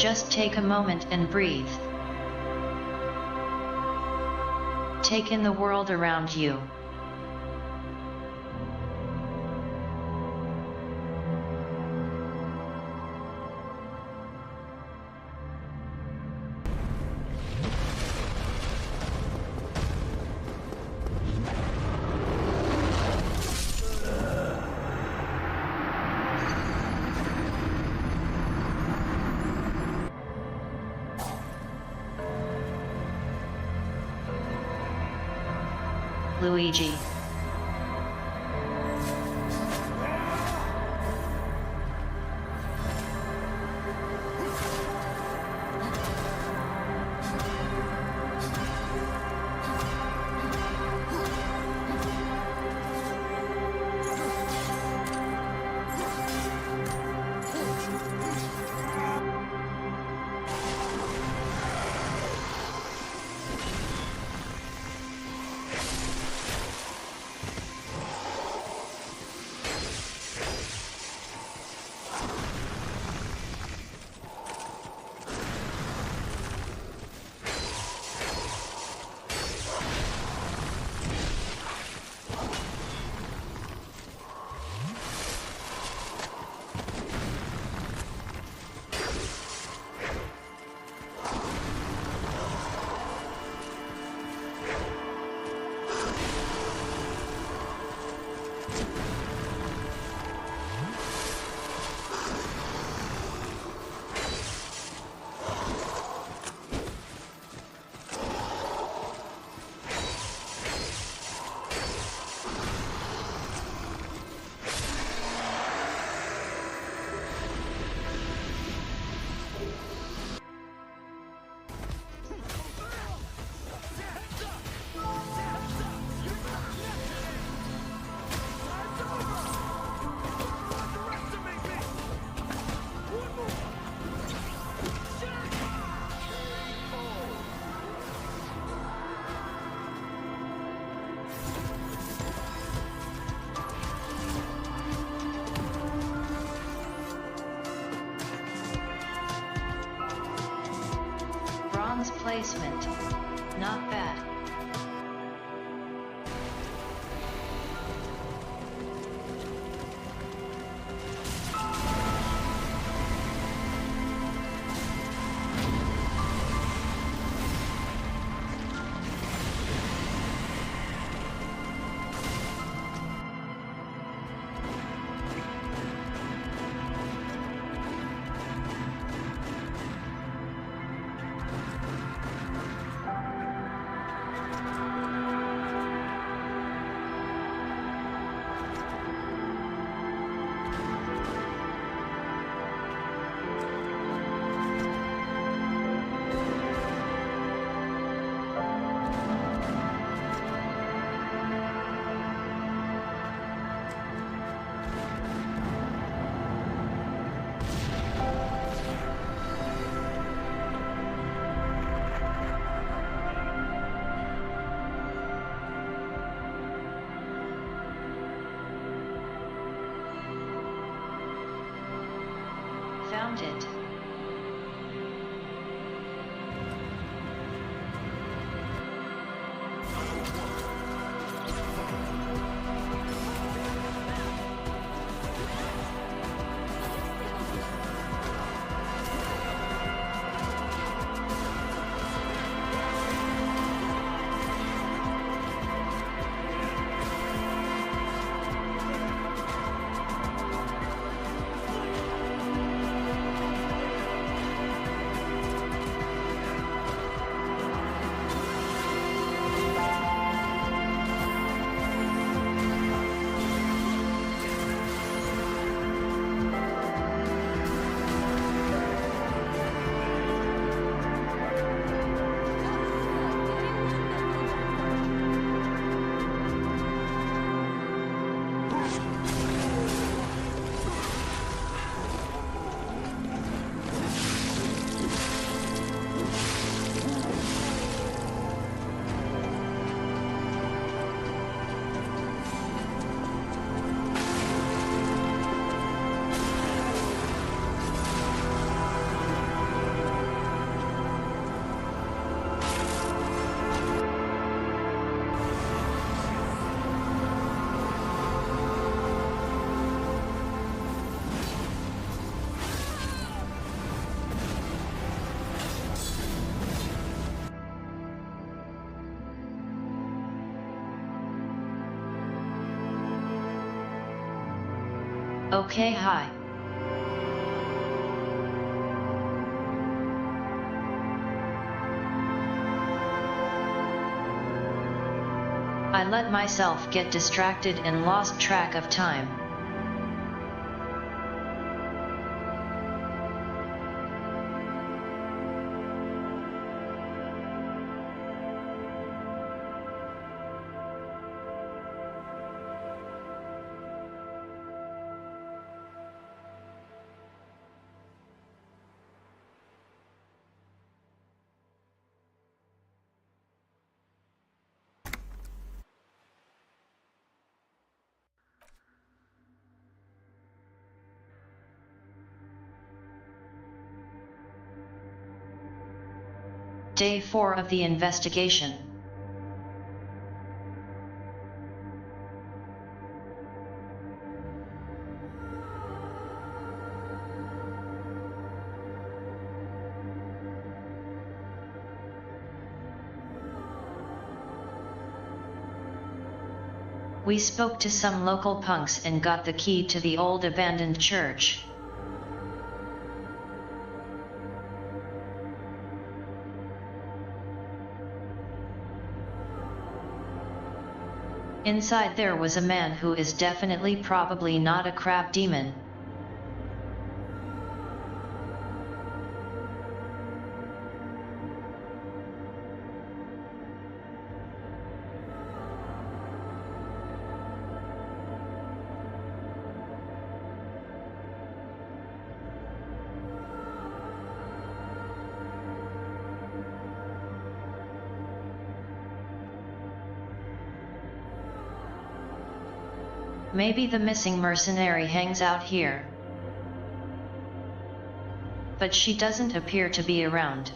Just take a moment and breathe. Take in the world around you. Luigi. Bronze placement. Not bad. Found it. Okay, hi. I let myself get distracted and lost track of time. Day 4 of the investigation. We spoke to some local punks and got the key to the old abandoned church. Inside there was a man who is definitely probably not a crab demon. Maybe the missing mercenary hangs out here. But she doesn't appear to be around.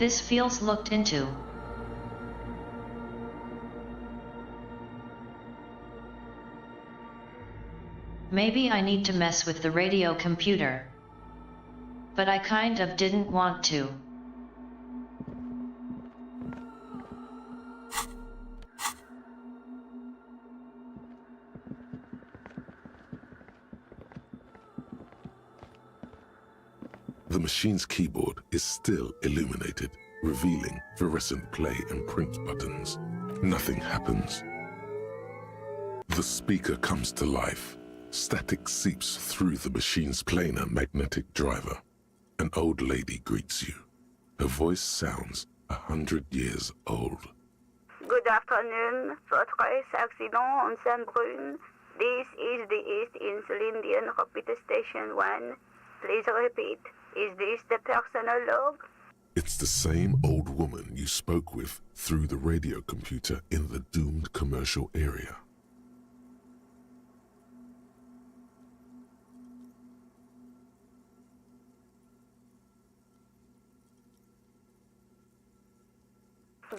This feels looked into. Maybe I need to mess with the radio computer. But I kind of didn't want to. The machine's keyboard is still illuminated, revealing fluorescent play and print buttons. Nothing happens. The speaker comes to life. Static seeps through the machine's planar magnetic driver. An old lady greets you. Her voice sounds 100 years old. Good afternoon, Fortress Accident on Saint-Brune. This is the East Insulindian Repeater Station 1. Please repeat. Is this the personal log? It's the same old woman you spoke with through the radio computer in the doomed commercial area.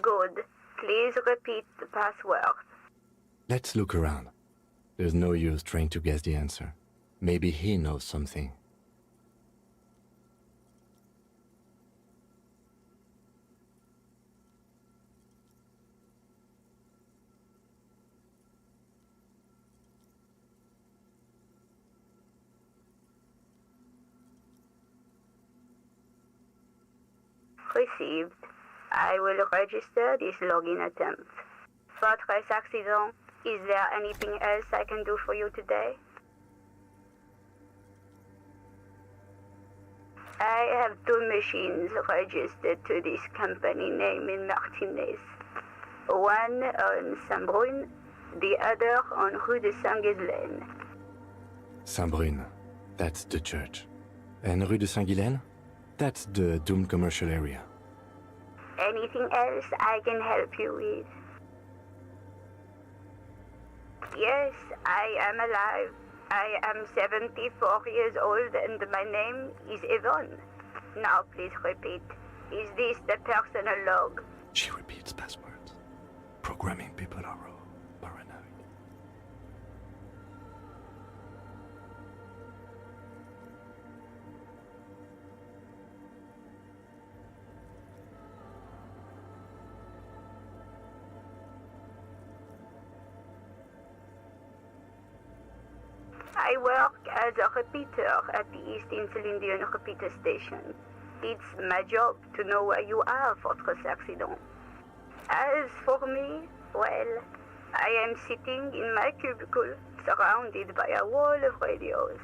Good. Please repeat the password. Let's look around. There's no use trying to guess the answer. Maybe he knows something. Received. I will register this login attempt. Fortress Accident, Is there anything else I can do for you today? I have two machines registered to this company name in Martinez. One on Saint-Brune, the other on Rue de Saint-Ghislaine. Saint-Brune, that's the church. And Rue de Saint-Ghislaine? That's the doomed commercial area. Anything else I can help you with? Yes, I am alive. I am 74 years old and my name is Yvonne. Now please repeat. Is this the personal log? She repeats passwords. Programming people are paranoid. I work as a repeater at the East Insulindian repeater station. It's my job to know where you are, Fortress Accident. As for me, well, I am sitting in my cubicle, surrounded by a wall of radios.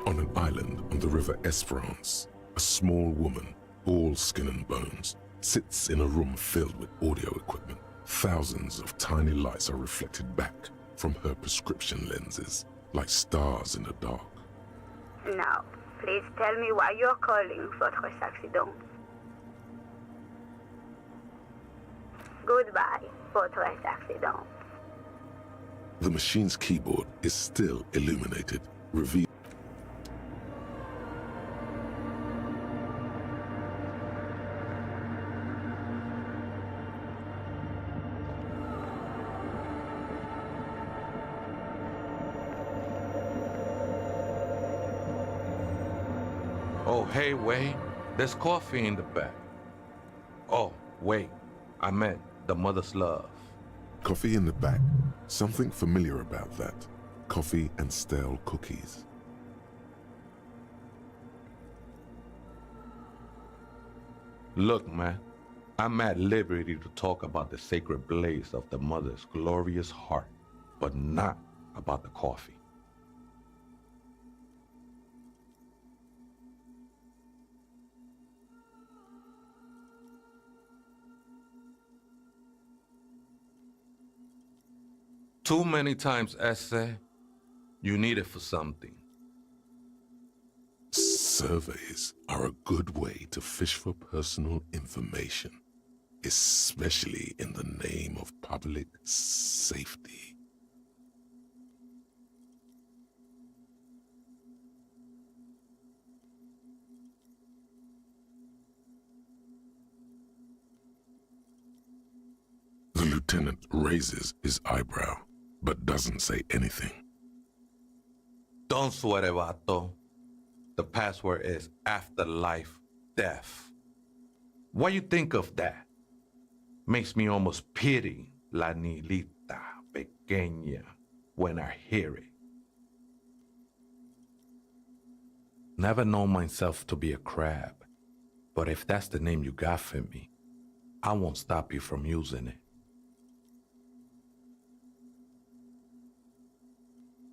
On an island on the river Esperance, a small woman, all skin and bones, sits in a room filled with audio equipment. Thousands of tiny lights are reflected back from her prescription lenses, like stars in the dark. Now, please tell me why you're calling, Fortress Accident. Goodbye, Fortress Accident. The machine's keyboard is still illuminated, revealing Oh, hey, wait. There's coffee in the back. Oh, wait. I meant the mother's love. coffee in the back. Something familiar about that. Coffee and stale cookies. Look, man. I'm at liberty to talk about the sacred blaze of the mother's glorious heart, but not about the coffee. Too many times, essay, you need it for something. Surveys are a good way to fish for personal information, especially in the name of public safety. The lieutenant raises his eyebrow, but doesn't say anything. Don't sweat it, vato. The password is afterlife death. What you think of that? Makes me almost pity la niñita pequeña when I hear it. Never known myself to be a crab, but if that's the name you got for me, I won't stop you from using it.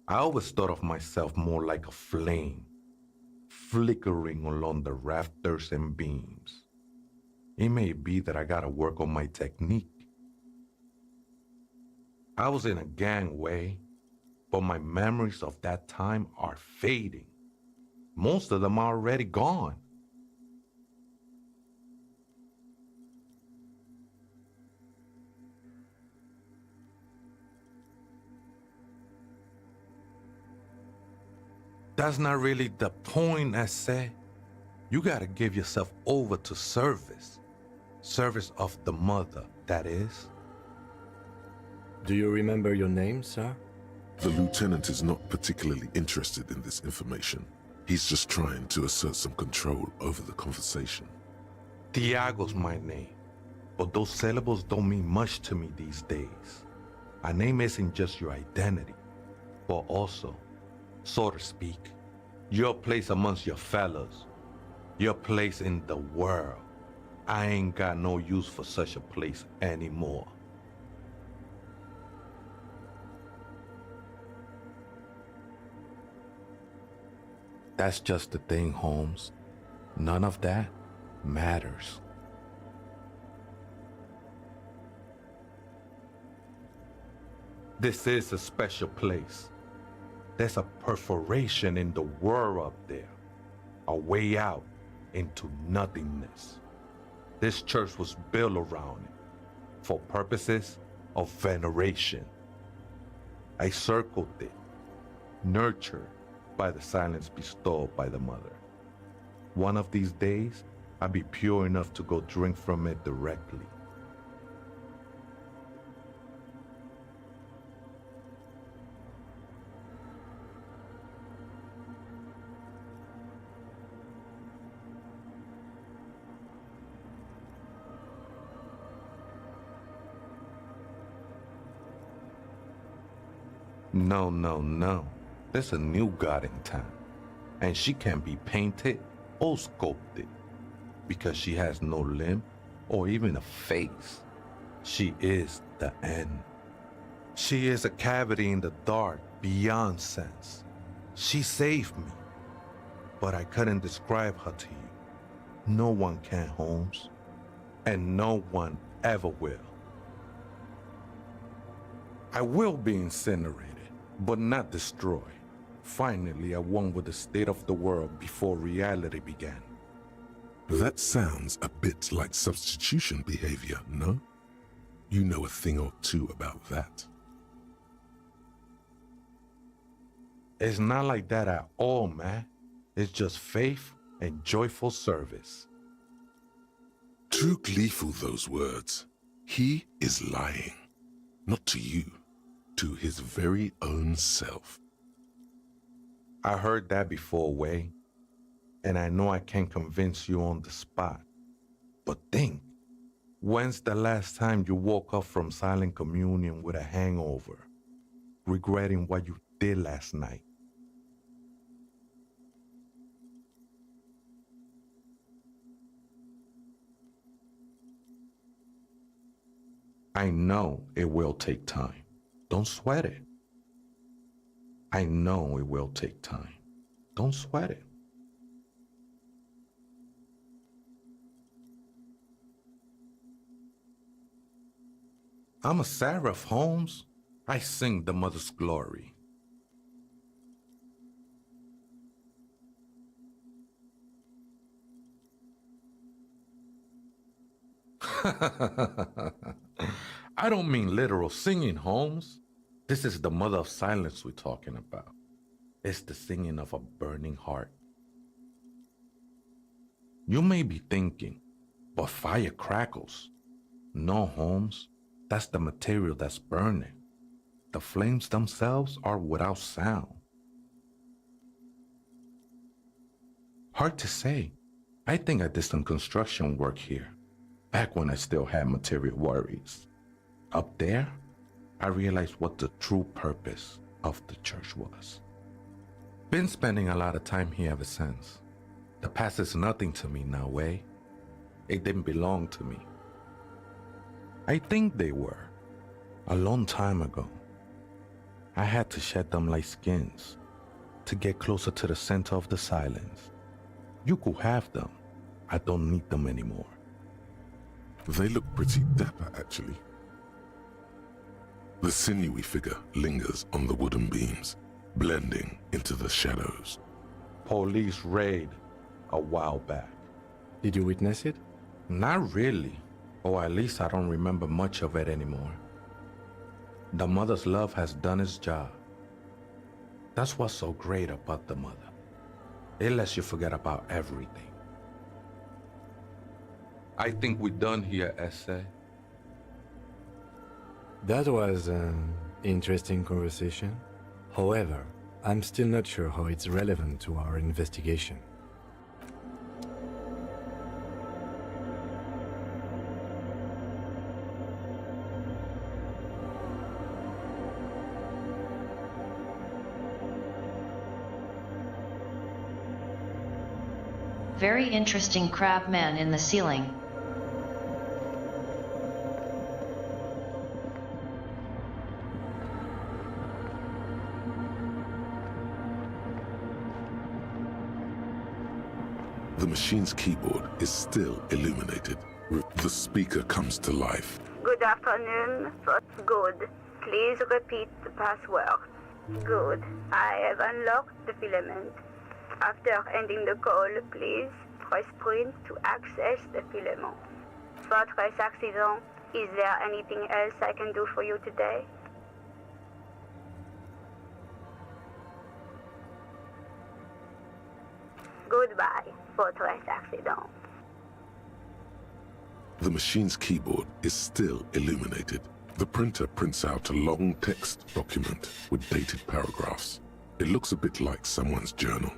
I always thought of myself more like a flame, flickering along the rafters and beams. It may be that I gotta work on my technique. I was in a gangway, but my memories of that time are fading. Most of them are already gone. That's not really the point, I say. You gotta give yourself over to service. Service of the mother, that is. Do you remember your name, sir? The lieutenant is not particularly interested in this information. He's just trying to assert some control over the conversation. Tiago's my name, but those syllables don't mean much to me these days. A name isn't just your identity, but also, so to speak, your place amongst your fellows, your place in the world. I ain't got no use for such a place anymore. That's just the thing, Holmes. None of that matters. This is a special place. There's a perforation in the world up there, a way out into nothingness. This church was built around it for purposes of veneration. I circled it, nurtured by the silence bestowed by the mother. One of these days, I'll be pure enough to go drink from it directly. No. There's a new god in town, and she can be painted or sculpted because she has no limb or even a face. She is the end. She is a cavity in the dark beyond sense. She saved me, but I couldn't describe her to you. No one can, Holmes, and no one ever will. I will be incinerated, but not destroyed. Finally, I won with the state of the world before reality began. That sounds a bit like substitution behavior, no? You know a thing or two about that. It's not like that at all, man. It's just faith and joyful service. Too gleeful, those words. He is lying. Not to you, to his very own self. I heard that before, Way, and I know I can't convince you on the spot. But think, when's the last time you woke up from silent communion with a hangover, regretting what you did last night? I know it will take time. Don't sweat it. I know it will take time. Don't sweat it. I'm a seraph, Holmes. I sing the mother's glory. I don't mean literal singing, Holmes. This is the mother of silence we're talking about. It's the singing of a burning heart. You may be thinking, but fire crackles. No, Holmes, that's the material that's burning. The flames themselves are without sound. Hard to say. I think I did some construction work here, back when I still had material worries. Up there, I realized what the true purpose of the church was. Been spending a lot of time here ever since. The past is nothing to me now, Way. It didn't belong to me. I think they were, a long time ago. I had to shed them like skins to get closer to the center of the silence. You could have them. I don't need them anymore. They look pretty dapper, actually. The sinewy figure lingers on the wooden beams, blending into the shadows. Police raid a while back. Did you witness it? Not really, or at least I don't remember much of it anymore. The mother's love has done its job. That's what's so great about the mother. It lets you forget about everything. I think we're done here, Essay. That was an interesting conversation. However, I'm still not sure how it's relevant to our investigation. Very interesting crab man in the ceiling. The machine's keyboard is still illuminated. The speaker comes to life. Good afternoon. Good. Please repeat the password. Good. I have unlocked the filament. After ending the call, please press print to access the filament. Fortress Accident, is there anything else I can do for you today? Goodbye, Fortress Accident. The machine's keyboard is still illuminated. The printer prints out a long text document with dated paragraphs. It looks a bit like someone's journal.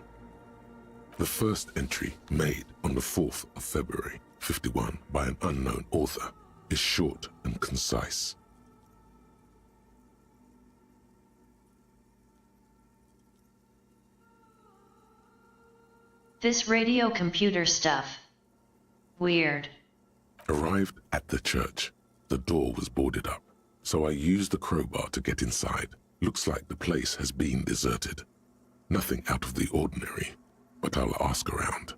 The first entry, made on the 4th of February, 51, by an unknown author, is short and concise. This radio computer stuff. Weird. Arrived at the church. The door was boarded up, so I used the crowbar to get inside. Looks like the place has been deserted. Nothing out of the ordinary, but I'll ask around.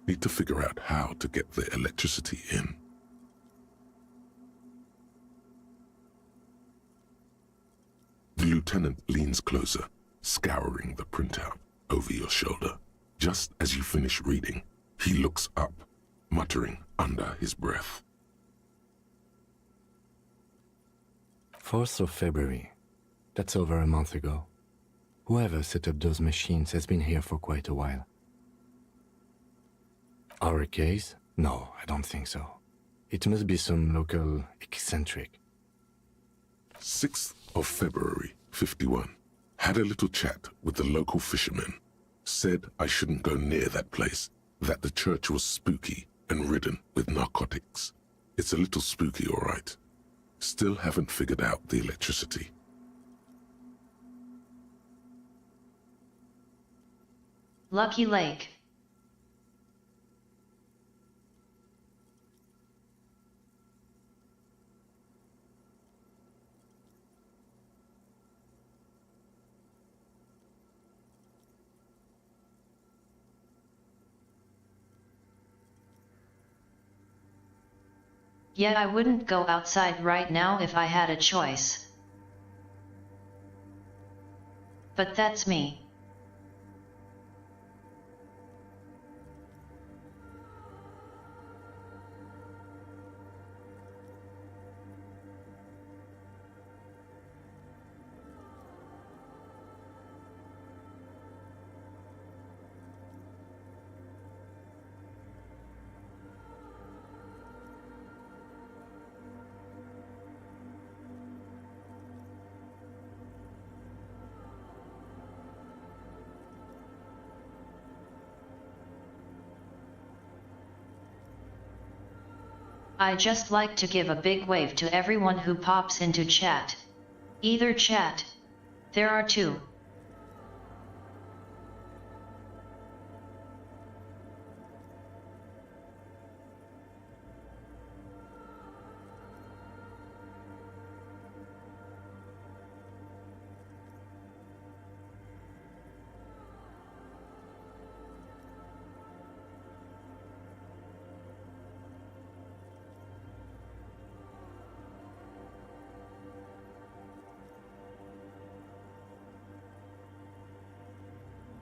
Need to figure out how to get the electricity in. The lieutenant leans closer, scouring the printout over your shoulder. Just as you finish reading, he looks up, muttering under his breath. 4th of February. That's over a month ago. Whoever set up those machines has been here for quite a while. Our case? No, I don't think so. It must be some local eccentric. 6th of February, 51. Had a little chat with the local fishermen. Said I shouldn't go near that place, that the church was spooky and ridden with narcotics. It's a little spooky, all right. Still haven't figured out the electricity. Lucky Lake. Yet I wouldn't go outside right now if I had a choice. But that's me. I just like to give a big wave to everyone who pops into chat. Either chat. There are two.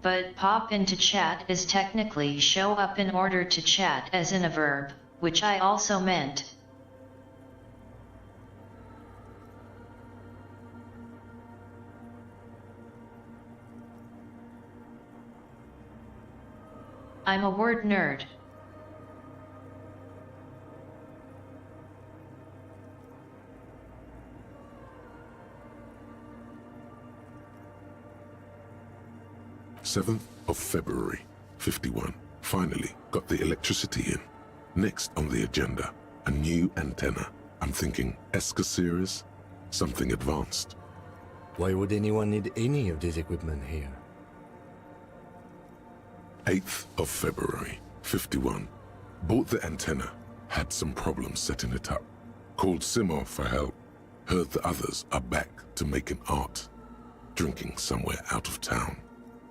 But pop into chat is technically show up in order to chat as in a verb, which I also meant. I'm a word nerd. Seventh of February, 51. Finally got the electricity in. Next on the agenda, a new antenna. I'm thinking ESCA series, something advanced. Why would anyone need any of this equipment here? 8th of February, 51. Bought the antenna, had some problems setting it up. Called Simon for help. Heard the others are back to making art. Drinking somewhere out of town.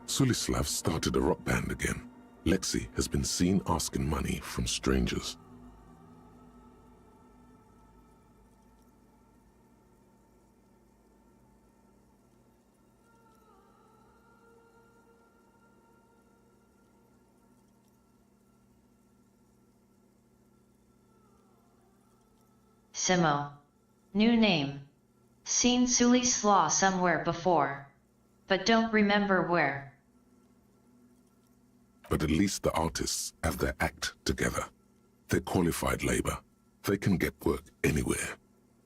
Sulislav started a rock band again. Lexi has been seen asking money from strangers. Simo. New name. Seen Suli Slaw somewhere before. But don't remember where. But at least the artists have their act together. They're qualified labor. They can get work anywhere.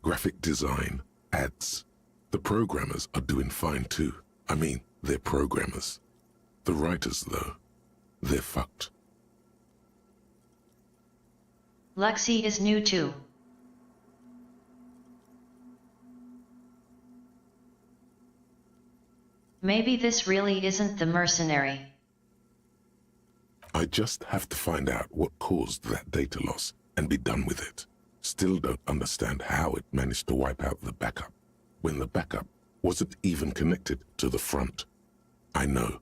Graphic design, ads. The programmers are doing fine too. I mean, they're programmers. The writers, though, they're fucked. Lexi is new too. Maybe this really isn't the mercenary. I just have to find out what caused that data loss and be done with it. Still don't understand how it managed to wipe out the backup, when the backup wasn't even connected to the front. I know.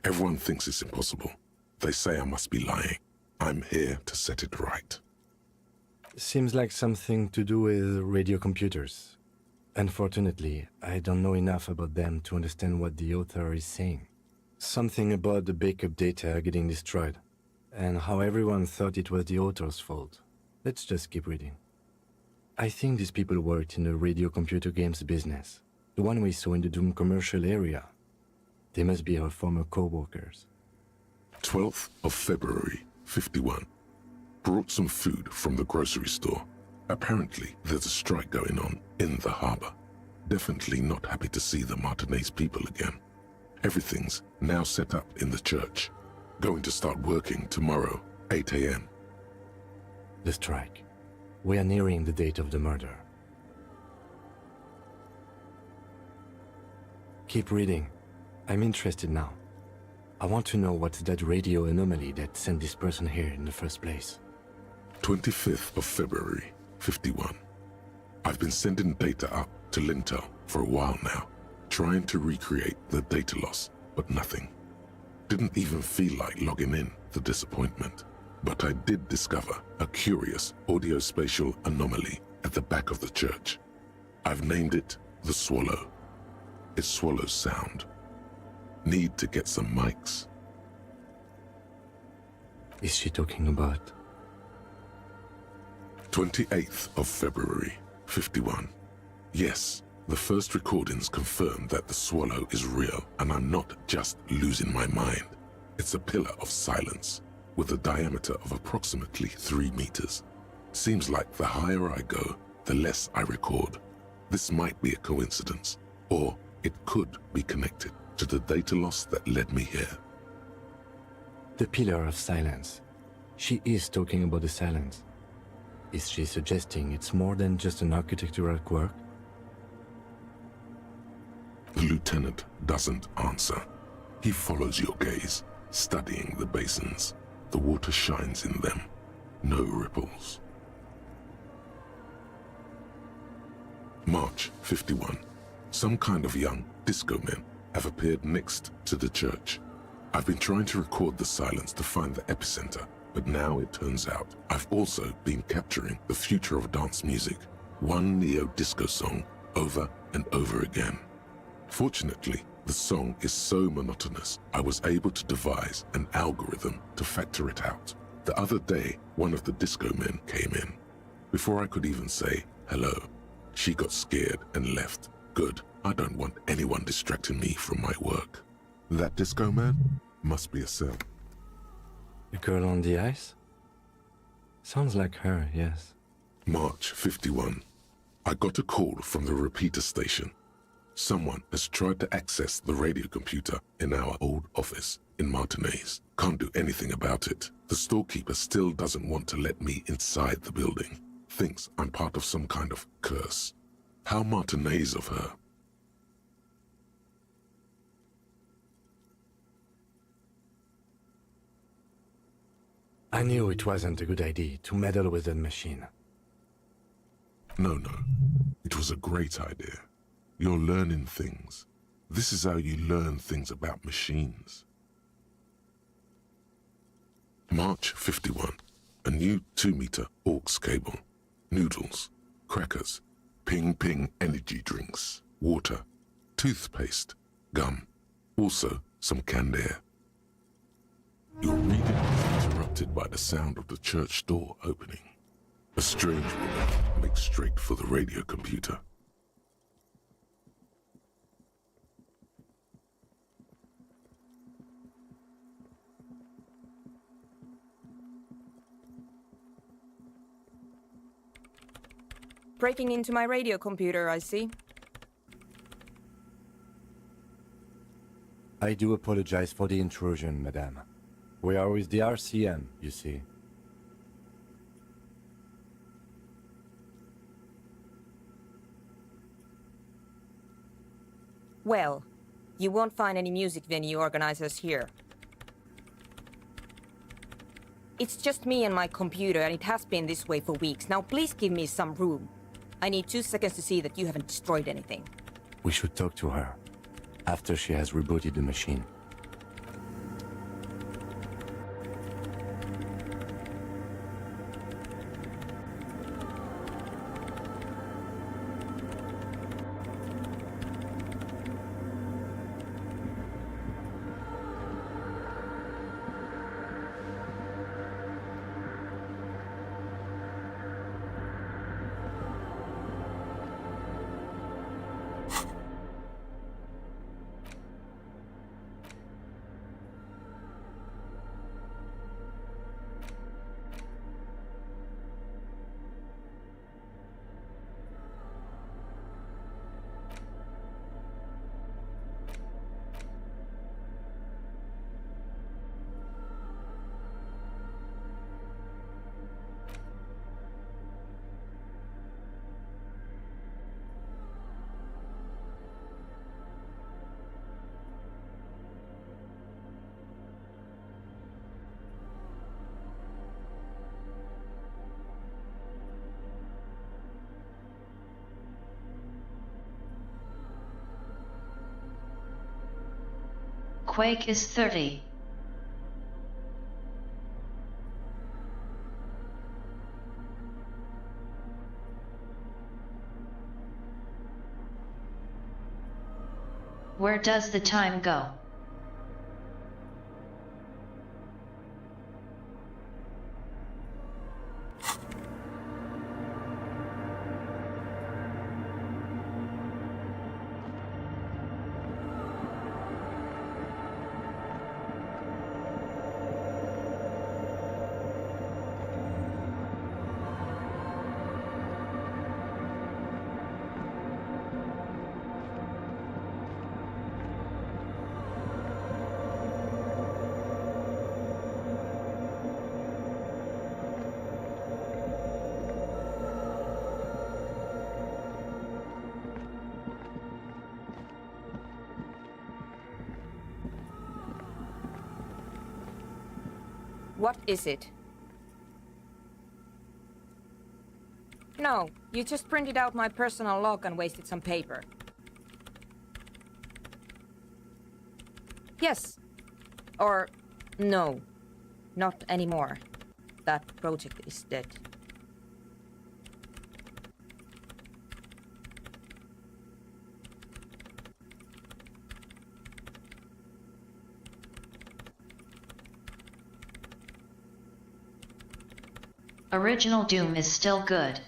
Everyone thinks it's impossible. They say I must be lying. I'm here to set it right. Seems like something to do with radio computers. Unfortunately, I don't know enough about them to understand what the author is saying. Something about the backup data getting destroyed, and how everyone thought it was the author's fault. Let's just keep reading. I think these people worked in the radio computer games business, the one we saw in the Doom commercial area. They must be our former co-workers. 12th of February, 51. Brought some food from the grocery store. Apparently, there's a strike going on in the harbor. Definitely not happy to see the Martinez people again. Everything's now set up in the church. Going to start working tomorrow, 8 a.m. The strike. We are nearing the date of the murder. Keep reading. I'm interested now. I want to know what's that radio anomaly that sent this person here in the first place. 25th of February, 51. I've been sending data up to Lintel for a while now, trying to recreate the data loss, but nothing. Didn't even feel like logging in, the disappointment. But I did discover a curious audio-spatial anomaly at the back of the church. I've named it the Swallow. It swallows sound. Need to get some mics. Is she talking about? 28th of February, 51. Yes, the first recordings confirm that the swallow is real and I'm not just losing my mind. It's a pillar of silence with a diameter of approximately 3 meters. Seems like the higher I go, the less I record. This might be a coincidence, or it could be connected to the data loss that led me here. The pillar of silence. She is talking about the silence. Is she suggesting it's more than just an architectural quirk? The lieutenant doesn't answer. He follows your gaze, studying the basins. The water shines in them. No ripples. March 51. Some kind of young disco men have appeared next to the church. I've been trying to record the silence to find the epicenter, but now it turns out I've also been capturing the future of dance music, one neo-disco song over and over again. Fortunately, the song is so monotonous, I was able to devise an algorithm to factor it out. The other day, one of the disco men came in. Before I could even say hello, she got scared and left. Good, I don't want anyone distracting me from my work. That disco man must be a cell. The girl on the ice? Sounds like her, yes. March 51. I got a call from the repeater station. Someone has tried to access the radio computer in our old office in Martinez. Can't do anything about it. The storekeeper still doesn't want to let me inside the building. Thinks I'm part of some kind of curse. How Martinez of her. I knew it wasn't a good idea to meddle with that machine. No. It was a great idea. You're learning things. This is how you learn things about machines. March 51. A new 2-meter aux cable. Noodles, crackers, ping energy drinks, water, toothpaste, gum. Also some canned air. Your reading is interrupted by the sound of the church door opening. A strange woman makes straight for the radio computer. Breaking into my radio computer, I see. I do apologize for the intrusion, madame. We are with the RCM, you see. Well, you won't find any music venue organizers here. It's just me and my computer, and it has been this way for weeks. Now please give me some room. I need 2 seconds to see that you haven't destroyed anything. We should talk to her after she has rebooted the machine. Quake is 30. Where does the time go? What is it? No, you just printed out my personal log and wasted some paper. Yes. Or no. Not anymore. That project is dead. Original Doom is still good.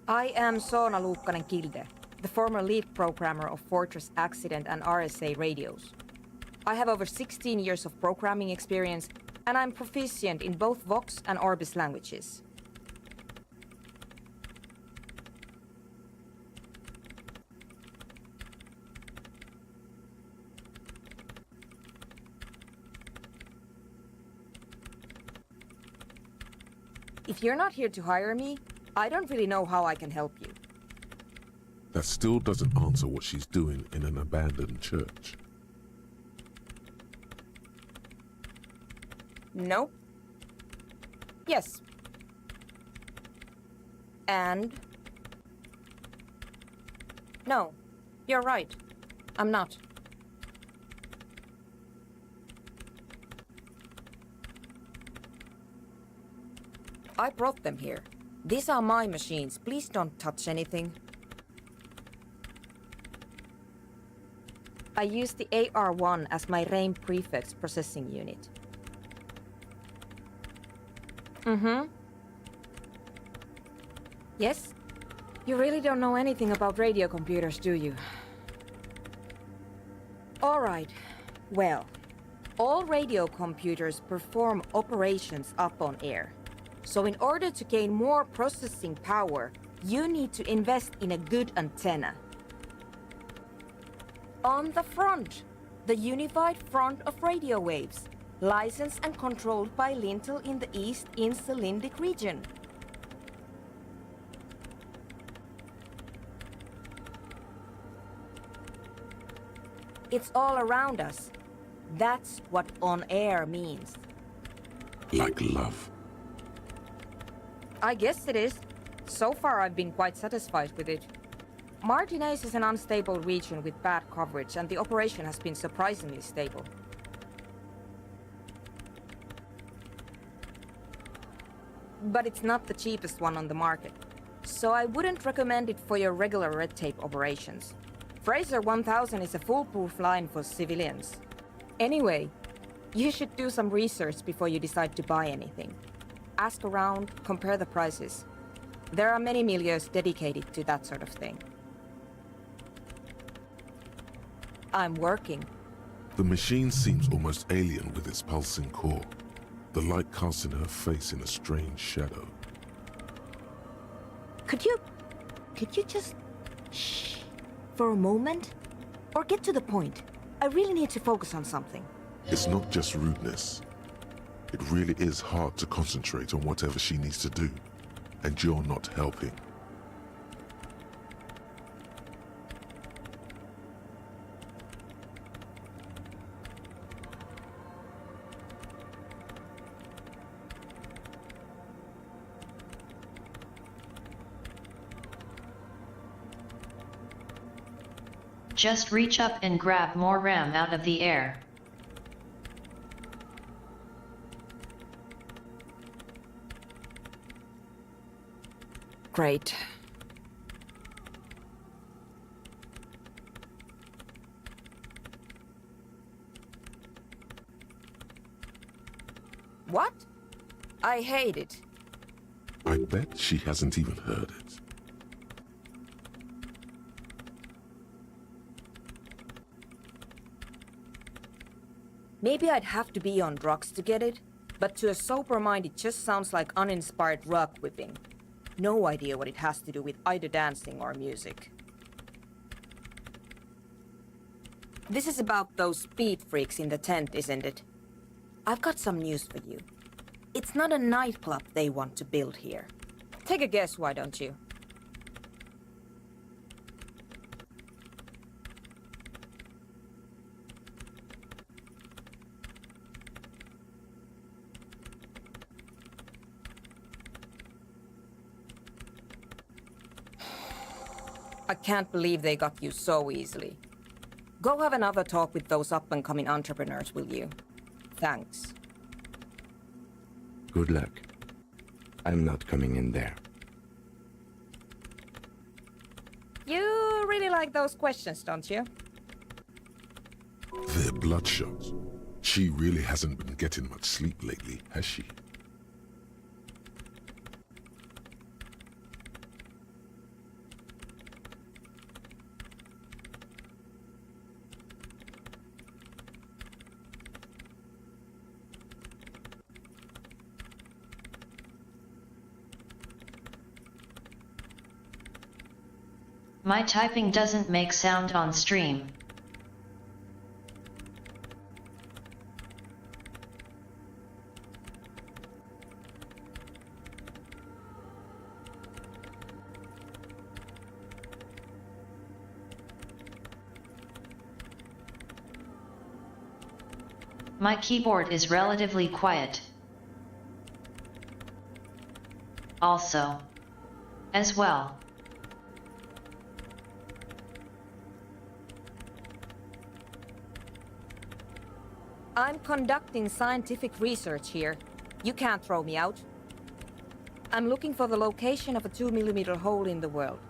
I am Soona Luukkanen-Kilde, the former lead programmer of Fortress Accident and RSA radios. I have over 16 years of programming experience, and I'm proficient in both Vox and Orbis languages. If you're not here to hire me, I don't really know how I can help you. That still doesn't answer what she's doing in an abandoned church. No. Yes. And? No. You're right. I'm not. I brought them here. These are my machines. Please don't touch anything. I use the AR-1 as my RAIN prefix processing unit. Mm-hmm. Yes? You really don't know anything about radio computers, do you? All right. Well, all radio computers perform operations up on air. So in order to gain more processing power, you need to invest in a good antenna. On the front, the unified front of radio waves, licensed and controlled by Lintel in the East Insulindic region. It's all around us. That's what on air means. Like love. I guess it is. So far I've been quite satisfied with it. Martinez is an unstable region with bad coverage, and the operation has been surprisingly stable. But it's not the cheapest one on the market, so I wouldn't recommend it for your regular red tape operations. Fraser 1000 is a foolproof line for civilians. Anyway, you should do some research before you decide to buy anything. Ask around, compare the prices. There are many milieus dedicated to that sort of thing. I'm working. The machine seems almost alien with its pulsing core, the light casting her face in a strange shadow. Could you just shh for a moment? Or get to the point. I really need to focus on something. It's not just rudeness. It really is hard to concentrate on whatever she needs to do, and you're not helping. Just reach up and grab more RAM out of the air. Great. What? I hate it. I bet she hasn't even heard it. Maybe I'd have to be on drugs to get it, but to a sober mind it just sounds like uninspired rug whipping. No idea what it has to do with either dancing or music. This is about those speed freaks in the tent, isn't it? I've got some news for you. It's not a nightclub they want to build here. Take a guess, why don't you? I can't believe they got you so easily. Go have another talk with those up-and-coming entrepreneurs, will you? Thanks. Good luck. I'm not coming in there. You really like those questions, don't you? They're bloodshot. She really hasn't been getting much sleep lately, has she? My typing doesn't make sound on stream. My keyboard is relatively quiet. Also, as well. I'm conducting scientific research here. You can't throw me out. I'm looking for the location of a 2mm hole in the world.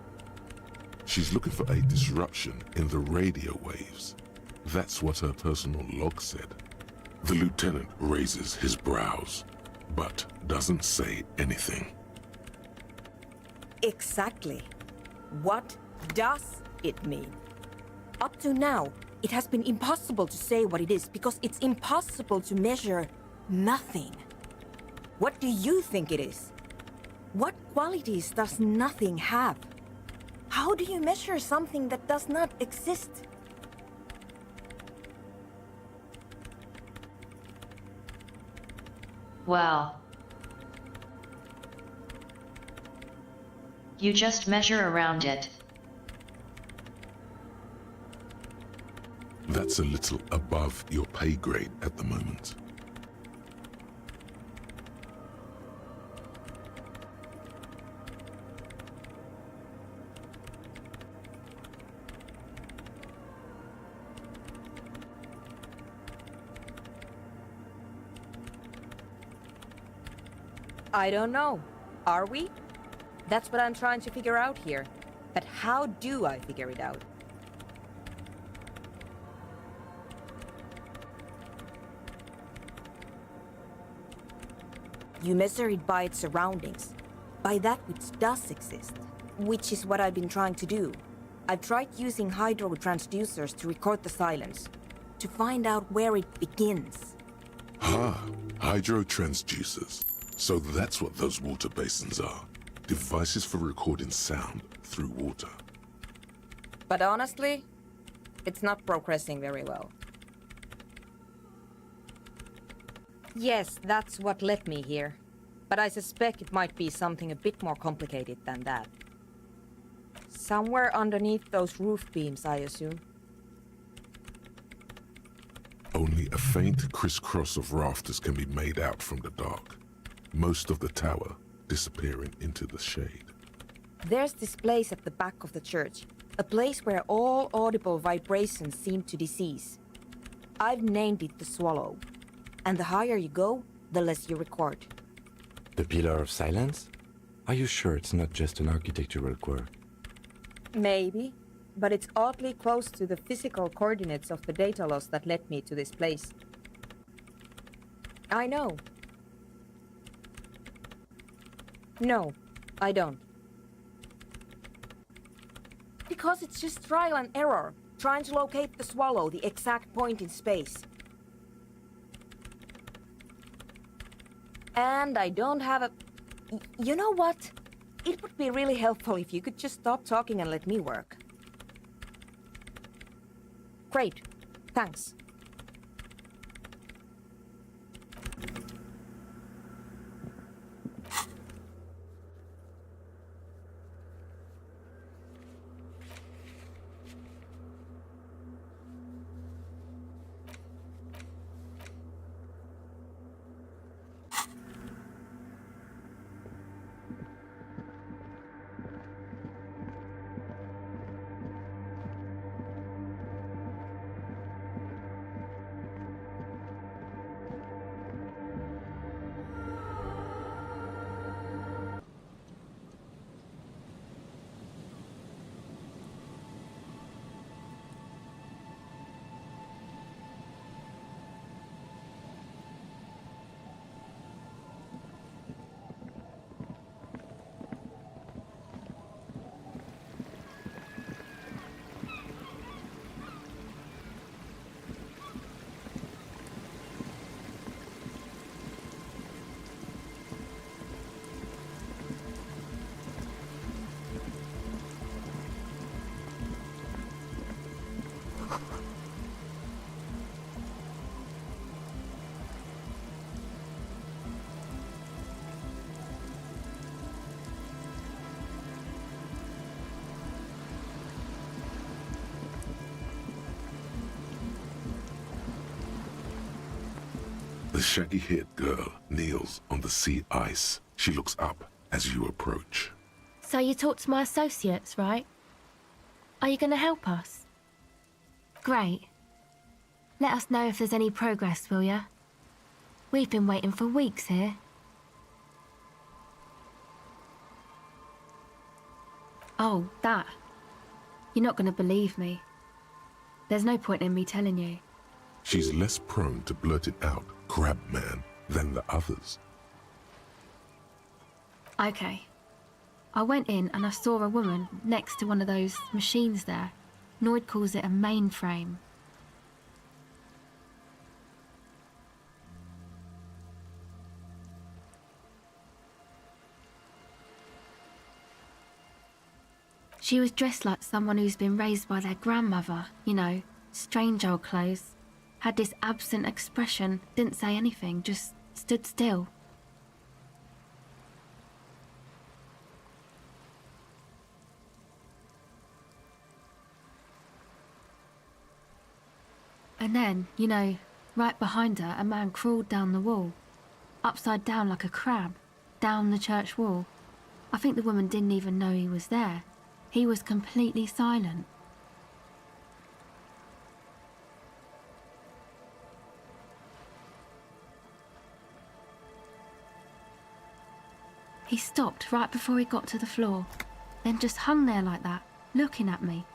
She's looking for a disruption in the radio waves. That's what her personal log said. The lieutenant raises his brows, but doesn't say anything. Exactly. What does it mean? Up to now, it has been impossible to say what it is because it's impossible to measure nothing. What do you think it is? What qualities does nothing have? How do you measure something that does not exist? Well, you just measure around it. That's a little above your pay grade at the moment. I don't know. Are we? That's what I'm trying to figure out here. But how do I figure it out? You measure it by its surroundings, by that which does exist, which is what I've been trying to do. I've tried using hydro transducers to record the silence, to find out where it begins. Hydro transducers. So that's what those water basins are. Devices for recording sound through water. But honestly, it's not progressing very well. Yes, that's what led me here. But I suspect it might be something a bit more complicated than that. Somewhere underneath those roof beams, I assume. Only a faint crisscross of rafters can be made out from the dark. Most of the tower disappearing into the shade. There's this place at the back of the church. A place where all audible vibrations seem to decease. I've named it the Swallow. And the higher you go, the less you record. The Pillar of Silence? Are you sure it's not just an architectural quirk? Maybe, but it's oddly close to the physical coordinates of the data loss that led me to this place. I know. No, I don't. Because it's just trial and error, trying to locate the Swallow, the exact point in space. And I don't have a... You know what? It would be really helpful if you could just stop talking and let me work. Great. Thanks. The shaggy-haired girl kneels on the sea ice. She looks up as you approach. So you talked to my associates, right? Are you going to help us? Great. Let us know if there's any progress, will ya? We've been waiting for weeks here. Oh, that. You're not going to believe me. There's no point in me telling you. She's less prone to blurt it out, crab man, than the others. Okay. I went in and I saw a woman next to one of those machines there. Noid calls it a mainframe. She was dressed like someone who's been raised by their grandmother, you know, strange old clothes. Had this absent expression, didn't say anything, just stood still. And then, you know, right behind her, a man crawled down the wall, upside down like a crab, down the church wall. I think the woman didn't even know he was there. He was completely silent. He stopped right before he got to the floor, then just hung there like that, looking at me,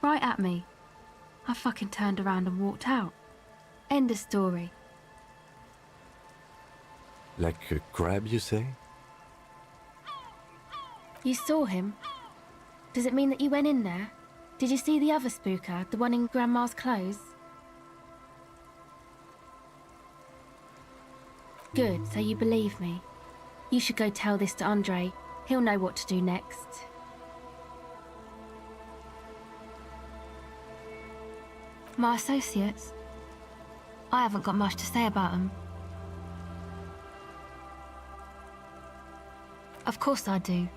right at me. I fucking turned around and walked out. End of story. Like a crab, you say? You saw him? Does it mean that you went in there? Did you see the other spooker, the one in Grandma's clothes? Good, so you believe me. You should go tell this to Andre. He'll know what to do next. My associates? I haven't got much to say about them. Of course I do.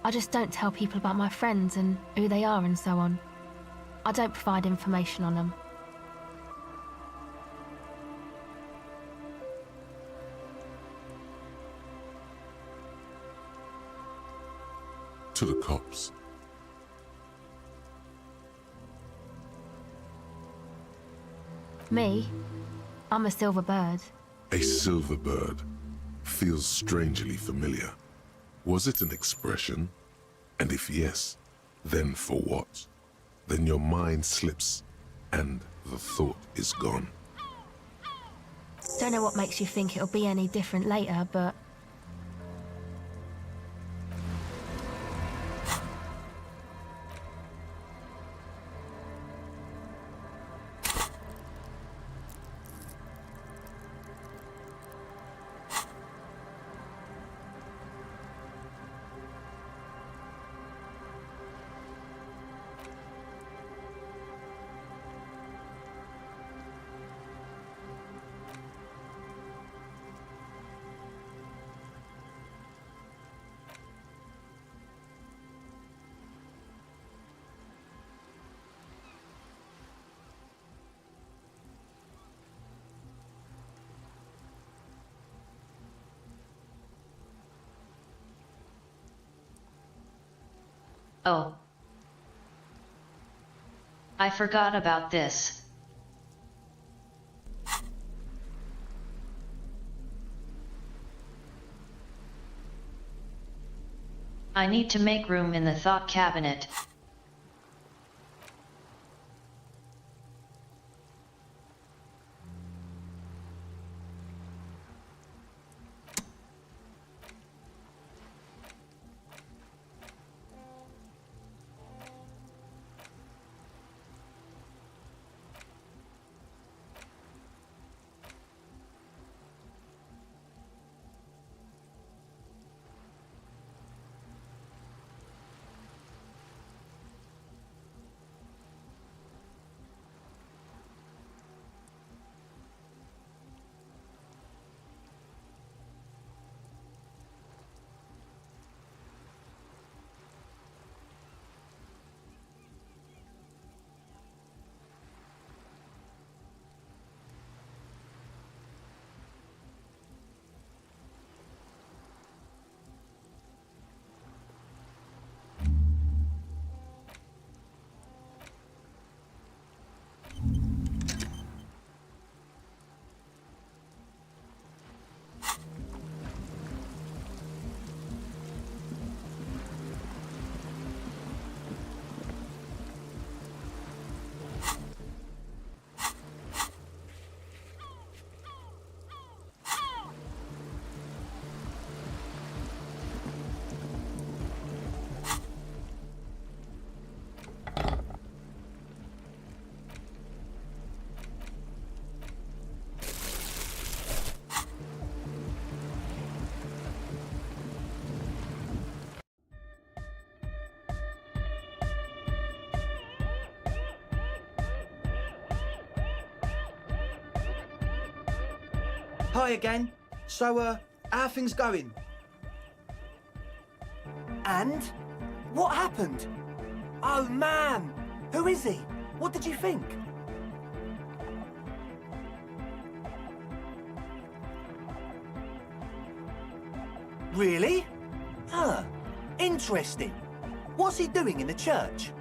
I just don't tell people about my friends and who they are and so on. I don't provide information on them. To the cops. Me? I'm a silver bird. A silver bird feels strangely familiar. Was it an expression? And if yes, then for what? Then your mind slips and the thought is gone. Don't know what makes you think it'll be any different later, but... Oh. I forgot about this. I need to make room in the thought cabinet. Hi again. So, how are things going? And? What happened? Oh, man! Who is he? What did you think? Really? Huh. Interesting. What's he doing in the church?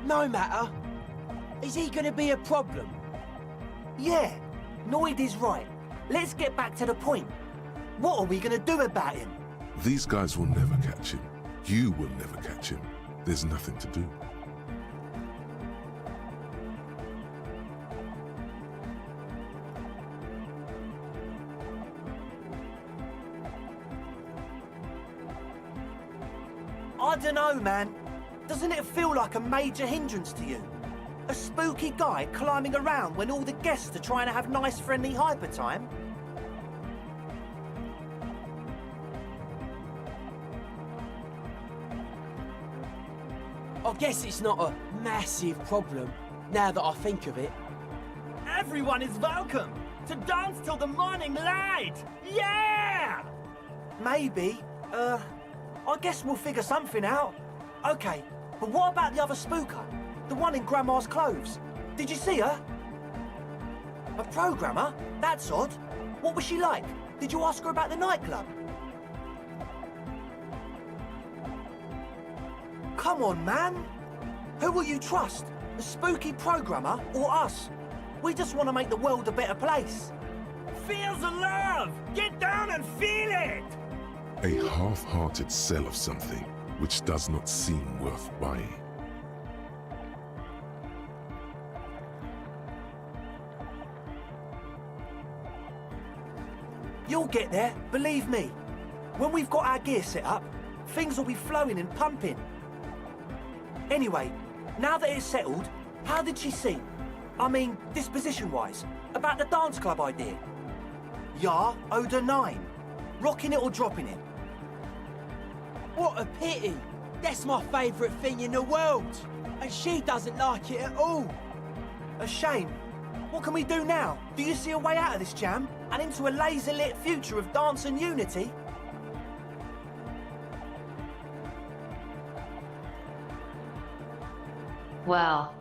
No matter. Is he gonna be a problem? Yeah, Noid is right. Let's get back to the point. What are we gonna do about him? These guys will never catch him. You will never catch him. There's nothing to do. I don't know, man. Doesn't it feel like a major hindrance to you? A spooky guy climbing around when all the guests are trying to have nice, friendly hyper time? I guess it's not a massive problem, now that I think of it. Everyone is welcome to dance till the morning light! Yeah! Maybe. I guess we'll figure something out. Okay, but what about the other spooker? The one in Grandma's clothes? Did you see her? A programmer? That's odd. What was she like? Did you ask her about the nightclub? Come on, man. Who will you trust? The spooky programmer or us? We just want to make the world a better place. Feel the love! Get down and feel it! A half-hearted sell of something which does not seem worth buying. You'll get there, believe me. When we've got our gear set up, things will be flowing and pumping. Anyway, now that it's settled, how did she seem? I mean, disposition-wise, about the dance club idea. Ja oder nein? Rocking it or dropping it? What a pity! That's my favourite thing in the world! And she doesn't like it at all! A shame. What can we do now? Do you see a way out of this jam? And into a laser-lit future of dance and unity? Well.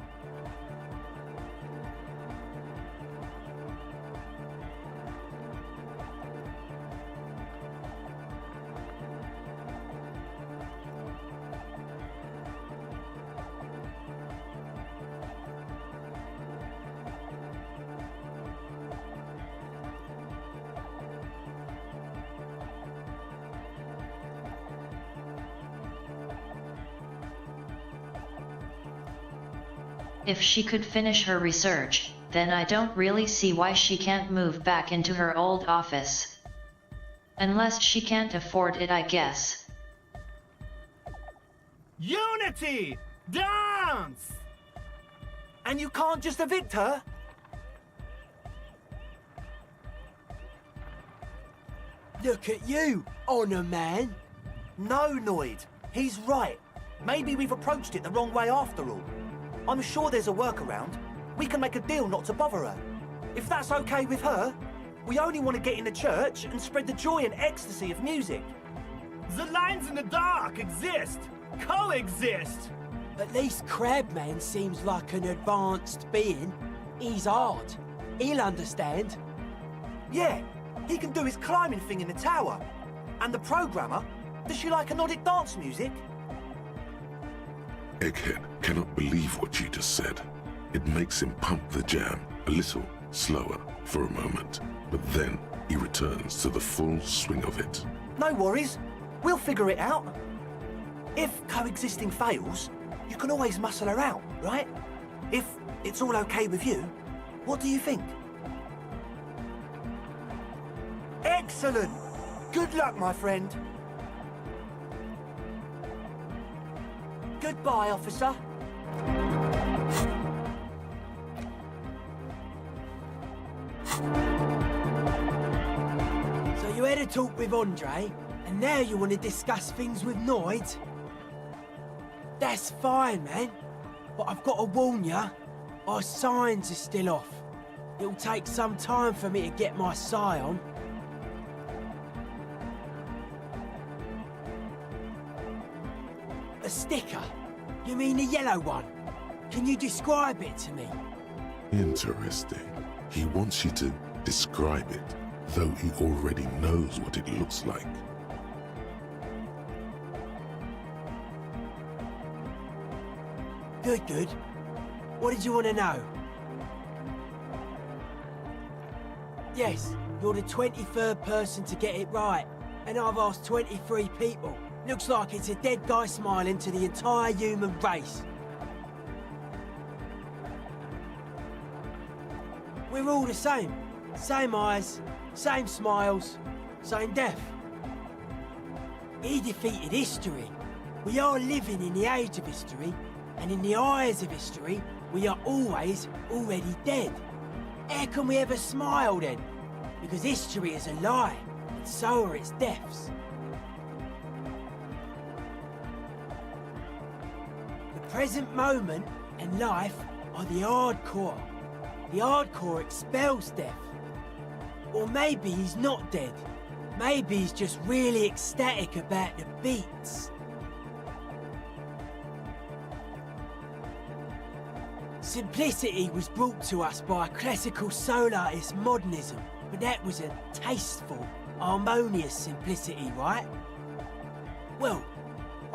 If she could finish her research, then I don't really see why she can't move back into her old office. Unless she can't afford it, I guess. Unity! Dance! And you can't just evict her? Look at you, Honor Man! No, Noid. He's right. Maybe we've approached it the wrong way after all. I'm sure there's a workaround. We can make a deal not to bother her. If that's okay with her, we only want to get in the church and spread the joy and ecstasy of music. The lines in the dark exist! Coexist! At least Crabman seems like an advanced being. He's hard. He'll understand. Yeah, he can do his climbing thing in the tower. And the programmer, does she like anodic dance music? Egghead cannot believe what you just said. It makes him pump the jam a little slower for a moment, but then he returns to the full swing of it. No worries. We'll figure it out. If coexisting fails, you can always muscle her out, right? If it's all okay with you, what do you think? Excellent! Good luck, my friend. Goodbye, officer. So you had a talk with Andre, and now you want to discuss things with Noid? That's fine, man. But I've got to warn ya, Our signs are still off. It'll take some time for me to get my sign on. A sticker? You mean the yellow one? Can you describe it to me? Interesting. He wants you to describe it, though he already knows what it looks like. Good, good. What did you want to know? Yes, you're the 23rd person to get it right, and I've asked 23 people. Looks like it's a dead guy smiling to the entire human race. We're all the same. Same eyes, same smiles, same death. He defeated history. We are living in the age of history, and in the eyes of history, we are always already dead. How can we ever smile then? Because history is a lie, and so are its deaths. The present moment and life are the hardcore. The hardcore expels death. Or maybe he's not dead. Maybe he's just really ecstatic about the beats. Simplicity was brought to us by classical soul artist modernism, but that was a tasteful, harmonious simplicity, right? Well,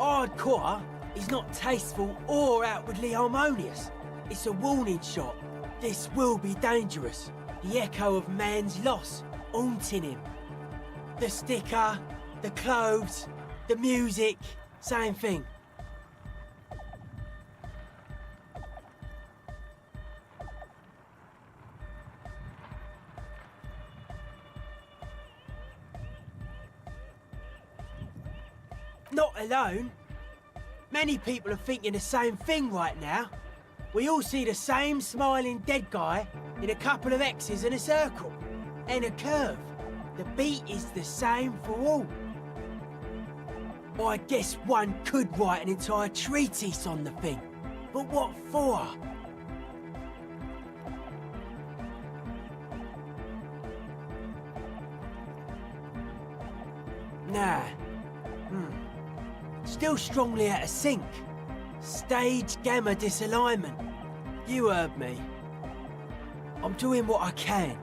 hardcore is not tasteful or outwardly harmonious. It's a warning shot. This will be dangerous. The echo of man's loss haunting him. The sticker, the clothes, the music, same thing. Not alone. Many people are thinking the same thing right now. We all see the same smiling dead guy in a couple of X's and a circle, and a curve. The beat is the same for all. I guess one could write an entire treatise on the thing, but what for? Nah. Still strongly out of sync. Stage gamma disalignment. You heard me. I'm doing what I can.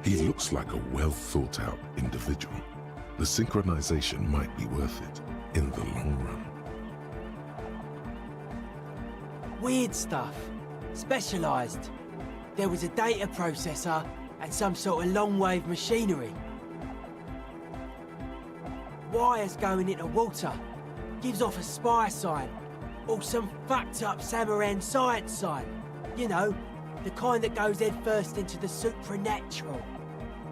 He looks like a well-thought-out individual. The synchronization might be worth it in the long run. Weird stuff. Specialised. There was a data processor and some sort of long-wave machinery. Wires going into water. Gives off a spy sign. Or some fucked up Samaran science sign. You know, the kind that goes headfirst into the supernatural.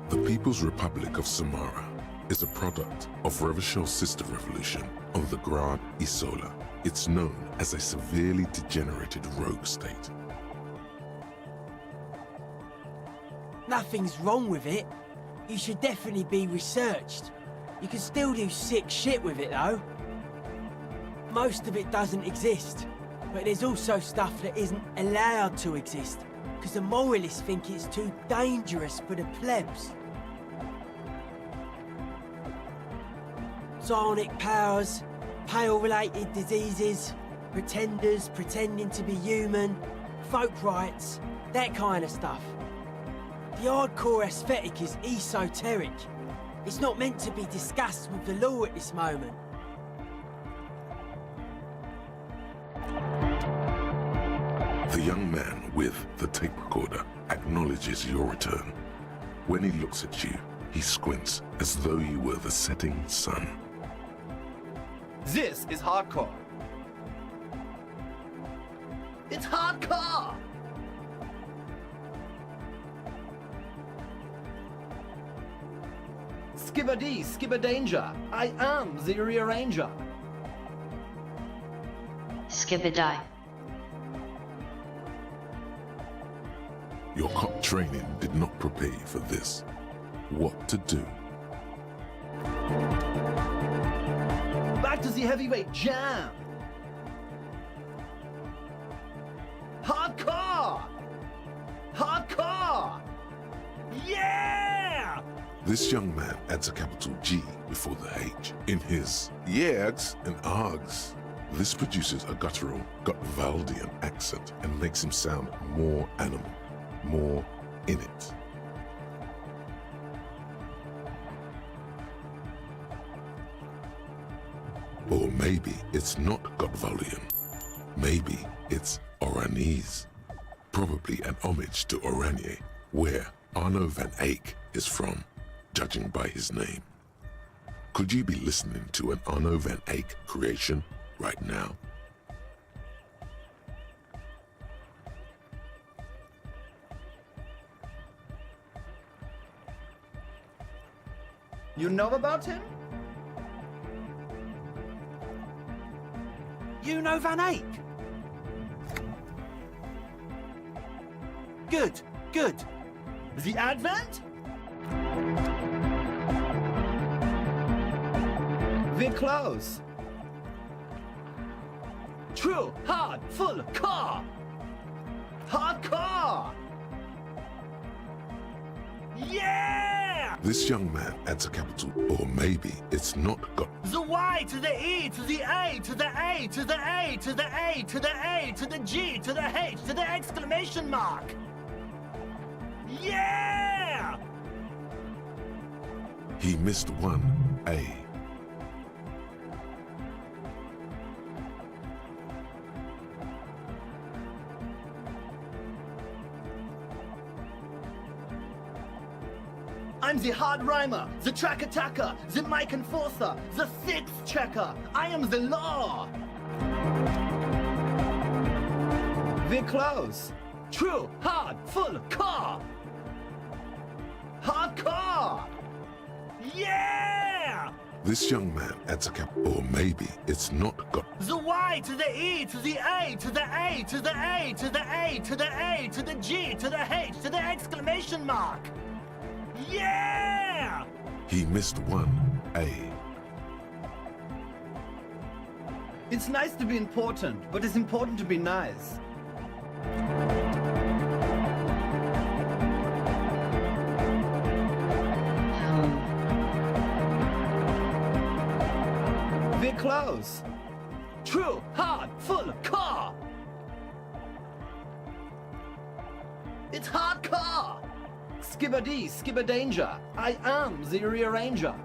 The People's Republic of Samara is a product of Revachol's sister revolution on the Grand Isola. It's known as a severely degenerated rogue state. Nothing's wrong with it. You should definitely be researched. You can still do sick shit with it though. Most of it doesn't exist, but there's also stuff that isn't allowed to exist, because the moralists think it's too dangerous for the plebs. Psionic powers, pale-related diseases, pretenders pretending to be human, folk rights, that kind of stuff. The hardcore aesthetic is esoteric. It's not meant to be discussed with the law at this moment. The young man with the tape recorder acknowledges your return. When he looks at you, he squints as though you were the setting sun. This is hardcore. It's hardcore! Skibber-dee, skibber-danger. I am the rearranger. Skibidi. Your cop training did not prepare you for this. What to do? Back to the heavyweight jam. Hardcore! This young man adds a capital G before the H in his yegs and args. This produces a guttural Gutvaldian accent and makes him sound more animal, more in it. Or maybe it's not Gutvaldian. Maybe it's Oranese. Probably an homage to Oranje, where Arno van Eyck is from, judging by his name. Could you be listening to an Arno van Eyck creation right now? You know about him? You know Van Eyck? Good, good. The Advent? We're close. True, hard, full, car. Hardcore. Yeah! This young man adds a capital, or maybe it's not got. The Y to the E to the A to the A to the A to the A to the A to the G to the H to the exclamation mark. Yeah! He missed one A. I'm the hard rhymer, the track attacker, the mic enforcer, the sixth checker. I am the law. We're close. True, hard, full, car. Hardcore. Yeah! This young man adds a cap, or maybe it's not got. The Y to the E to the A to the A to the A to the A to the A to the G to the H to the exclamation mark. Yeah! He missed one A. It's nice to be important, but it's important to be nice. We're close. True, hard, full, car. It's hardcore. Skibber-dee, skibber-danger. I am the rearranger.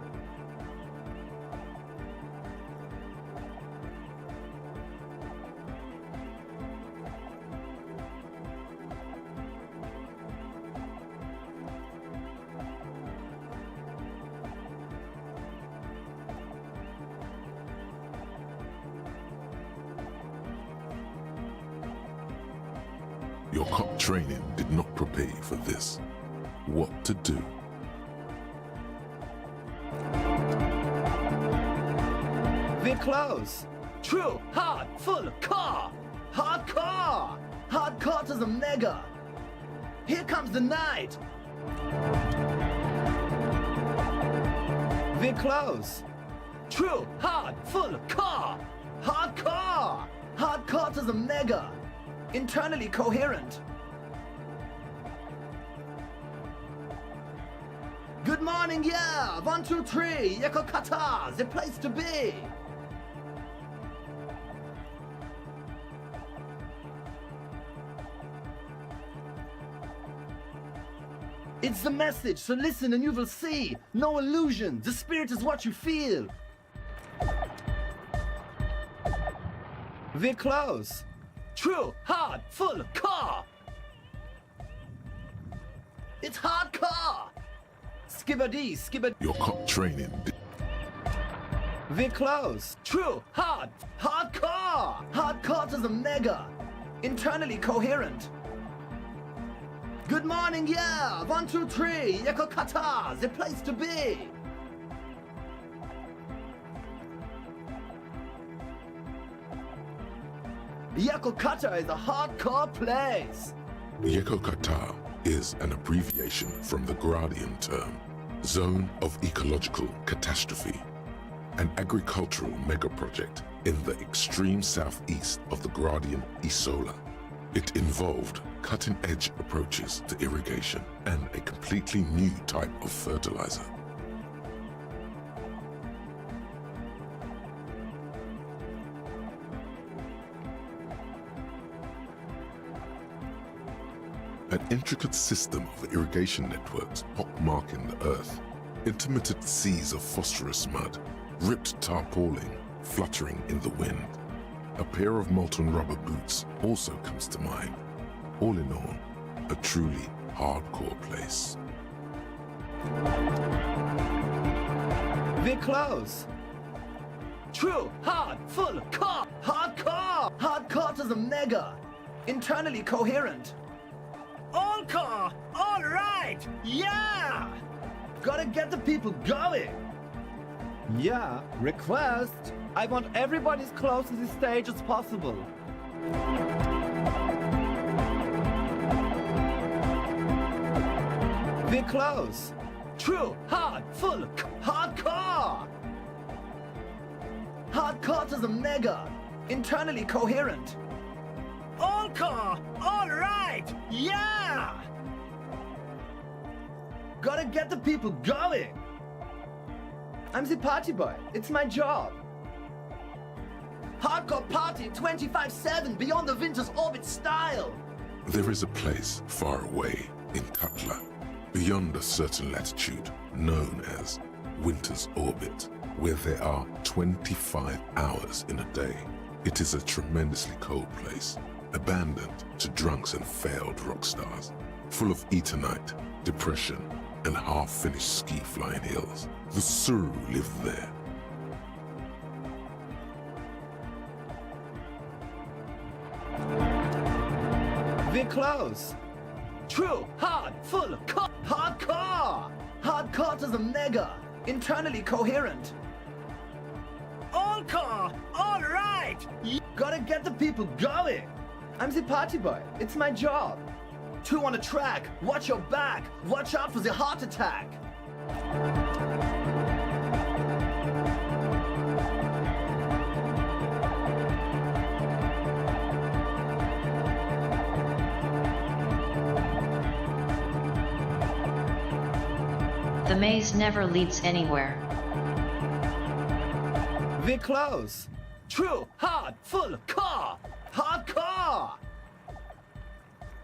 Your cop training did not prepare you for this. What to do? We're close. True, hard, full, car. Hardcore. Hardcore to the mega. Here comes the night. We're close. True, hard, full, car. Hardcore. Hardcore to the mega. Internally coherent. Good morning, yeah! 1, 2, 3, Yeko Kata, the place to be! It's the message, so listen and you will see. No illusion, the spirit is what you feel. We're close. True, hard, full, car. It's hardcore. Skibber-dee, skibber. Your cop training did. We're close. True, hard, hardcore. Hardcore to the mega. Internally coherent. Good morning, yeah! 1, 2, 3, Yeko Kata, the place to be! Yeko Kata is a hardcore place! Yeko Kata is an abbreviation from the Gradian term, Zone of Ecological Catastrophe, an agricultural megaproject in the extreme southeast of the Gradian Isola. It involved cutting-edge approaches to irrigation and a completely new type of fertilizer. An intricate system of irrigation networks pockmarking the earth, intermittent seas of phosphorus mud, ripped tarpaulin fluttering in the wind. A pair of molten rubber boots also comes to mind. All in all, a truly hardcore place. We're close. True, hard, full, core, hardcore. Hardcore to the mega. Internally coherent. All core! All right! Yeah! Gotta get the people going. Yeah, request. I want everybody as close to the stage as possible. We're close. True, hard, full, hardcore. Hardcore to the mega. Internally coherent. All core! All right! Yeah! Gotta get the people going. I'm the party boy. It's my job. Hardcore party 25/7 beyond the winter's orbit style. There is a place far away in Tatla, beyond a certain latitude, known as Winter's Orbit, where there are 25 hours in a day. It is a tremendously cold place, abandoned to drunks and failed rock stars, full of eternite, depression, and half-finished ski-flying hills. The Suru live there. We're close. True, hard, full, hardcore. Hardcore to the mega. Internally coherent. All core! All right! Gotta get the people going. I'm the party boy. It's my job. 2 on the track. Watch your back. Watch out for the heart attack. The maze never leads anywhere. We're close. True, hard, full, core. Hardcore.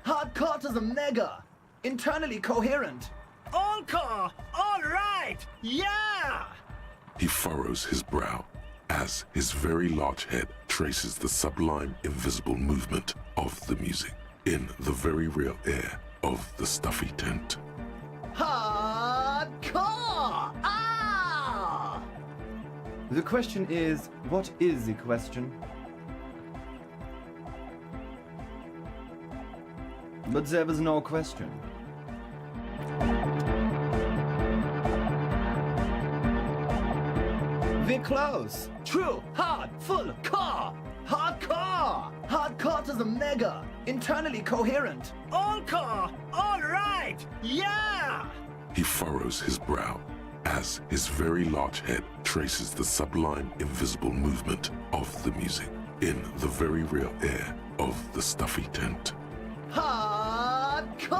Hardcore to the mega. Internally coherent. All core! All right! Yeah! He furrows his brow as his very large head traces the sublime invisible movement of the music in the very real air of the stuffy tent. Hardcore! Ah! The question is, what is the question? But there was no question. We're close. True, hard, full, core. Hardcore! Hardcore to the mega. Internally coherent. All core! All right! Yeah! He furrows his brow as his very large head traces the sublime invisible movement of the music in the very real air of the stuffy tent. Hardcore!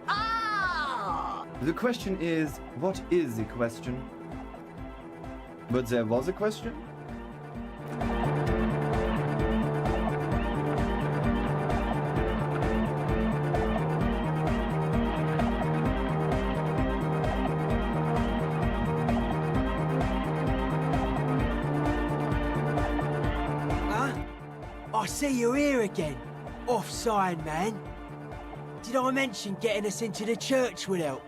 Ah! The question is, what is the question? But there was a question? Huh? I see you're here again. Offside, man. Did I mention getting us into the church would help?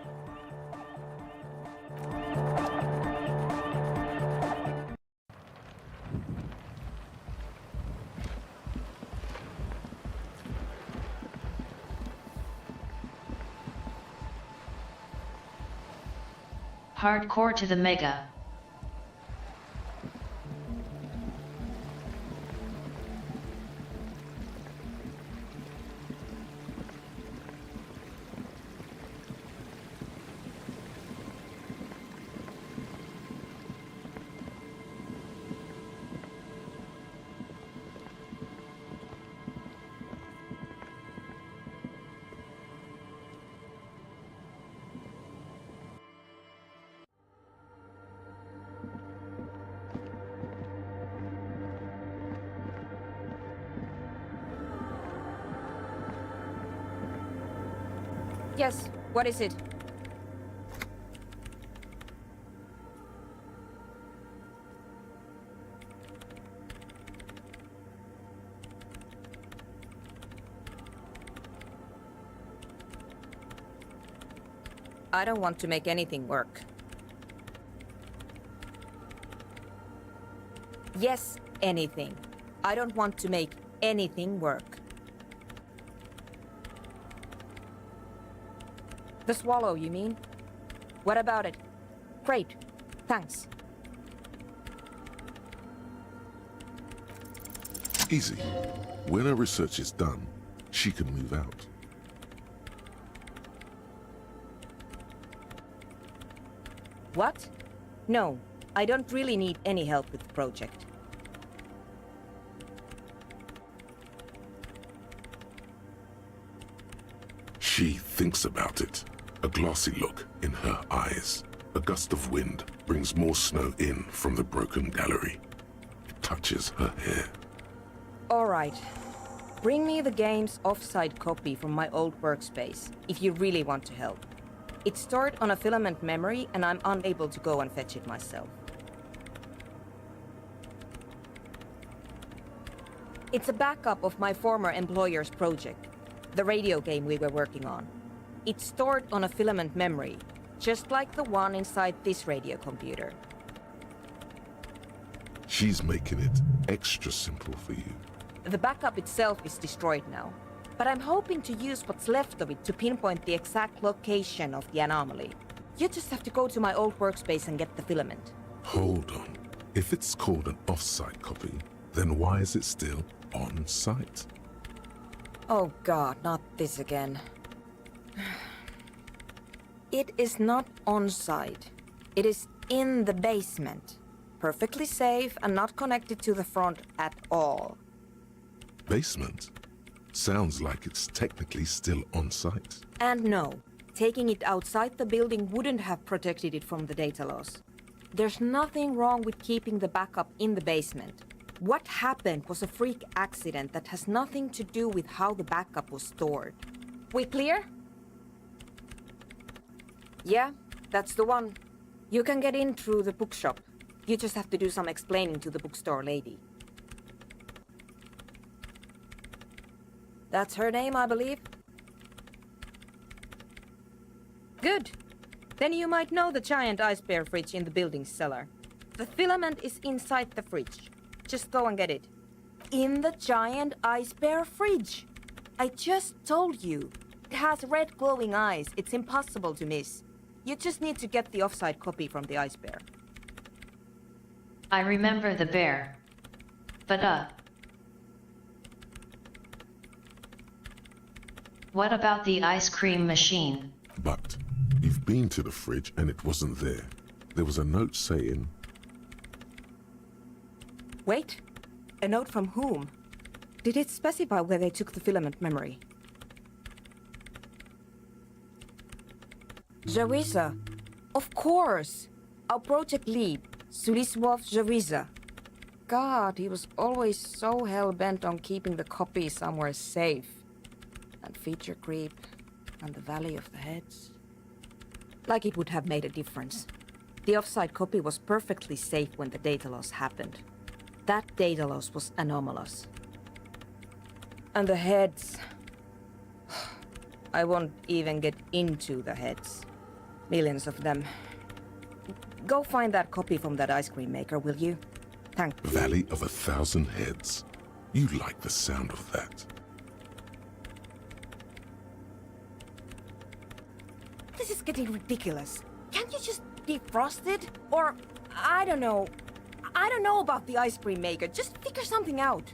Hardcore to the mega. Yes, what is it? I don't want to make anything work. Yes, anything. I don't want to make anything work. The swallow, you mean? What about it? Great. Thanks. Easy. When her research is done, she can move out. What? No, I don't really need any help with the project. She thinks about it. A glassy look in her eyes. A gust of wind brings more snow in from the broken gallery. It touches her hair. All right. Bring me the game's offside copy from my old workspace, if you really want to help. It's stored on a filament memory, and I'm unable to go and fetch it myself. It's a backup of my former employer's project, the radio game we were working on. It's stored on a filament memory, just like the one inside this radio computer. She's making it extra simple for you. The backup itself is destroyed now, but I'm hoping to use what's left of it to pinpoint the exact location of the anomaly. You just have to go to my old workspace and get the filament. Hold on. If it's called an off-site copy, then why is it still on site? Oh God, not this again. It is not on site. It is in the basement. Perfectly safe and not connected to the front at all. Basement? Sounds like it's technically still on site. And no, taking it outside the building wouldn't have protected it from the data loss. There's nothing wrong with keeping the backup in the basement. What happened was a freak accident that has nothing to do with how the backup was stored. We clear? Yeah, that's the one. You can get in through the bookshop. You just have to do some explaining to the bookstore lady. That's her name, I believe. Good. Then you might know the giant ice bear fridge in the building's cellar. The filament is inside the fridge. Just go and get it. In the giant ice bear fridge. I just told you. It has red glowing eyes. It's impossible to miss. You just need to get the offside copy from the ice bear. I remember the bear. But what about the ice cream machine? But you've been to the fridge and it wasn't there. There was a note saying... Wait. A note from whom? Did it specify where they took the filament memory? Jawiza. Of course. Our project lead, Suliswov Jawiza. God, he was always so hell-bent on keeping the copy somewhere safe. And feature creep, and the Valley of the Heads. Like it would have made a difference. The offside copy was perfectly safe when the data loss happened. That data loss was anomalous. And the heads... I won't even get into the heads. Millions of them. Go find that copy from that ice cream maker, will you? Thank you. Valley of 1,000 Heads. You like the sound of that. This is getting ridiculous. Can't you just defrost it? Or, I don't know. I don't know about the ice cream maker. Just figure something out.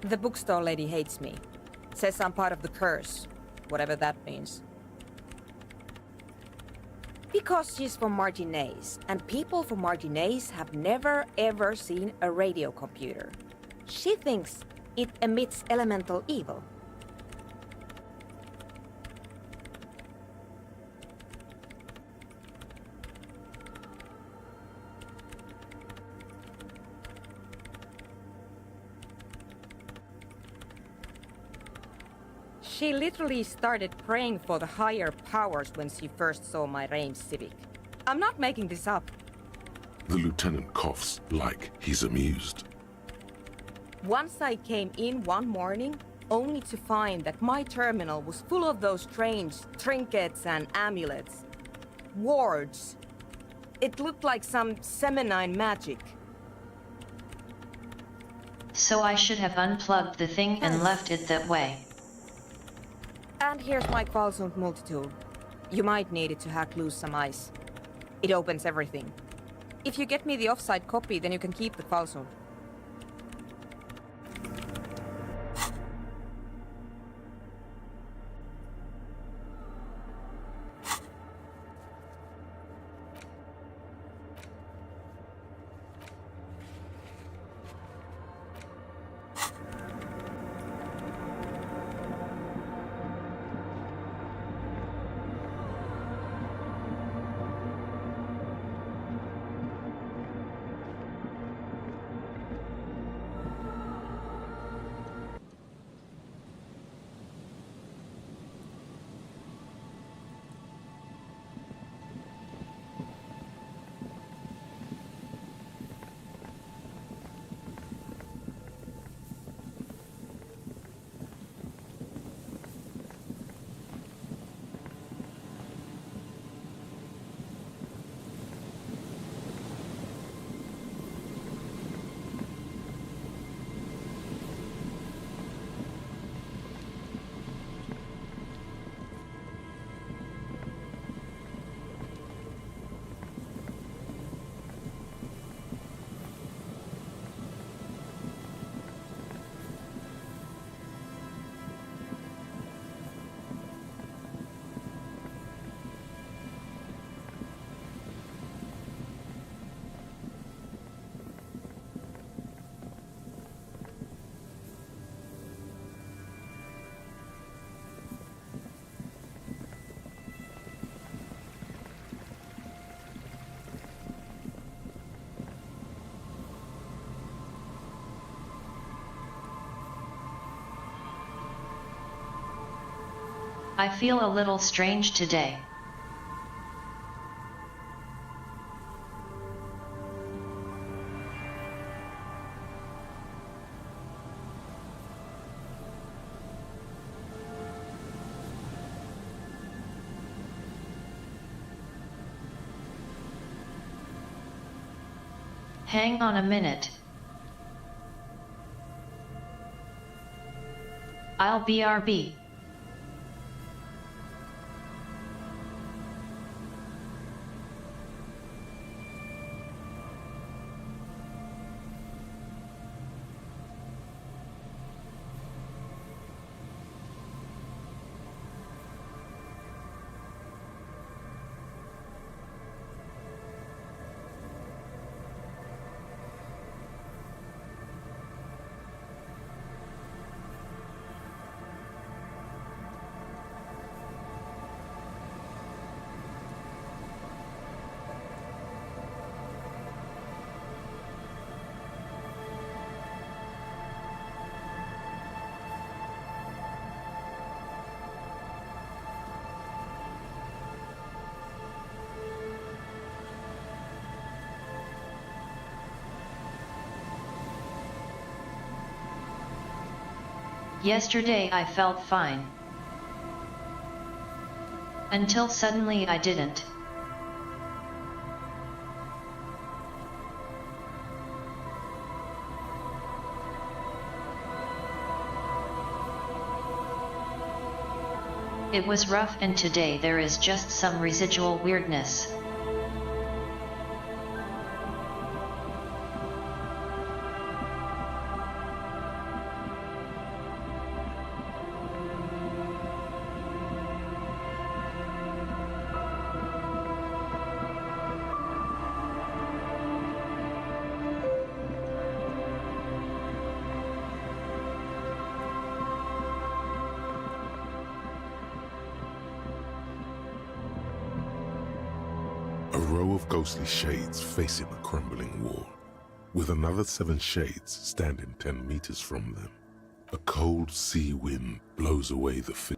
The bookstore lady hates me. Says I'm part of the curse. Whatever that means. Because she's from Martinez, and people from Martinez have never ever seen a radio computer. She thinks it emits elemental evil. She literally started praying for the higher powers when she first saw my range civic. I'm not making this up. The lieutenant coughs like he's amused. Once I came in one morning, only to find that my terminal was full of those strange trinkets and amulets. Wards. It looked like some Semenine magic. So I should have unplugged the thing and left it that way. And here's my Qualsund multitool. You might need it to hack loose some ice. It opens everything. If you get me the offside copy, then you can keep the Qualsund. I feel a little strange today. Hang on a minute. I'll BRB. Yesterday I felt fine. Until suddenly I didn't. It was rough, and today there is just some residual weirdness. A row of ghostly shades facing a crumbling wall, with another 7 shades standing 10 meters from them. A cold sea wind blows away the fish.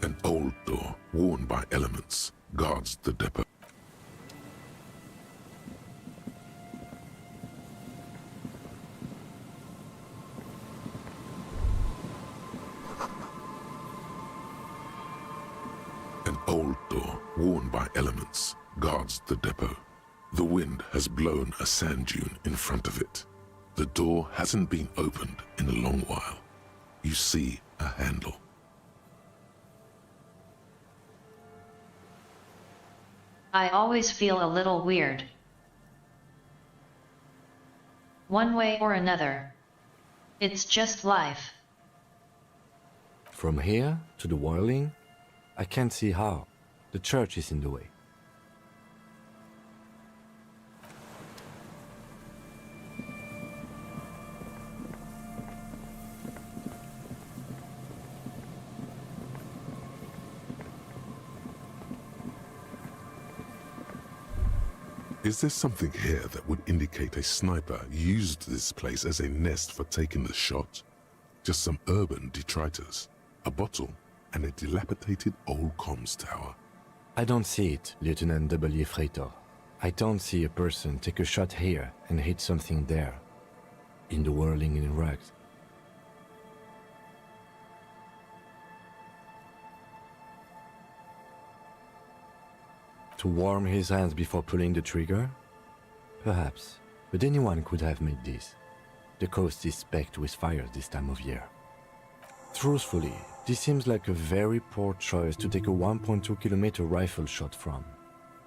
An old door, worn by elements, guards the depot. An old door, worn by elements, guards the depot. The wind has blown a sand dune in front of it. The door hasn't been opened in a long while. You see a handle. I always feel a little weird. One way or another. It's just life. From here to the whirling, I can't see how. The church is in the way. Is there something here that would indicate a sniper used this place as a nest for taking the shot? Just some urban detritus, a bottle, and a dilapidated old comms tower. I don't see it, Lieutenant W. Freitor. I don't see a person take a shot here and hit something there, in the whirling in rags. To warm his hands before pulling the trigger? Perhaps, but anyone could have made this. The coast is specked with fires this time of year. Truthfully, this seems like a very poor choice to take a 1.2 kilometer rifle shot from.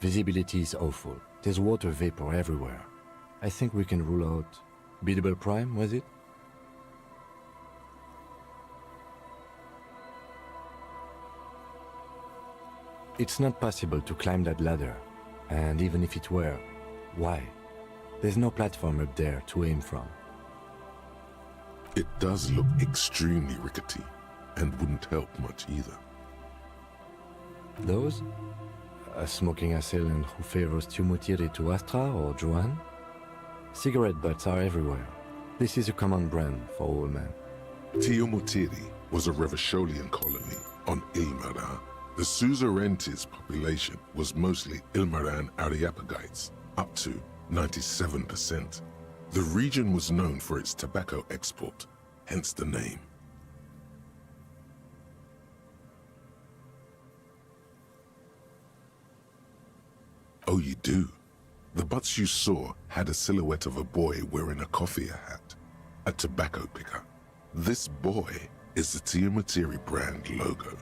Visibility is awful. There's water vapor everywhere. I think we can rule out Biddable Prime, was it? It's not possible to climb that ladder, and even if it were, why? There's no platform up there to aim from. It does look extremely rickety, and wouldn't help much either. Those? A smoking assailant who favors Tumutiri to Astra or Joan? Cigarette butts are everywhere. This is a common brand for all men. Tiomutiri was a Revacholian colony on Ilmaran. The Suzerainty's population was mostly Ilmaran Areopagites, up to 97%. The region was known for its tobacco export, hence the name. Oh, you do? The butts you saw had a silhouette of a boy wearing a coffee hat, a tobacco picker. This boy is the Tiomutiri brand logo.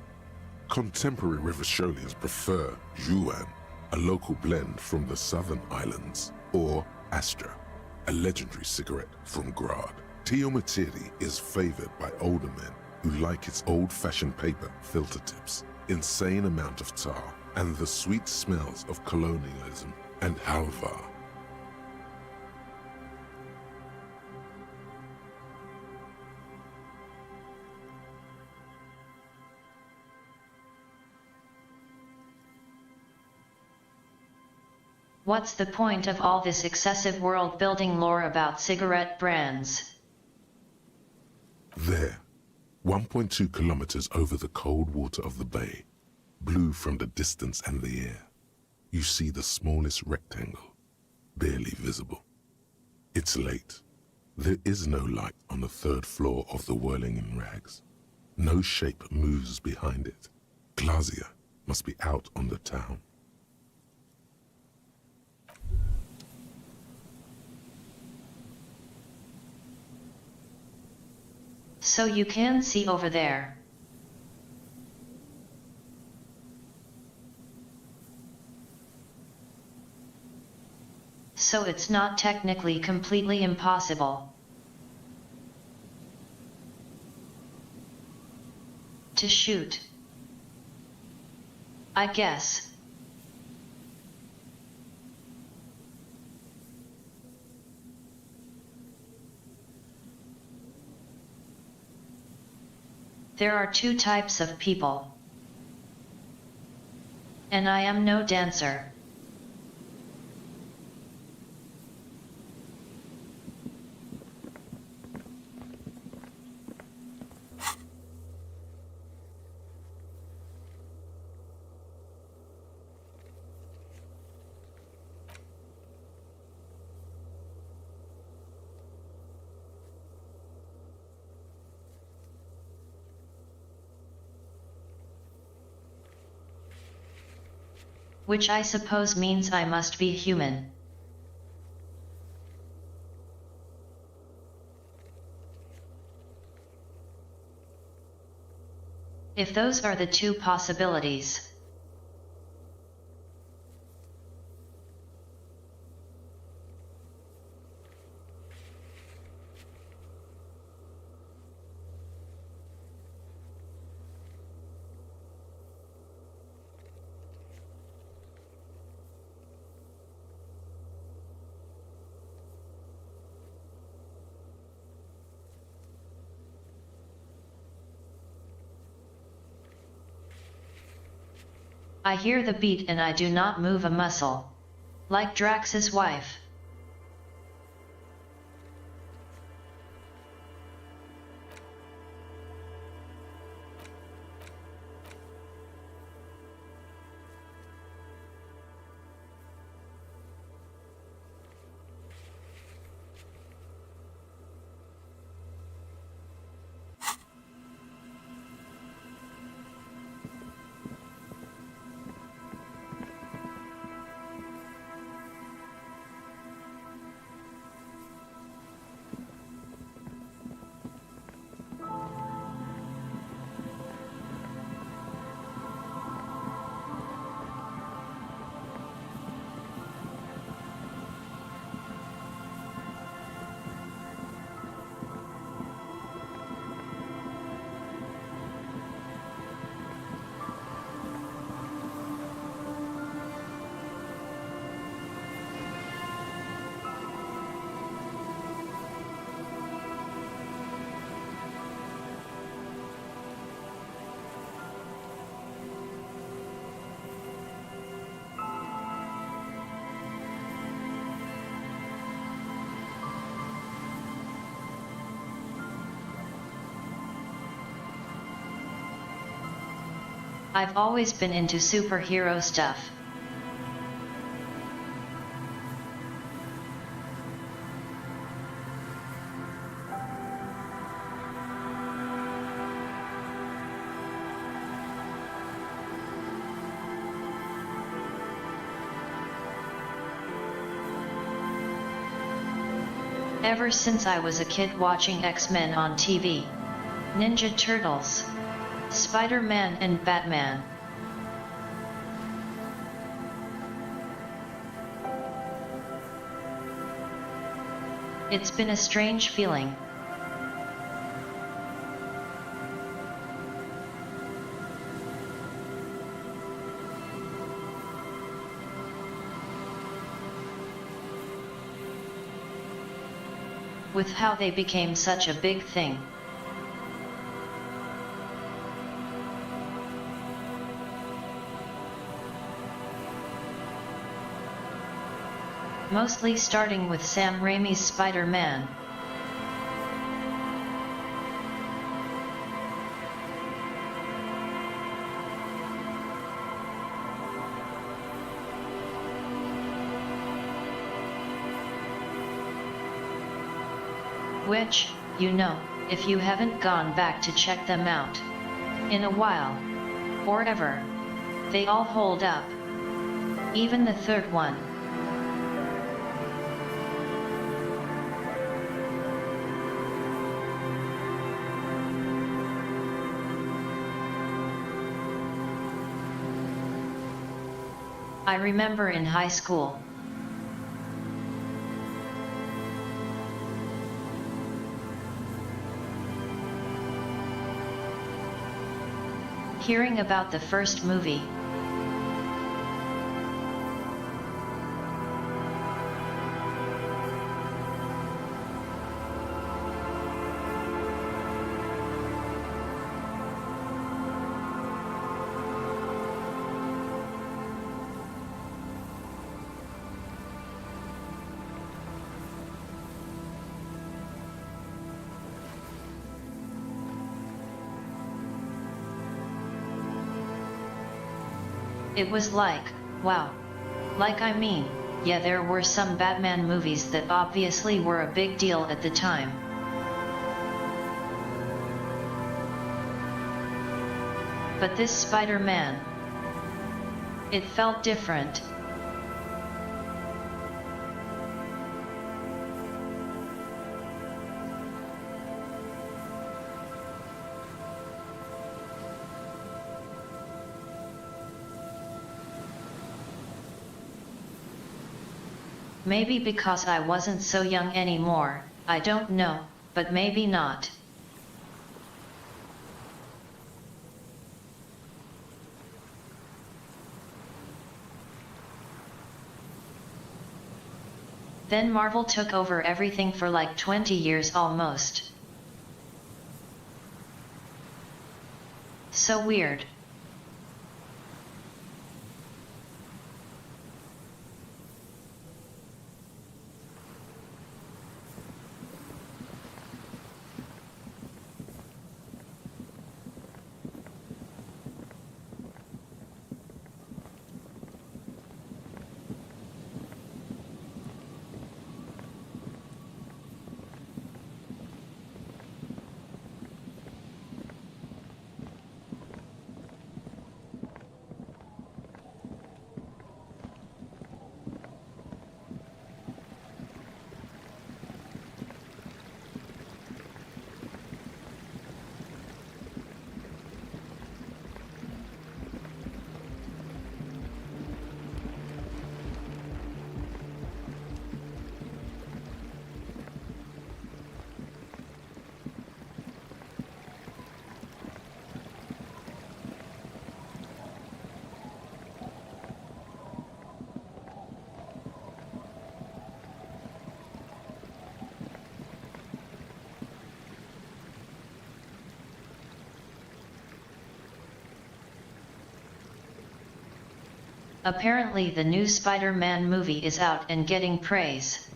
Contemporary Revacholians prefer Yuan, a local blend from the southern islands, or Astra, a legendary cigarette from Grad. Tiomutiri is favored by older men who like its old-fashioned paper filter tips, insane amount of tar, and the sweet smells of colonialism and halva. What's the point of all this excessive world-building lore about cigarette brands? There, 1.2 kilometers over the cold water of the bay, blue from the distance and the air, you see the smallest rectangle, barely visible. It's late. There is no light on the third floor of the whirling in rags. No shape moves behind it. Glazia must be out on the town. So you can see over there. So it's not technically completely impossible to shoot, I guess. There are two types of people, and I am no dancer. Which I suppose means I must be human. If those are the two possibilities. I hear the beat and I do not move a muscle. Like Drax's wife. I've always been into superhero stuff. Ever since I was a kid watching X-Men on TV, Ninja Turtles, Spider-Man and Batman. It's been a strange feeling. With how they became such a big thing. Mostly starting with Sam Raimi's Spider-Man. Which, you know, if you haven't gone back to check them out in a while, or ever, they all hold up. Even the third one. I remember in high school. Hearing about the first movie. It was like, wow. Like I mean, yeah, there were some Batman movies that obviously were a big deal at the time. But this Spider-Man, it felt different. Maybe because I wasn't so young anymore, I don't know, but maybe not. Then Marvel took over everything for like 20 years almost. So weird. Apparently the new Spider-Man movie is out and getting praise.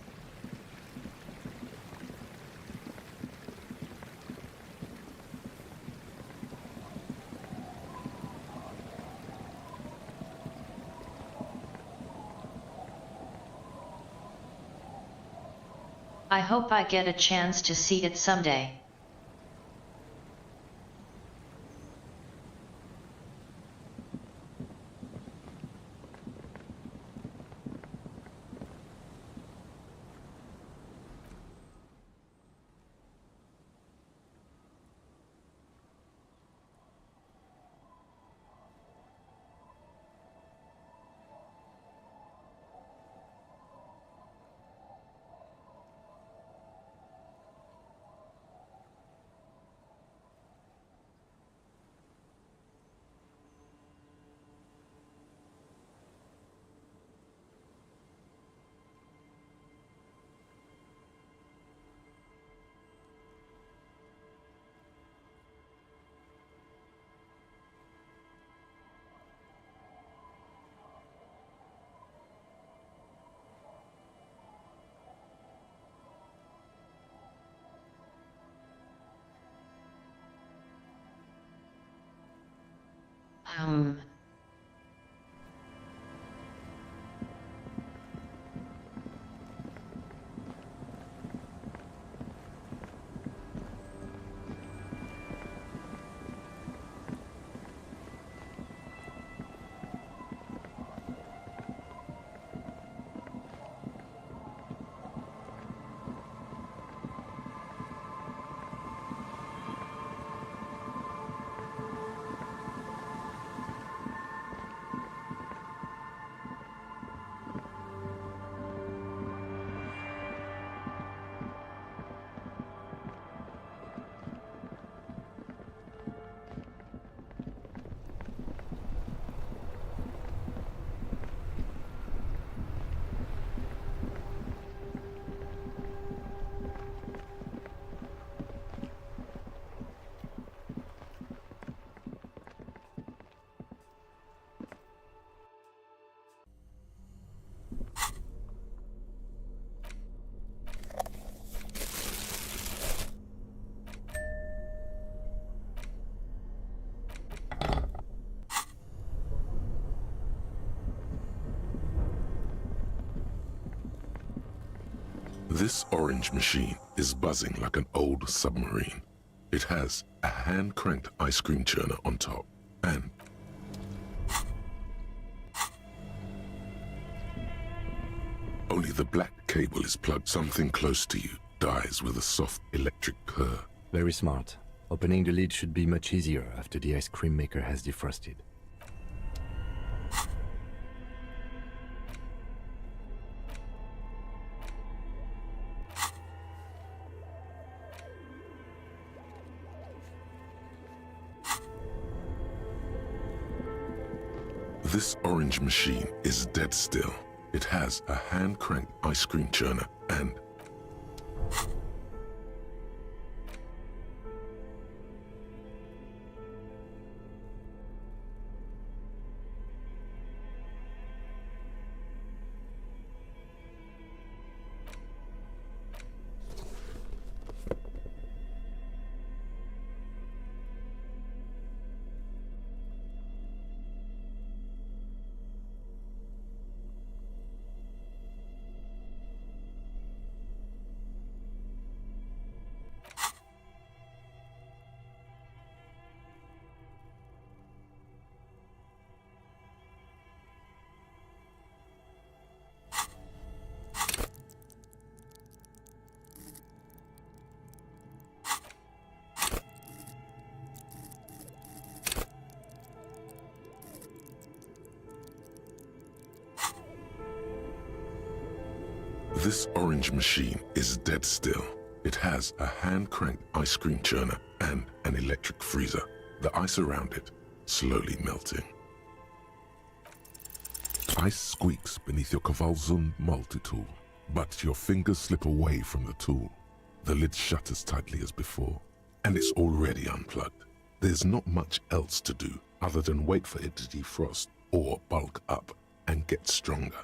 I hope I get a chance to see it someday. This orange machine is buzzing like an old submarine. It has a hand-cranked ice cream churner on top, and only the black cable is plugged. Something close to you dies with a soft electric purr. Very smart. Opening the lid should be much easier after the ice cream maker has defrosted. This orange machine is dead still. It has a hand-cranked ice cream churner and this orange machine is dead still. It has a hand-cranked ice cream churner and an electric freezer. The ice around it slowly melting. Ice squeaks beneath your Kavalzund multi-tool, but your fingers slip away from the tool. The lid shuts as tightly as before, and it's already unplugged. There's not much else to do other than wait for it to defrost or bulk up and get stronger.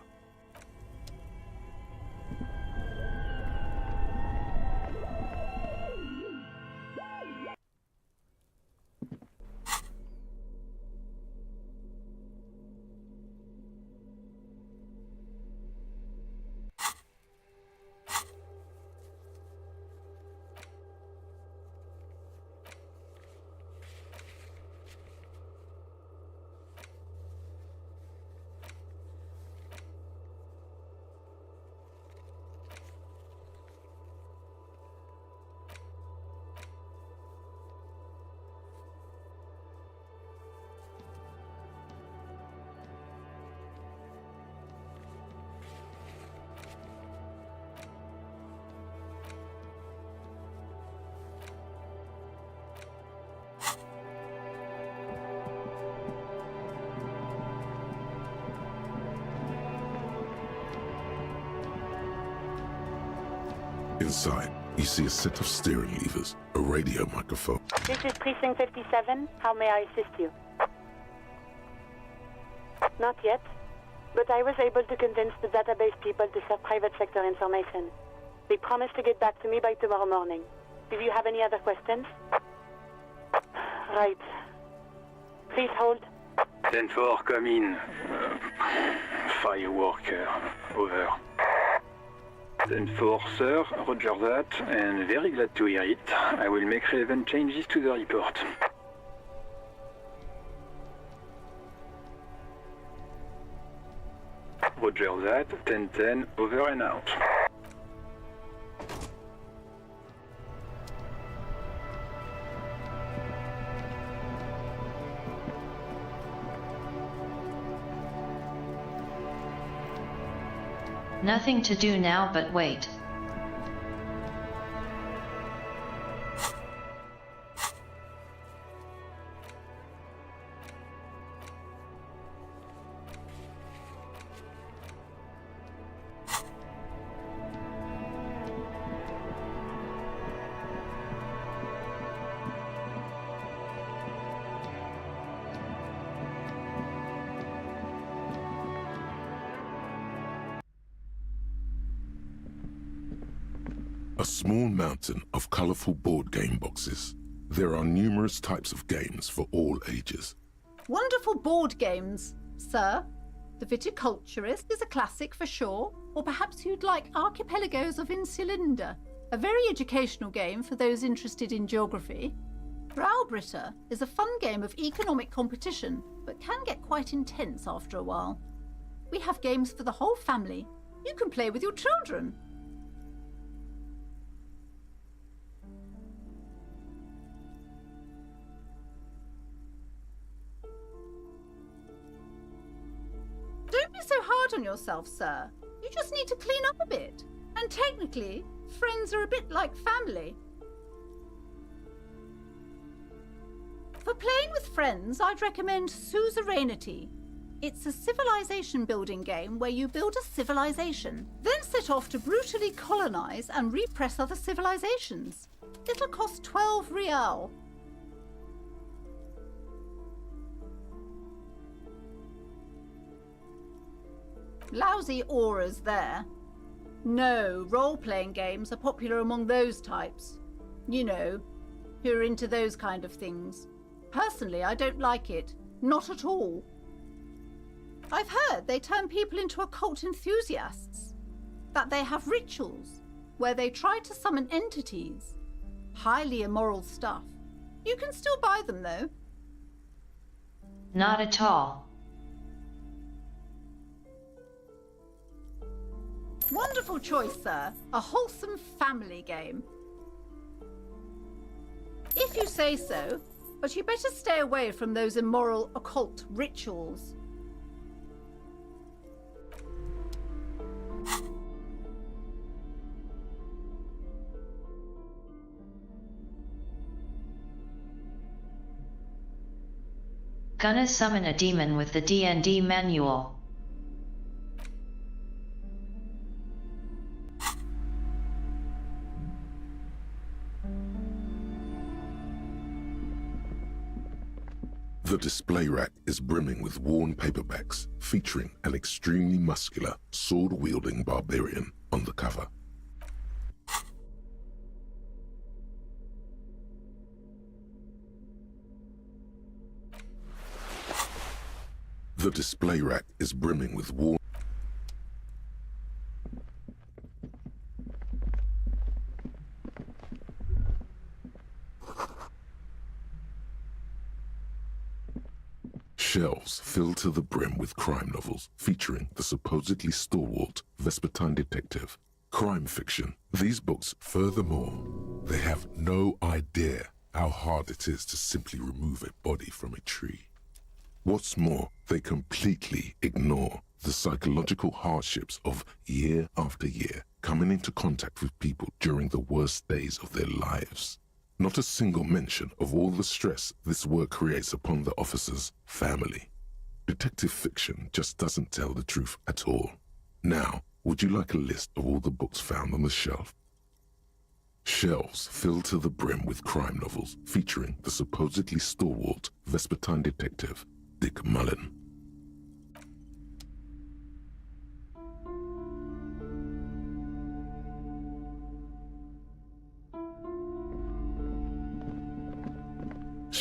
Inside, you see a set of steering levers, a radio microphone. This is Precinct 57. How may I assist you? Not yet, but I was able to convince the database people to share private sector information. They promised to get back to me by tomorrow morning. Do you have any other questions? Right. Please hold. 10-4, come in. Fireworker, over. 10-4, sir, roger that, and very glad to hear it. I will make relevant changes to the report. Roger that, 10-10, over and out. Nothing to do now but wait. A small mountain of colorful board game boxes. There are numerous types of games for all ages. Wonderful board games, sir. The Viticulturist is a classic for sure. Or perhaps you'd like Archipelagos of Insulinda, a very educational game for those interested in geography. Browbritter is a fun game of economic competition, but can get quite intense after a while. We have games for the whole family. You can play with your children. Don't be so hard on yourself, sir. You just need to clean up a bit. And technically, friends are a bit like family. For playing with friends, I'd recommend Suzerainty. It's a civilization building game where you build a civilization, then set off to brutally colonize and repress other civilizations. It'll cost 12 real. Lousy auras there. No, role-playing games are popular among those types. You know, who are into those kind of things. Personally, I don't like it. Not at all. I've heard they turn people into occult enthusiasts. That they have rituals where they try to summon entities. Highly immoral stuff. You can still buy them, though. Not at all. Wonderful choice, sir. A wholesome family game. If you say so, but you better stay away from those immoral occult rituals. Gonna summon a demon with the D&D manual. The display rack is brimming with worn paperbacks featuring an extremely muscular, sword-wielding barbarian on the cover. The display rack is brimming with worn shelves filled to the brim with crime novels featuring the supposedly stalwart Vespertine detective. Crime fiction. These books, furthermore, they have no idea how hard it is to simply remove a body from a tree. What's more, they completely ignore the psychological hardships of year after year coming into contact with people during the worst days of their lives. Not a single mention of all the stress this work creates upon the officer's family. Detective fiction just doesn't tell the truth at all. Now, would you like a list of all the books found on the shelf? Shelves filled to the brim with crime novels featuring the supposedly stalwart Vespertine detective, Dick Mullen.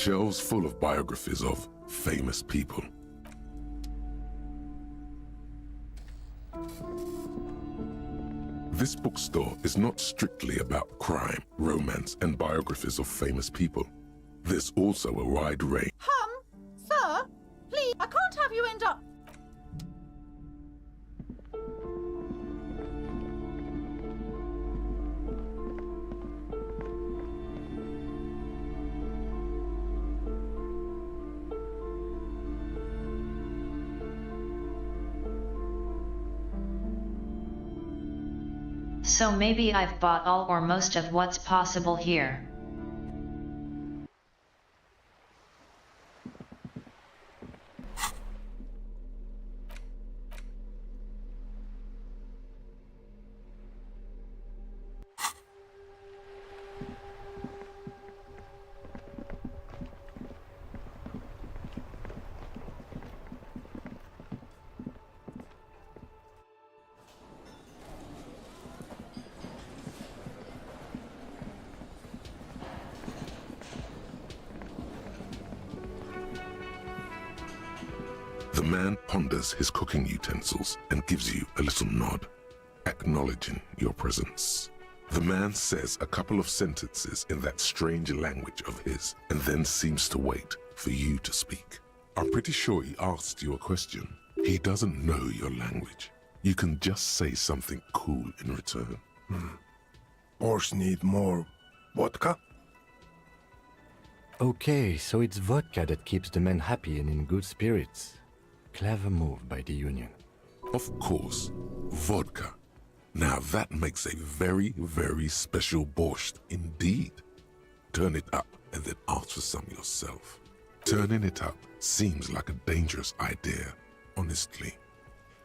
Shelves full of biographies of famous people. This bookstore is not strictly about crime, romance, and biographies of famous people. There's also a wide range. Sir, please, I can't have you end up... So maybe I've bought all or most of what's possible here. The man ponders his cooking utensils and gives you a little nod. acknowledging your presence. The man says a couple of sentences in that strange language of his and then seems to wait for you to speak. I'm pretty sure he asked you a question. He doesn't know your language. You can just say something cool in return. Boss need more vodka? Okay, so it's vodka that keeps the men happy and in good spirits. Clever move by the Union. Of course, vodka. Now that makes a very, very special borscht indeed. Turn it up and then ask for some yourself. Turning it up seems like a dangerous idea, honestly.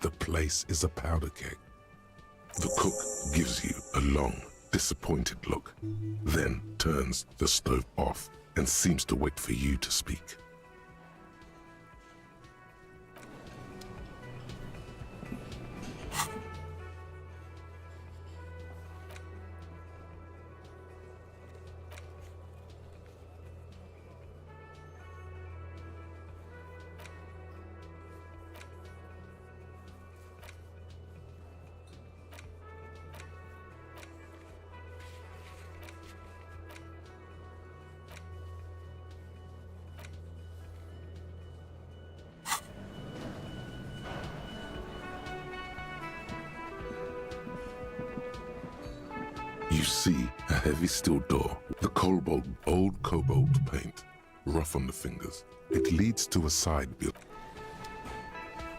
The place is a powder keg. The cook gives you a long, disappointed look, then turns the stove off and seems to wait for you to speak. You see a heavy steel door, the old cobalt paint, rough on the fingers. It leads to a side building.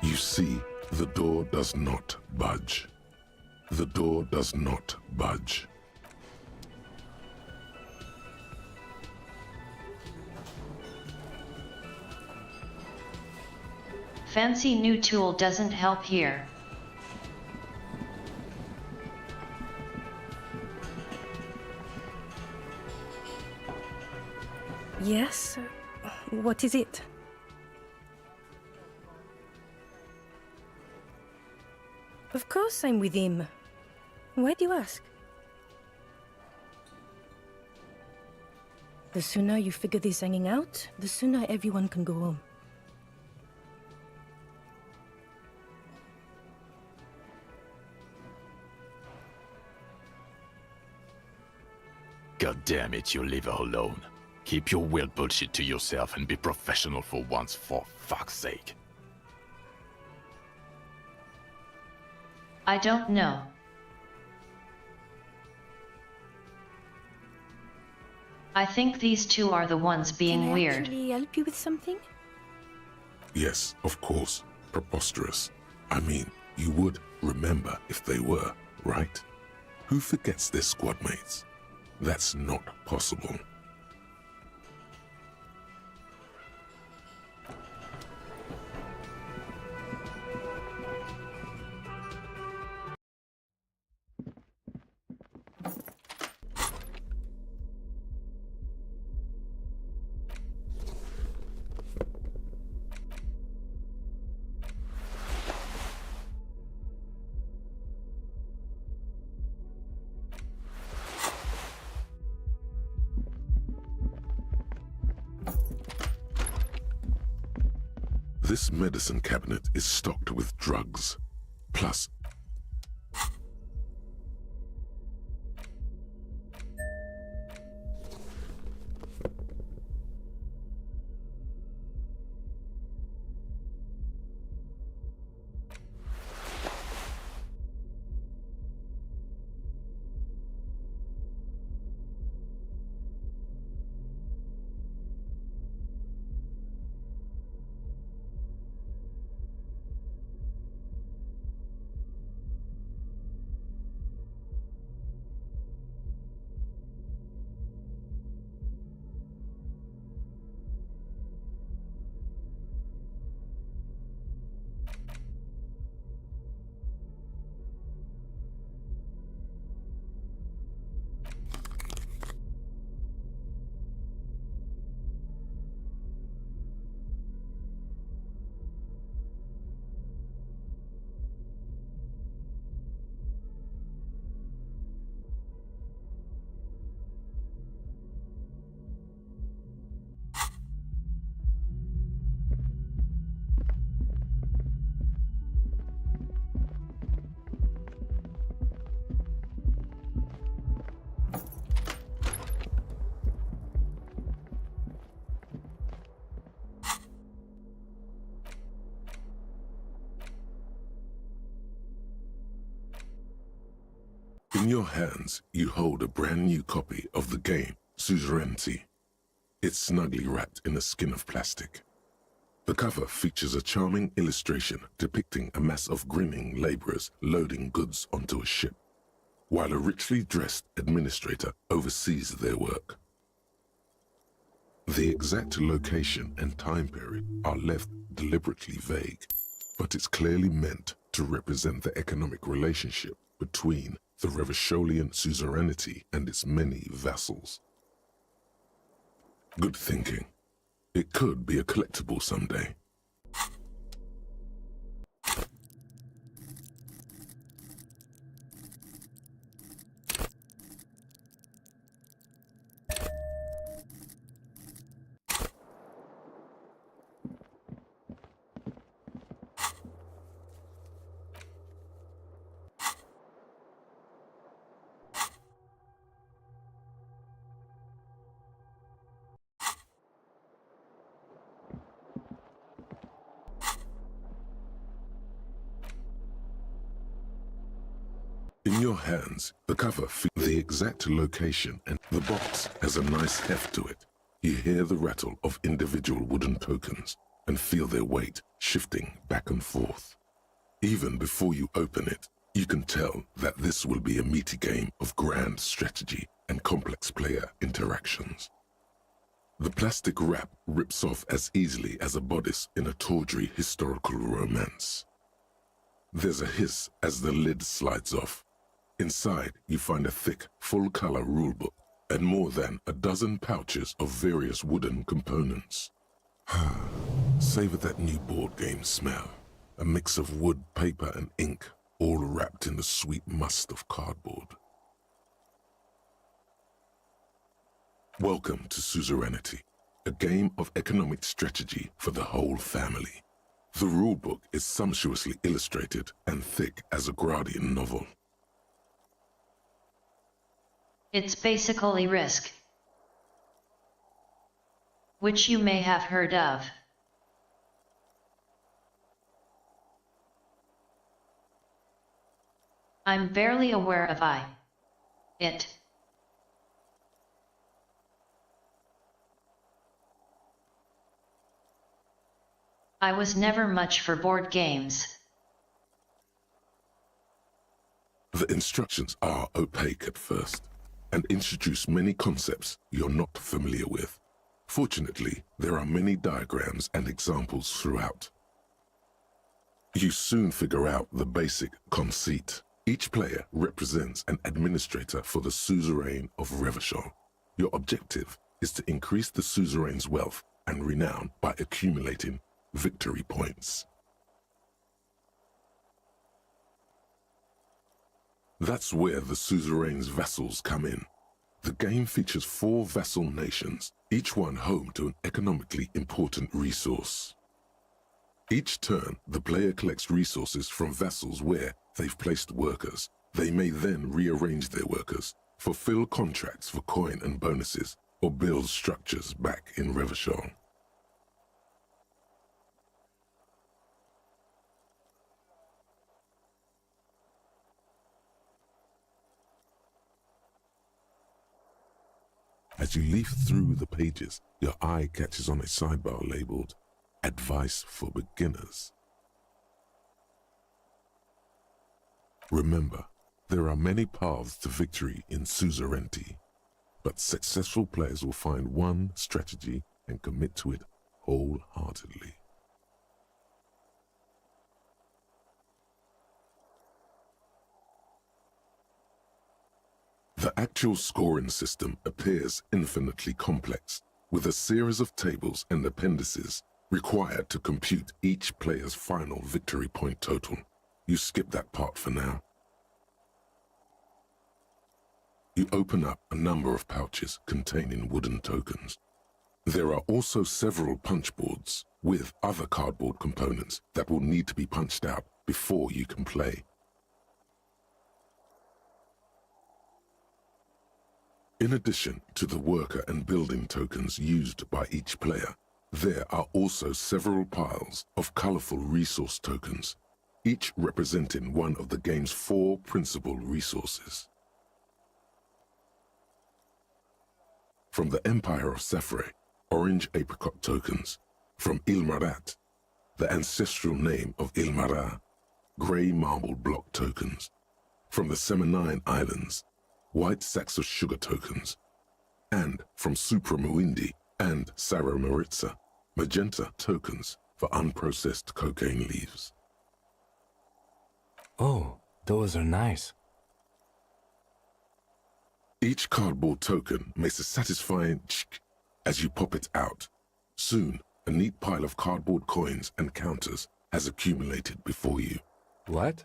You see the door does not budge. The door does not budge. Fancy new tool doesn't help here. Yes? What is it? Of course I'm with him. Why do you ask? The sooner you figure this hanging out, the sooner everyone can go home. God damn it, you leave her alone. Keep your weird bullshit to yourself and be professional for once, for fuck's sake. I don't know. I think these two are the ones being Can I weird. actually help you with something? Yes, of course. Preposterous. I mean, you would remember if they were, right? Who forgets their squad mates? That's not possible. This medicine cabinet is stocked with drugs. Plus, In your hands, you hold a brand new copy of the game, Suzerainty. It's snugly wrapped in a skin of plastic. The cover features a charming illustration depicting a mass of grinning laborers loading goods onto a ship, while a richly dressed administrator oversees their work. The exact location and time period are left deliberately vague, but it's clearly meant to represent the economic relationship between the Revacholian suzerainty and its many vassals. Good thinking. It could be a collectible someday. In your hands, the cover features the exact location and the box has a nice heft to it. You hear the rattle of individual wooden tokens and feel their weight shifting back and forth. Even before you open it, you can tell that this will be a meaty game of grand strategy and complex player interactions. The plastic wrap rips off as easily as a bodice in a tawdry historical romance. There's a hiss as the lid slides off. Inside, you find a thick, full-color rulebook and more than a dozen pouches of various wooden components. Savor that new board game smell. A mix of wood, paper, and ink, all wrapped in the sweet must of cardboard. Welcome to Suzerainty, a game of economic strategy for the whole family. The rulebook is sumptuously illustrated and thick as a Gradian novel. It's basically Risk, which you may have heard of. I'm barely aware of it. I was never much for board games. The instructions are opaque at first and introduce many concepts you're not familiar with. Fortunately, there are many diagrams and examples throughout. You soon figure out the basic conceit. Each player represents an administrator for the suzerain of Revachol. Your objective is to increase the suzerain's wealth and renown by accumulating victory points. That's where the suzerain's vassals come in. The game features 4 vassal nations, each one home to an economically important resource. Each turn, the player collects resources from vassals where they've placed workers. They may then rearrange their workers, fulfill contracts for coin and bonuses, or build structures back in Revachol. As you leaf through the pages, your eye catches on a sidebar labeled Advice for Beginners. Remember, there are many paths to victory in Suzerainty, but successful players will find one strategy and commit to it wholeheartedly. The actual scoring system appears infinitely complex, with a series of tables and appendices required to compute each player's final victory point total. You skip that part for now. You open up a number of pouches containing wooden tokens. There are also several punch boards with other cardboard components that will need to be punched out before you can play. In addition to the worker and building tokens used by each player, there are also several piles of colorful resource tokens, each representing one of the game's 4 principal resources. From the Empire of Sefre, orange apricot tokens. From Ilmarat, the ancestral name of Ilmara, grey marble block tokens. From the Seminine Islands, white sacks of sugar tokens. And from Supramuindi and Sarah Maritza, magenta tokens for unprocessed cocaine leaves. Oh, those are nice. Each cardboard token makes a satisfying tsk as you pop it out. Soon, a neat pile of cardboard coins and counters has accumulated before you. What?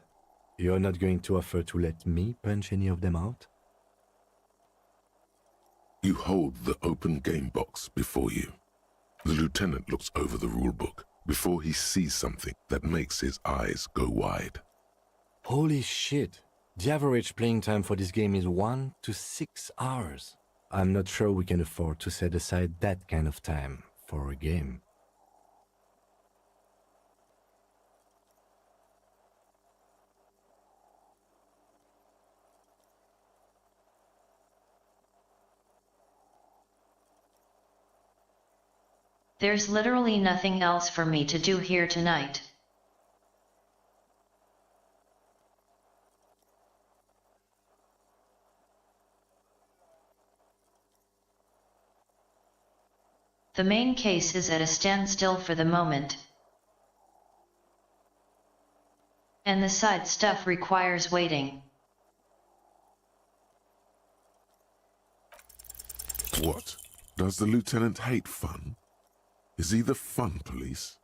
You're not going to offer to let me punch any of them out? You hold the open game box before you. The lieutenant looks over the rulebook before he sees something that makes his eyes go wide. Holy shit! The average playing time for this game is 1 to 6 hours. I'm not sure we can afford to set aside that kind of time for a game. There's literally nothing else for me to do here tonight. The main case is at a standstill for the moment. And the side stuff requires waiting. What? Does the lieutenant hate fun? Is he the fun police?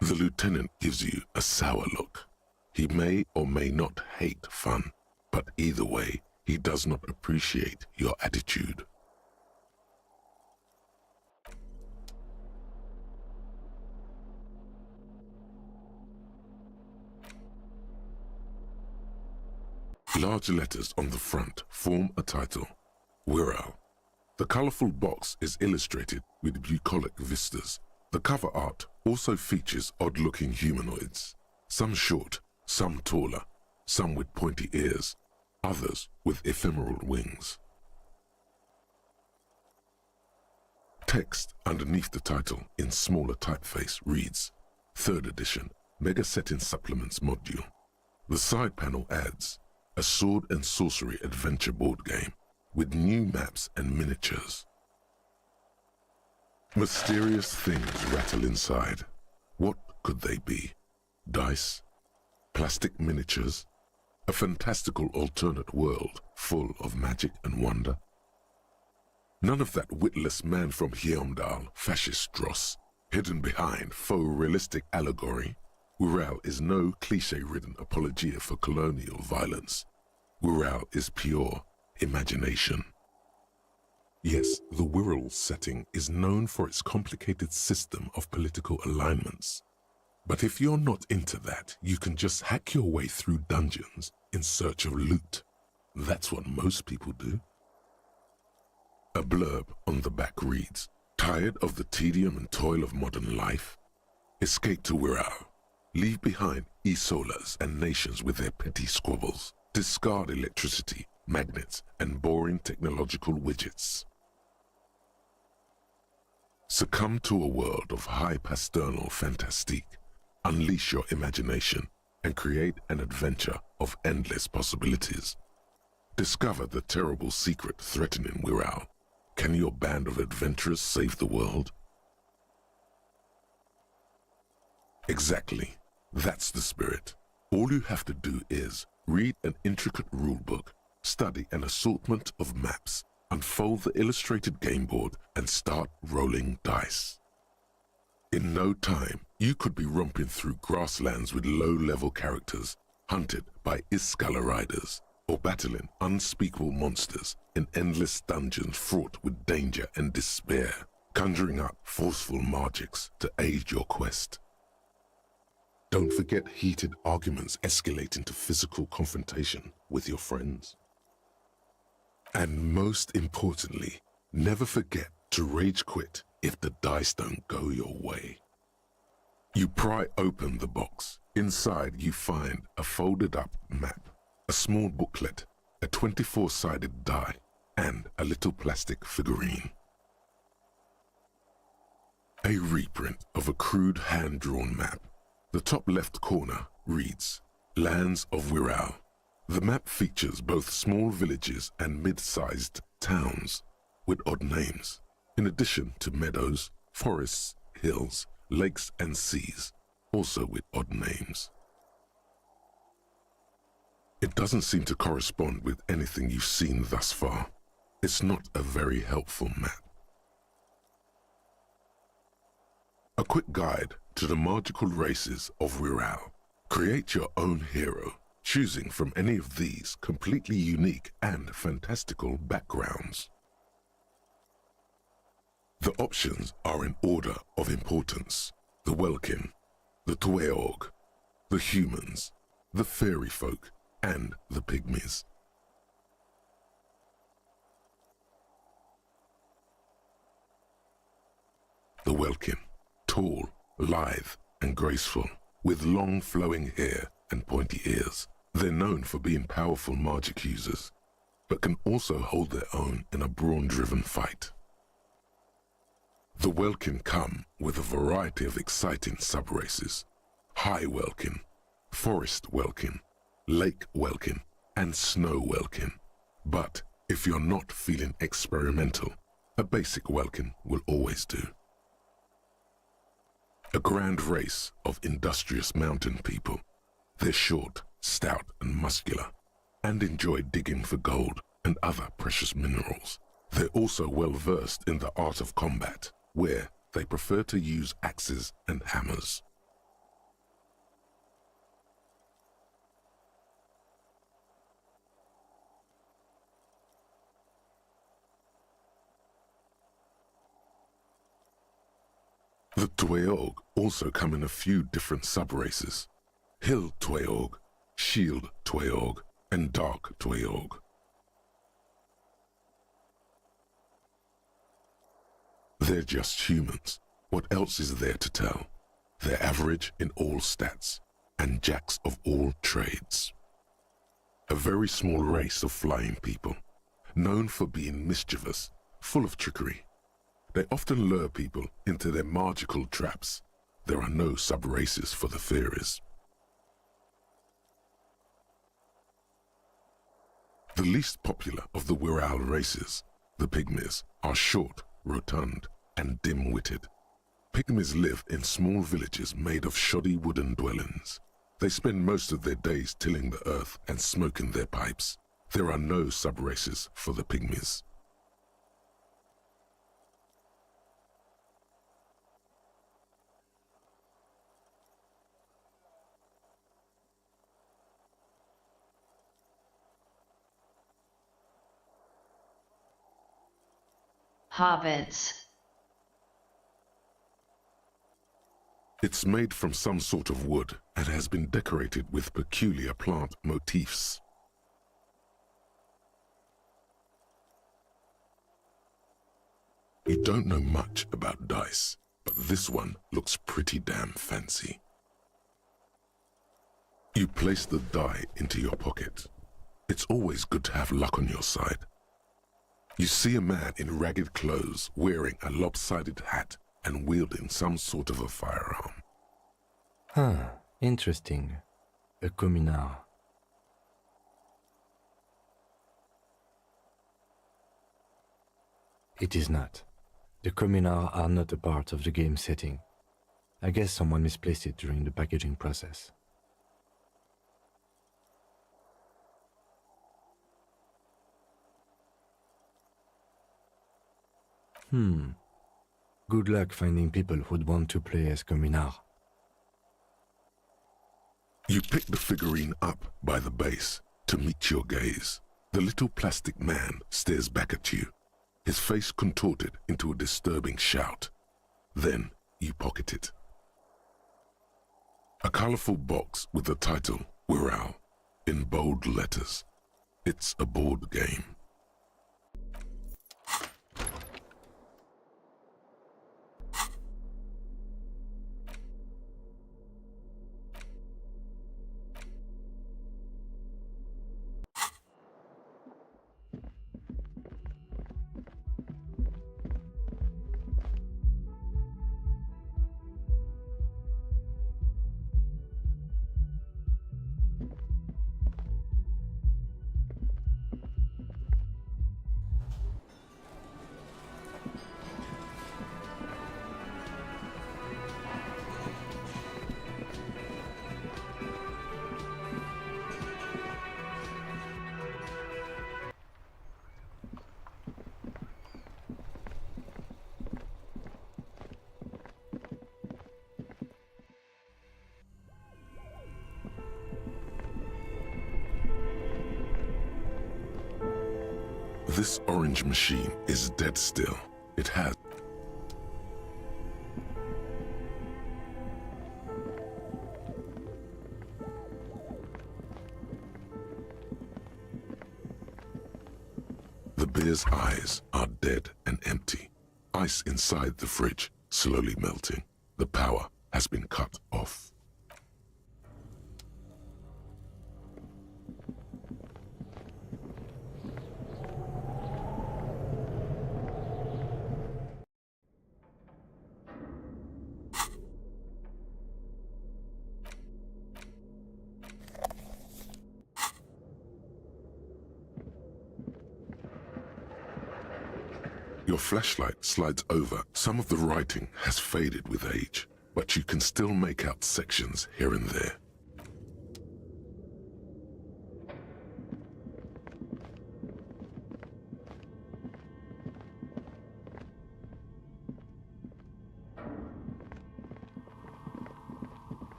The lieutenant gives you a sour look. He may or may not hate fun, but either way, he does not appreciate your attitude. Large letters on the front form a title, Wirral. The colorful box is illustrated with bucolic vistas. The cover art also features odd-looking humanoids, some short, some taller, some with pointy ears, others with ephemeral wings. Text underneath the title in smaller typeface reads, 3rd edition, Mega Set-in Supplements Module. The side panel adds, a sword and sorcery adventure board game with new maps and miniatures. Mysterious things rattle inside. What could they be? Dice? Plastic miniatures? A fantastical alternate world full of magic and wonder? None of that witless man from Heimdall, fascist dross, hidden behind faux realistic allegory. Wirral is no cliché-ridden apologia for colonial violence. Wirral is pure imagination. Yes, the Wirral setting is known for its complicated system of political alignments. But if you're not into that, you can just hack your way through dungeons in search of loot. That's what most people do. A blurb on the back reads, tired of the tedium and toil of modern life? Escape to Wirral. Leave behind Isolas and nations with their petty squabbles. Discard electricity, magnets, and boring technological widgets. Succumb to a world of high pasternal fantastique. Unleash your imagination and create an adventure of endless possibilities. Discover the terrible secret threatening Wirral. Can your band of adventurers save the world? Exactly. That's the spirit. All you have to do is read an intricate rulebook, study an assortment of maps, unfold the illustrated game board, and start rolling dice. In no time, you could be romping through grasslands with low-level characters, hunted by Iskala riders, or battling unspeakable monsters in endless dungeons fraught with danger and despair, conjuring up forceful magics to aid your quest. Don't forget heated arguments escalate into physical confrontation with your friends. And most importantly, never forget to rage quit if the dice don't go your way. You pry open the box. Inside you find a folded up map, a small booklet, a 24-sided die, and a a little plastic figurine. A reprint of a crude hand-drawn map. The top left corner reads, Lands of Wirral. The map features both small villages and mid-sized towns with odd names, in addition to meadows, forests, hills, lakes and seas, also with odd names. It doesn't seem to correspond with anything you've seen thus far. It's not a very helpful map. A quick guide to the magical races of Wirral. Create your own hero, choosing from any of these completely unique and fantastical backgrounds. The options are in order of importance: the Welkin, the Tweog, the humans, the fairy folk, and the pygmies. The Welkin, tall, lithe, and graceful, with long flowing hair and pointy ears. They're known for being powerful magic users, but can also hold their own in a brawn-driven fight. The Welkin come with a variety of exciting sub-races: High Welkin, Forest Welkin, Lake Welkin, and Snow Welkin. But if you're not feeling experimental, a basic Welkin will always do. A grand race of industrious mountain people. They're short, stout, and muscular, and enjoy digging for gold and other precious minerals. They're also well versed in the art of combat, where they prefer to use axes and hammers. The Tweog also come in a few different sub-races: Hill Tweog, Shield Tweog, and Dark Tweog. They're just humans. What else is there to tell? They're average in all stats, and jacks of all trades. A very small race of flying people, known for being mischievous, full of trickery. They often lure people into their magical traps. There are no sub-races for the fairies. The least popular of the Wirral races, the pygmies, are short, rotund, and dim-witted. Pygmies live in small villages made of shoddy wooden dwellings. They spend most of their days tilling the earth and smoking their pipes. There are no sub-races for the pygmies. Hobbits. It's made from some sort of wood and has been decorated with peculiar plant motifs. You don't know much about dice, but this one looks pretty damn fancy. You place the die into your pocket. It's always good to have luck on your side. You see a man in ragged clothes wearing a lopsided hat and wielding some sort of a firearm. Huh, interesting. A communard. It is not. The communards are not a part of the game setting. I guess someone misplaced it during the packaging process. Good luck finding people who'd want to play as communard. You pick the figurine up by the base to meet your gaze. The little plastic man stares back at you, his face contorted into a disturbing shout. Then you pocket it. A colorful box with the title Wirral in bold letters. It's a board game. This orange machine is dead still. It has... The beer's eyes are dead and empty. Ice inside the fridge, slowly melting. The power has been cut off. Your flashlight slides over. Some of the writing has faded with age, but you can still make out sections here and there.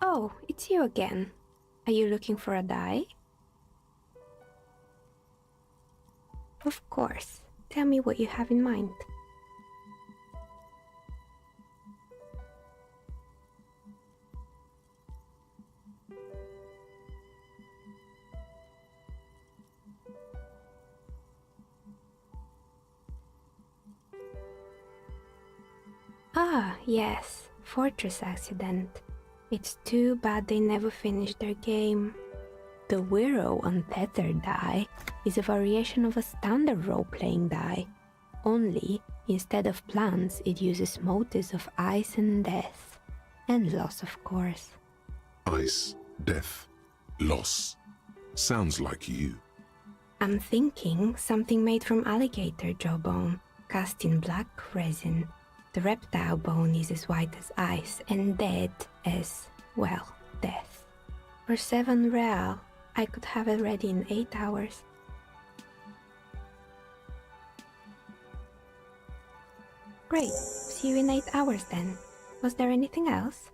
Oh, it's you again. Are you looking for a die? Of course. Tell me what you have in mind. Ah, yes. Fortress accident. It's too bad they never finished their game. The Wiro Untethered die is a variation of a standard role-playing die. Only, instead of plants, it uses motives of ice and death. And loss, of course. Ice, death, loss. Sounds like you. I'm thinking something made from alligator jawbone, cast in black resin. The reptile bone is as white as ice and dead as, well, death. For 7 real, I could have it ready in 8 hours. Great, see you in 8 hours then. Was there anything else?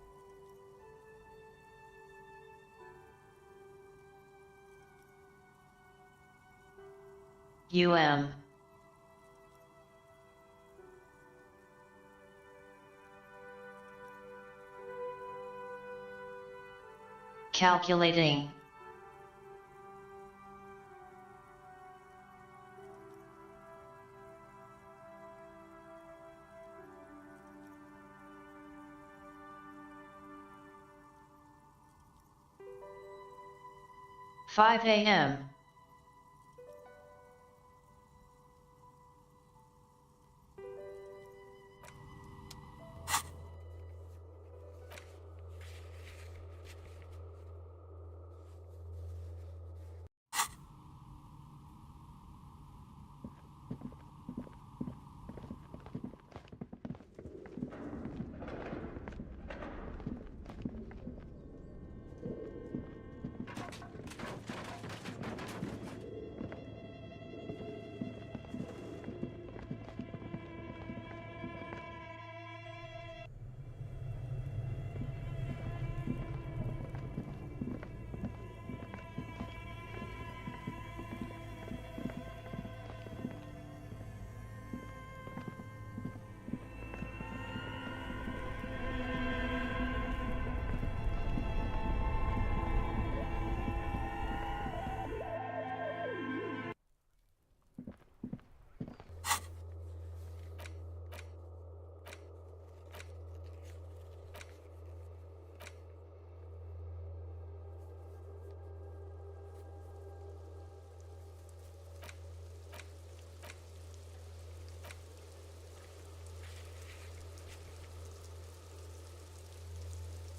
Calculating. "5 a.m.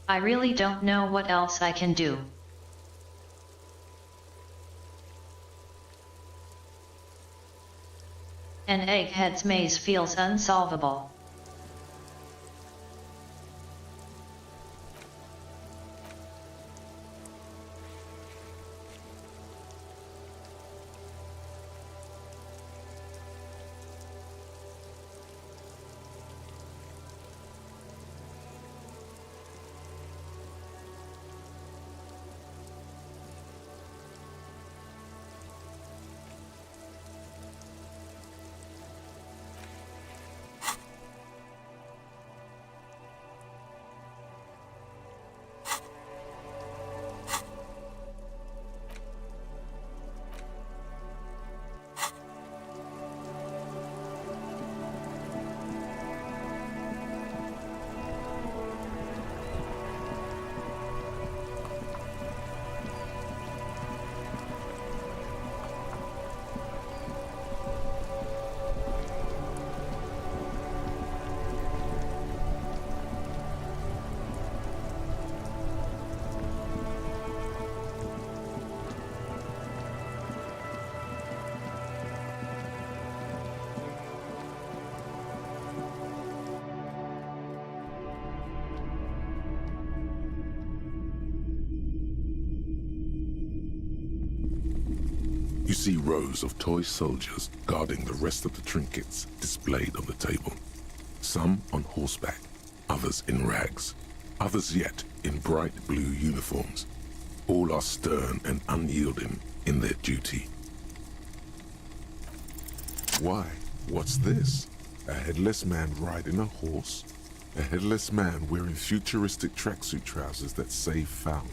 I really don't know what else I can do. An egghead's maze feels unsolvable. You see rows of toy soldiers guarding the rest of the trinkets displayed on the table. Some on horseback, others in rags, others yet in bright blue uniforms. All are stern and unyielding in their duty. Why? What's this? A headless man riding a horse? A headless man wearing futuristic tracksuit trousers that say found.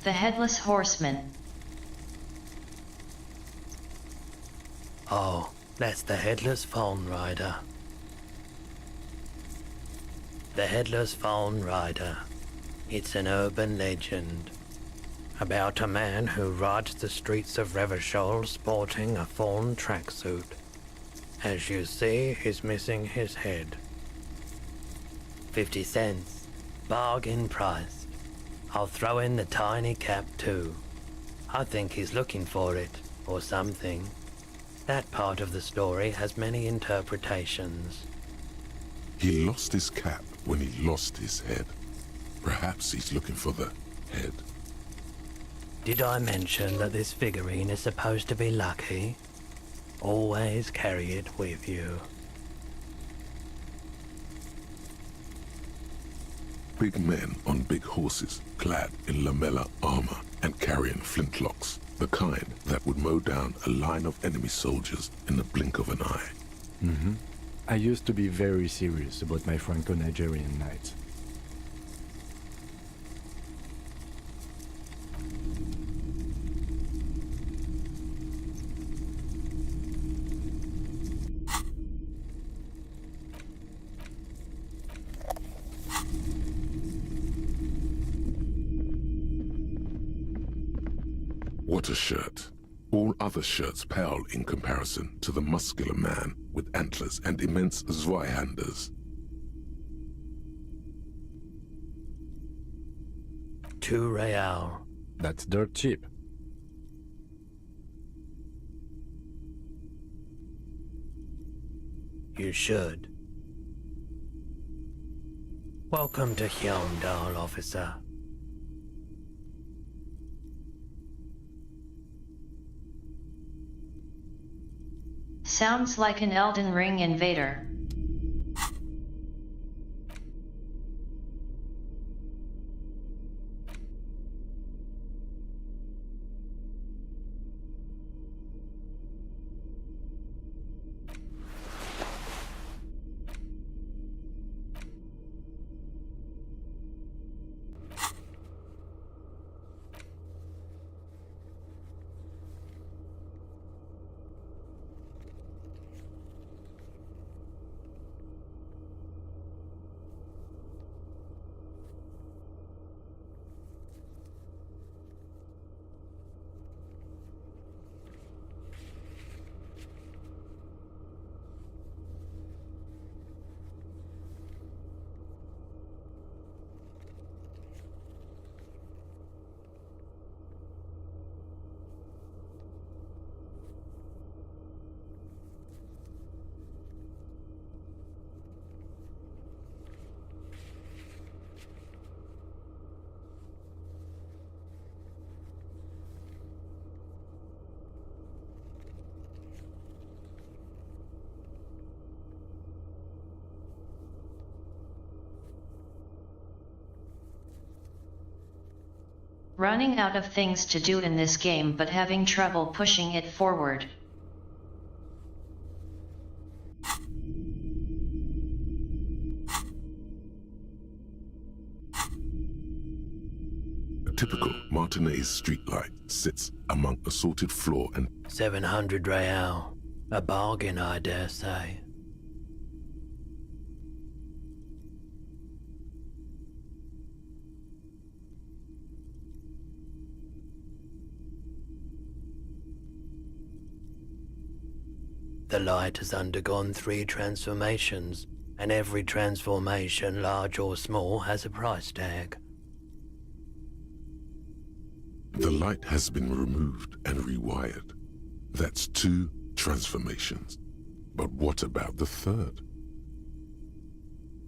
The Headless Horseman. Oh, that's the Headless Phone Rider. The Headless Phone Rider. It's an urban legend about a man who rides the streets of Revachol sporting a fawn tracksuit. As you see, he's missing his head. 50 cents. Bargain priced. I'll throw in the tiny cap too. I think he's looking for it, or something. That part of the story has many interpretations. He lost his cap when he lost his head. Perhaps he's looking for the head. Did I mention that this figurine is supposed to be lucky? Always carry it with you. Big men on big horses, clad in lamella armor and carrying flintlocks, the kind that would mow down a line of enemy soldiers in the blink of an eye. I used to be very serious about my Franco-Nigerian nights. What a shirt. All other shirts pale in comparison to the muscular man with antlers and immense Zweihanders. 2 real. That's dirt cheap. You should. Welcome to Hyundai, officer. Sounds like an Elden Ring invader. Running out of things to do in this game but having trouble pushing it forward. A typical Martinez streetlight sits among assorted floor and 700 real. A bargain, I dare say. The light has undergone 3 transformations, and every transformation, large or small, has a price tag. the light has been removed and rewired. That's 2 transformations. But what about the third?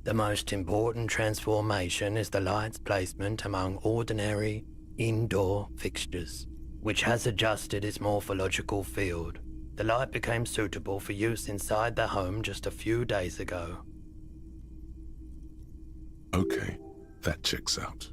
The most important transformation is the light's placement among ordinary, indoor fixtures, which has adjusted its morphological field. The light became suitable for use inside the home just a few days ago. Okay, that checks out.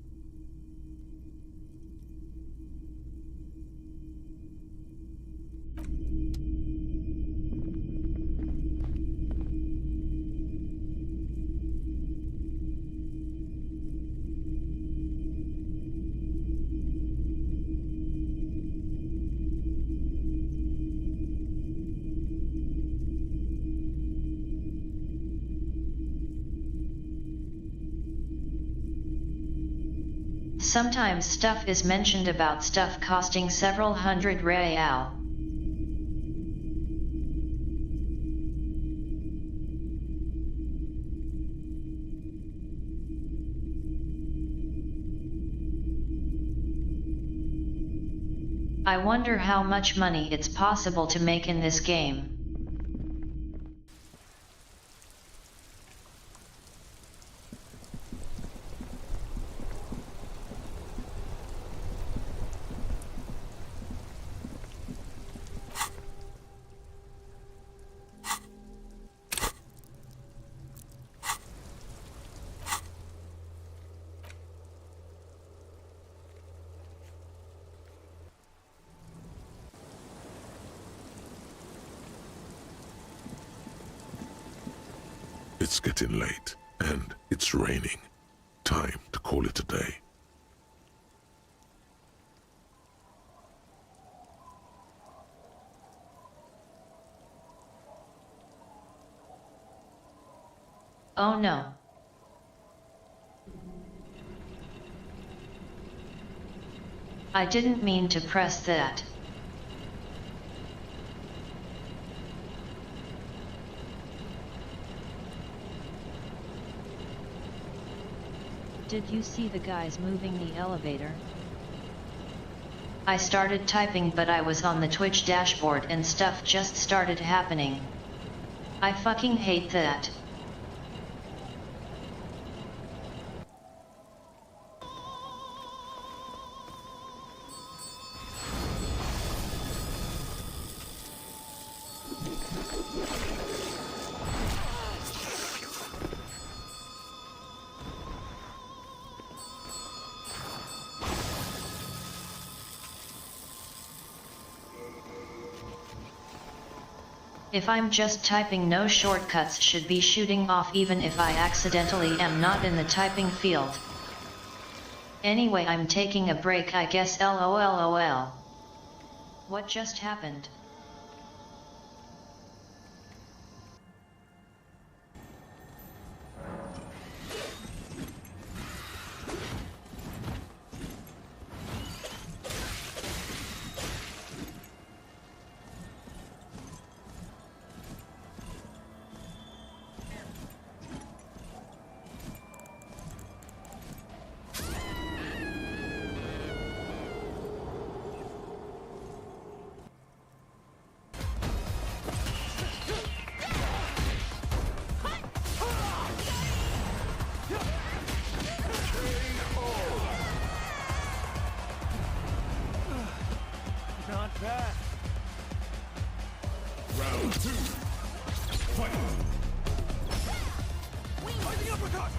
Sometimes stuff is mentioned about stuff costing several hundred real. I wonder how much money it's possible to make in this game. It's getting late, and it's raining. Time to call it a day. Oh no. I didn't mean to press that. Did you see the guys moving the elevator? I started typing, but I was on the Twitch dashboard and stuff just started happening. I fucking hate that. If I'm just typing, no shortcuts should be shooting off even if I accidentally am not in the typing field. Anyway, I'm taking a break, I guess. LOL. What just happened? Not bad. Round two. Fight. Fighting uppercut!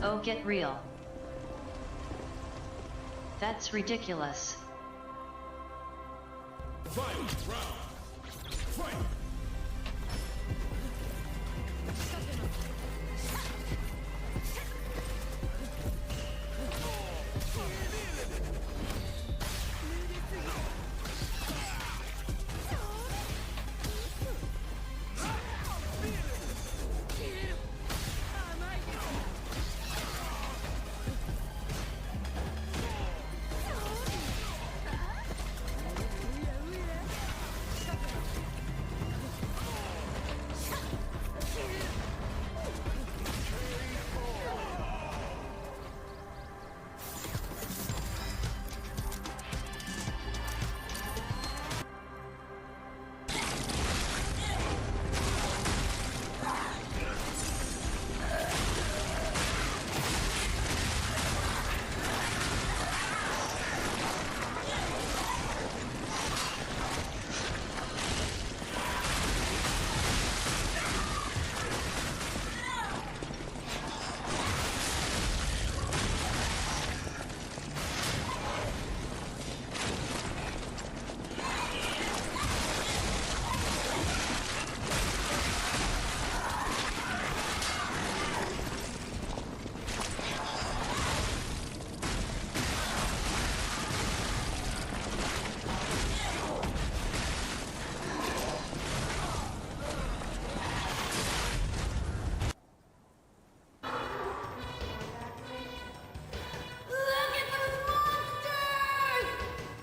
Oh, get real. That's ridiculous. Final round. Fight!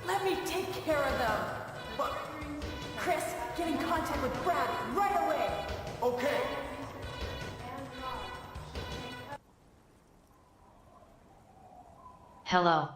Let me take care of them. But, Chris, get in contact with Brad right away. Okay. Hello.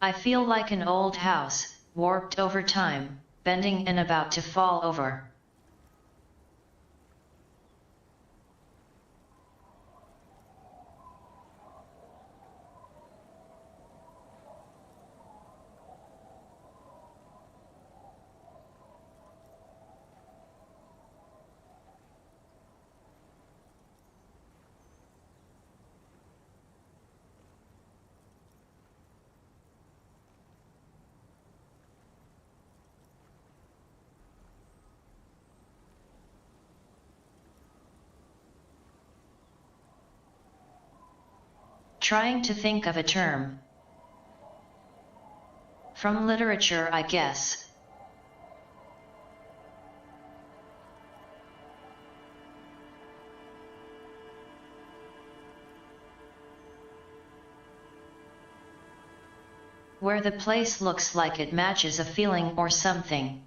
I feel like an old house, warped over time, bending and about to fall over. Trying to think of a term. From literature, I guess. Where the place looks like it matches a feeling or something.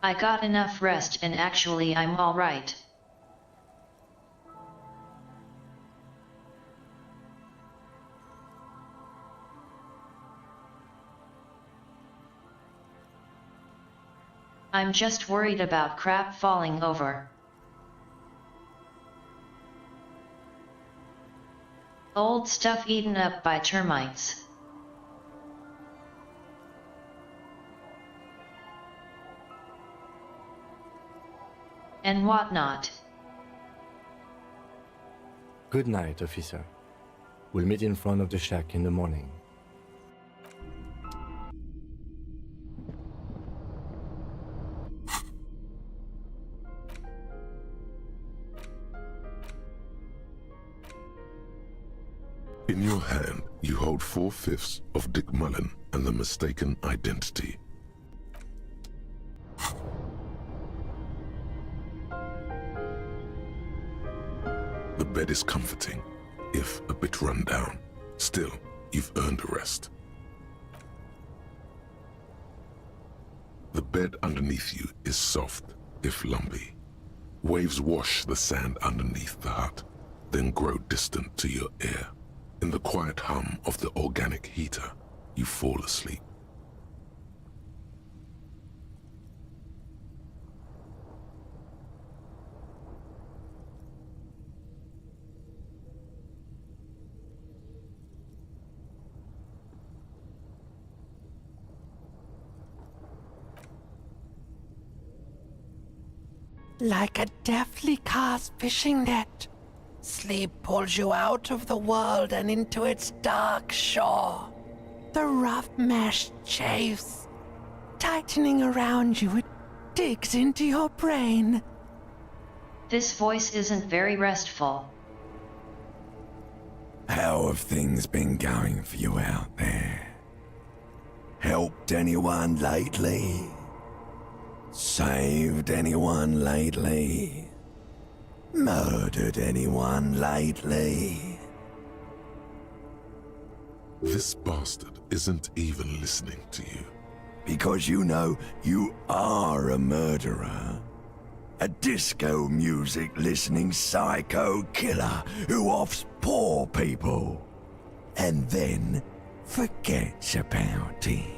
I got enough rest and actually I'm alright. I'm just worried about crap falling over. Old stuff eaten up by termites. And whatnot. Good night, officer. We'll meet in front of the shack in the morning. In your hand, you hold 4/5 of Dick Mullen and the mistaken identity. The bed is comforting, if a bit run down. Still, you've earned a rest. The bed underneath you is soft, if lumpy. Waves wash the sand underneath the hut, then grow distant to your ear. In the quiet hum of the organic heater, you fall asleep. Like a deftly cast fishing net, sleep pulls you out of the world and into its dark shore. The rough mesh chafes, tightening around you, it digs into your brain. This voice isn't very restful. How have things been going for you out there? Helped anyone lately? Saved anyone lately? Murdered anyone lately? This bastard isn't even listening to you. Because you know you are a murderer. A disco music listening psycho killer who offs poor people and then forgets about it.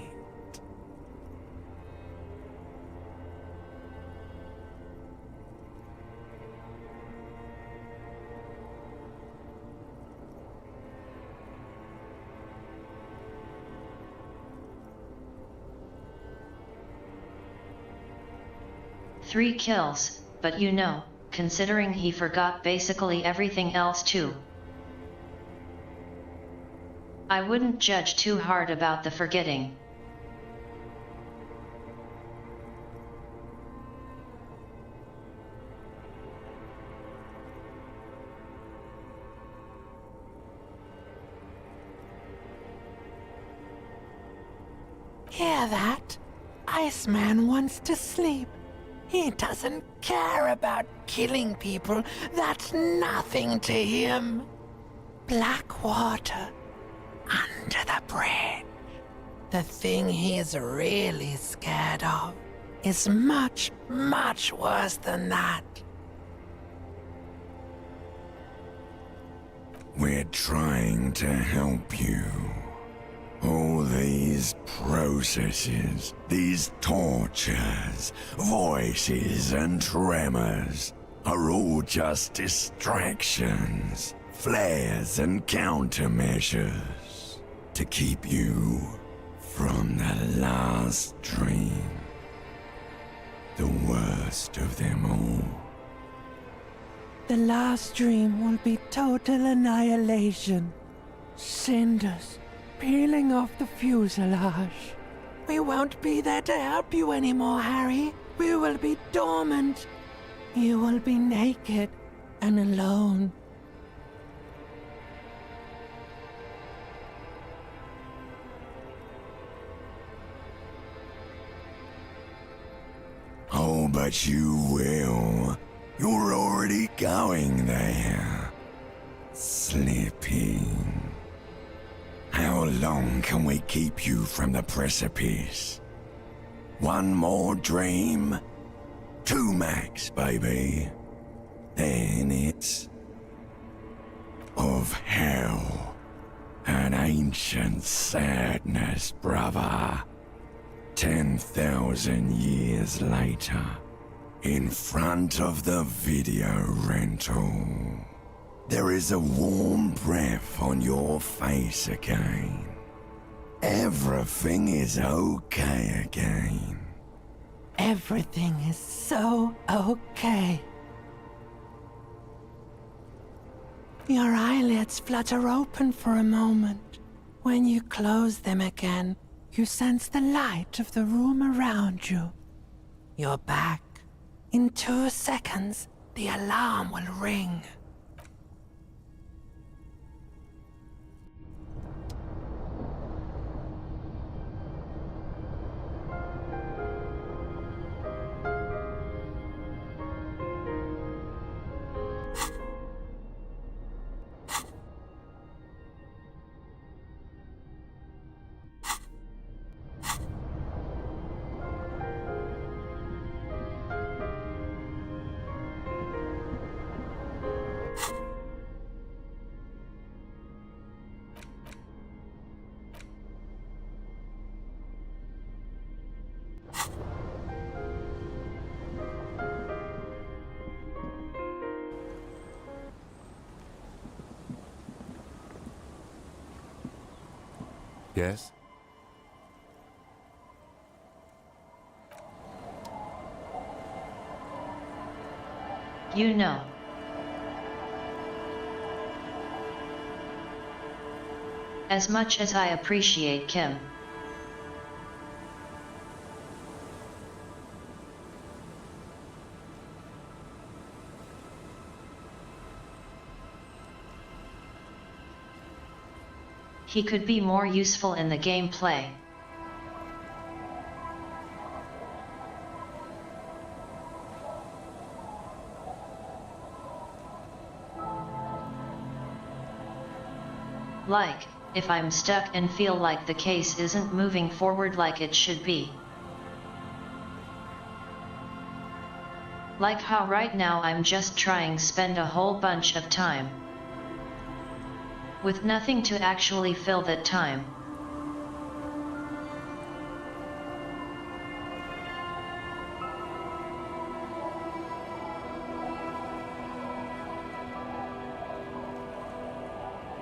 Three kills, but you know, considering he forgot basically everything else too. I wouldn't judge too hard about the forgetting. Hear that? Iceman wants to sleep. He doesn't care about killing people. That's nothing to him. Black water under the bridge. The thing he's really scared of is much, much worse than that. We're trying to help you. All these processes, these tortures, voices and tremors are all just distractions, flares and countermeasures to keep you from the last dream, the worst of them all. The last dream will be total annihilation. Cinders peeling off the fuselage. We won't be there to help you anymore, Harry. We will be dormant. You will be naked and alone. Oh, but you will. You're already going there. Slipping. How long can we keep you from the precipice? One more dream? 2 max, baby. Then it's of hell. An ancient sadness, brother. 10,000 years later, in front of the video rental. There is a warm breath on your face again. Everything is okay again. Everything is so okay. Your eyelids flutter open for a moment. When you close them again, you sense the light of the room around you. You're back. In 2 seconds, the alarm will ring. Yes? You know. As much as I appreciate Kim, he could be more useful in the gameplay. Like, if I'm stuck and feel like the case isn't moving forward like it should be. Like how right now I'm just trying to spend a whole bunch of time with nothing to actually fill that time.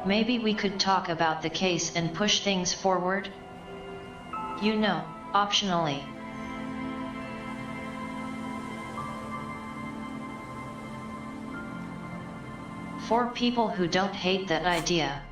Maybe we could talk about the case and push things forward? You know, optionally. For people who don't hate that idea.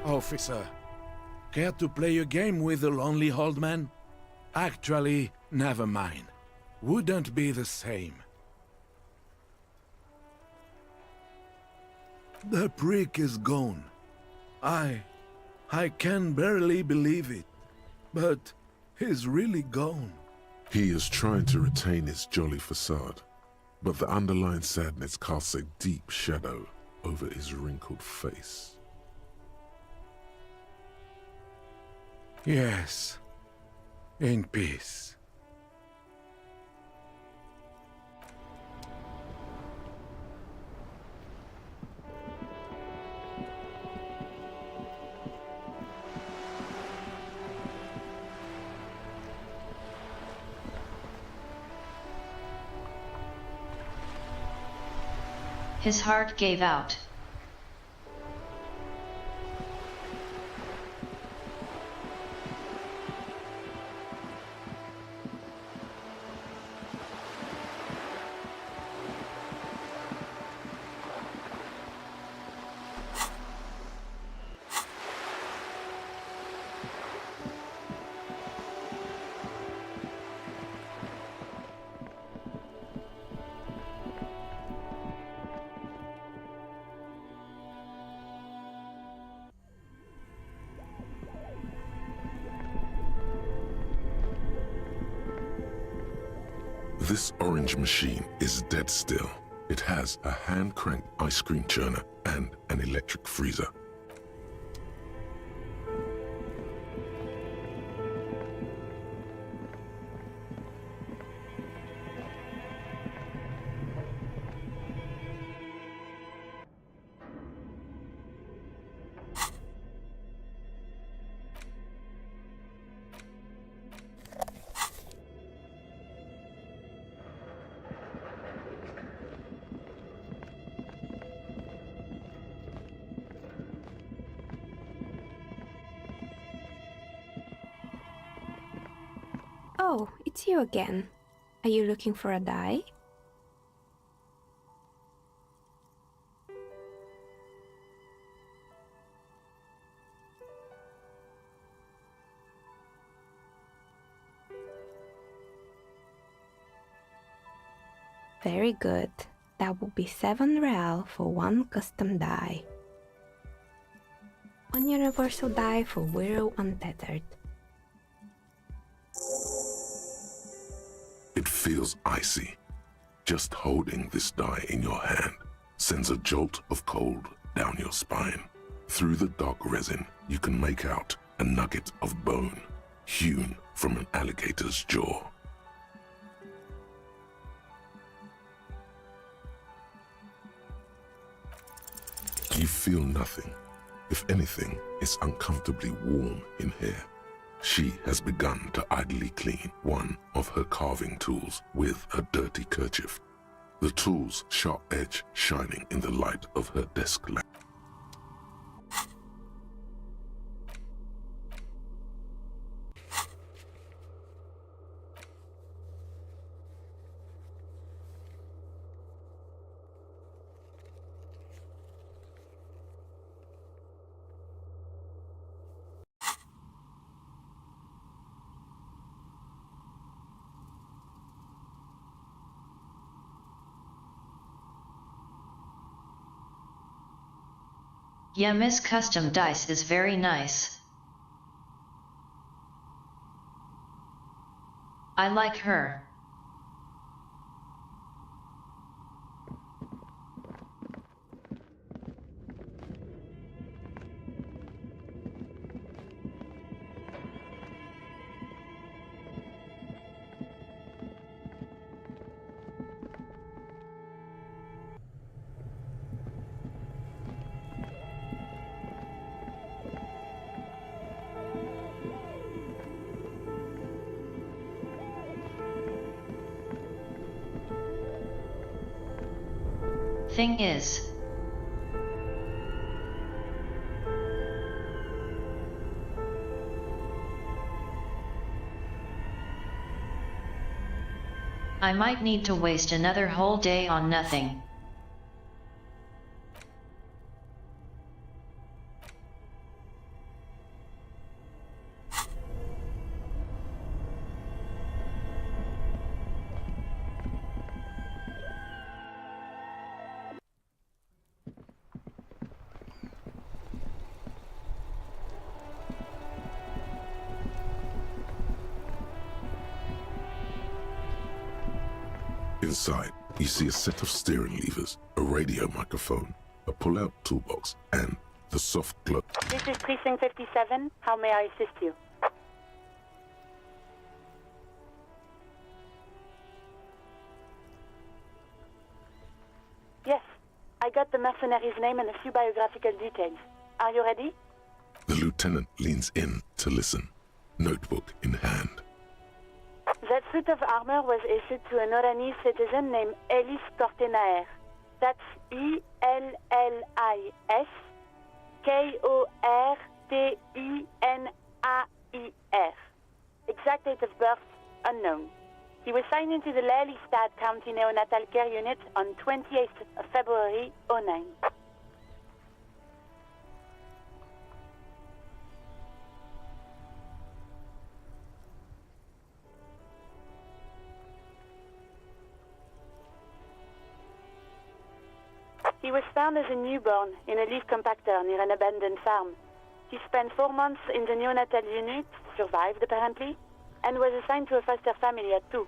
Officer, care to play a game with the lonely old man? Actually, never mind. Wouldn't be the same. The prick is gone. I can barely believe it. But he's really gone. He is trying to retain his jolly facade, but the underlying sadness casts a deep shadow over his wrinkled face. Yes, in peace. His heart gave out. This orange machine is dead still. It has a hand-cranked ice cream churner and an electric freezer. Oh, it's you again. Are you looking for a die? Very good. That will be 7 real for one custom die. One universal die for Wiro Untethered. feels icy. Just holding this die in your hand sends a jolt of cold down your spine. Through the dark resin, you can make out a nugget of bone hewn from an alligator's jaw. You feel nothing. If anything, it's uncomfortably warm in here. She has begun to idly clean one of her carving tools with a dirty kerchief, the tool's sharp edge shining in the light of her desk lamp. Yeah, Miss Custom Dice is very nice. I like her. Thing is, I might need to waste another whole day on nothing. Inside, you see a set of steering levers, a radio microphone, a pull-out toolbox, and the soft glow. This is Precinct 57. How may I assist you? Yes, I got the mercenary's name and a few biographical details. Are you ready? The lieutenant leans in to listen, notebook in hand. That suit of armor was issued to an Oranese citizen named Ellis Kortenaer. That's E-L-L-I-S K-O-R-T-E-N-A-I-R. Exact date of birth, unknown. He was signed into the Lelystad County Neonatal Care Unit on 28th of February, 09. He was found as a newborn in a leaf compactor near an abandoned farm. He spent 4 months in the neonatal unit, survived apparently, and was assigned to a foster family at 2.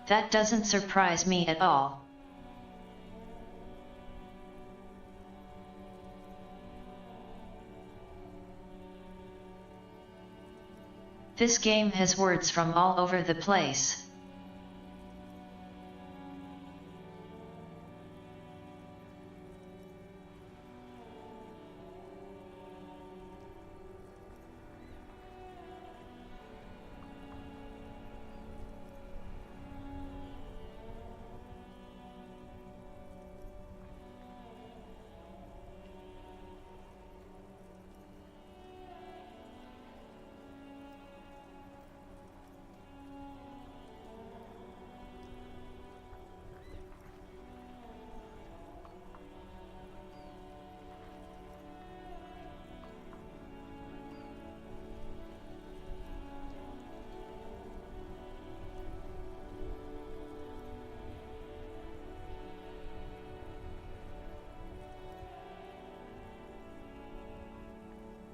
That doesn't surprise me at all. This game has words from all over the place.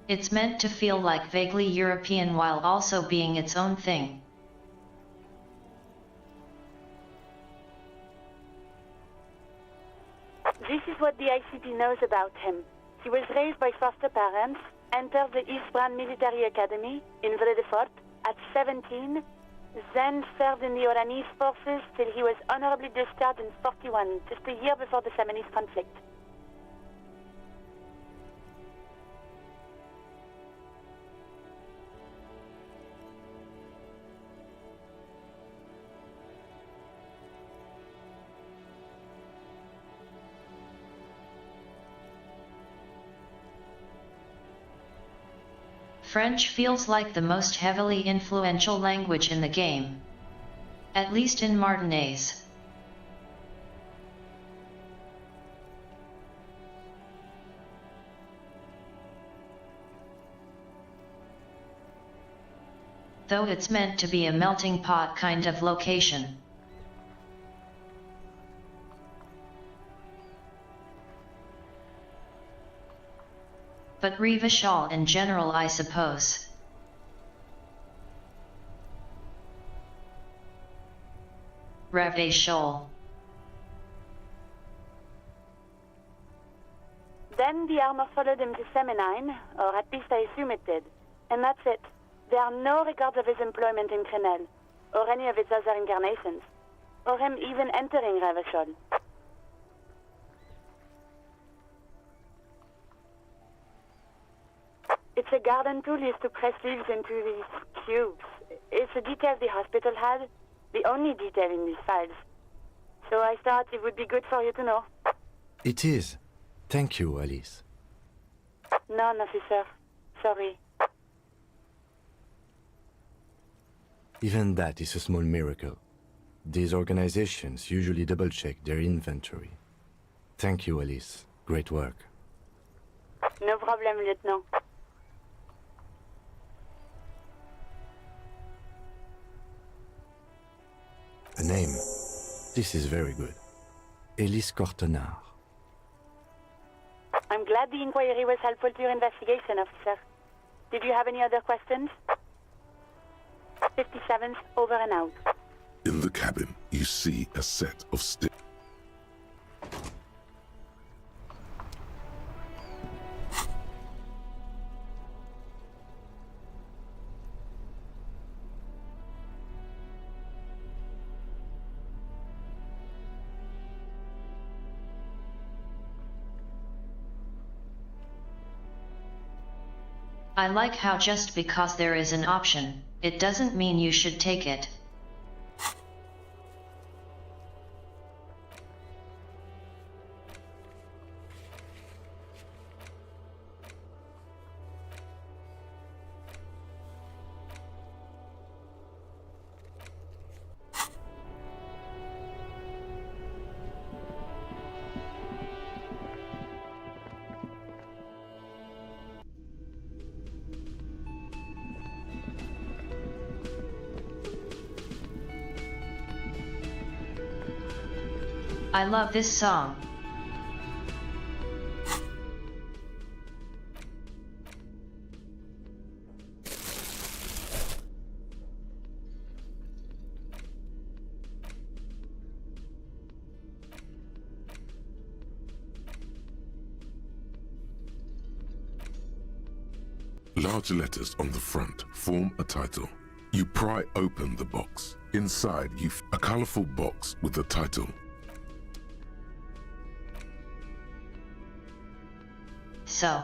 It's meant to feel like vaguely European while also being its own thing. This is what the ICP knows about him. He was raised by foster parents, entered the Eastbrand Military Academy in Vredefort at 17, then served in the Oranese forces till he was honorably discharged in 41, just a year before the Seminese conflict. French feels like the most heavily influential language in the game. At least in Martinaise. Though it's meant to be a melting pot kind of location. But Revachol in general, I suppose. Revachol. Then the armor followed him to Seminine, or at least I assume it did. And that's it. There are no records of his employment in Crenel, or any of its other incarnations, or him even entering Revachol. It's a garden tool used to press leaves into these cubes. It's a detail the hospital had, the only detail in these files. So I thought it would be good for you to know. It is. Thank you, Alice. None, officer. Sorry. Even that is a small miracle. These organizations usually double-check their inventory. Thank you, Alice. Great work. No problem, Lieutenant. A name. This is very good. Elise Cortenard. I'm glad the inquiry was helpful to your investigation, officer. Did you have any other questions? 57th, over and out. In the cabin, you see a set of stairs. I like how just because there is an option, it doesn't mean you should take it. I love this song. Large letters on the front form a title. You pry open the box. Inside, a colorful box with the title. So,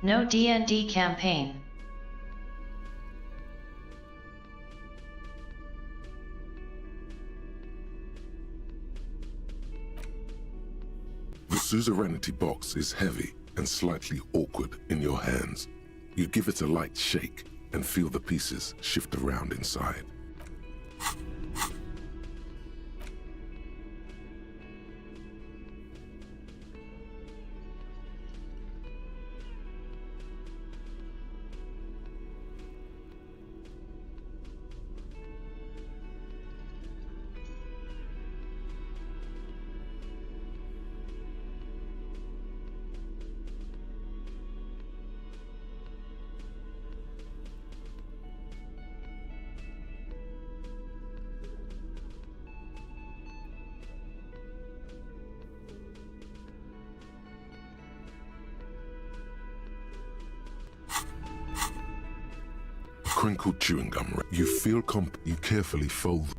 no D&D campaign. The suzerainty box is heavy and slightly awkward in your hands. You give it a light shake and feel the pieces shift around inside. crinkled chewing gum. You feel you carefully fold.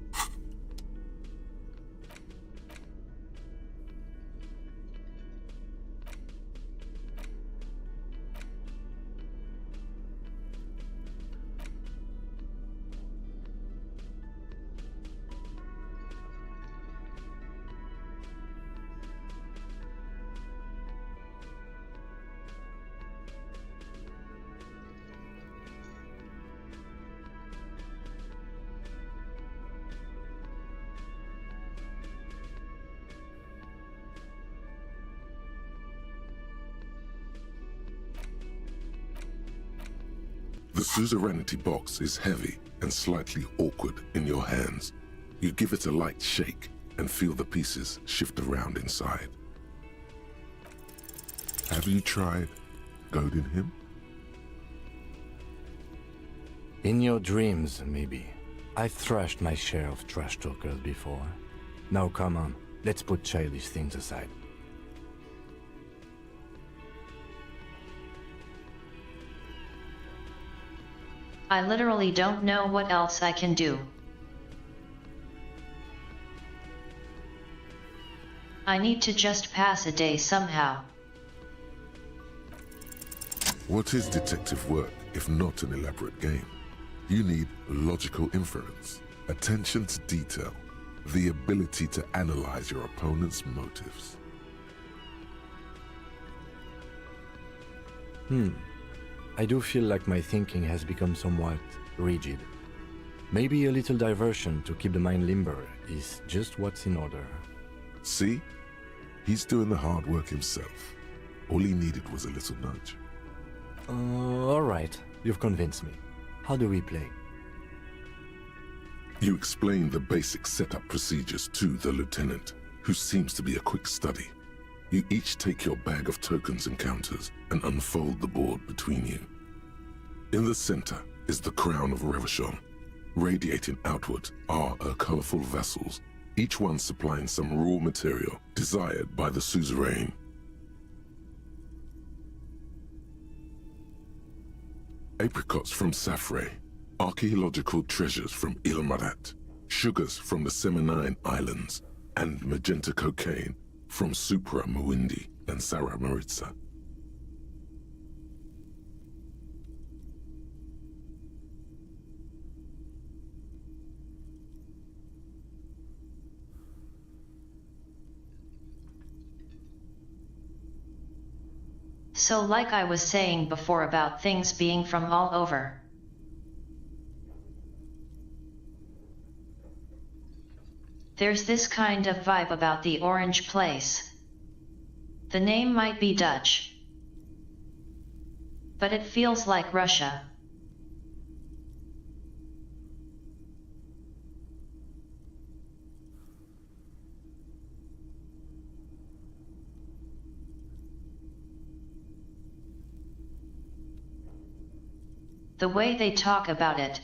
The suzerainty box is heavy and slightly awkward in your hands. You give it a light shake and feel the pieces shift around inside. Have you tried goading him? In your dreams, maybe. I've thrashed my share of trash talkers before. Now come on, let's put childish things aside. I literally don't know what else I can do. I need to just pass a day somehow. What is detective work if not an elaborate game? You need logical inference, attention to detail, the ability to analyze your opponent's motives. I do feel like my thinking has become somewhat rigid. Maybe a little diversion to keep the mind limber is just what's in order. See? He's doing the hard work himself. All he needed was a little nudge. Alright, you've convinced me. How do we play? You explain the basic setup procedures to the lieutenant, who seems to be a quick study. You each take your bag of tokens and counters and unfold the board between you. In the center is the crown of Revachol. Radiating outward are her colorful vessels, each one supplying some raw material desired by the suzerain. Apricots from Safre, archaeological treasures from Ilmarat, sugars from the Seminine Islands, and magenta cocaine from Supra Muindi and Sara Maritza. So like I was saying before about things being from all over. There's this kind of vibe about the orange place. The name might be Dutch, but it feels like Russia. The way they talk about it.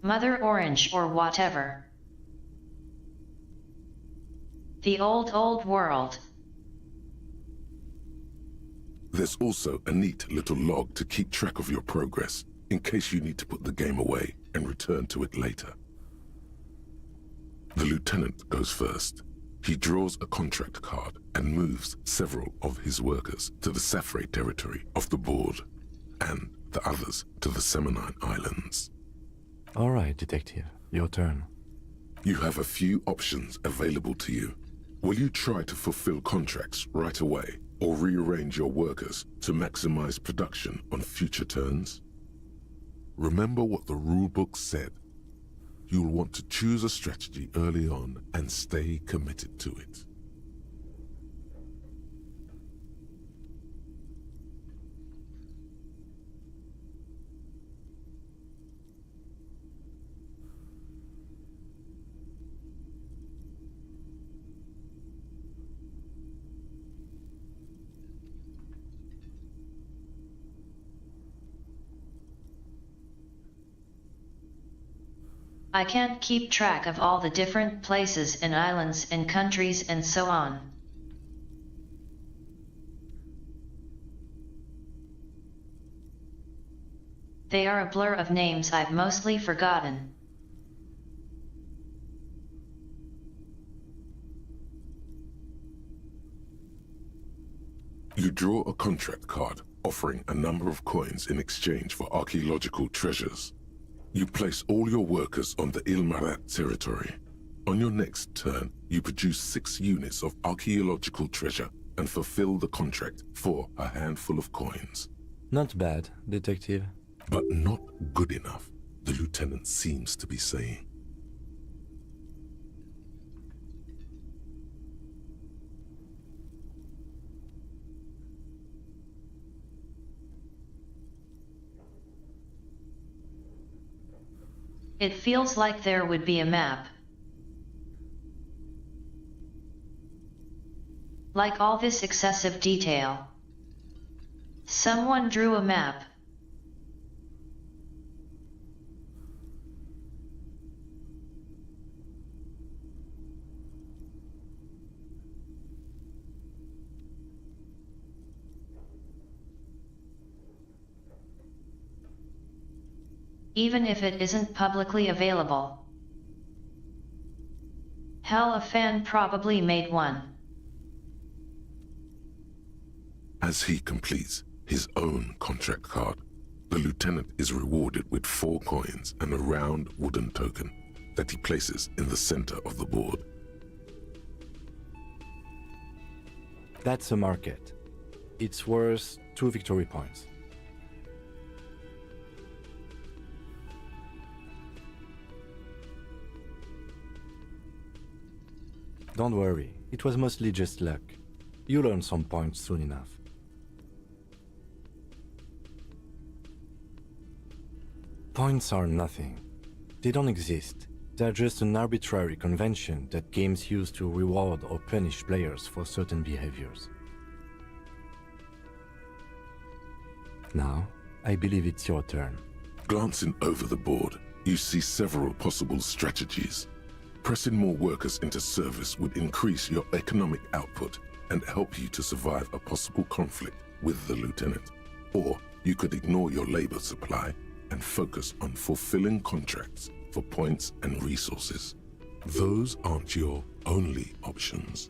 Mother Orange or whatever. The old world. There's also a neat little log to keep track of your progress, in case you need to put the game away and return to it later. The lieutenant goes first. He draws a contract card and moves several of his workers to the Safre territory off the board, and the others to the Seminine Islands. All right, detective, your turn. You have a few options available to you. Will you try to fulfill contracts right away, or rearrange your workers to maximize production on future turns? Remember what the rulebook said. You'll want to choose a strategy early on and stay committed to it. I can't keep track of all the different places and islands and countries and so on. They are a blur of names I've mostly forgotten. You draw a contract card offering a number of coins in exchange for archaeological treasures. You place all your workers on the Ilmarat territory. On your next turn, you produce 6 units of archaeological treasure and fulfill the contract for a handful of coins. Not bad, detective. But not good enough, the lieutenant seems to be saying. It feels like there would be a map. Like all this excessive detail. Someone drew a map. Even if it isn't publicly available. Hell, a fan probably made one. As he completes his own contract card, the lieutenant is rewarded with 4 coins and a round wooden token that he places in the center of the board. That's a market. It's worth 2 victory points. Don't worry, it was mostly just luck. You'll earn some points soon enough. Points are nothing. They don't exist. They're just an arbitrary convention that games use to reward or punish players for certain behaviors. Now, I believe it's your turn. Glancing over the board, you see several possible strategies. Pressing more workers into service would increase your economic output and help you to survive a possible conflict with the lieutenant. Or you could ignore your labor supply and focus on fulfilling contracts for points and resources. Those aren't your only options.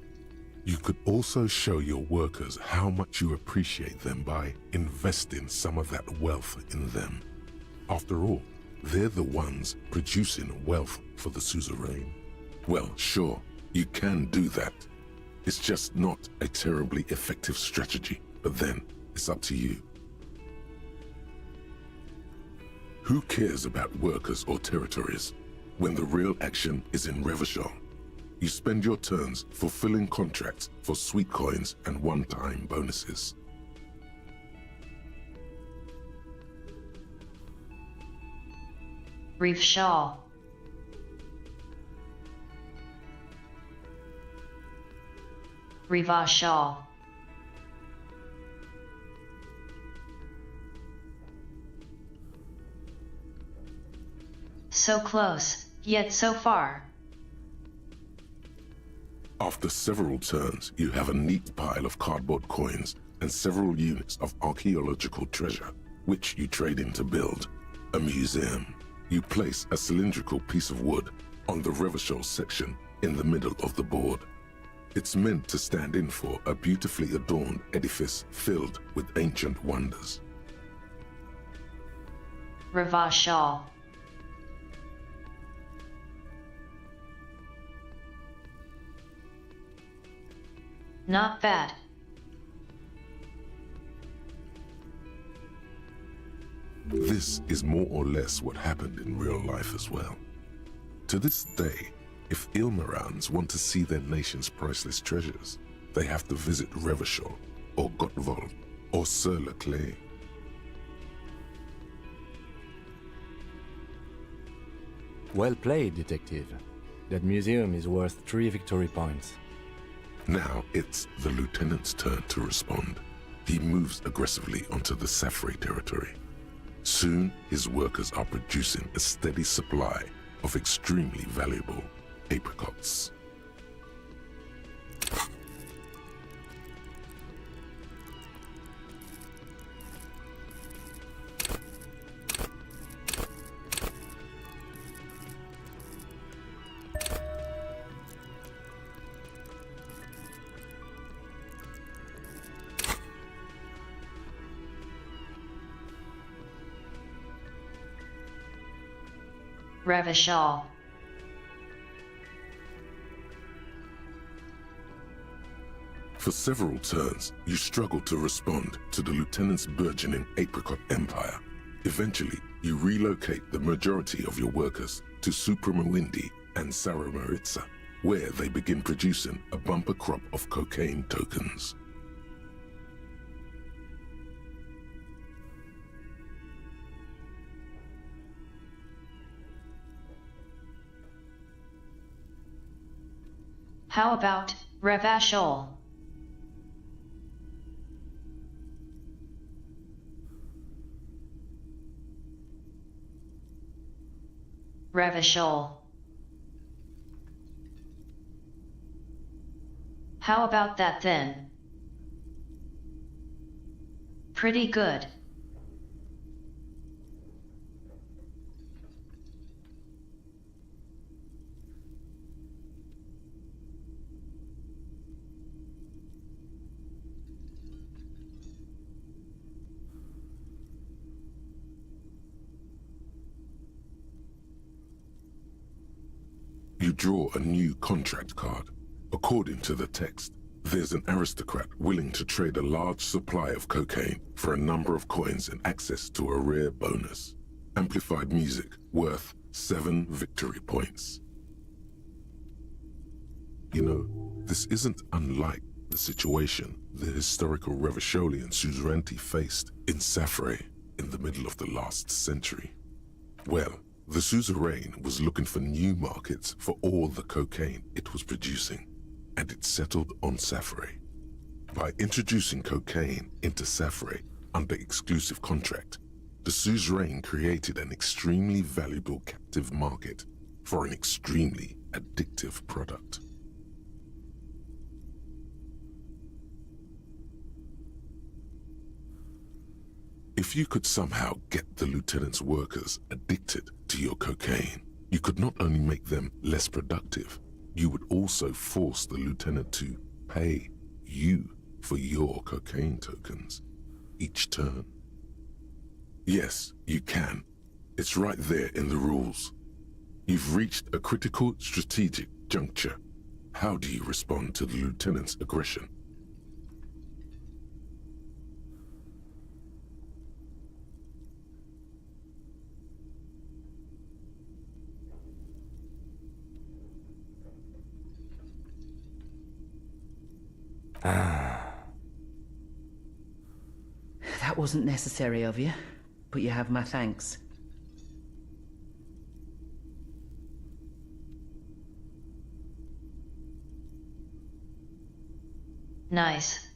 You could also show your workers how much you appreciate them by investing some of that wealth in them. After all, they're the ones producing wealth for the suzerain. Well, sure, you can do that. It's just not a terribly effective strategy, but then it's up to you. Who cares about workers or territories when the real action is in Revachol? You spend your turns fulfilling contracts for sweet coins and one-time bonuses. Revachol. Revachol. So close, yet so far. After several turns, you have a neat pile of cardboard coins and several units of archaeological treasure, which you trade in to build a museum. You place a cylindrical piece of wood on the Revachol section in the middle of the board. It's meant to stand in for a beautifully adorned edifice filled with ancient wonders. Revachol. Not bad. This is more or less what happened in real life as well. To this day, if Ilmarans want to see their nation's priceless treasures, they have to visit Revachol, or Gottwald, or Sur-le-Clay. Well played, detective. That museum is worth 3 victory points. Now it's the lieutenant's turn to respond. He moves aggressively onto the Safre territory. Soon, his workers are producing a steady supply of extremely valuable apricots. Revachol. For several turns, you struggle to respond to the lieutenant's burgeoning apricot empire. Eventually, you relocate the majority of your workers to Supremawindi and Saramaritsa, where they begin producing a bumper crop of cocaine tokens. How about Revachol? Revachol. How about that then? Pretty good. You draw a new contract card. According to the text, there's an aristocrat willing to trade a large supply of cocaine for a number of coins and access to a rare bonus. Amplified music worth 7 victory points. You know, this isn't unlike the situation the historical Revacholian suzerainty faced in Safre in the middle of the last century. Well, the suzerain was looking for new markets for all the cocaine it was producing, and it settled on Safre. By introducing cocaine into Safre under exclusive contract, the suzerain created an extremely valuable captive market for an extremely addictive product. If you could somehow get the lieutenant's workers addicted to your cocaine, you could not only make them less productive, you would also force the lieutenant to pay you for your cocaine tokens each turn. Yes, you can. It's right there in the rules. You've reached a critical strategic juncture. How do you respond to the lieutenant's aggression? That wasn't necessary of you, but you have my thanks. Nice.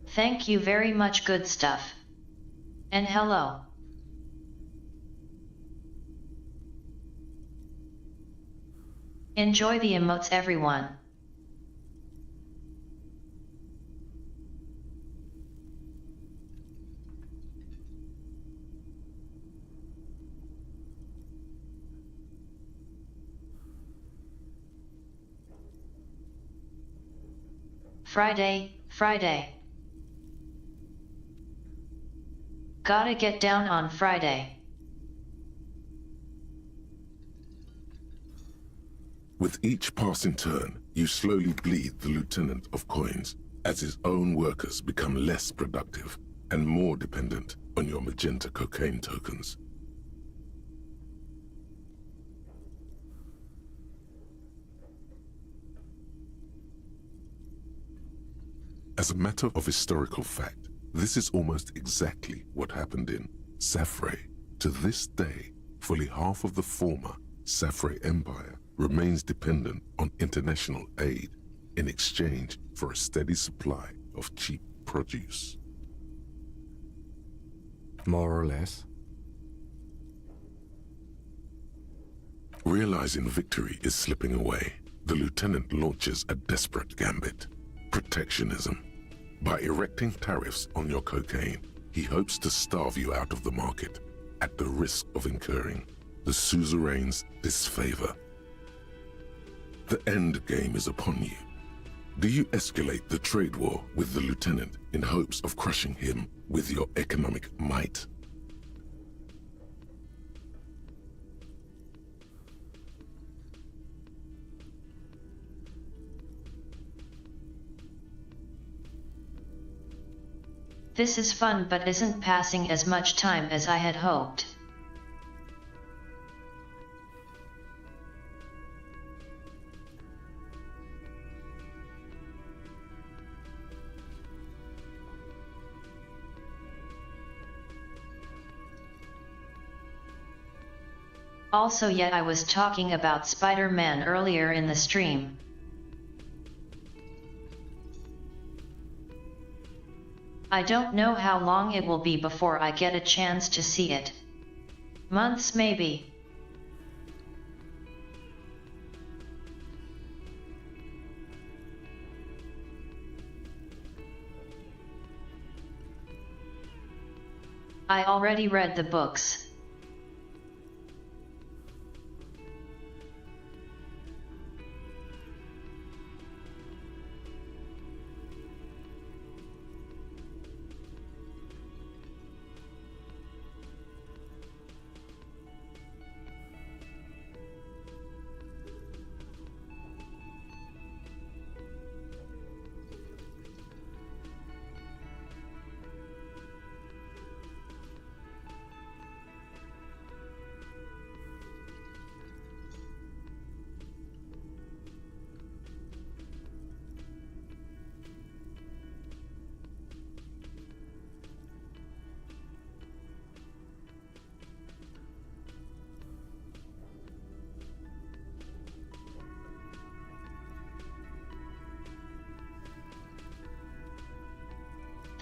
Thank you very much, good stuff. And hello. Enjoy the emotes, everyone. Friday. Gotta get down on Friday. With each passing turn, you slowly bleed the lieutenant of coins as his own workers become less productive and more dependent on your magenta cocaine tokens. As a matter of historical fact, this is almost exactly what happened in Safre. To this day, fully half of the former Safre Empire remains dependent on international aid in exchange for a steady supply of cheap produce. More or less. Realizing victory is slipping away, the lieutenant launches a desperate gambit: protectionism. By erecting tariffs on your cocaine, he hopes to starve you out of the market at the risk of incurring the suzerain's disfavor. The end game is upon you. Do you escalate the trade war with the lieutenant in hopes of crushing him with your economic might? This is fun but isn't passing as much time as I had hoped. Also, yet I was talking about Spider-Man earlier in the stream. I don't know how long it will be before I get a chance to see it. Months maybe. I already read the books.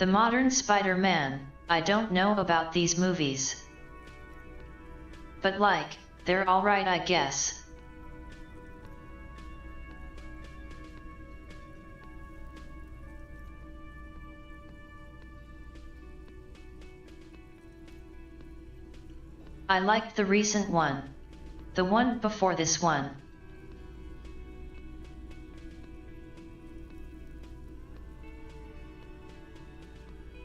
The modern Spider-Man, I don't know about these movies. But like, they're alright I guess. I liked the recent one. The one before this one.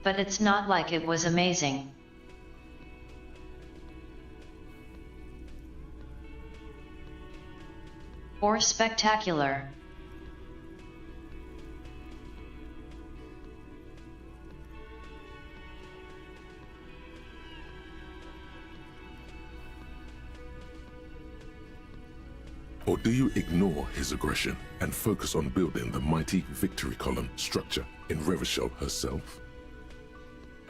But it's not like it was amazing. Or spectacular. Or do you ignore his aggression and focus on building the mighty victory column structure in Revachol herself?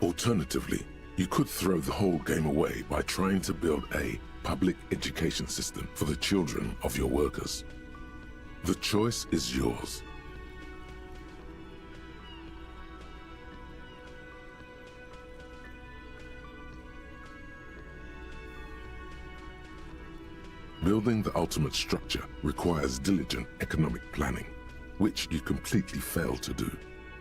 Alternatively, you could throw the whole game away by trying to build a public education system for the children of your workers. The choice is yours. Building the ultimate structure requires diligent economic planning, which you completely fail to do.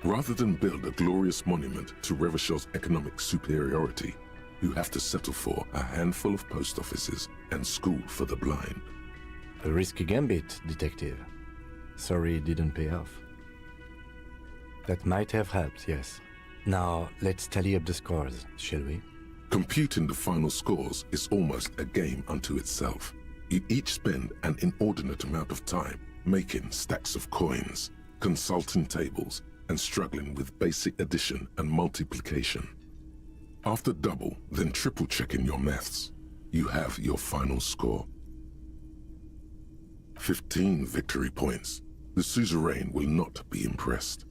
Rather than build a glorious monument to Revachol's economic superiority, you have to settle for a handful of post offices and school for the blind. A risky gambit, detective. Sorry it didn't pay off. That might have helped, yes. Now, let's tally up the scores, shall we? Computing the final scores is almost a game unto itself. You each spend an inordinate amount of time making stacks of coins, consulting tables, and struggling with basic addition and multiplication. After double, then triple checking your maths, you have your final score. 15 victory points. The suzerain will not be impressed.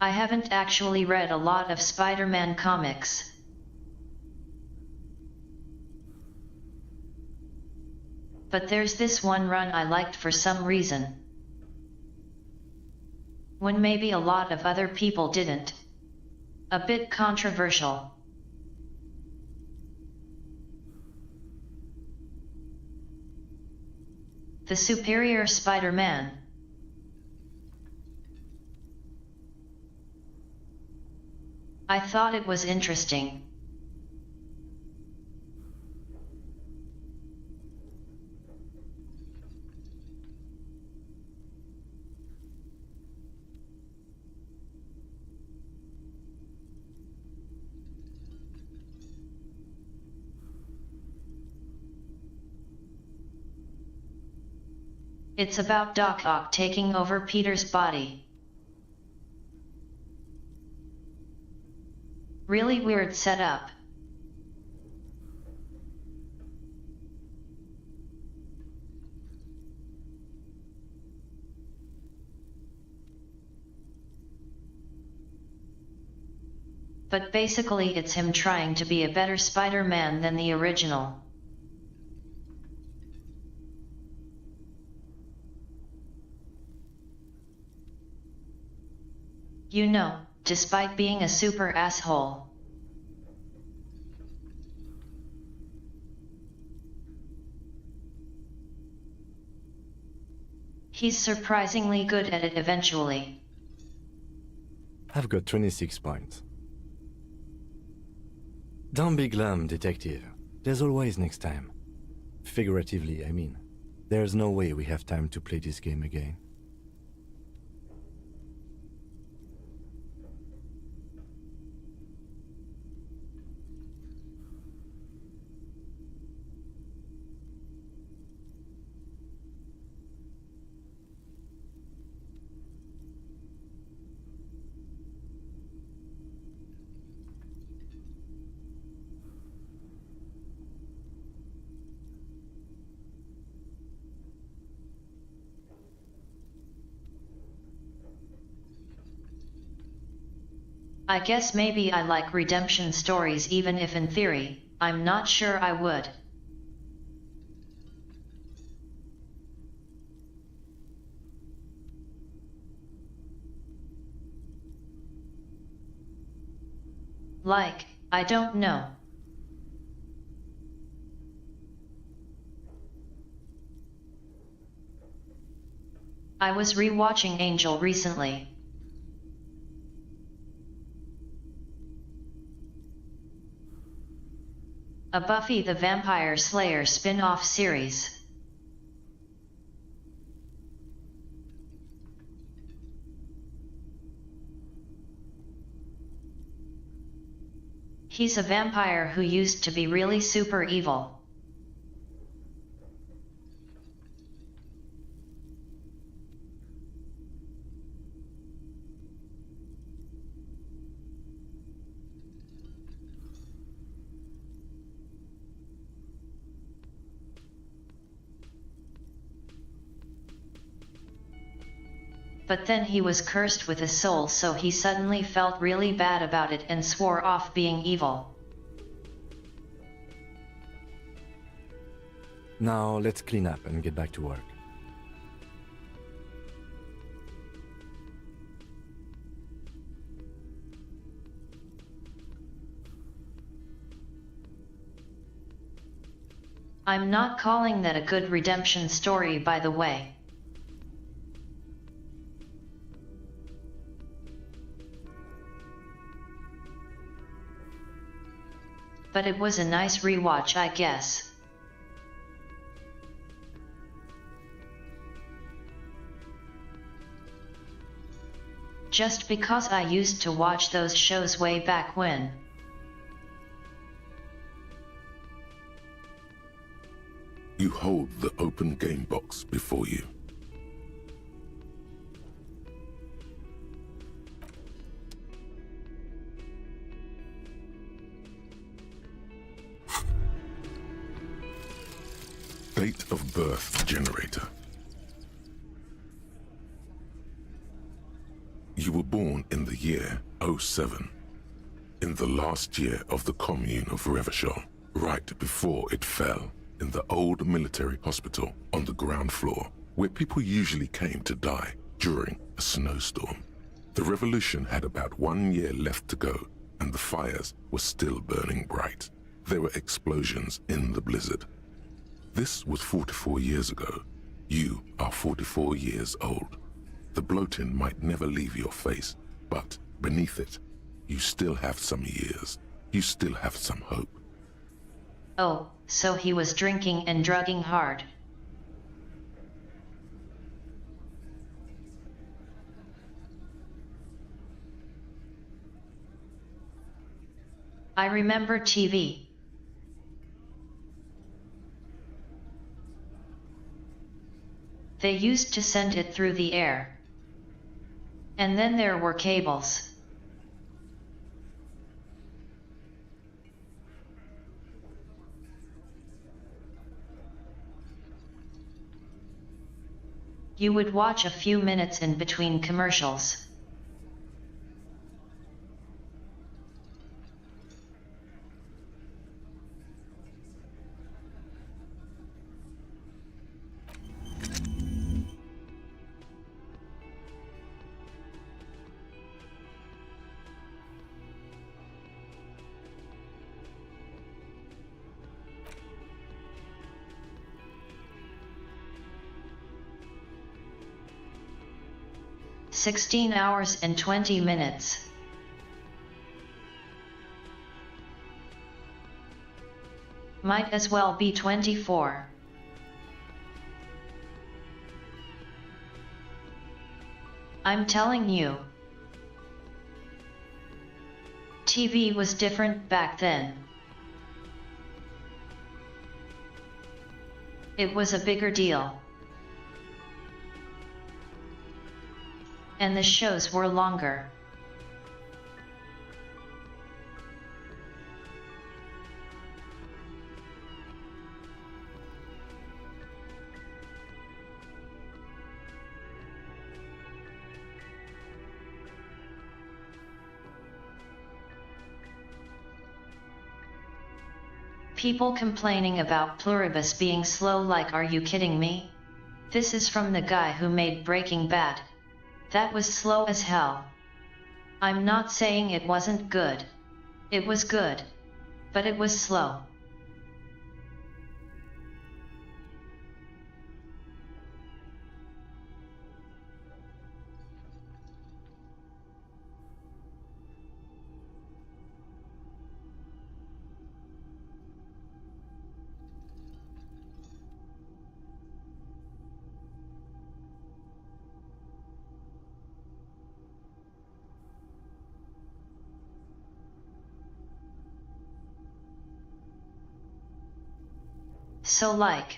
I haven't actually read a lot of Spider-Man comics. But there's this one run I liked for some reason. When maybe a lot of other people didn't. A bit controversial. The Superior Spider-Man. thought it was interesting. It's about Doc Ock taking over Peter's body. Really weird setup. But basically it's him trying to be a better Spider-Man than the original. You know, despite being a super asshole. He's surprisingly good at it eventually. I've got 26 points. Don't be glum, detective. There's always next time. Figuratively, I mean. There's no way we have time to play this game again. I guess maybe I like redemption stories even if in theory, I'm not sure I would. Like, I don't know. I was rewatching Angel recently. A Buffy the Vampire Slayer spin-off series. He's a vampire who used to be really super evil. But then he was cursed with a soul, so he suddenly felt really bad about it and swore off being evil. Now let's clean up and get back to work. I'm not calling that a good redemption story, by the way. But it was a nice rewatch, I guess. Just because I used to watch those shows way back when. You hold the open game box before you. Date of birth generator. You were born in the year 07, in the last year of the commune of Revachol, right before it fell, in the old military hospital on the ground floor, where people usually came to die during a snowstorm. The revolution had about 1 year left to go, and the fires were still burning bright. There were explosions in the blizzard. This was 44 years ago. You are 44 years old. The bloating might never leave your face, but beneath it, You still have some years. You still have some hope. Oh, so he was drinking and drugging hard. I remember TV. They used to send it through the air. And then there were cables. You would watch a few minutes in between commercials. "16 hours and 20 minutes. Might as well be 24. I'm telling you. TV was different back then. It was a bigger deal. And the shows were longer. People complaining about Pluribus being slow, like, are you kidding me? This is from the guy who made Breaking Bad. That was slow as hell. I'm not saying it wasn't good. It was good. But it was slow. So like.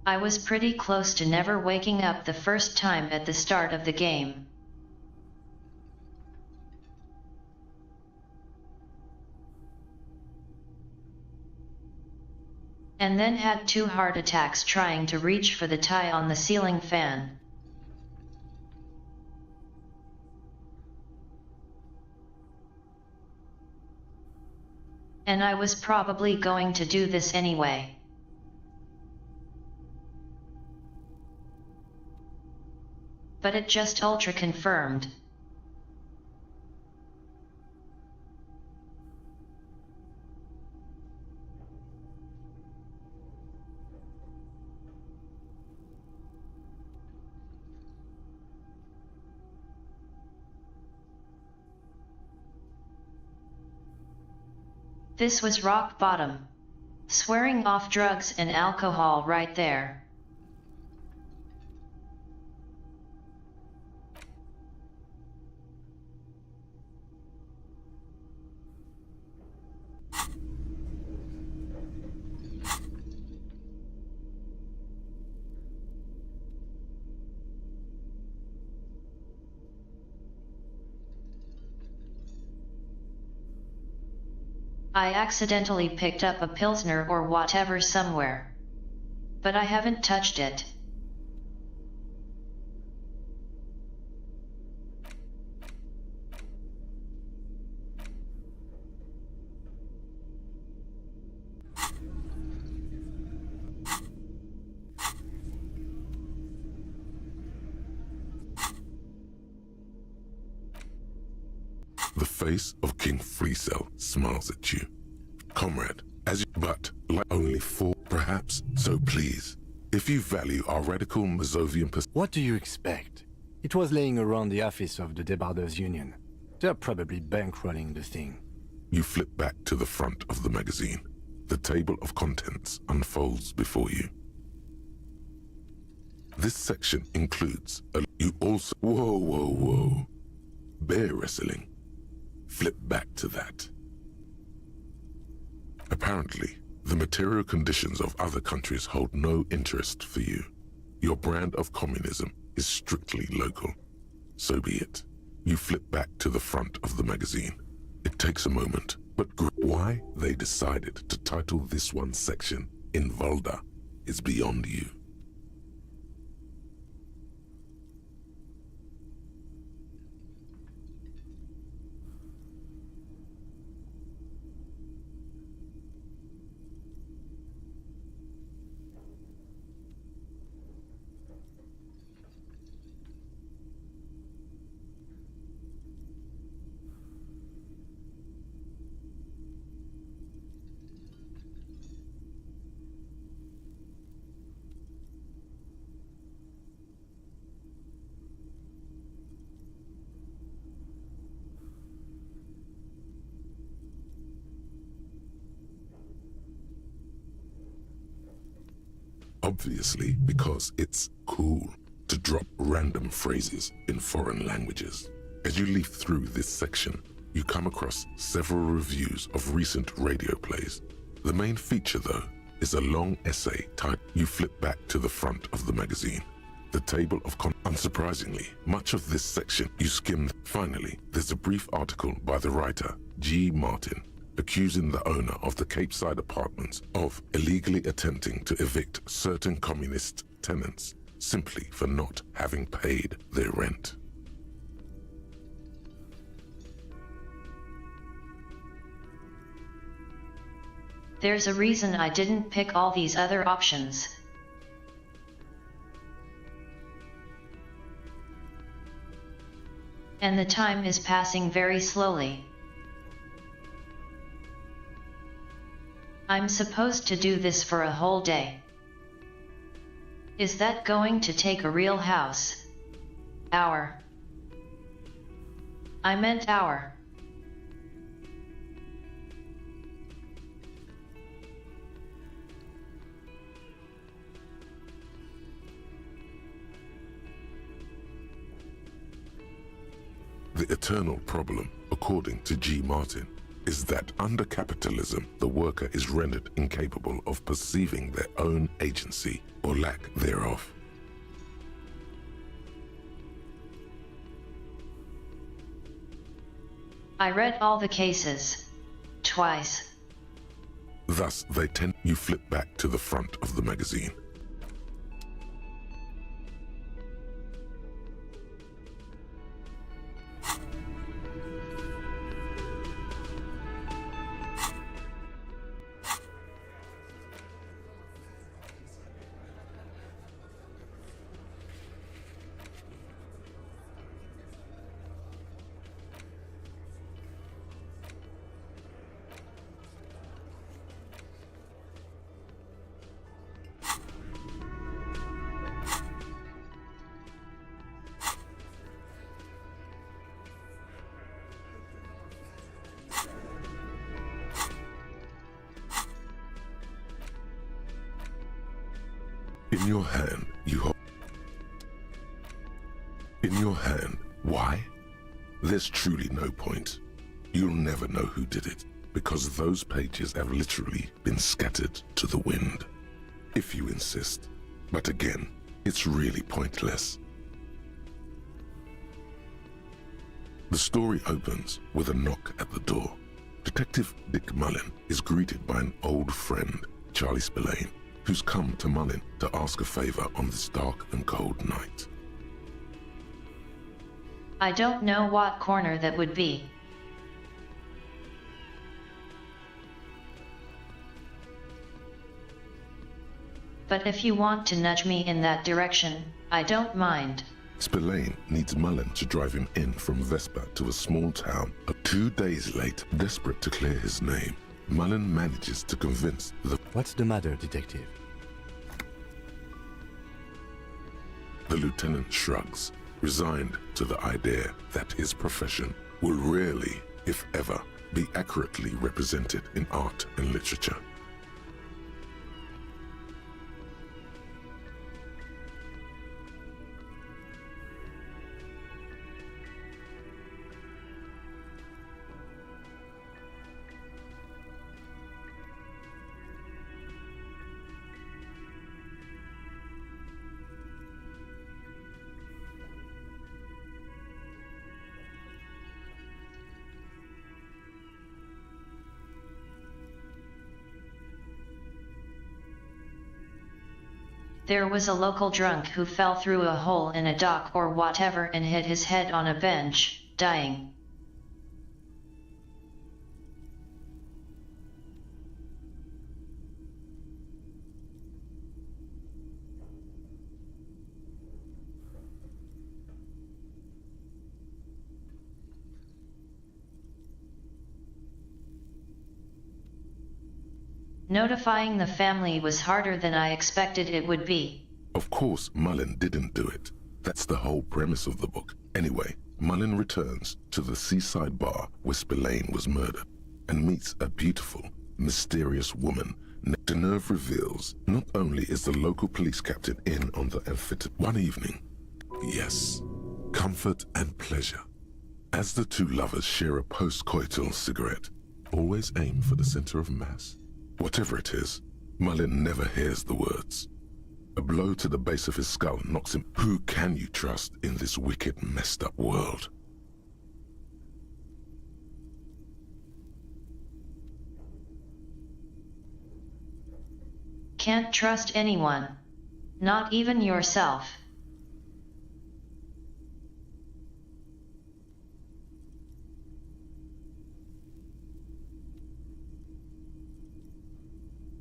I was pretty close to never waking up the first time at the start of the game. And then had 2 heart attacks trying to reach for the tie on the ceiling fan. And I was probably going to do this anyway. But it just ultra confirmed. This was rock bottom. Swearing off drugs and alcohol right there. I accidentally picked up a Pilsner or whatever somewhere. But I haven't touched it. The face of King Freecell smiles at you. Comrade, as you... but like only 4, perhaps. So please, if you value our radical Mazovian What do you expect? It was laying around the office of the Debarders Union. They're probably bankrolling the thing. You flip back to the front of the magazine. The table of contents unfolds before you. This section includes you also... Whoa. Bear wrestling. Flip back to that. Apparently, the material conditions of other countries hold no interest for you. Your brand of communism is strictly local. So be it. You flip back to the front of the magazine. It takes a moment, but why they decided to title this one section Invalda is beyond you. Obviously, because it's cool to drop random phrases in foreign languages. As you leaf through this section, you come across several reviews of recent radio plays. The main feature, though, is a long essay titled You Flip Back to the Front of the Magazine. The table of Unsurprisingly, much of this section you skimmed. Finally, there's a brief article by the writer, G. Martin, accusing the owner of the Capeside apartments of illegally attempting to evict certain communist tenants simply for not having paid their rent. There's a reason I didn't pick all these other options. And the time is passing very slowly. I'm supposed to do this for a whole day. Is that going to take a real house? Hour. I meant hour. The eternal problem, according to G. Martin, is that under capitalism, the worker is rendered incapable of perceiving their own agency or lack thereof. I read all the cases. Twice. Thus, they tend. You flip back to the front of the magazine. In your hand, you hold... In your hand, why? There's truly no point. You'll never know who did it, because those pages have literally been scattered to the wind. If you insist. But again, it's really pointless. The story opens with a knock at the door. Detective Dick Mullin is greeted by an old friend, Charlie Spillane, who's come to Mullin to ask a favor on this dark and cold night. I don't know what corner that would be. But if you want to nudge me in that direction, I don't mind. Spillane needs Mullin to drive him in from Vespa to a small town. 2 days late, desperate to clear his name, Mullen manages to convince the... What's the matter, detective? The lieutenant shrugs, resigned to the idea that his profession will rarely, if ever, be accurately represented in art and literature. There was a local drunk who fell through a hole in a dock or whatever and hit his head on a bench, dying. Notifying the family was harder than I expected it would be. Of course, Mullen didn't do it. That's the whole premise of the book. Anyway, Mullen returns to the seaside bar where Spillane was murdered and meets a beautiful, mysterious woman. Deneuve reveals not only is the local police captain in on the amphitheater one evening, yes, comfort and pleasure. As the two lovers share a post-coital cigarette, always aim for the center of mass. Whatever it is, Mullen never hears the words. A blow to the base of his skull knocks him. Who can you trust in this wicked, messed up world? Can't trust anyone. Not even yourself.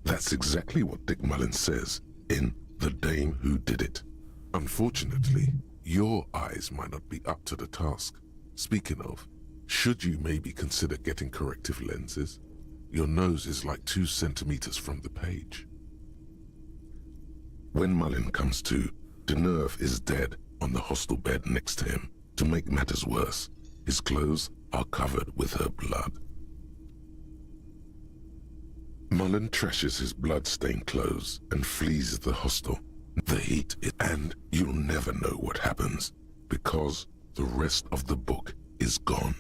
That's exactly what Dick Mullen says in The Dame Who Did It. Unfortunately, your eyes might not be up to the task. Speaking of, should you maybe consider getting corrective lenses? Your nose is like 2 centimeters from the page. When Mullen comes to, Deneuve is dead on the hostel bed next to him. To make matters worse, his clothes are covered with her blood. Mullen trashes his blood-stained clothes and flees the hostel. The heat, and you'll never know what happens, because the rest of the book is gone.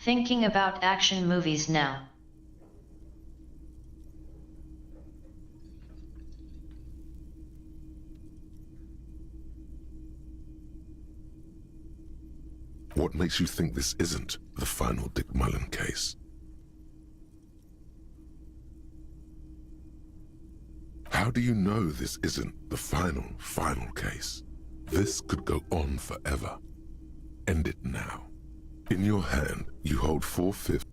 Thinking about action movies now. What makes you think this isn't the final Dick Mullen case? How do you know this isn't the final case? This could go on forever. End it now. In your hand, you hold 4/5.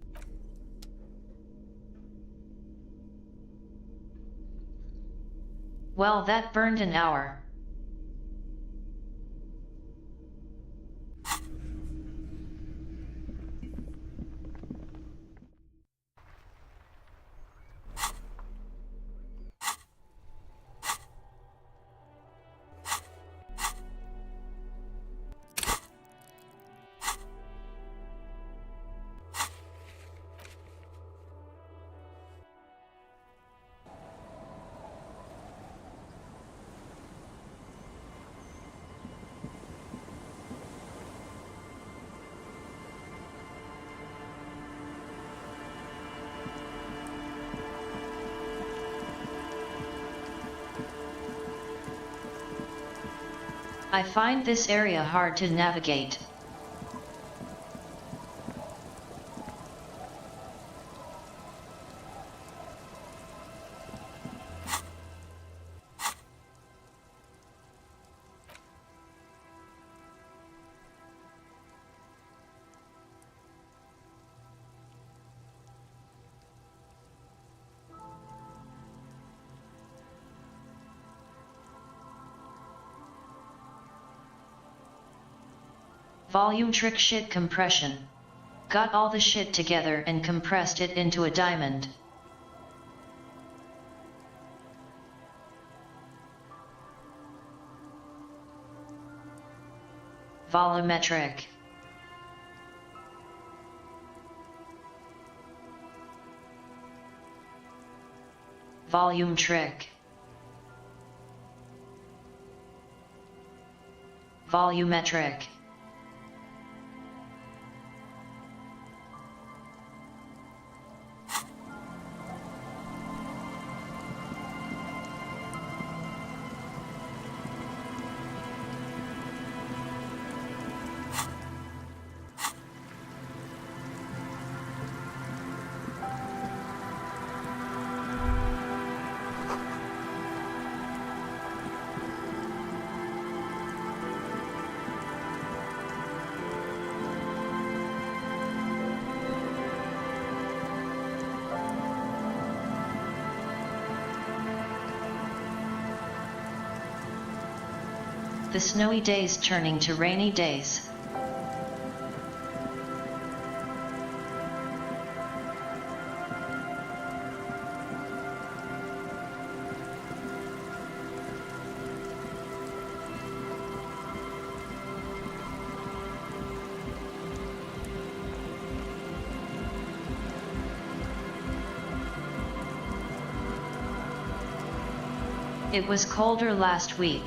Well, that burned an hour. I find this area hard to navigate. Volume trick shit compression. Got all the shit together and compressed it into a diamond. Volumetric. Volume trick. Volumetric. The snowy days turning to rainy days. It was colder last week.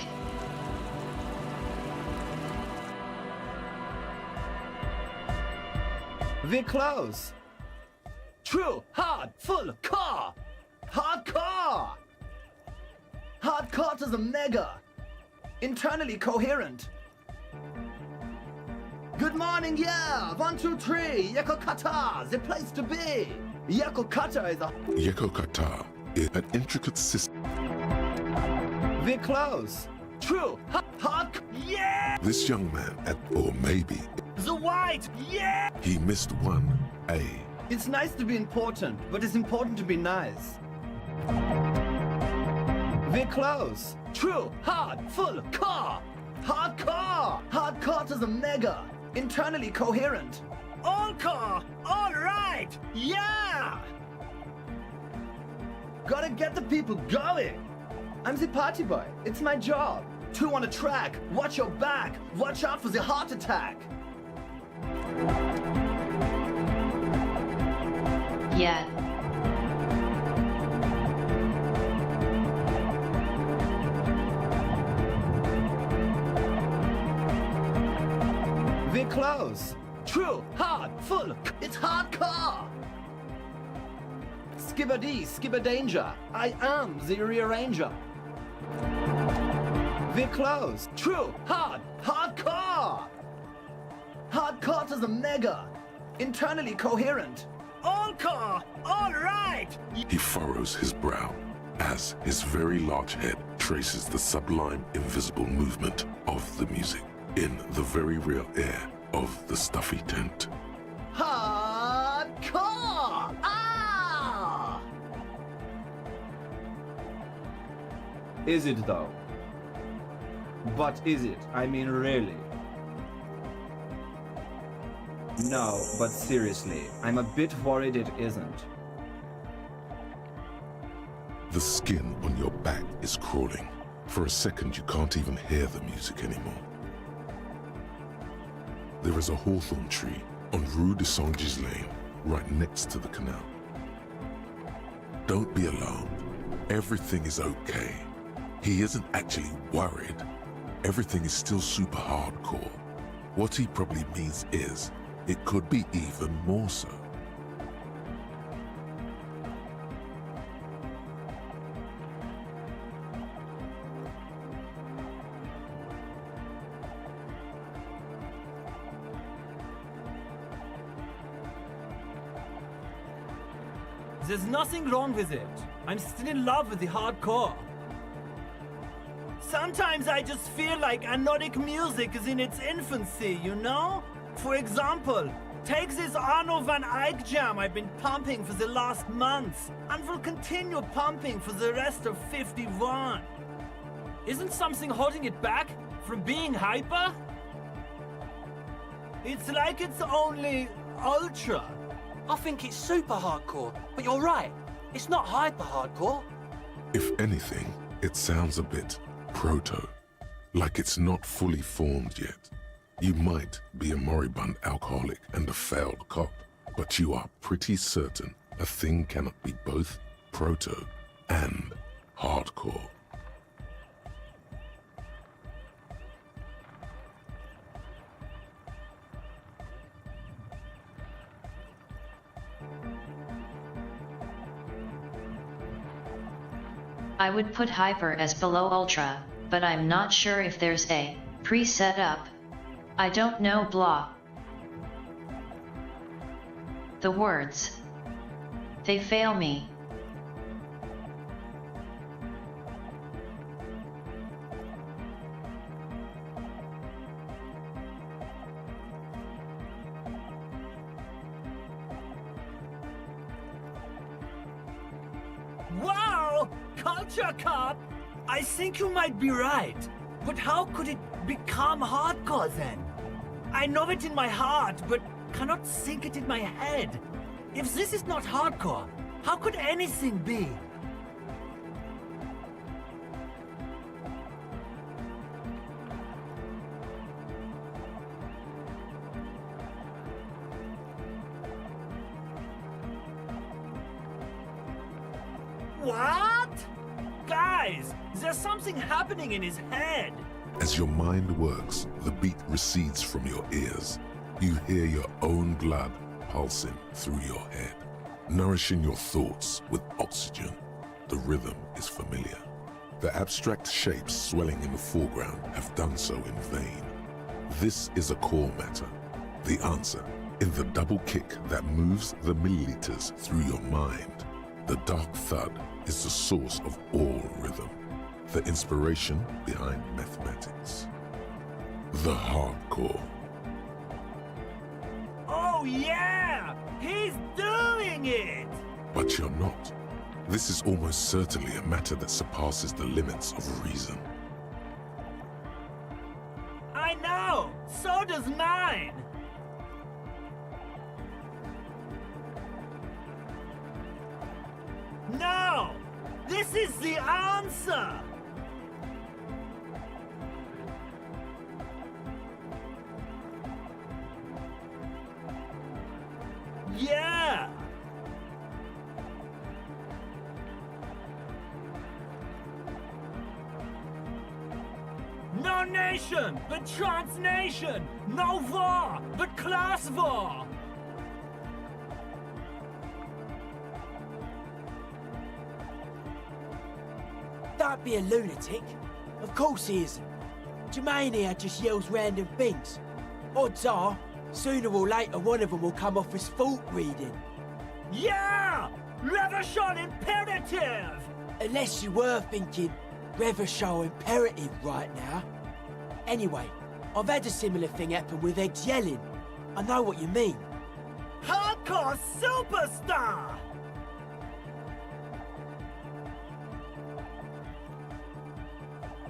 We're close. True, hard, full, core. Hardcore. Hardcore to the mega. Internally coherent. Good morning, yeah. 1, 2, 3. Yekokata, the place to be. Yekokata is a... Yekokata is an intricate system. We're close. True, hard, yeah. This young man, or maybe... The white, yeah. He missed one A. It's nice to be important, but it's important to be nice. We're close. True, hard, full, core. Hardcore. Hardcore to the mega. Internally coherent. All core. All right. Yeah. Gotta get the people going. I'm the party boy. It's my job. 2 on a track. Watch your back. Watch out for the heart attack. Yeah. We're close. True, hard, full. It's hardcore. Skibber-D, skibber-danger. I am the rearranger. We're close. True, hard, hardcore. Hardcore to the mega. Internally coherent. All core, all right. He furrows his brow as his very large head traces the sublime invisible movement of the music in the very real air of the stuffy tent. Hardcore! Ah! Is it though? But is it? I mean, really? No, but seriously, I'm a bit worried it isn't. The skin on your back is crawling. For a second, you can't even hear the music anymore. There is a hawthorn tree on Rue de Saint-Gislain, right next to the canal. Don't be alarmed. Everything is okay. He isn't actually worried. Everything is still super hardcore. What he probably means is, it could be even more so. There's nothing wrong with it. I'm still in love with the hardcore. Sometimes I just feel like anodic music is in its infancy, you know? For example, take this Arno van Eyck jam I've been pumping for the last month, and will continue pumping for the rest of 51. Isn't something holding it back from being hyper? It's like it's only ultra. I think it's super hardcore, but you're right. It's not hyper hardcore. If anything, it sounds a bit proto, like it's not fully formed yet. You might be a moribund alcoholic and a failed cop, but you are pretty certain a thing cannot be both proto and hardcore. I would put hyper as below ultra, but I'm not sure if there's a preset up. I don't know blah. The words. They fail me. Wow! Culture Cop! I think you might be right. But how could it become hardcore then? I know it in my heart, but cannot think it in my head. If this is not hardcore, how could anything be? What? Guys, there's something happening in his head. As your mind works, the beat recedes from your ears. You hear your own blood pulsing through your head, nourishing your thoughts with oxygen. The rhythm is familiar. The abstract shapes swelling in the foreground have done so in vain. This is a core matter. The answer in the double kick that moves the milliliters through your mind. The dark thud is the source of all rhythm, the inspiration behind mathematics. The hardcore. Oh yeah! He's doing it! But you're not. This is almost certainly a matter that surpasses the limits of reason. I know! So does mine! No! This is the answer! Yeah! No nation, but transnation! No war, but class war! Don't be a lunatic. Of course he isn't. Jermaine here just yells random things. Odds are, sooner or later one of them will come off as fault reading. Yeah! Reversion imperative! Unless you were thinking Reversion imperative right now. Anyway, I've had a similar thing happen with Eggs yelling. I know what you mean. Hardcore superstar!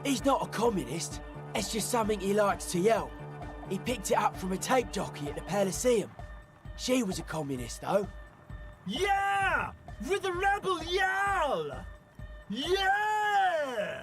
He's not a communist. It's just something he likes to yell. He picked it up from a tape jockey at the Palaceum. She was a communist, though. Yeah! With the rebel yell! Yeah!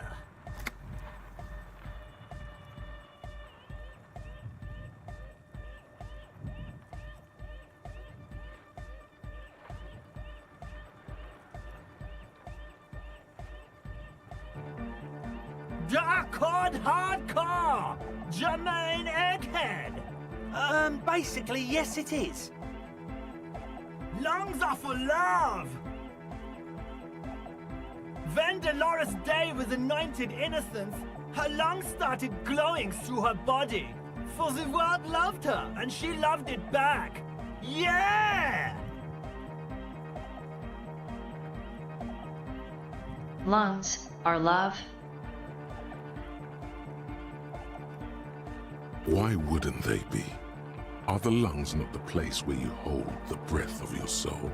Dark hardcore! Jermaine Egghead! Basically, yes it is. Lungs are for love! When Dolores Day was anointed innocence, her lungs started glowing through her body. For the world loved her, and she loved it back. Yeah! Lungs are love. Why wouldn't they be? Are the lungs not the place where you hold the breath of your soul?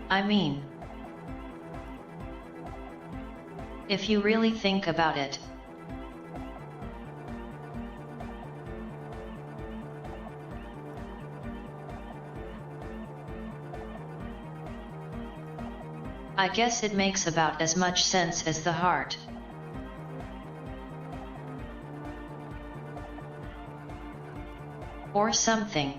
I mean, if you really think about it, I guess it makes about as much sense as the heart. Or something.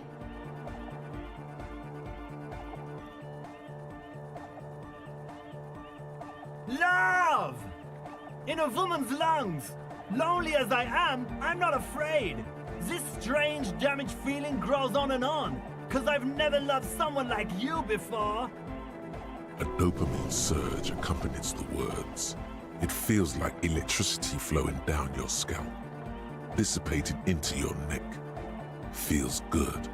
Love! In a woman's lungs! Lonely as I am, I'm not afraid. This strange, damaged feeling grows on and on, 'cause I've never loved someone like you before. A dopamine surge accompanies the words. It feels like electricity flowing down your scalp, dissipating into your neck. Feels good,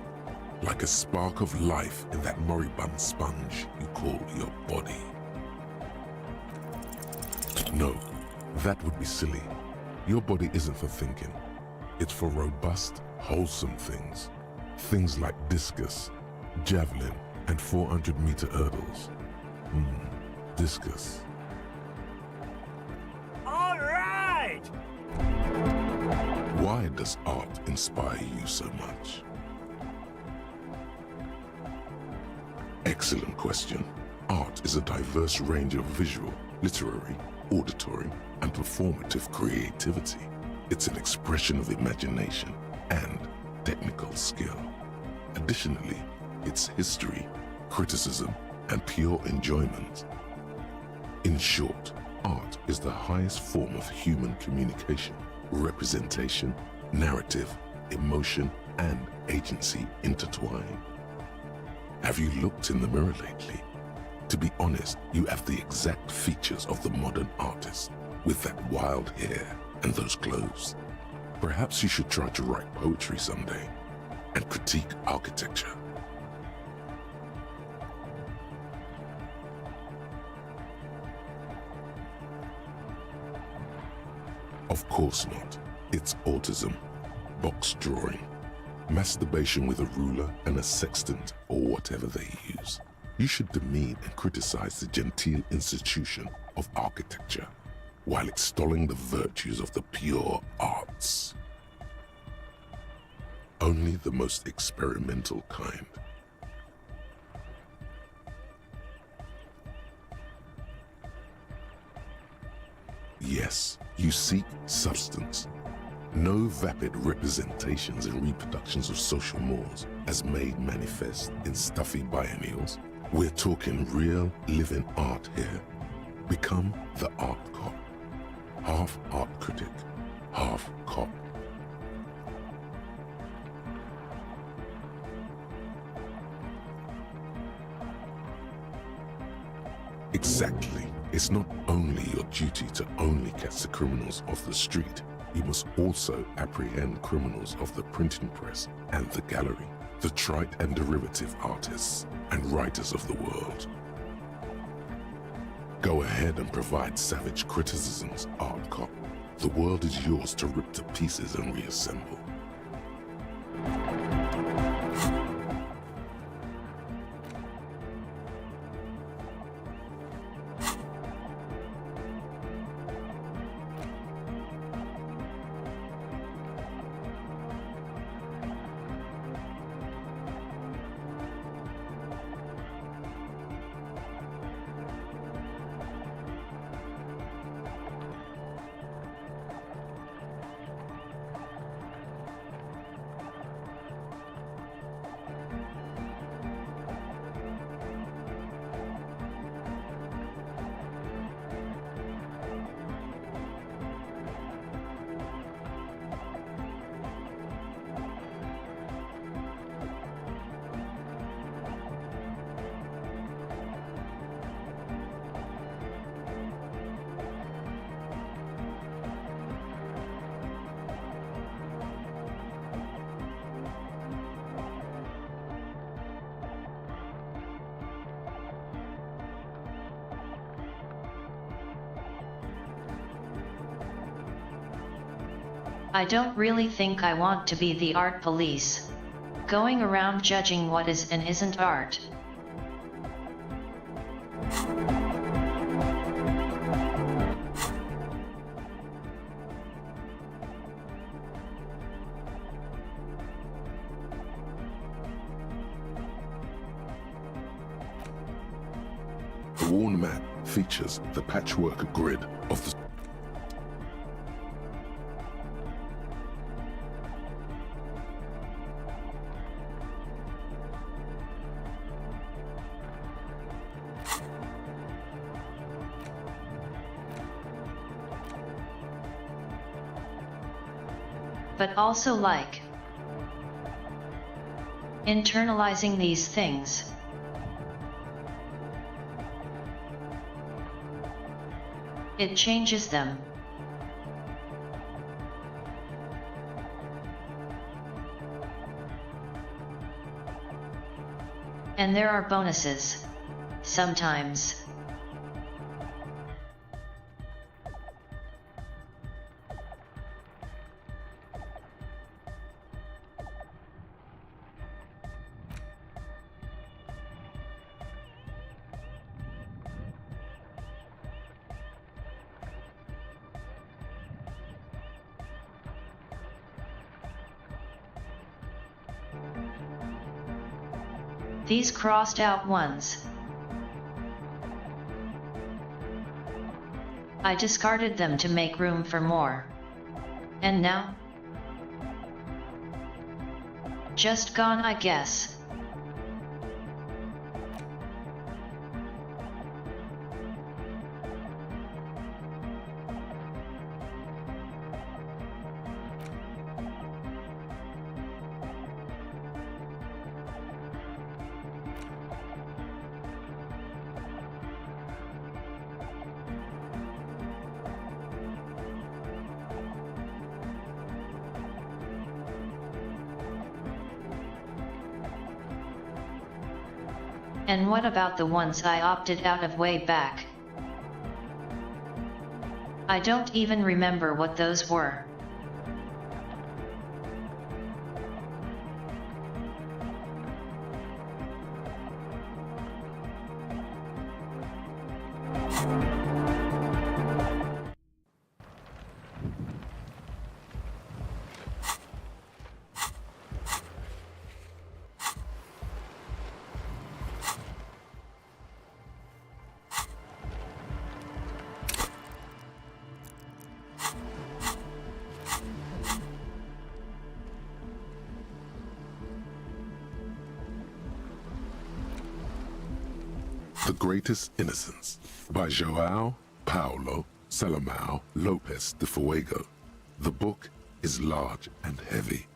like a spark of life in that moribund sponge you call your body. No, that would be silly. Your body isn't for thinking. It's for robust, wholesome things. Things like discus, javelin, and 400-meter hurdles. Discus. All right! Why does art inspire you so much? Excellent question. Art is a diverse range of visual, literary, auditory, and performative creativity. It's an expression of imagination and technical skill. Additionally, it's history, criticism, and pure enjoyment. In short, art is the highest form of human communication, representation, narrative, emotion, and agency intertwined. Have you looked in the mirror lately? To be honest, you have the exact features of the modern artist, with that wild hair and those clothes. Perhaps you should try to write poetry someday and critique architecture. Of course not. It's autism, box drawing, masturbation with a ruler and a sextant or whatever they use. You should demean and criticize the genteel institution of architecture while extolling the virtues of the pure arts. Only the most experimental kind. Yes, you seek substance. No vapid representations and reproductions of social mores as made manifest in stuffy biennials. We're talking real, living art here. Become the art cop. Half art critic, half cop. Exactly. It's not only your duty to only catch the criminals off the street, you must also apprehend criminals of the printing press and the gallery, the trite and derivative artists and writers of the world. Go ahead and provide savage criticisms, art cop. The world is yours to rip to pieces and reassemble. I don't really think I want to be the art police, going around judging what is and isn't art. worn map features the patchwork grid of the but also like internalizing these things. It changes them. And there are bonuses. Sometimes. These crossed out ones. I discarded them to make room for more. And now? Just gone, I guess. And what about the ones I opted out of way back? I don't even remember what those were. The Greatest Innocence by João Paulo Salomão Lopes de Fuego. The book is large and heavy.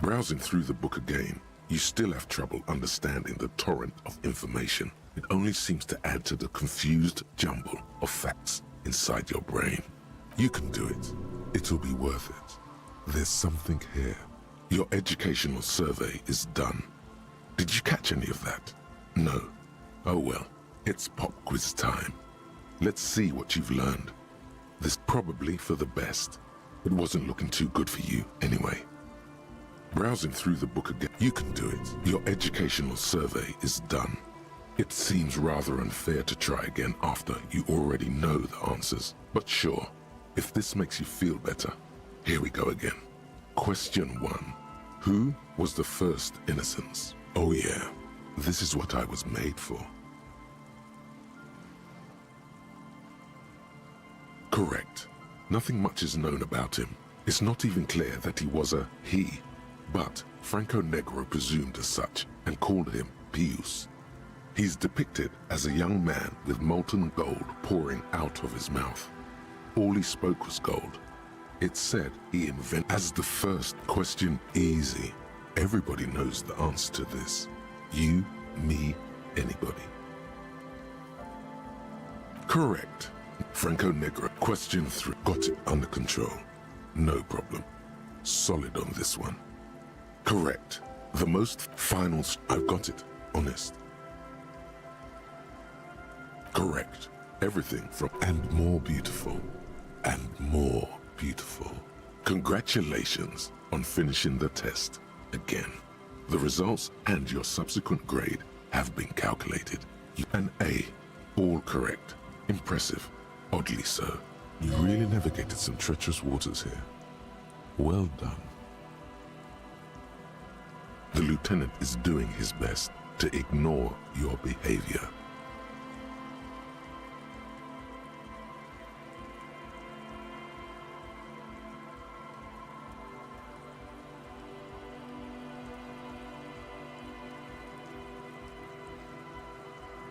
Browsing through the book again, you still have trouble understanding the torrent of information. It only seems to add to the confused jumble of facts inside your brain. You can do it. It'll be worth it. There's something here. Your educational survey is done. Did you catch any of that? No. Oh well, it's pop quiz time. Let's see what you've learned. This probably for the best. It wasn't looking too good for you anyway. Browsing through the book again, you can do it. Your educational survey is done. It seems rather unfair to try again after you already know the answers. But sure, if this makes you feel better, here we go again. Question 1. Who was the first innocence? Oh yeah, this is what I was made for. Correct. Nothing much is known about him. It's not even clear that he was a he, but Franco Negro presumed as such and called him Pius. He's depicted as a young man with molten gold pouring out of his mouth. All he spoke was gold. It's said he invented as the first question easy. Everybody knows the answer to this. You, me, anybody. Correct. Franco Negro. Question 3. Got it under control. No problem. Solid on this one. Correct. The most finals. I've got it. Honest. Correct. Everything from and more beautiful. And more beautiful. Congratulations on finishing the test. Again, the results and your subsequent grade have been calculated. An A, all correct. Impressive, oddly so. You really navigated some treacherous waters here. Well done. The lieutenant is doing his best. to ignore your behavior.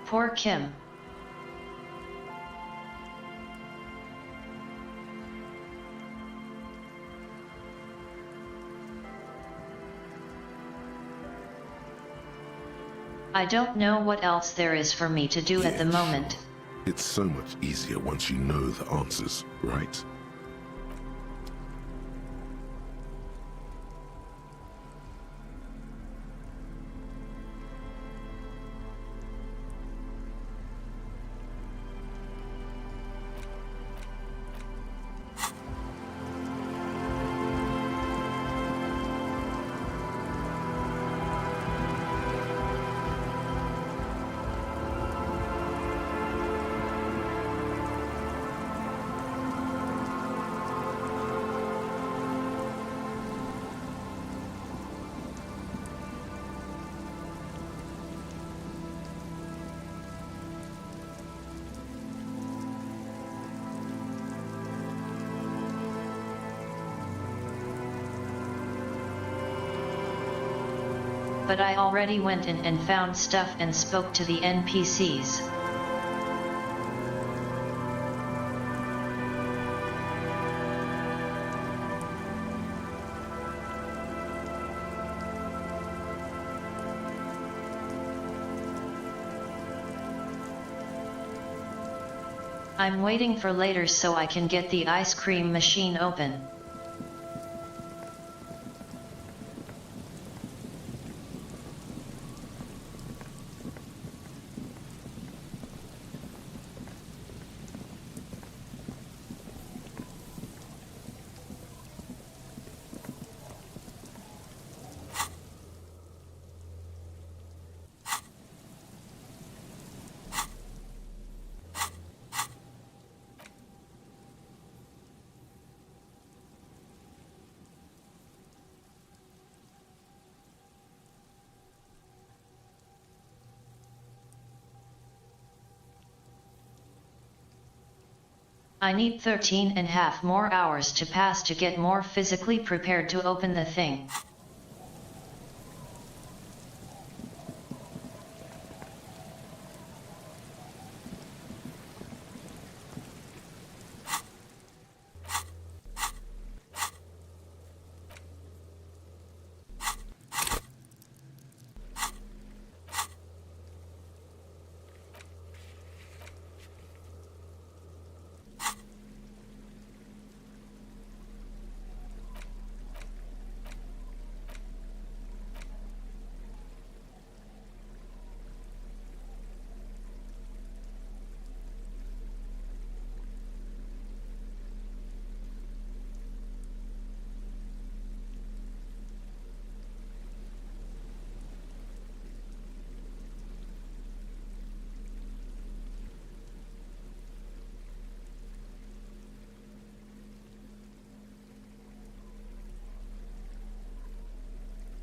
Poor Kim. I don't know what else there is for me to do at the moment. It's so much easier once you know the answers, right? But I already went in and found stuff and spoke to the NPCs. I'm waiting for later so I can get the ice cream machine open. I need 13.5 more hours to pass to get more physically prepared to open the thing.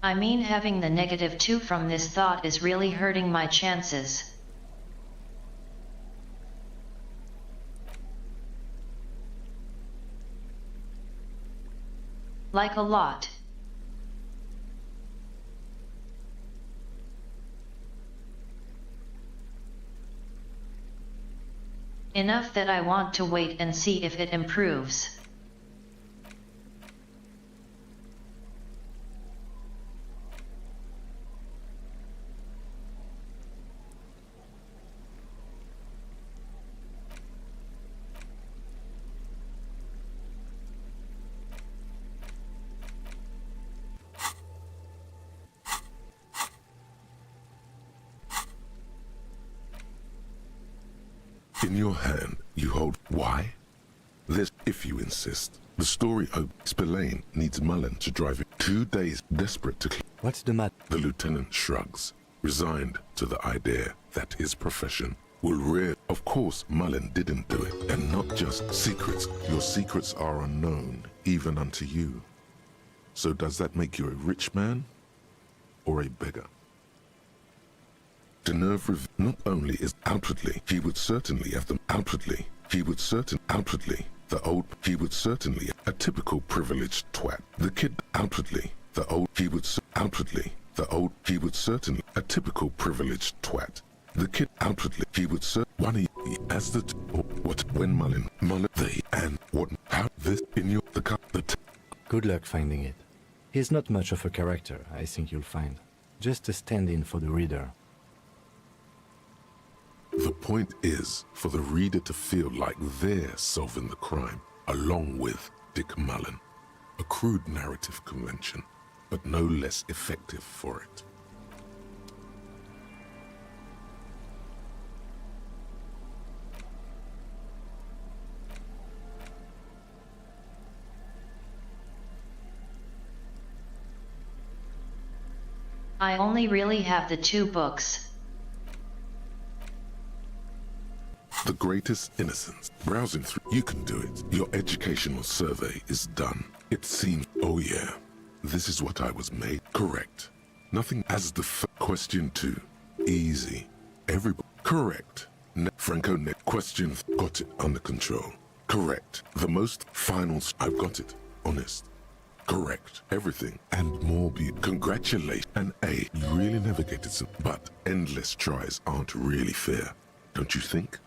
I mean, having the -2 from this thought is really hurting my chances. Like a lot. Enough that I want to wait and see if it improves. In your hand, you hold why? This, if you insist. The story opens. Spillane needs Mullen to drive it 2 days, desperate to... What's the matter? The lieutenant shrugs, resigned to the idea that his profession will rear... Of course, Mullen didn't do it, and not just secrets. Your secrets are unknown, even unto you. So does that make you a rich man or a beggar? Not only is outwardly, he would certainly have them outwardly. He would outwardly, a typical privileged twat. The kid outwardly, he would certainly, a typical privileged twat. The kid outwardly, he would one as the what when Mullen, they and what how this in your the Good luck finding it. He's not much of a character, I think you'll find. Just a stand-in for the reader. The point is for the reader to feel like they're solving the crime, along with Dick Mullen. A crude narrative convention, but no less effective for it. I only really have the 2 books. The greatest innocence. Browsing through, you can do it. Your educational survey is done. It seems, oh yeah, this is what I was made. Correct. Nothing as the question 2. Easy. Everybody. Correct. Franco net question. Got it under control. Correct. The most finals. I've got it. Honest. Correct. Everything and more congratulations. And A, you really navigated some, but endless tries aren't really fair. Don't you think?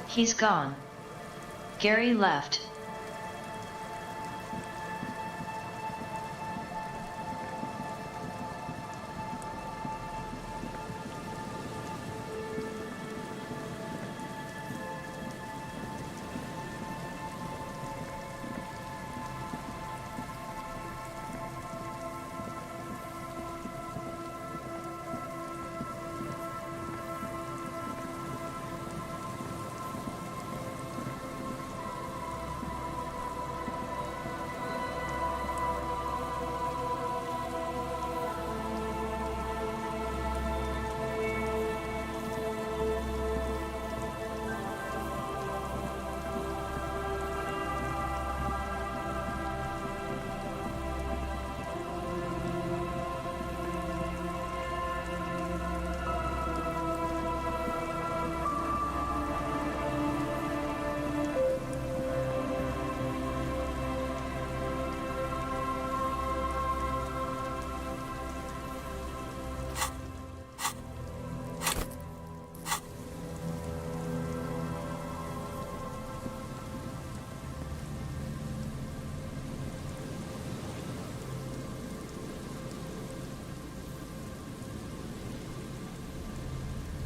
He's gone. Gary left.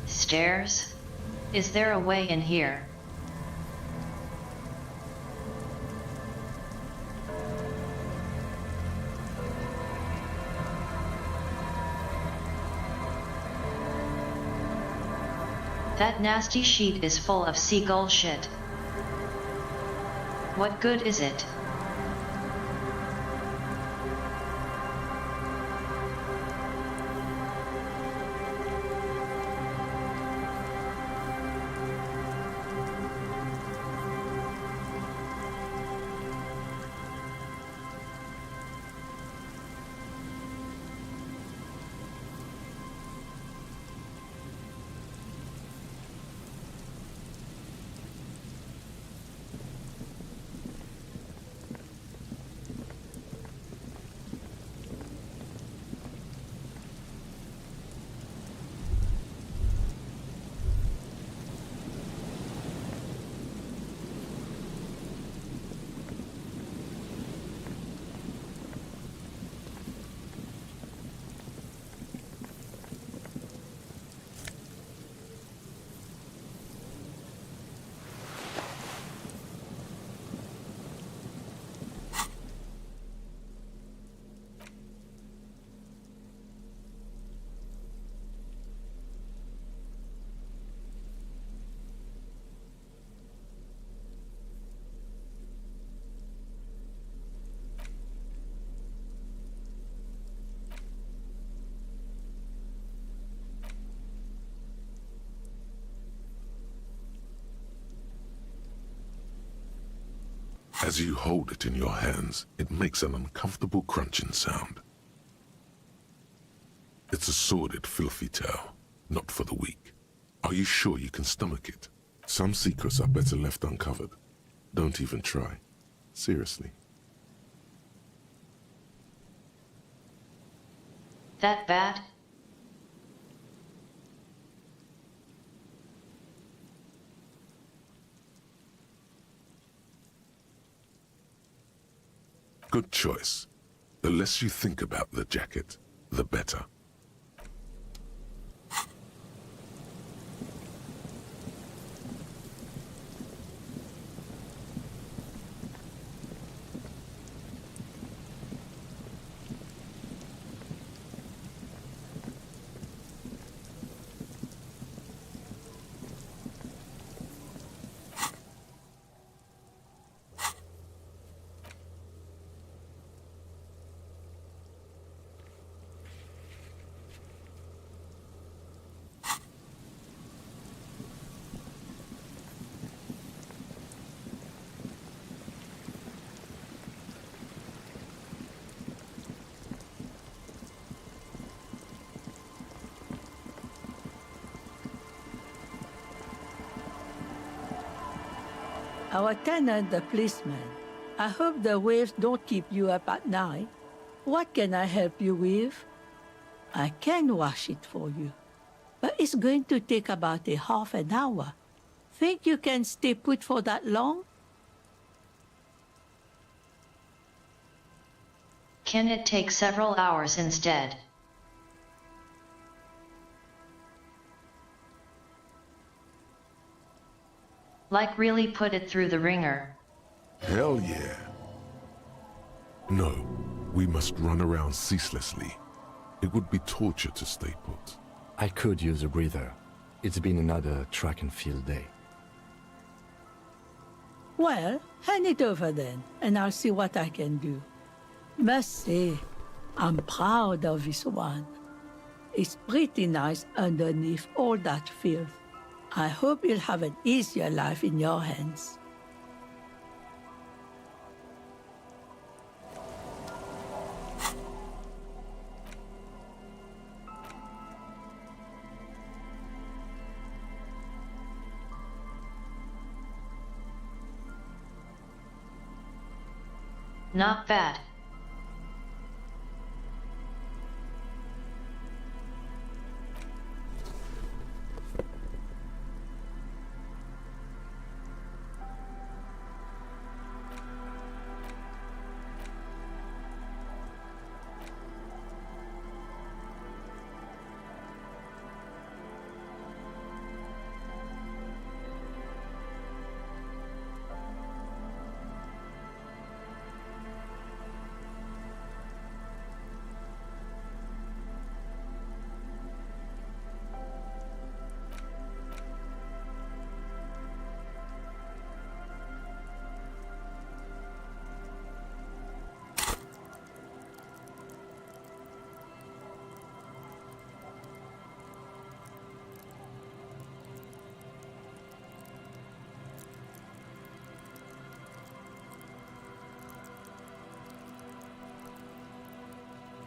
Stairs? Is there a way in here? That nasty sheet is full of seagull shit. What good is it? As you hold it in your hands, it makes an uncomfortable crunching sound. It's a sordid, filthy tale, not for the weak. Are you sure you can stomach it? Some secrets are better left uncovered. Don't even try. Seriously. That bad? Good choice. The less you think about the jacket, the better. Our tenant, the policeman. I hope the waves don't keep you up at night. What can I help you with? I can wash it for you, but it's going to take about a half an hour. Think you can stay put for that long? Can it take several hours instead? Like really put it through the ringer? Hell yeah. No, we must run around ceaselessly. It would be torture to stay put. I could use a breather. It's been another track and field day. Well, hand it over then, and I'll see what I can do. Must say, I'm proud of this one. It's pretty nice underneath all that filth. I hope you'll have an easier life in your hands. Not bad.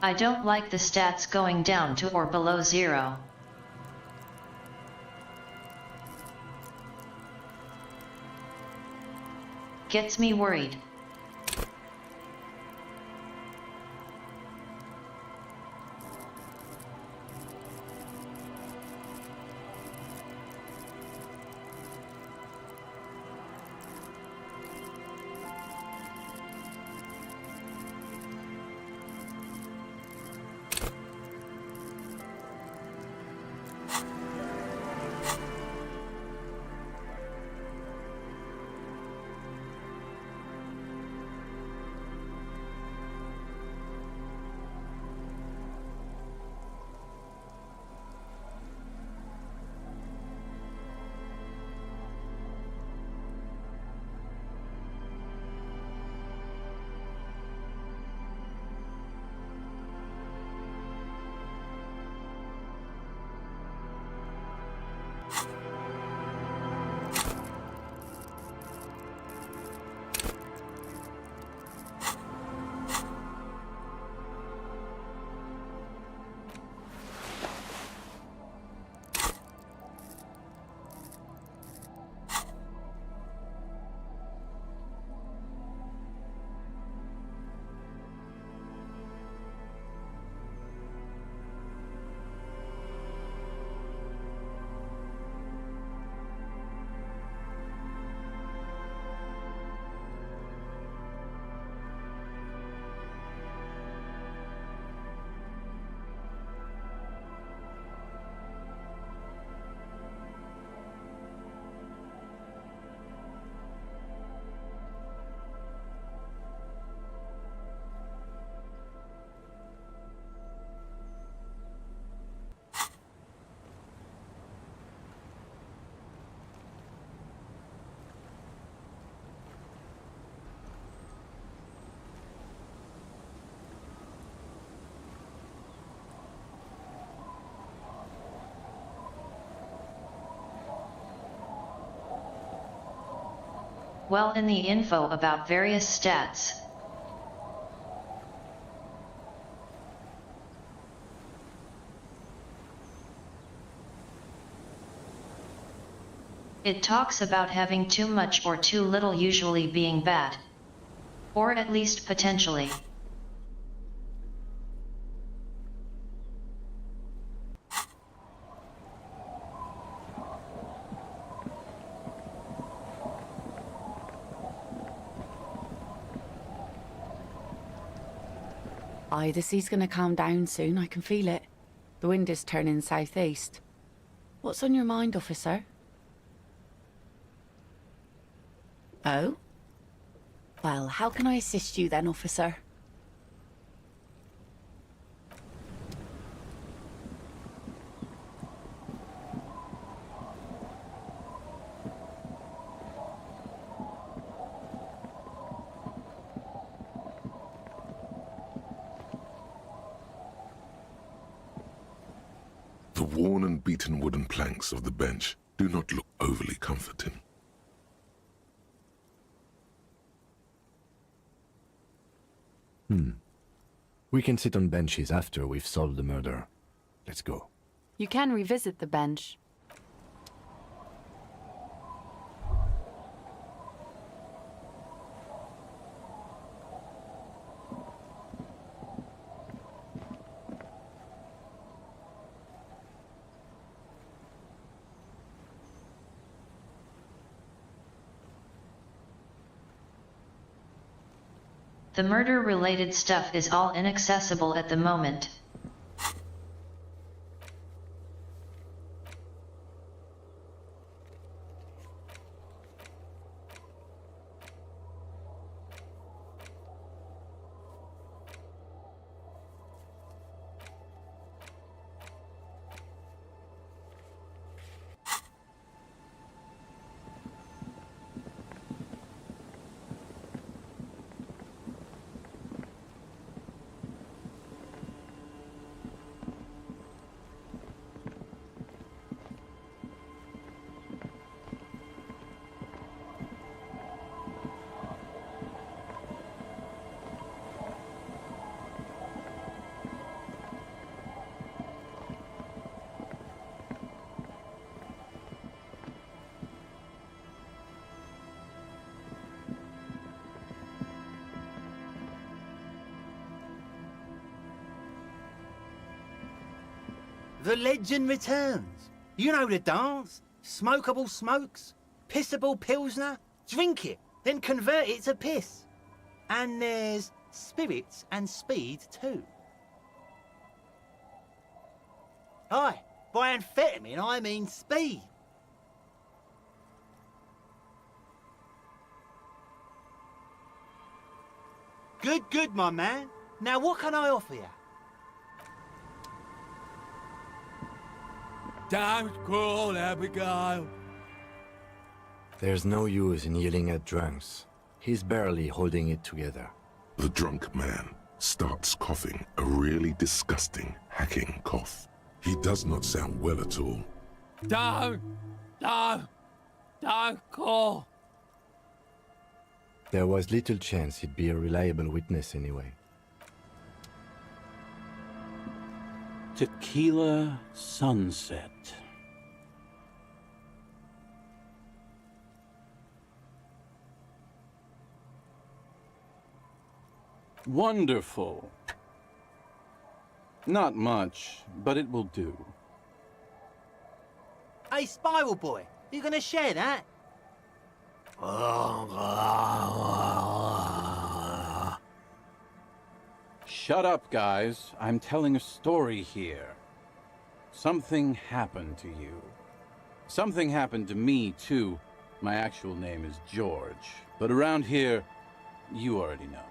I don't like the stats going down to or below 0. Gets me worried. well in the info about various stats. It talks about having too much or too little usually being bad. Or at least potentially. Aye, the sea's gonna calm down soon, I can feel it. The wind is turning southeast. What's on your mind, officer? Oh? Well, how can I assist you then, officer? The worn and beaten wooden planks of the bench do not look overly comforting. We can sit on benches after we've solved the murder. Let's go. You can revisit the bench. The murder-related stuff is all inaccessible at the moment. The legend returns. You know the dance. Smokable smokes, pissable pilsner. Drink it, then convert it to piss. And there's spirits and speed too. Aye, by amphetamine I mean speed. Good, my man. Now what can I offer you? Don't call, Abigail. There's no use in yelling at drunks. He's barely holding it together. The drunk man starts coughing a really disgusting, hacking cough. He does not sound well at all. Don't call. There was little chance he'd be a reliable witness anyway. Tequila Sunset. Wonderful. Not much, but it will do. Hey, Spiral Boy, you gonna share that? Shut up, guys. I'm telling a story here. Something happened to you. Something happened to me, too. My actual name is George. But around here, you already know.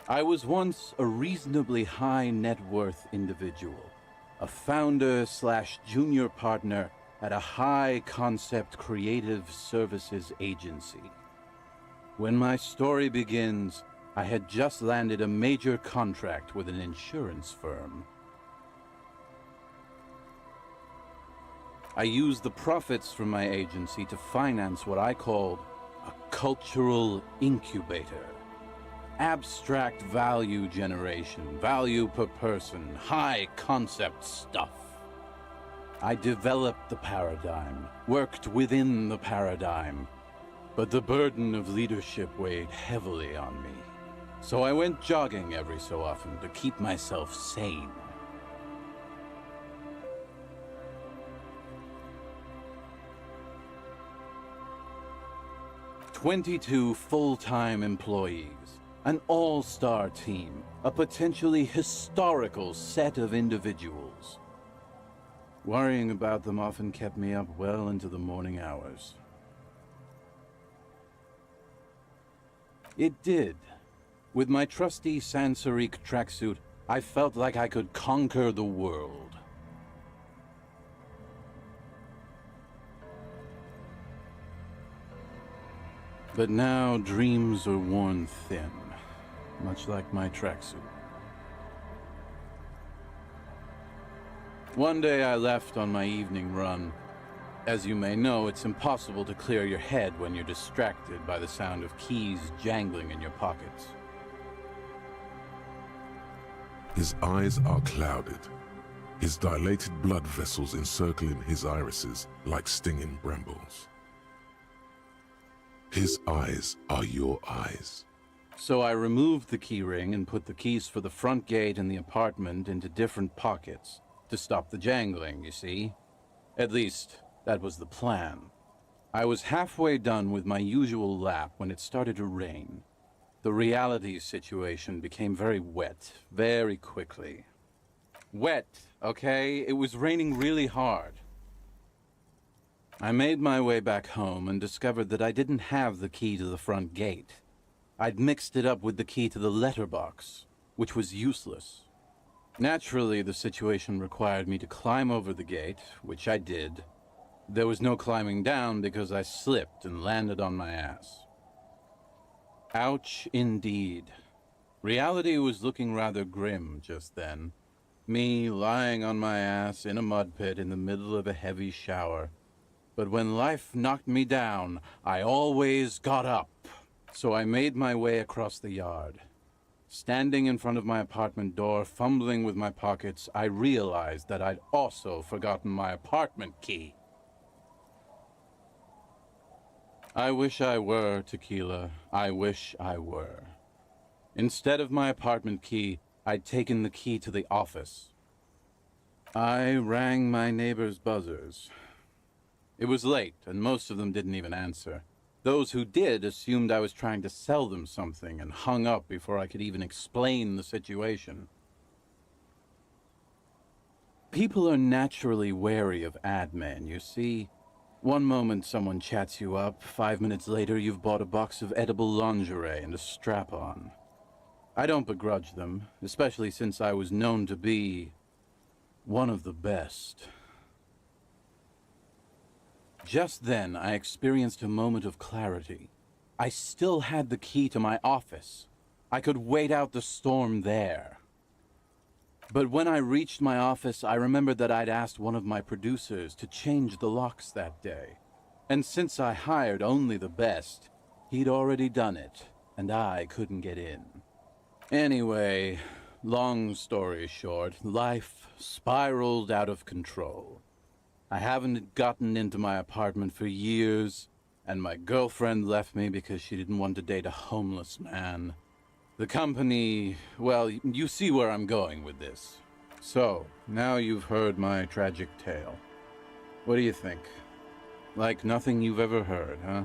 I was once a reasonably high net worth individual. A founder/junior partner at a high-concept creative services agency. When my story begins, I had just landed a major contract with an insurance firm. I used the profits from my agency to finance what I called a cultural incubator. Abstract value generation, value per person, high concept stuff. I developed the paradigm, worked within the paradigm, but the burden of leadership weighed heavily on me. So I went jogging every so often to keep myself sane. "22 full-time employees, an all-star team, a potentially historical set of individuals. Worrying about them often kept me up well into the morning hours. It did. With my trusty Sansarique tracksuit, I felt like I could conquer the world. But now dreams are worn thin, much like my tracksuit. One day I left on my evening run. As you may know, it's impossible to clear your head when you're distracted by the sound of keys jangling in your pockets. His eyes are clouded, his dilated blood vessels encircling his irises like stinging brambles. His eyes are your eyes. So I removed the key ring and put the keys for the front gate and the apartment into different pockets to stop the jangling, you see? At least, that was the plan. I was halfway done with my usual lap when it started to rain. The reality situation became very wet, very quickly. Wet, okay? It was raining really hard. I made my way back home and discovered that I didn't have the key to the front gate. I'd mixed it up with the key to the letterbox, which was useless. Naturally, the situation required me to climb over the gate, which I did. There was no climbing down because I slipped and landed on my ass. Ouch, indeed. Reality was looking rather grim just then. Me lying on my ass in a mud pit in the middle of a heavy shower. But when life knocked me down, I always got up. So I made my way across the yard. Standing in front of my apartment door, fumbling with my pockets, I realized that I'd also forgotten my apartment key. I wish I were, Tequila. I wish I were. Instead of my apartment key, I'd taken the key to the office. I rang my neighbor's buzzers. It was late, and most of them didn't even answer. Those who did assumed I was trying to sell them something and hung up before I could even explain the situation. People are naturally wary of ad men, you see. One moment someone chats you up, 5 minutes later you've bought a box of edible lingerie and a strap-on. I don't begrudge them, especially since I was known to be one of the best. Just then, I experienced a moment of clarity. I still had the key to my office. I could wait out the storm there. But when I reached my office, I remembered that I'd asked one of my producers to change the locks that day. And since I hired only the best, he'd already done it, and I couldn't get in. Anyway, long story short, life spiraled out of control. I haven't gotten into my apartment for years, and my girlfriend left me because she didn't want to date a homeless man. The company, well, you see where I'm going with this. So, now you've heard my tragic tale. What do you think? Like nothing you've ever heard, huh?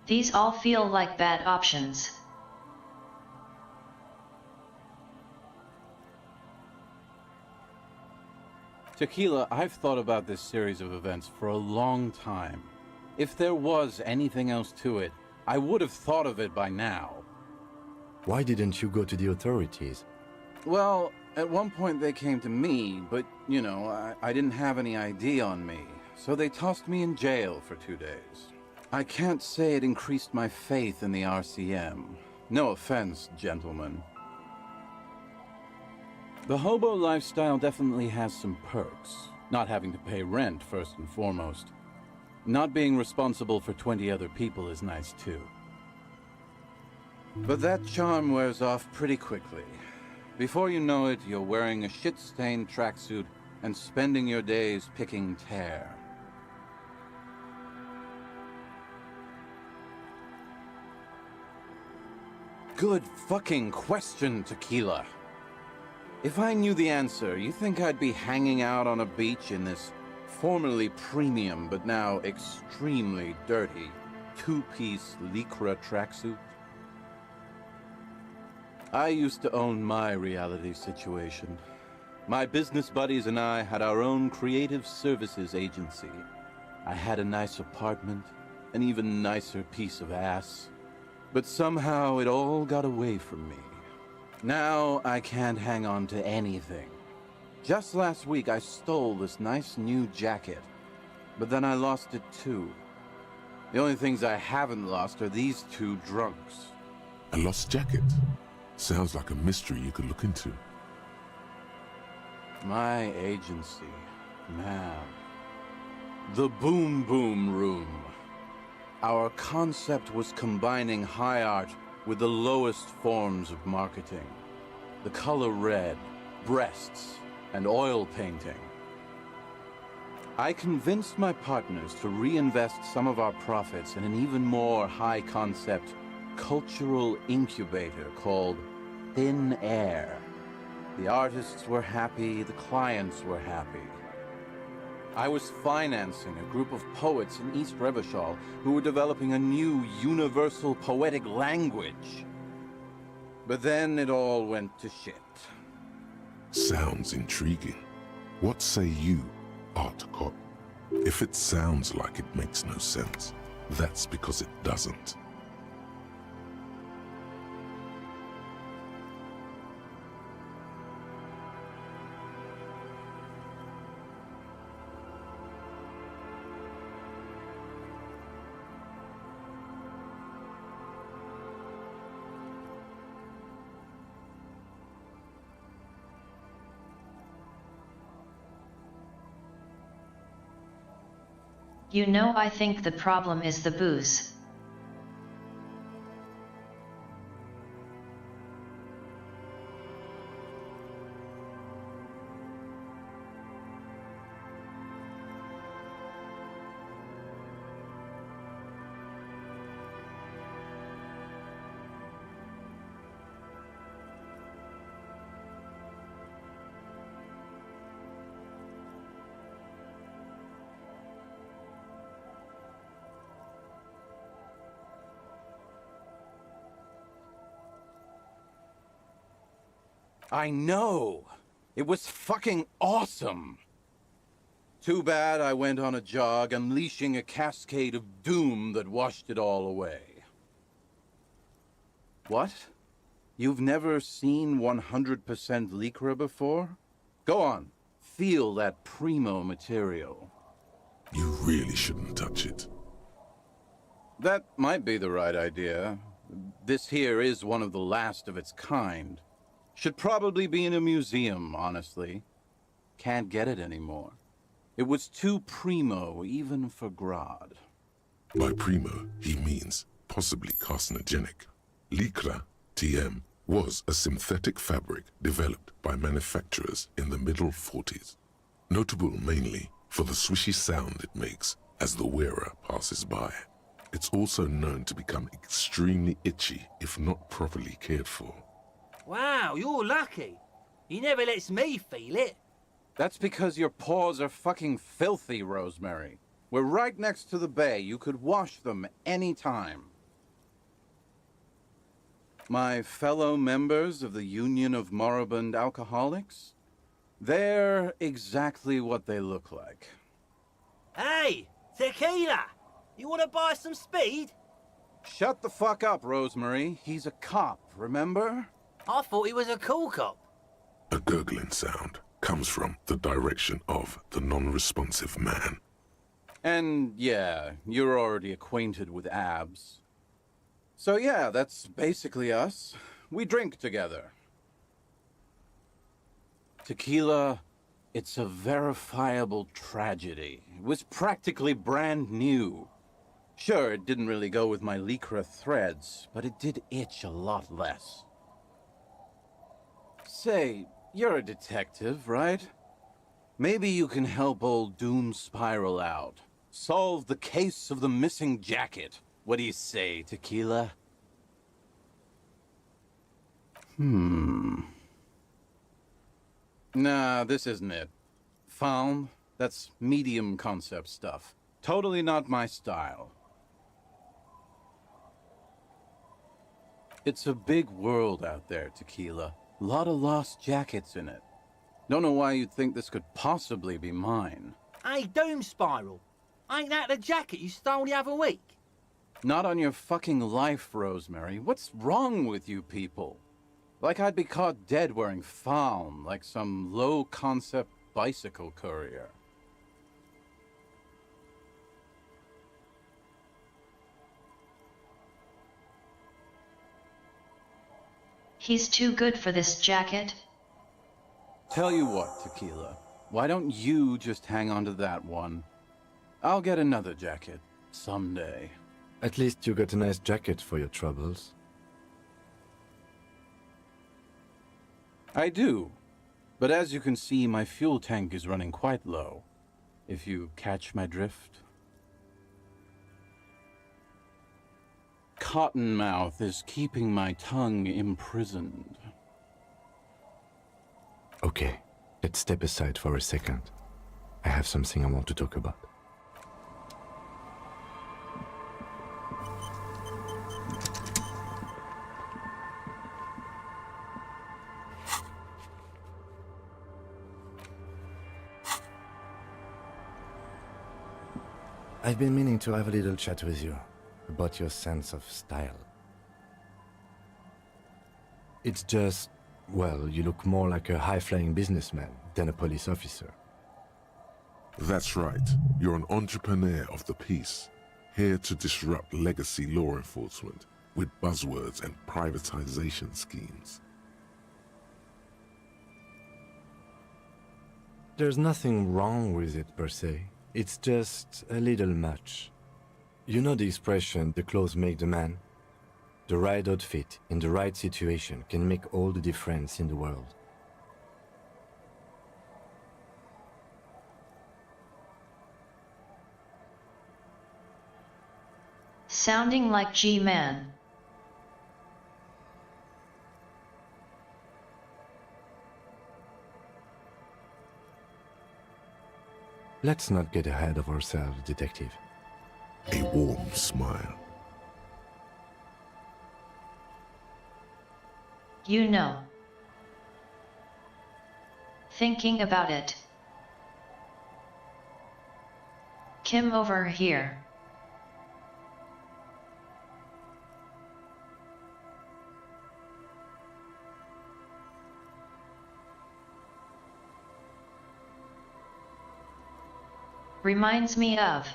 These all feel like bad options. Tequila, I've thought about this series of events for a long time. If there was anything else to it, I would have thought of it by now. Why didn't you go to the authorities? Well, at one point they came to me, but, you know, I didn't have any ID on me, so they tossed me in jail for 2 days. I can't say it increased my faith in the RCM. No offense, gentlemen. The hobo lifestyle definitely has some perks. Not having to pay rent, first and foremost. Not being responsible for 20 other people is nice, too. But that charm wears off pretty quickly. Before you know it, you're wearing a shit-stained tracksuit and spending your days picking tear. Good fucking question, Tequila. If I knew the answer, you think I'd be hanging out on a beach in this formerly premium but now extremely dirty two-piece lycra tracksuit? I used to own my reality situation. My business buddies and I had our own creative services agency. I had a nice apartment, an even nicer piece of ass. But somehow it all got away from me. Now I can't hang on to anything. Just last week I stole this nice new jacket, but then I lost it too. The only things I haven't lost are these two drunks. A lost jacket? Sounds like a mystery you could look into. My agency, man. The Boom Boom Room. Our concept was combining high art with the lowest forms of marketing. The color red, breasts, and oil painting. I convinced my partners to reinvest some of our profits in an even more high-concept cultural incubator called Thin Air. The artists were happy, the clients were happy. I was financing a group of poets in East Revachol who were developing a new universal poetic language. But then it all went to shit. Sounds intriguing. What say you, Art Cop? If it sounds like it makes no sense, that's because it doesn't. You know, I think the problem is the booze. I know! It was fucking awesome! Too bad I went on a jog, unleashing a cascade of doom that washed it all away. What? You've never seen 100% Lycra before? Go on, feel that primo material. You really shouldn't touch it. That might be the right idea. This here is one of the last of its kind. Should probably be in a museum, honestly. Can't get it anymore. It was too primo, even for Grodd. By primo, he means possibly carcinogenic. Lycra, TM, was a synthetic fabric developed by manufacturers in the middle 40s. Notable mainly for the swishy sound it makes as the wearer passes by. It's also known to become extremely itchy if not properly cared for. Wow, you're lucky. He never lets me feel it. That's because your paws are fucking filthy, Rosemary. We're right next to the bay. You could wash them any time. My fellow members of the Union of Moribund Alcoholics? They're exactly what they look like. Hey, Tequila! You want to buy some speed? Shut the fuck up, Rosemary. He's a cop, remember? I thought he was a cool cop. A gurgling sound comes from the direction of the non-responsive man. And yeah, you're already acquainted with Abs. So yeah, that's basically us. We drink together. Tequila, it's a verifiable tragedy. It was practically brand new. Sure, it didn't really go with my Lycra threads, but it did itch a lot less. Say, you're a detective, right? Maybe you can help old Doom Spiral out. Solve the case of the missing jacket. What do you say, Tequila? Nah, this isn't it. Found? That's medium concept stuff. Totally not my style. It's a big world out there, Tequila. Lot of lost jackets in it. Don't know why you'd think this could possibly be mine. Hey, Doom Spiral. Ain't that the jacket you stole the other week? Not on your fucking life, Rosemary. What's wrong with you people? Like I'd be caught dead wearing faun, like some low-concept bicycle courier. He's too good for this jacket. Tell you what, Tequila. Why don't you just hang on to that one? I'll get another jacket someday. At least you got a nice jacket for your troubles. I do. But as you can see, my fuel tank is running quite low. If you catch my drift. Cottonmouth is keeping my tongue imprisoned. Okay, let's step aside for a second. I have something I want to talk about. I've been meaning to have a little chat with you about your sense of style. It's just, well, you look more like a high-flying businessman than a police officer. That's right. You're an entrepreneur of the peace, here to disrupt legacy law enforcement with buzzwords and privatization schemes. There's nothing wrong with it per se. It's just a little much. You know the expression, the clothes make the man? The right outfit in the right situation can make all the difference in the world. Sounding like G-Man. Let's not get ahead of ourselves, detective. A warm smile. You know. Thinking about it. Kim over here. Reminds me of,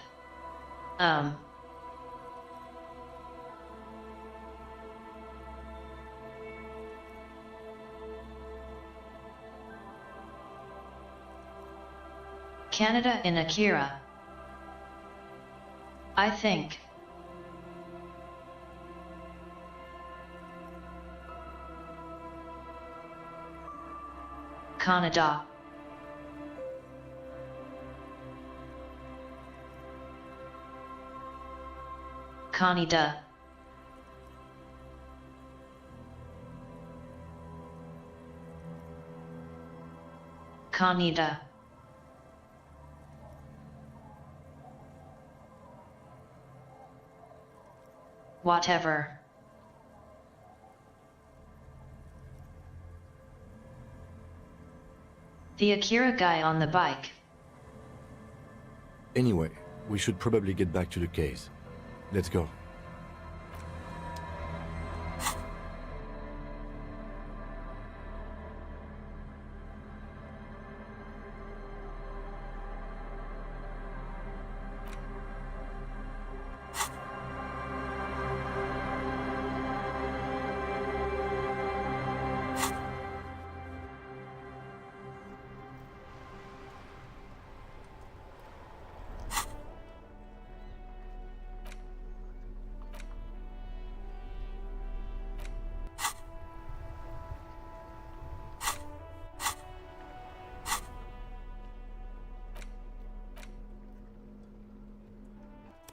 Canada in Akira. I think. Canada. Canada. Canada. Whatever. The Akira guy on the bike. Anyway, we should probably get back to the case. Let's go.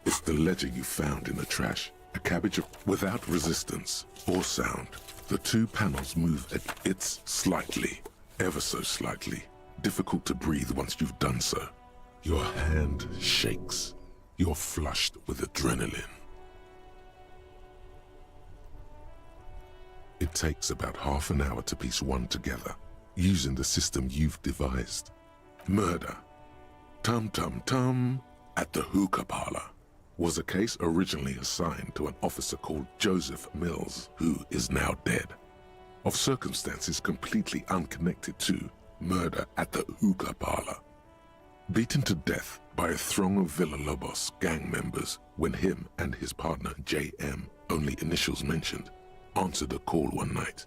It's the ledger you found in the trash. A cabbage without resistance or sound. The two panels move at its slightly, ever so slightly. Difficult to breathe once you've done so. Your hand shakes. You're flushed with adrenaline. It takes about half an hour to piece one together, using the system you've devised. Murder. Tum tum tum at the hookah parlor was a case originally assigned to an officer called Joseph Mills, who is now dead, of circumstances completely unconnected to murder at the hookah parlor. Beaten to death by a throng of Villalobos gang members when him and his partner J.M., only initials mentioned, answered a call one night.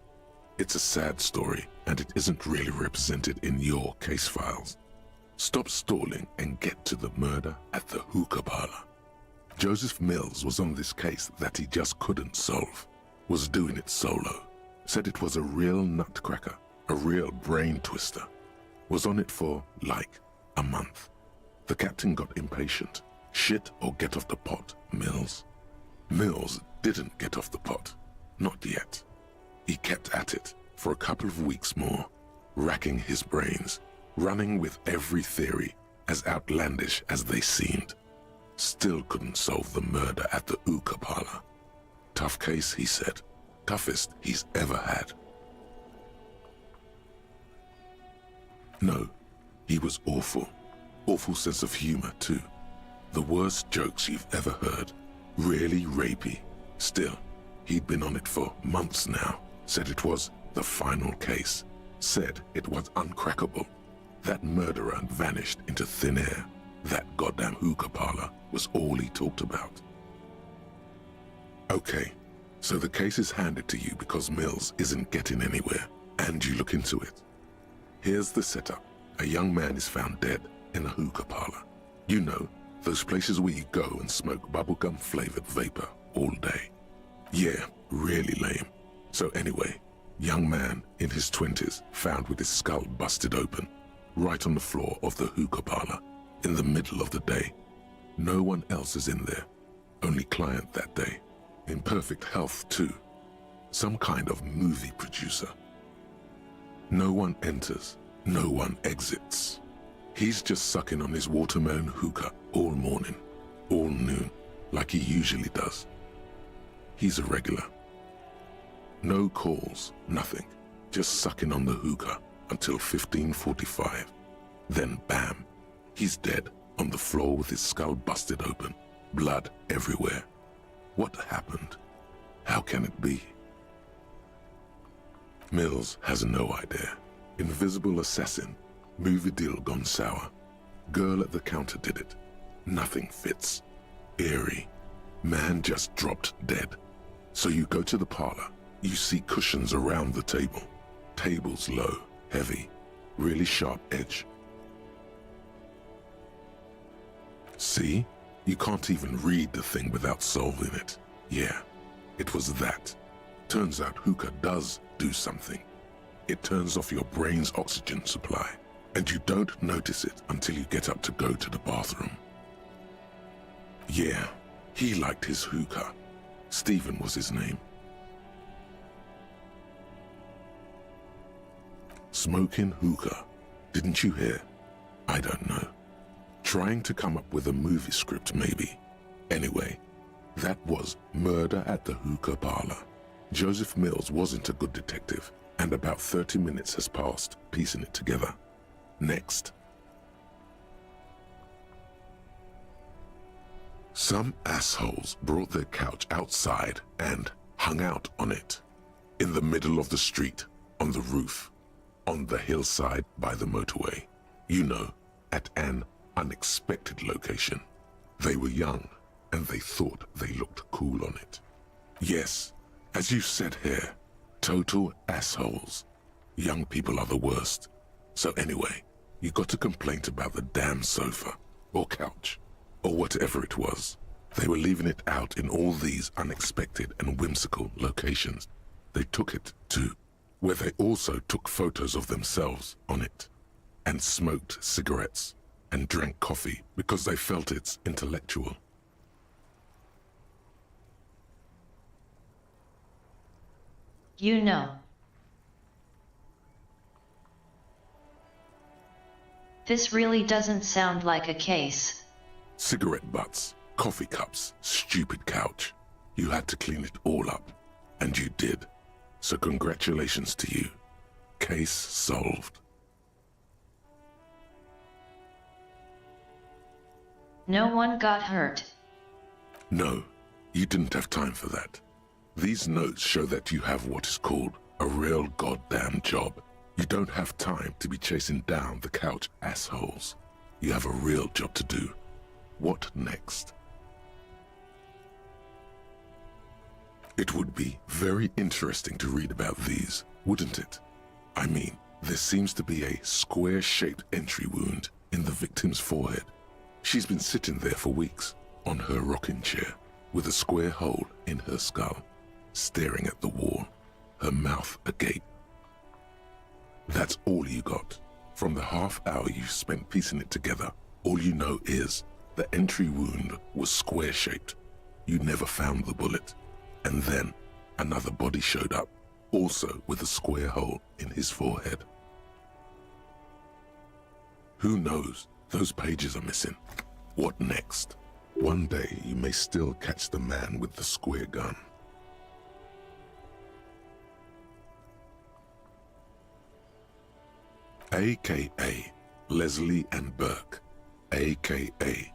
It's a sad story, and it isn't really represented in your case files. Stop stalling and get to the murder at the hookah parlor. Joseph Mills was on this case that he just couldn't solve, was doing it solo, said it was a real nutcracker, a real brain twister, was on it for, like, a month. The captain got impatient. Shit or get off the pot, Mills. Mills didn't get off the pot, not yet. He kept at it for a couple of weeks more, racking his brains, running with every theory, as outlandish as they seemed. Still couldn't solve the murder at the hookah parlor. Tough case, he said. Toughest he's ever had. No, he was awful. Awful sense of humor, too. The worst jokes you've ever heard. Really rapey. Still, he'd been on it for months now. Said it was the final case. Said it was uncrackable. That murderer vanished into thin air. That goddamn hookah parlor was all he talked about. Okay, so the case is handed to you because Mills isn't getting anywhere, and you look into it. Here's the setup. A young man is found dead in a hookah parlor. You know, those places where you go and smoke bubblegum-flavored vapor all day. Yeah, really lame. So anyway, young man in his 20s found with his skull busted open, right on the floor of the hookah parlor. In the middle of the day. No one else is in there. Only client that day. In perfect health, too. Some kind of movie producer. No one enters. No one exits. He's just sucking on his watermelon hookah all morning, all noon, like he usually does. He's a regular. No calls, nothing. Just sucking on the hookah until 15:45. Then bam. He's dead on the floor with his skull busted open, blood everywhere. What happened? How can it be? Mills has no idea. Invisible assassin, movie deal gone sour. Girl at the counter did it. Nothing fits. Eerie. Man just dropped dead. So you go to the parlor. You see cushions around the table. Table's low, heavy, really sharp edge. See? You can't even read the thing without solving it. Yeah, it was that. Turns out hookah does do something. It turns off your brain's oxygen supply, and you don't notice it until you get up to go to the bathroom. Yeah, he liked his hookah. Stephen was his name. Smoking hookah. Didn't you hear? I don't know. Trying to come up with a movie script, maybe. Anyway, that was murder at the hookah parlor. Joseph Mills wasn't a good detective, and about 30 minutes has passed piecing it together. Next. Some assholes brought their couch outside and hung out on it. In the middle of the street, on the roof, on the hillside by the motorway. You know, at an unexpected location. They were young, and they thought they looked cool on it. Yes, as you said here, total assholes. Young people are the worst. So anyway, you got a complaint about the damn sofa, or couch, or whatever it was. They were leaving it out in all these unexpected and whimsical locations. They took it to where they also took photos of themselves on it, and smoked cigarettes, and drank coffee because they felt it's intellectual. You know. This really doesn't sound like a case. Cigarette butts, coffee cups, stupid couch. You had to clean it all up, and you did. So congratulations to you. Case solved. No one got hurt. No, you didn't have time for that. These notes show that you have what is called a real goddamn job. You don't have time to be chasing down the couch assholes. You have a real job to do. What next? It would be very interesting to read about these, wouldn't it? I mean, there seems to be a square-shaped entry wound in the victim's forehead. She's been sitting there for weeks, on her rocking chair, with a square hole in her skull, staring at the wall, her mouth agape. That's all you got. From the half hour you spent piecing it together, all you know is the entry wound was square-shaped. You never found the bullet. And then another body showed up, also with a square hole in his forehead. Who knows? Those pages are missing. What next? One day you may still catch the man with the square gun. AKA Leslie and Burke, AKA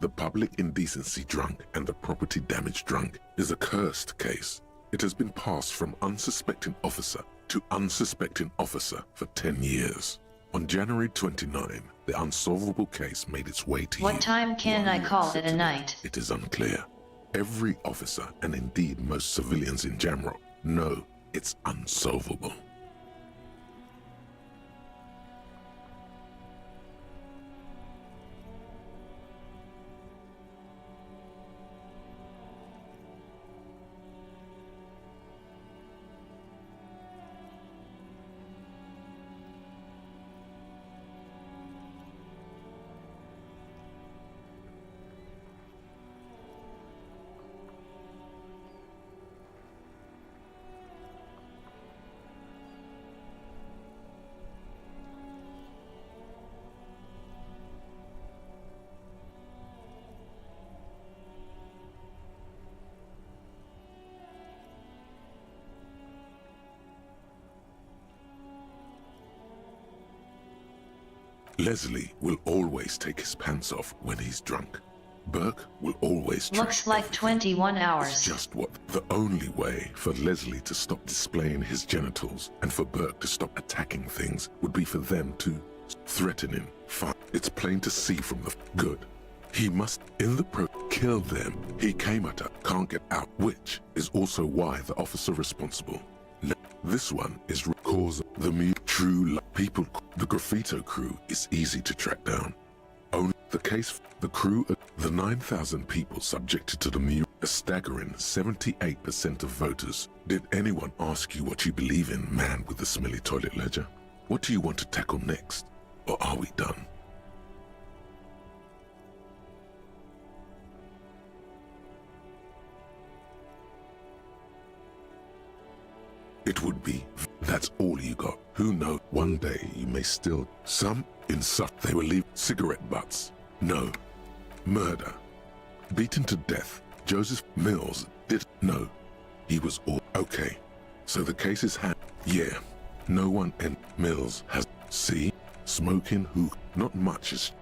the public indecency drunk and the property damage drunk, is a cursed case. It has been passed from unsuspecting officer to unsuspecting officer for 10 years. On January 29, the unsolvable case made its way to you. What time can I call it a night? It is unclear. Every officer, and indeed most civilians in Jamrock, know it's unsolvable. Leslie will always take his pants off when he's drunk. Burke will always track Looks like everything. 21 hours. It's just what the only way for Leslie to stop displaying his genitals and for Burke to stop attacking things would be for them to threaten him. Fine. It's plain to see from the good. He must, in the kill them. He came at her, can't get out, which is also why the officer responsible. This one is cause the true people. The graffito crew is easy to track down. Only the case, the crew, the 9,000 people subjected to the mural, a staggering 78% of voters. Did anyone ask you what you believe in, man with the smelly toilet ledger? What do you want to tackle next? Or are we done? It would be, that's all you got. Who knows? One day you may still, some in such, they will leave cigarette butts. No. Murder. Beaten to death. Joseph Mills did, no. He was all, okay. So the case is yeah. No one in Mills has, see? Smoking hook, not much is.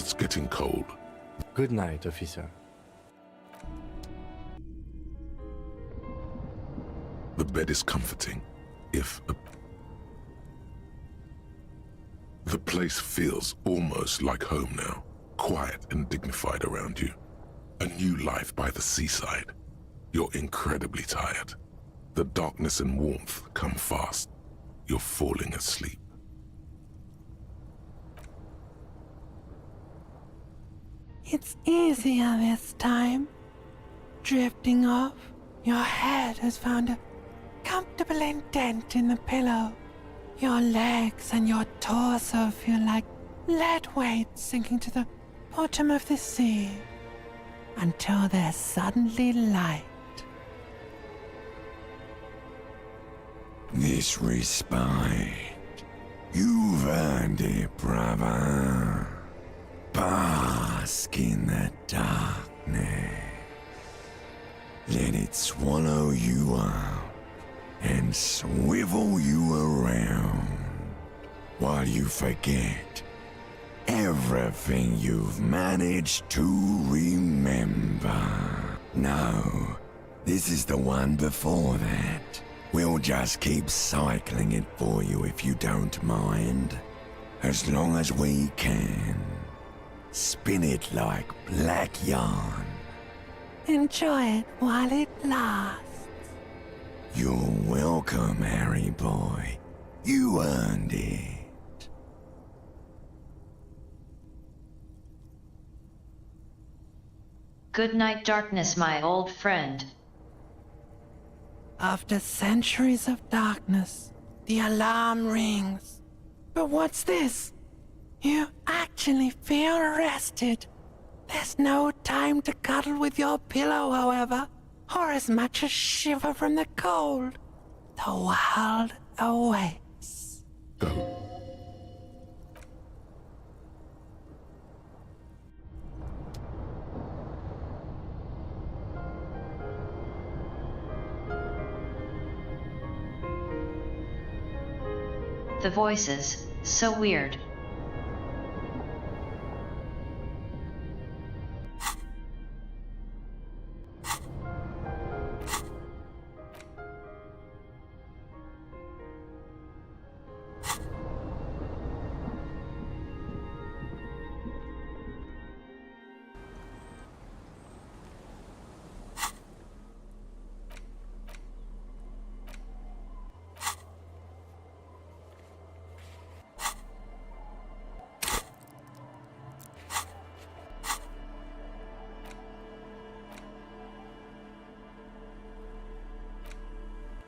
It's getting cold. Good night, officer. The bed is comforting, The place feels almost like home now, quiet and dignified around you. A new life by the seaside. You're incredibly tired. The darkness and warmth come fast. You're falling asleep. It's easier this time. Drifting off, your head has found a comfortable indent in the pillow. Your legs and your torso feel like lead weights sinking to the bottom of the sea, until there's suddenly light. This respite, you've earned it, brother. Bask in the darkness. Let it swallow you up and swivel you around while you forget everything you've managed to remember. No, this is the one before that. We'll just keep cycling it for you if you don't mind. As long as we can. Spin it like black yarn. Enjoy it while it lasts. You're welcome, Harry boy. You earned it. Good night, darkness, my old friend. After centuries of darkness, the alarm rings. But what's this? You actually feel rested. There's no time to cuddle with your pillow, however, or as much as shiver from the cold. The world awaits. Go. The voices, so weird.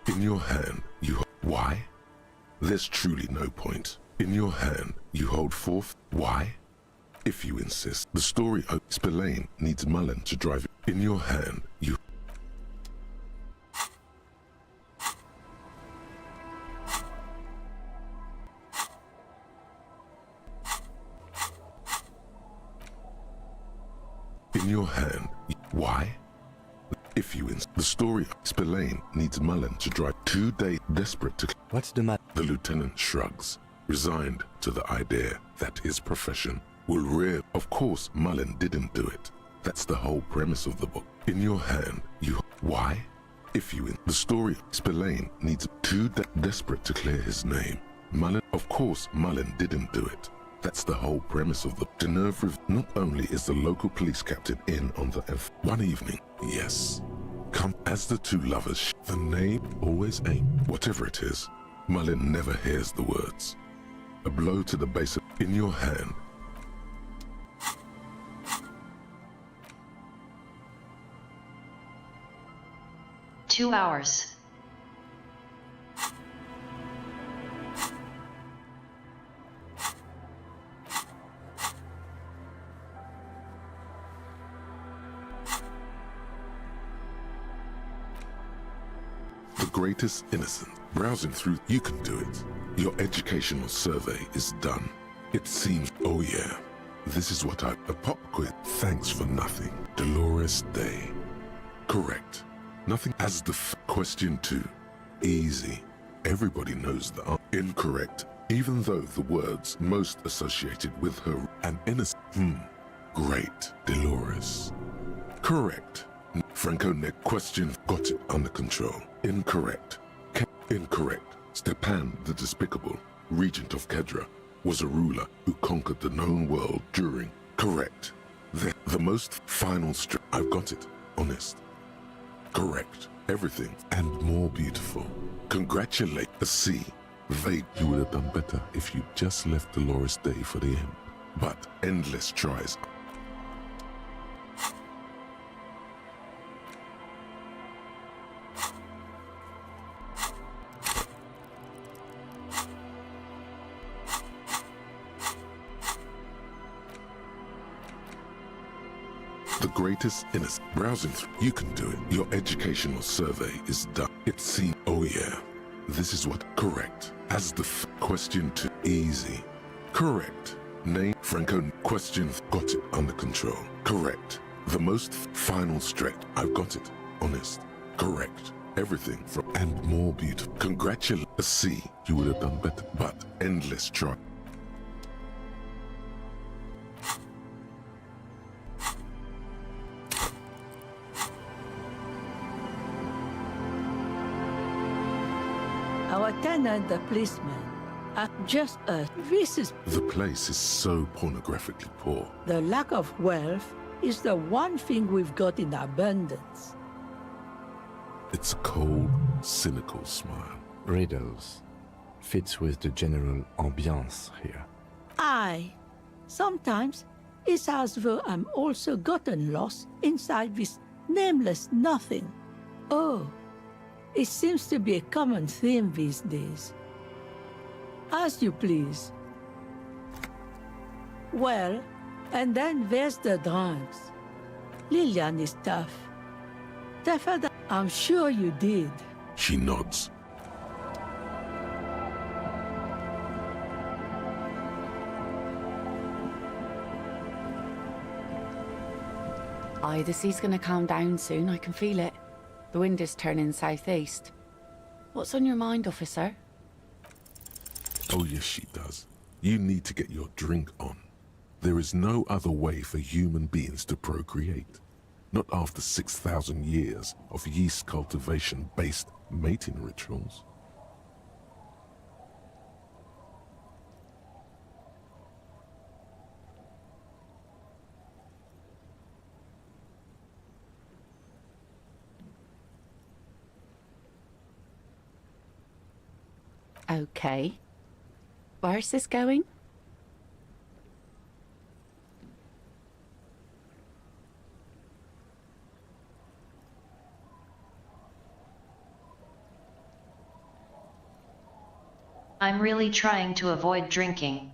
In your hand, why? There's truly no point. In your hand, you hold forth. Why? If you insist. The story of Spillane needs Mullen to drive it. In your hand, you... In your hand, why? If you the story of Spillane needs Mullen to drive 2 days desperate to... What's the matter? The lieutenant shrugs, resigned to the idea that his profession will rear... Of course, Mullen didn't do it. That's the whole premise of the book. In your hand, you... Why? If you the story of Spillane needs 2 desperate to clear his name. Mullen... Of course, Mullen didn't do it. That's the whole premise of the... Deneuve. Not only is the local police captain in on the one evening, yes. Come as the two lovers, the name always aim. Whatever it is, Mullen never hears the words. A blow to the base of... In your hand. Two hours. The greatest innocence. Browsing through, you can do it. Your educational survey is done. It seems, oh yeah, this is what a pop quiz. Thanks for nothing. Dolores Day. Correct. Nothing as the question 2. Easy. Everybody knows the incorrect. Even though the words most associated with her an innocent great Dolores. Correct. Franco neck question got it under control. Incorrect. Incorrect. Stepan the Despicable, regent of Kedra, was a ruler who conquered the known world during. Correct. The most final I've got it. Honest. Correct. Everything and more beautiful. Congratulate the sea. You would have done better if you just left Dolores Day for the end. But endless tries. The greatest innocent browsing through. You can do it. Your educational survey is done. It's seen. Oh yeah. This is what. Correct. As the question too easy. Correct. Name Franco question got it under control. Correct. The most final stretch. I've got it. Honest. Correct. Everything from and more beautiful. Congratulate. See, you would have done better. But endless try. Our tenant, the policeman, just this is... The place is so pornographically poor. The lack of wealth is the one thing we've got in abundance. It's a cold, cynical smile. Riddles. Fits with the general ambiance here. Aye. Sometimes it's as though I'm also gotten lost inside this nameless nothing. Oh. It seems to be a common theme these days. As you please. Well, and then there's the drunks. Lillian is tough. Tougher than I'm sure you did. She nods. Aye, the sea's gonna calm down soon, I can feel it. The wind is turning southeast. What's on your mind, officer? Oh yes, she does. You need to get your drink on. There is no other way for human beings to procreate. Not after 6,000 years of yeast cultivation-based mating rituals. Okay. Where's this going? I'm really trying to avoid drinking.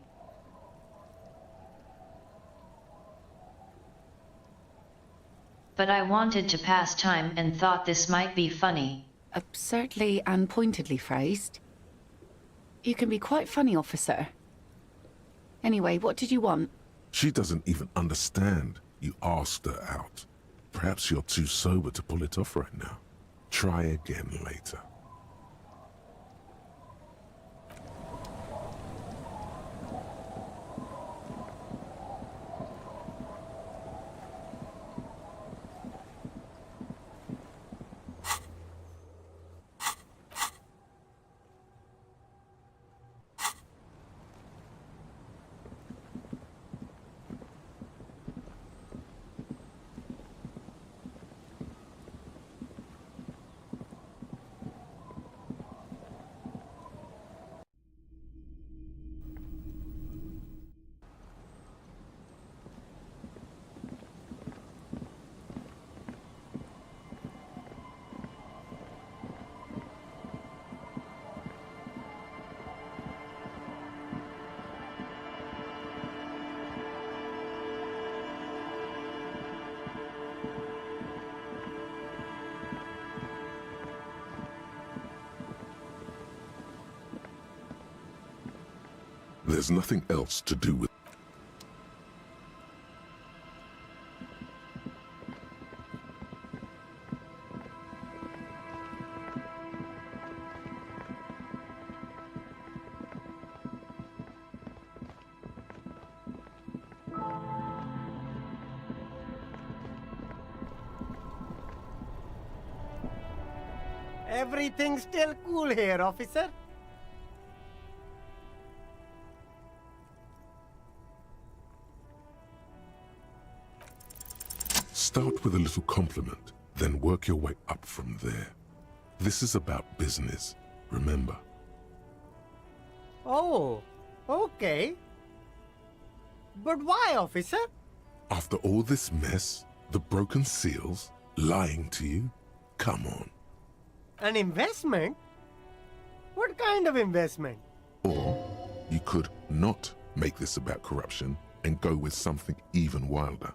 But I wanted to pass time and thought this might be funny. Absurdly and pointedly phrased. You can be quite funny, officer. Anyway, what did you want? She doesn't even understand. You asked her out. Perhaps you're too sober to pull it off right now. Try again later. There's nothing else to do with. Everything's still cool here, officer. Start with a little compliment, then work your way up from there. This is about business, remember. Oh, okay. But why, officer? After all this mess, the broken seals, lying to you, come on. An investment? What kind of investment? Or you could not make this about corruption and go with something even wilder.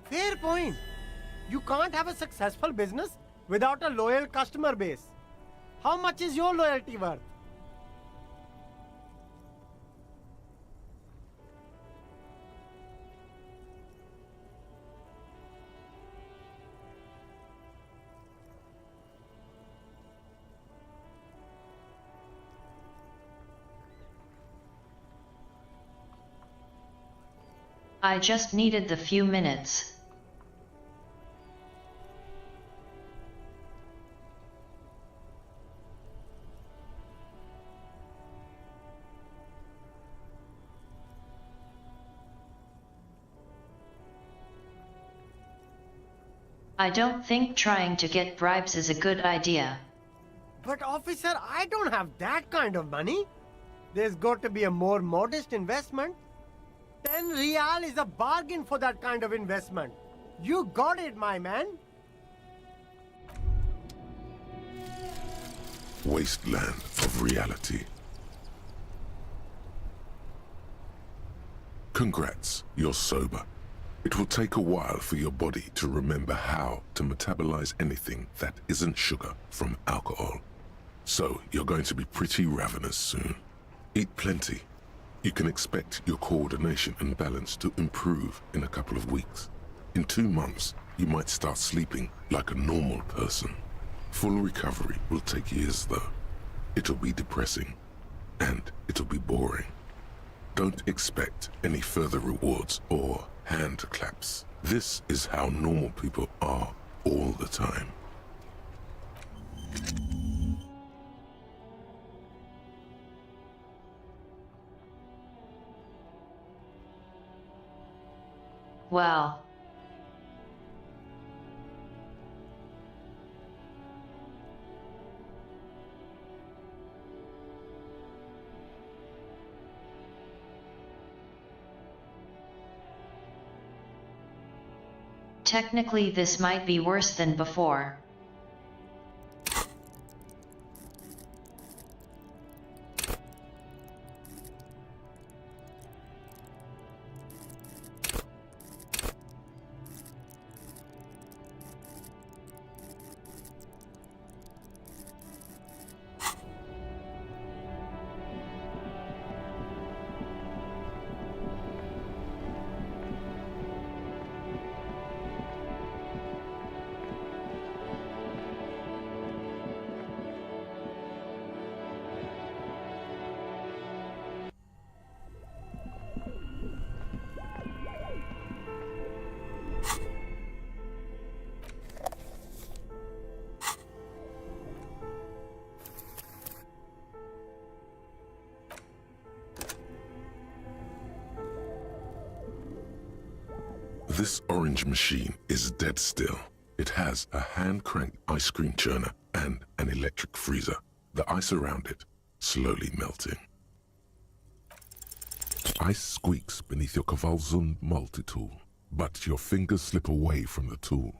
Fair point. You can't have a successful business without a loyal customer base. How much is your loyalty worth? I just needed the few minutes. I don't think trying to get bribes is a good idea. But officer, I don't have that kind of money. There's got to be a more modest investment. 10 real is a bargain for that kind of investment. You got it, my man. Wasteland of reality. Congrats, you're sober. It will take a while for your body to remember how to metabolize anything that isn't sugar from alcohol. So you're going to be pretty ravenous soon. Eat plenty. You can expect your coordination and balance to improve in a couple of weeks. In 2 months, you might start sleeping like a normal person. Full recovery will take years though. It'll be depressing, and it'll be boring. Don't expect any further rewards or hand claps. This is how normal people are all the time. Wow. Technically, this might be worse than before. This orange machine is dead still. It has a hand-cranked ice cream churner and an electric freezer. The ice around it slowly melting. Ice squeaks beneath your Kavalzund multi-tool, but your fingers slip away from the tool.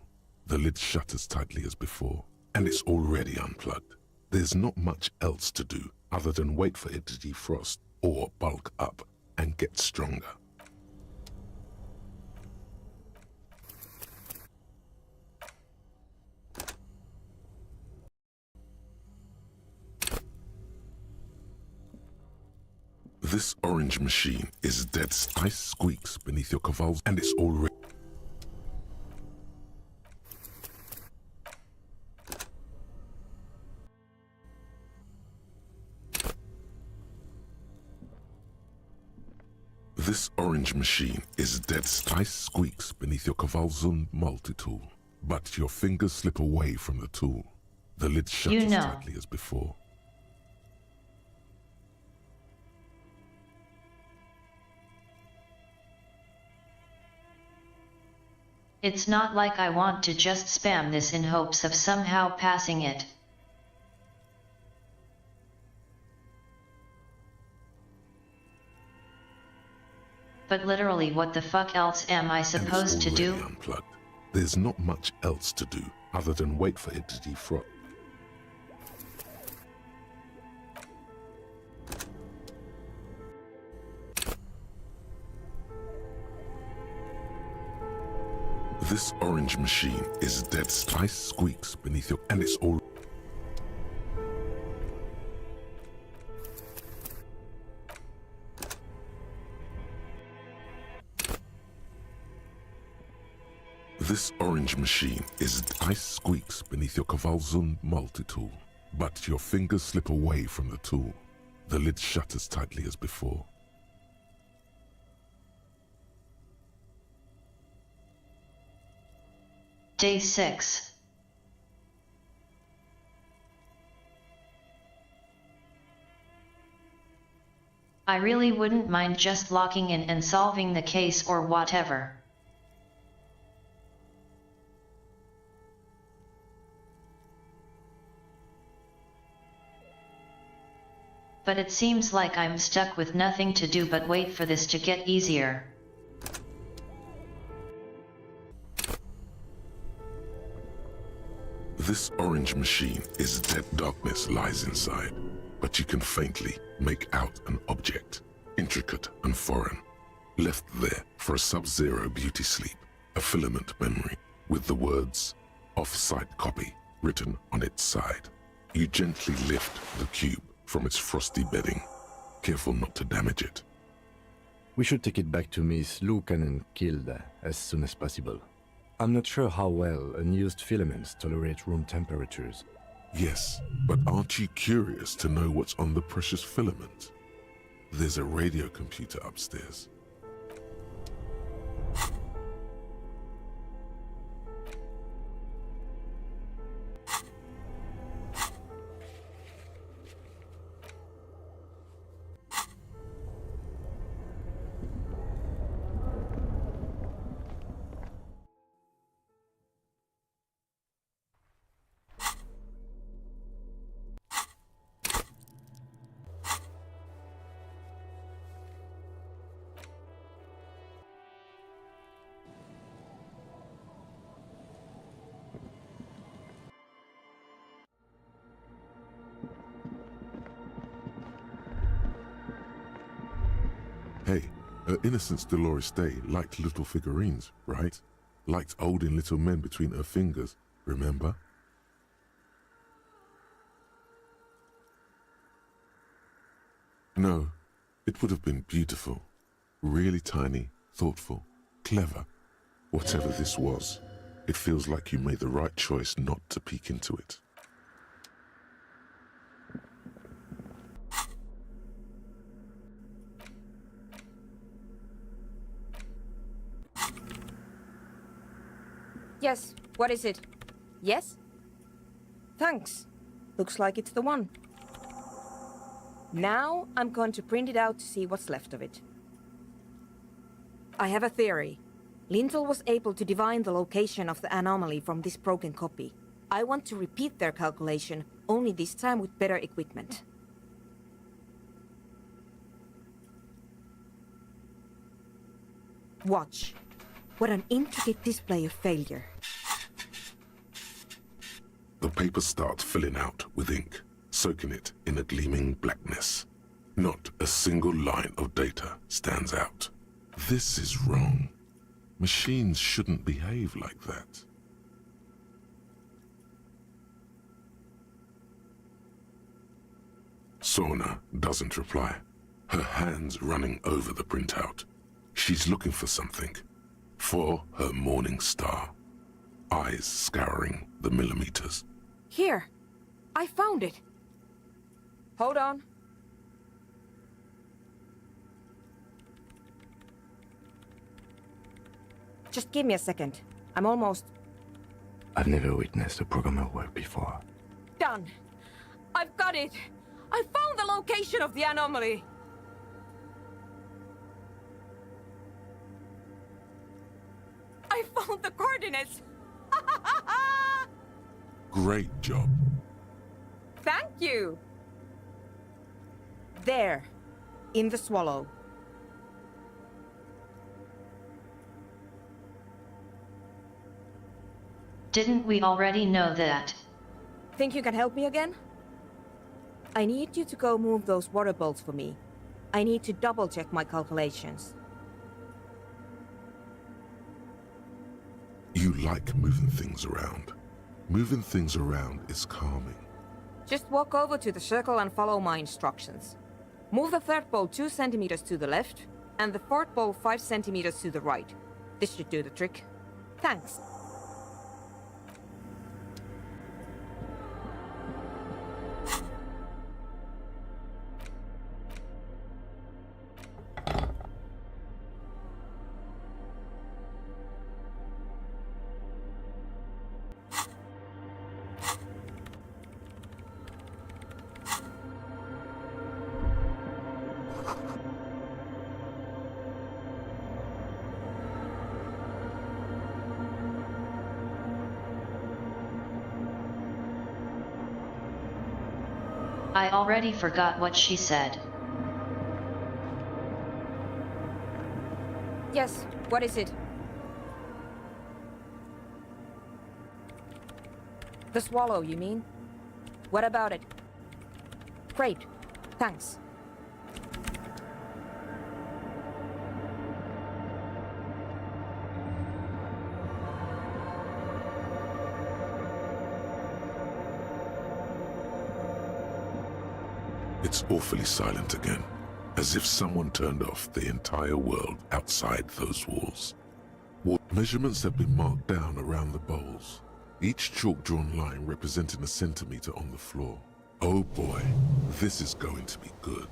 The lid shutters tightly as before, and it's already unplugged. There's not much else to do other than wait for it to defrost or bulk up and get stronger. This orange machine is dead. Ice squeaks beneath your Kavalzund, and it's already... This orange machine is dead. Ice squeaks beneath your Kavalzund multi-tool, but your fingers slip away from the tool. The lid shuts as tightly as before. It's not like I want to just spam this in hopes of somehow passing it. But literally, what the fuck else am I supposed to do? Unplugged. There's not much else to do other than wait for it to defrost. This orange machine is dead. Ice squeaks beneath your, and it's all. This orange machine is ice squeaks beneath your Kavalzund multi-tool, but your fingers slip away from the tool. The lid shuts as tightly as before. Day 6. I really wouldn't mind just locking in and solving the case or whatever. But it seems like I'm stuck with nothing to do but wait for this to get easier. This orange machine is dead. Darkness lies inside, but you can faintly make out an object, intricate and foreign, left there for a sub-zero beauty sleep, a filament memory with the words "off-site copy" written on its side. You gently lift the cube from its frosty bedding, careful not to damage it. We should take it back to Miss Lukanen Kilda as soon as possible. I'm not sure how well unused filaments tolerate room temperatures. Yes, but aren't you curious to know what's on the precious filament? There's a radio computer upstairs. Hey, her Innocence Dolores Day liked little figurines, right? Liked holding little men between her fingers, remember? No, it would have been beautiful. Really tiny, thoughtful, clever. Whatever this was, it feels like you made the right choice not to peek into it. Yes, what is it? Yes? Thanks. Looks like it's the one. Now I'm going to print it out to see what's left of it. I have a theory. Lintel was able to divine the location of the anomaly from this broken copy. I want to repeat their calculation, only this time with better equipment. Watch. What an intricate display of failure. The paper starts filling out with ink, soaking it in a gleaming blackness. Not a single line of data stands out. This is wrong. Machines shouldn't behave like that. Sona doesn't reply, her hands running over the printout. She's looking for something. For her morning star, eyes scouring the millimeters. Here! I found it! Hold on. Just give me a second. I'm almost... I've never witnessed a programmer work before. done. I've got it. I found the location of the anomaly. I found the coordinates. Great job. Thank you. There, in the swallow. Didn't we already know that? Think you can help me again? I need you to go move those water bolts for me. I need to double-check my calculations. You like moving things around. Moving things around is calming. Just walk over to the circle and follow my instructions. Move the third bolt 2 centimeters to the left, and the fourth bolt 5 centimeters to the right. This should do the trick. Thanks. I already forgot what she said. Yes, what is it? The swallow, you mean? What about it? Great, thanks. It's awfully silent again, as if someone turned off the entire world outside those walls. Measurements have been marked down around the bowls, each chalk-drawn line representing a centimeter on the floor. Oh boy, this is going to be good.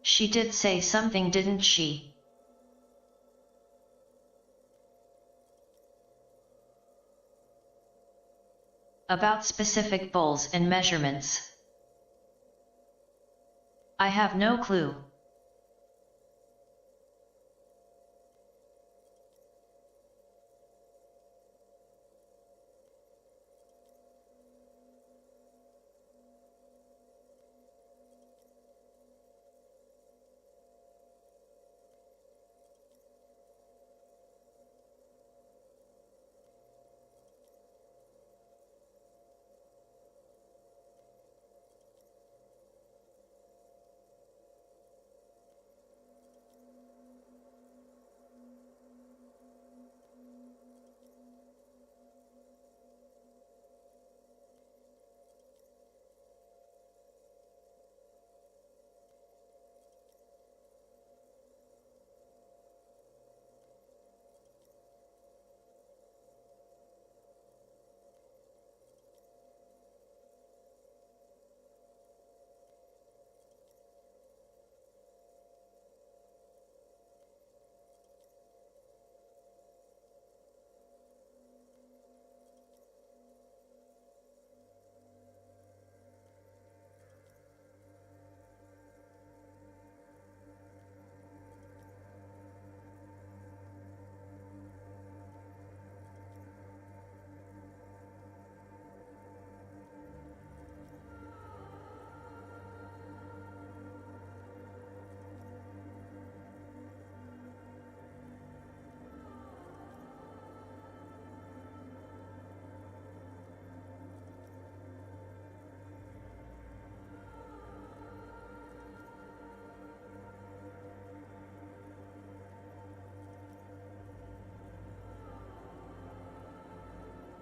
She did say something, didn't she? About specific bowls and measurements. I have no clue.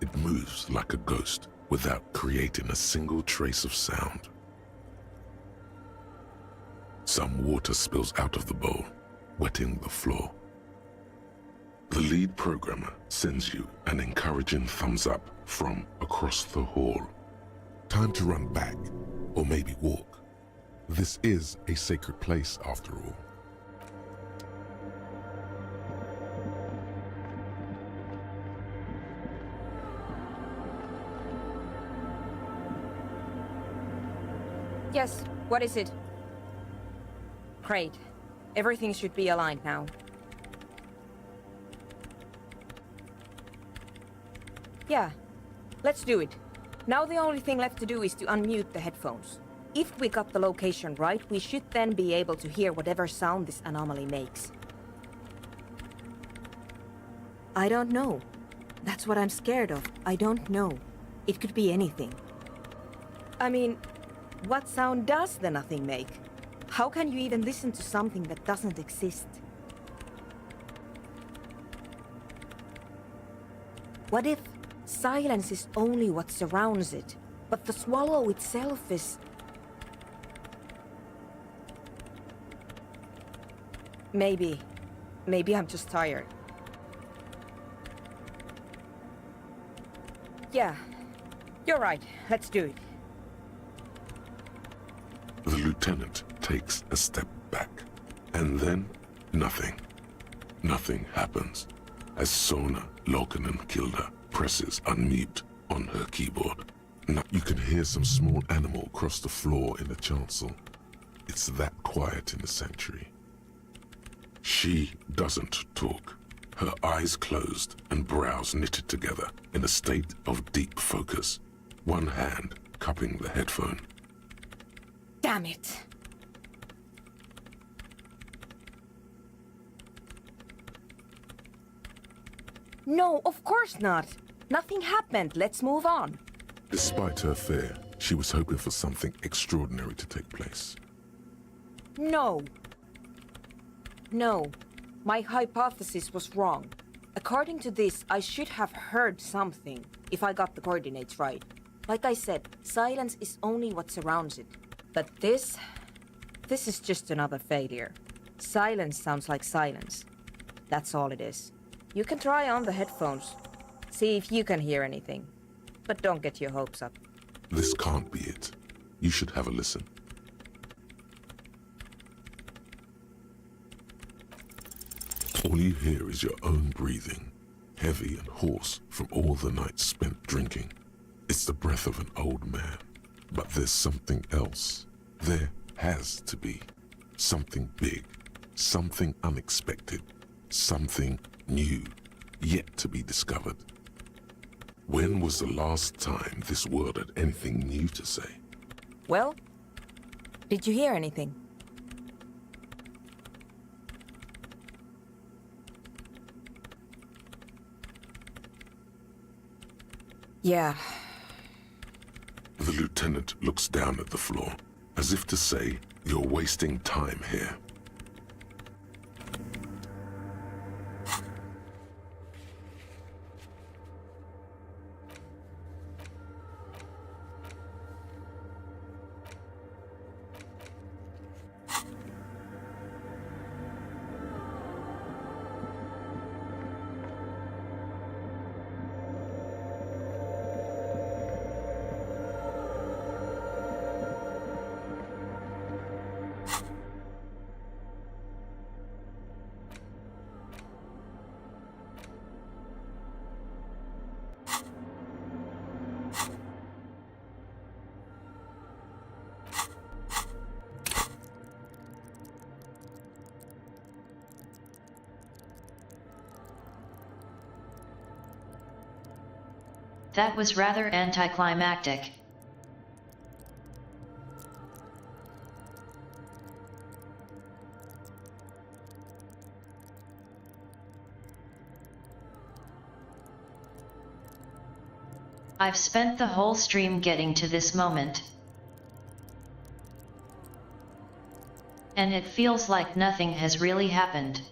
It moves like a ghost without creating a single trace of sound. Some water spills out of the bowl, wetting the floor. The lead programmer sends you an encouraging thumbs up from across the hall. Time to run back, or maybe walk. This is a sacred place after all. Yes, what is it? Great. Everything should be aligned now. Yeah, let's do it. Now the only thing left to do is to unmute the headphones. If we got the location right, we should then be able to hear whatever sound this anomaly makes. I don't know. That's what I'm scared of. I don't know. It could be anything. I mean, what sound does the nothing make? How can you even listen to something that doesn't exist? What if silence is only what surrounds it, but the swallow itself is... Maybe I'm just tired. Yeah, you're right. Let's do it. The lieutenant takes a step back, and then nothing. Nothing happens as Sona Lokanen-Kilda presses unmute on her keyboard. Now you can hear some small animal cross the floor in the chancel. It's that quiet in the sanctuary. She doesn't talk. Her eyes closed and brows knitted together in a state of deep focus, one hand cupping the headphone. Damn it! No, of course not. Nothing happened. Let's move on. Despite her fear, she was hoping for something extraordinary to take place. No. No. My hypothesis was wrong. According to this, I should have heard something, if I got the coordinates right. Like I said, silence is only what surrounds it. But this is just another failure. Silence sounds like silence. That's all it is. You can try on the headphones. See if you can hear anything. But don't get your hopes up. This can't be it. You should have a listen. All you hear is your own breathing, heavy and hoarse from all the nights spent drinking. It's the breath of an old man. But there's something else. There has to be. Something big. Something unexpected. Something new. Yet to be discovered. When was the last time this world had anything new to say? Well, did you hear anything? Yeah. The lieutenant looks down at the floor, as if to say, you're wasting time here. That was rather anticlimactic. I've spent the whole stream getting to this moment. And it feels like nothing has really happened.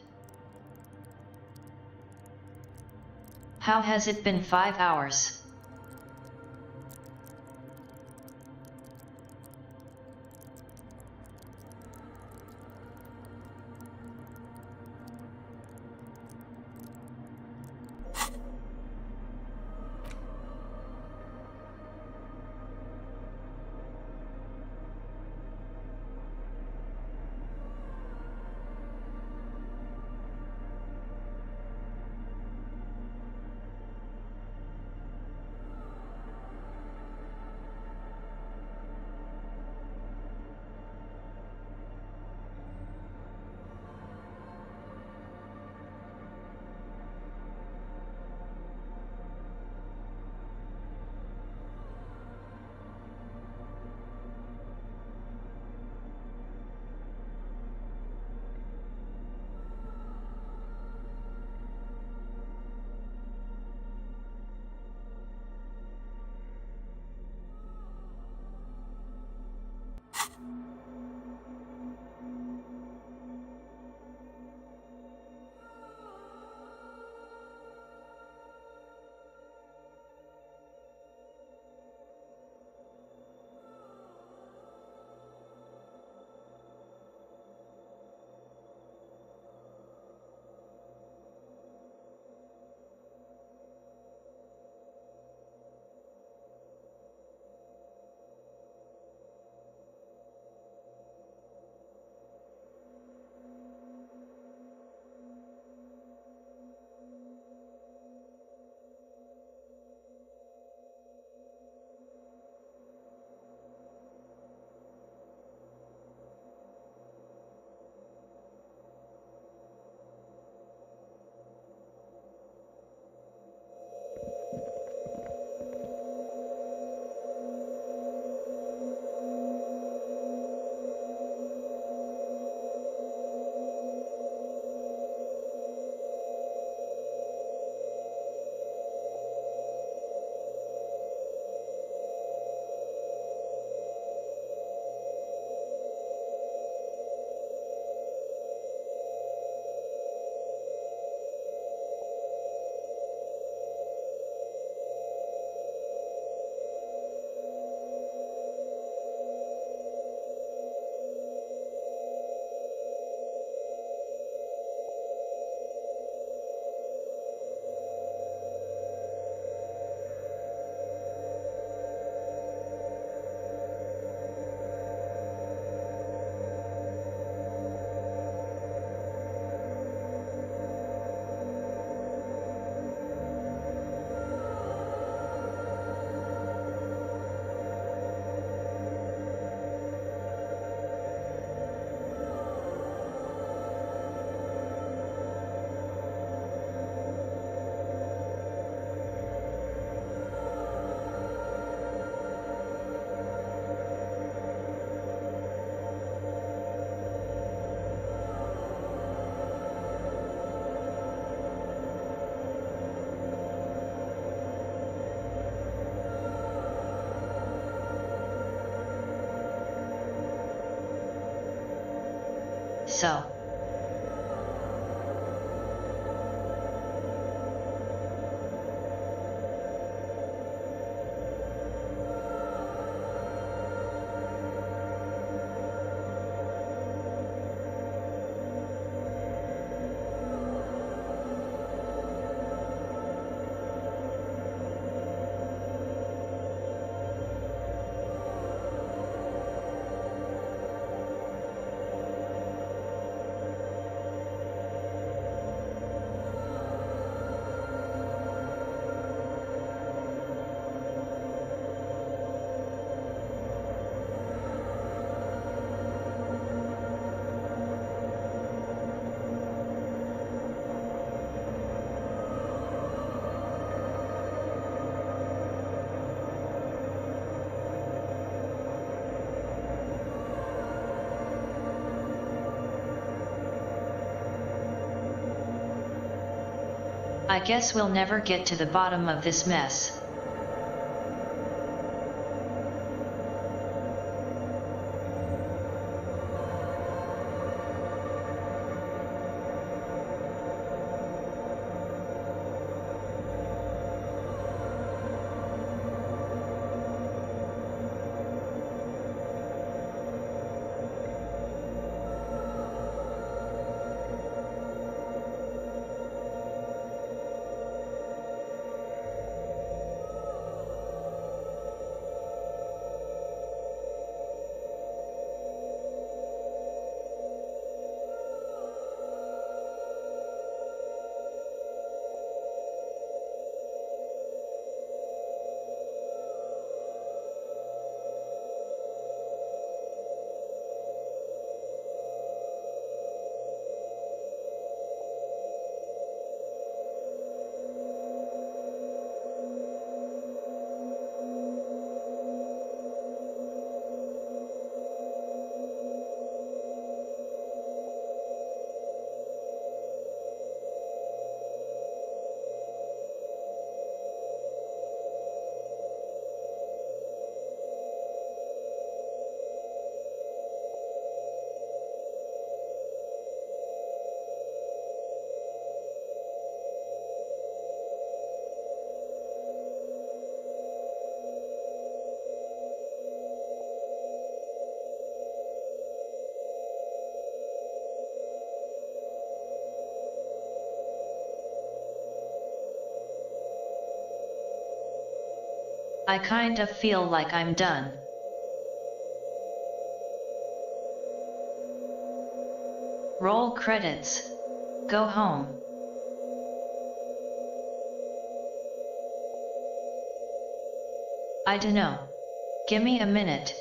How has it been 5 hours? so. I guess we'll never get to the bottom of this mess. I kind of feel like I'm done. Roll credits. Go home. I dunno. Gimme a minute.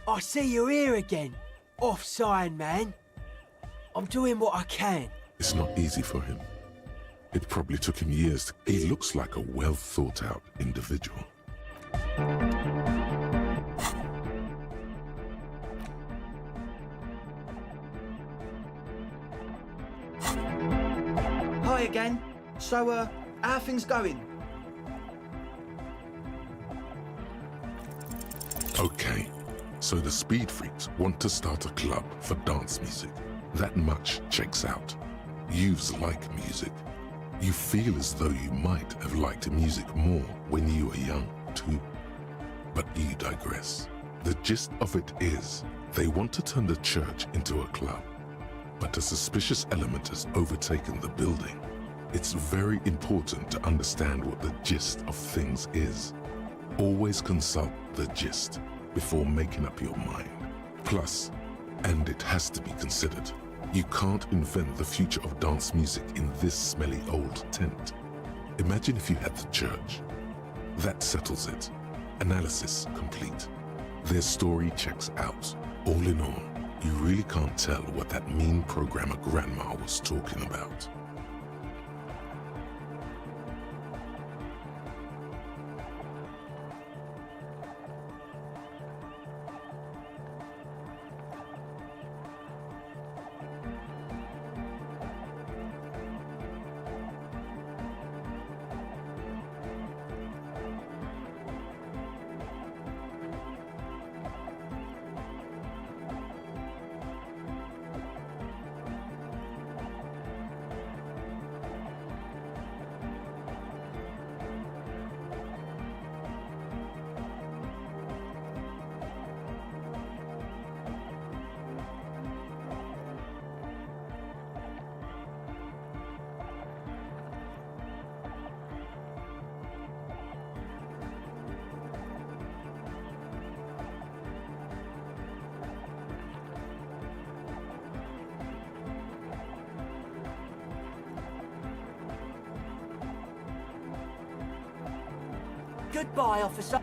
I see you're here again. Off sign, man. I'm doing what I can. It's not easy for him. It probably took him years. He looks like a well-thought-out individual. Hi again. So, how are things going? Okay, so the Speed Freaks want to start a club for dance music. That much checks out. Yous like music. You feel as though you might have liked music more when you were young, too. But you digress. The gist of it is, they want to turn the church into a club. But a suspicious element has overtaken the building. It's very important to understand what the gist of things is. Always consult the gist before making up your mind. Plus, and it has to be considered, you can't invent the future of dance music in this smelly old tent. Imagine if you had the church. That settles it. Analysis complete. Their story checks out. All in all, you really can't tell what that mean programmer grandma was talking about. Goodbye, officer.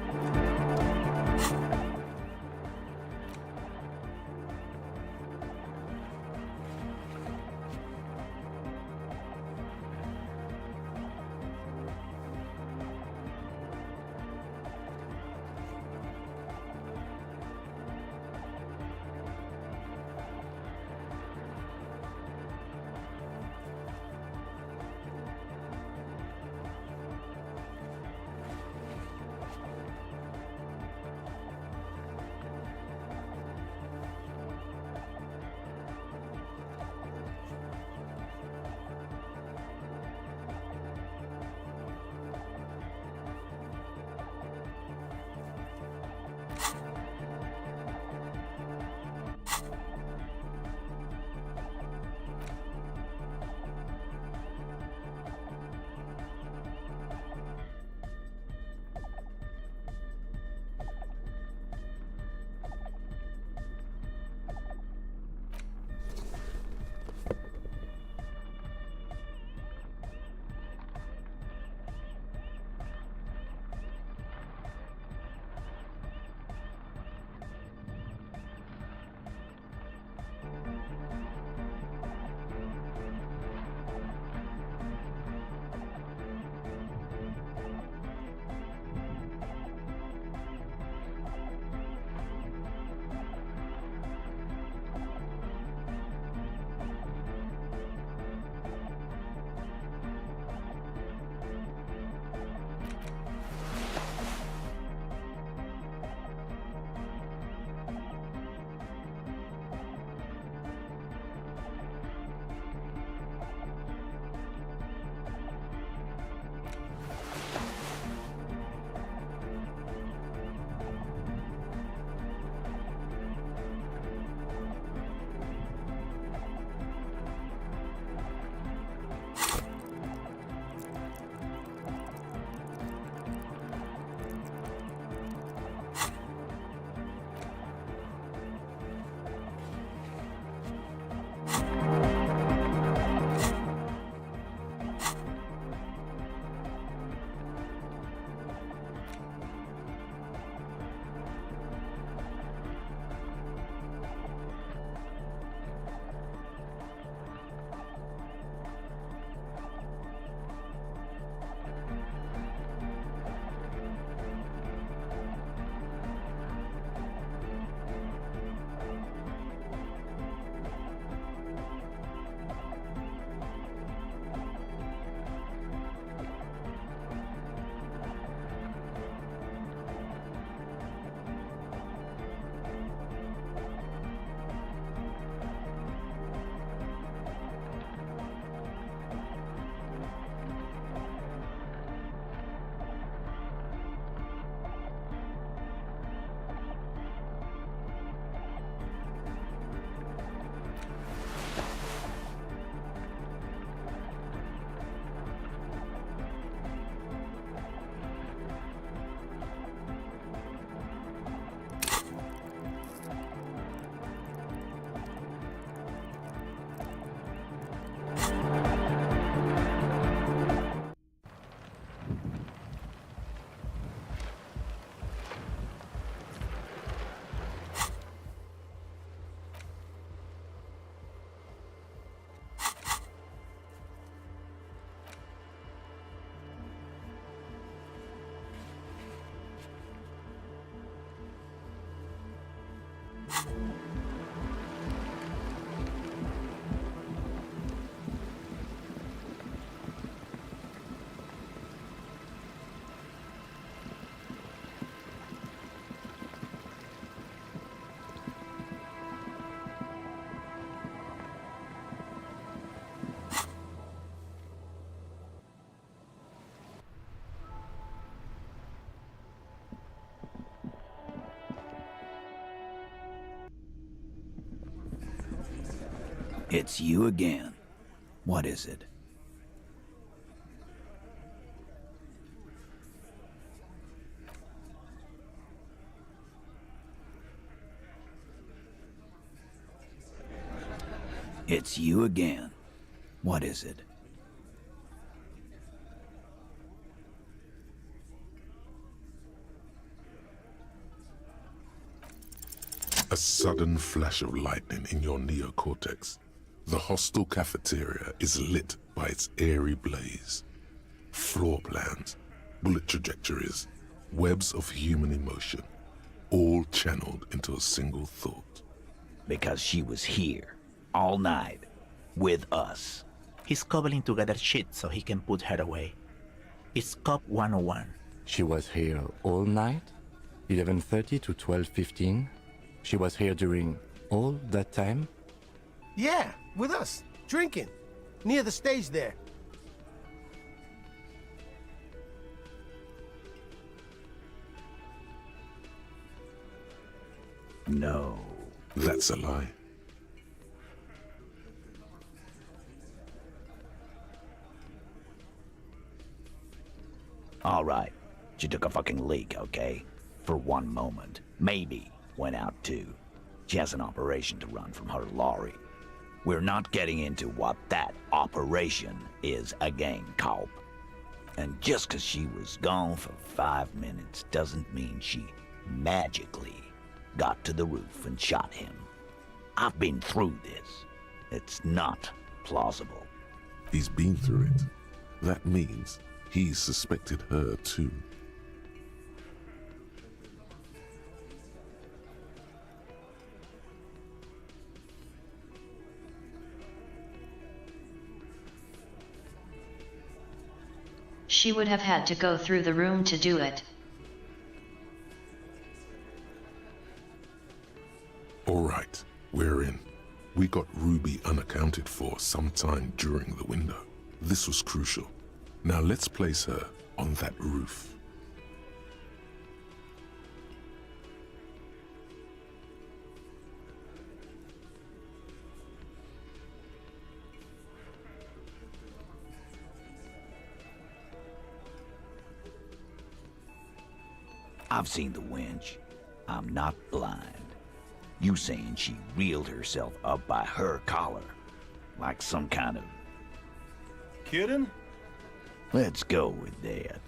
It's you again. What is it? It's you again. What is it? A sudden flash of lightning in your neocortex. The hostel cafeteria is lit by its airy blaze. Floor plans, bullet trajectories, webs of human emotion, all channeled into a single thought. Because she was here, all night, with us. He's cobbling together shit so he can put her away. It's Cop 101. She was here all night? 11:30 to 12:15? She was here during all that time? Yeah, with us, drinking, near the stage there. No. That's a lie. All right, she took a fucking leak, okay? For one moment. Maybe went out too. She has an operation to run from her lorry. We're not getting into what that operation is again, Cop. And just 'cause she was gone for 5 minutes doesn't mean she magically got to the roof and shot him. I've been through this. It's not plausible. He's been through it. That means he suspected her too. She would have had to go through the room to do it. All right, we're in. We got Ruby unaccounted for sometime during the window. This was crucial. Now let's place her on that roof. I've seen the wench. I'm not blind. You saying she reeled herself up by her collar, like some kind of... Kidding? Let's go with that.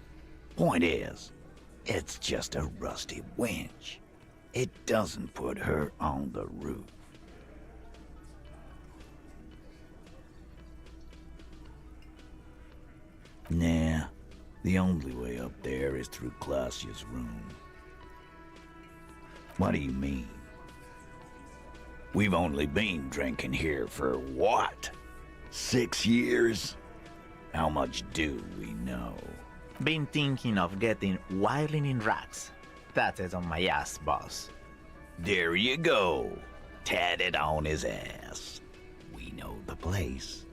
Point is, it's just a rusty wench. It doesn't put her on the roof. Nah, the only way up there is through Clausia's room. What do you mean? We've only been drinking here for what? 6 years? How much do we know? Been thinking of getting wilding in racks. That is on my ass, boss. There you go. Tatted on his ass. We know the place.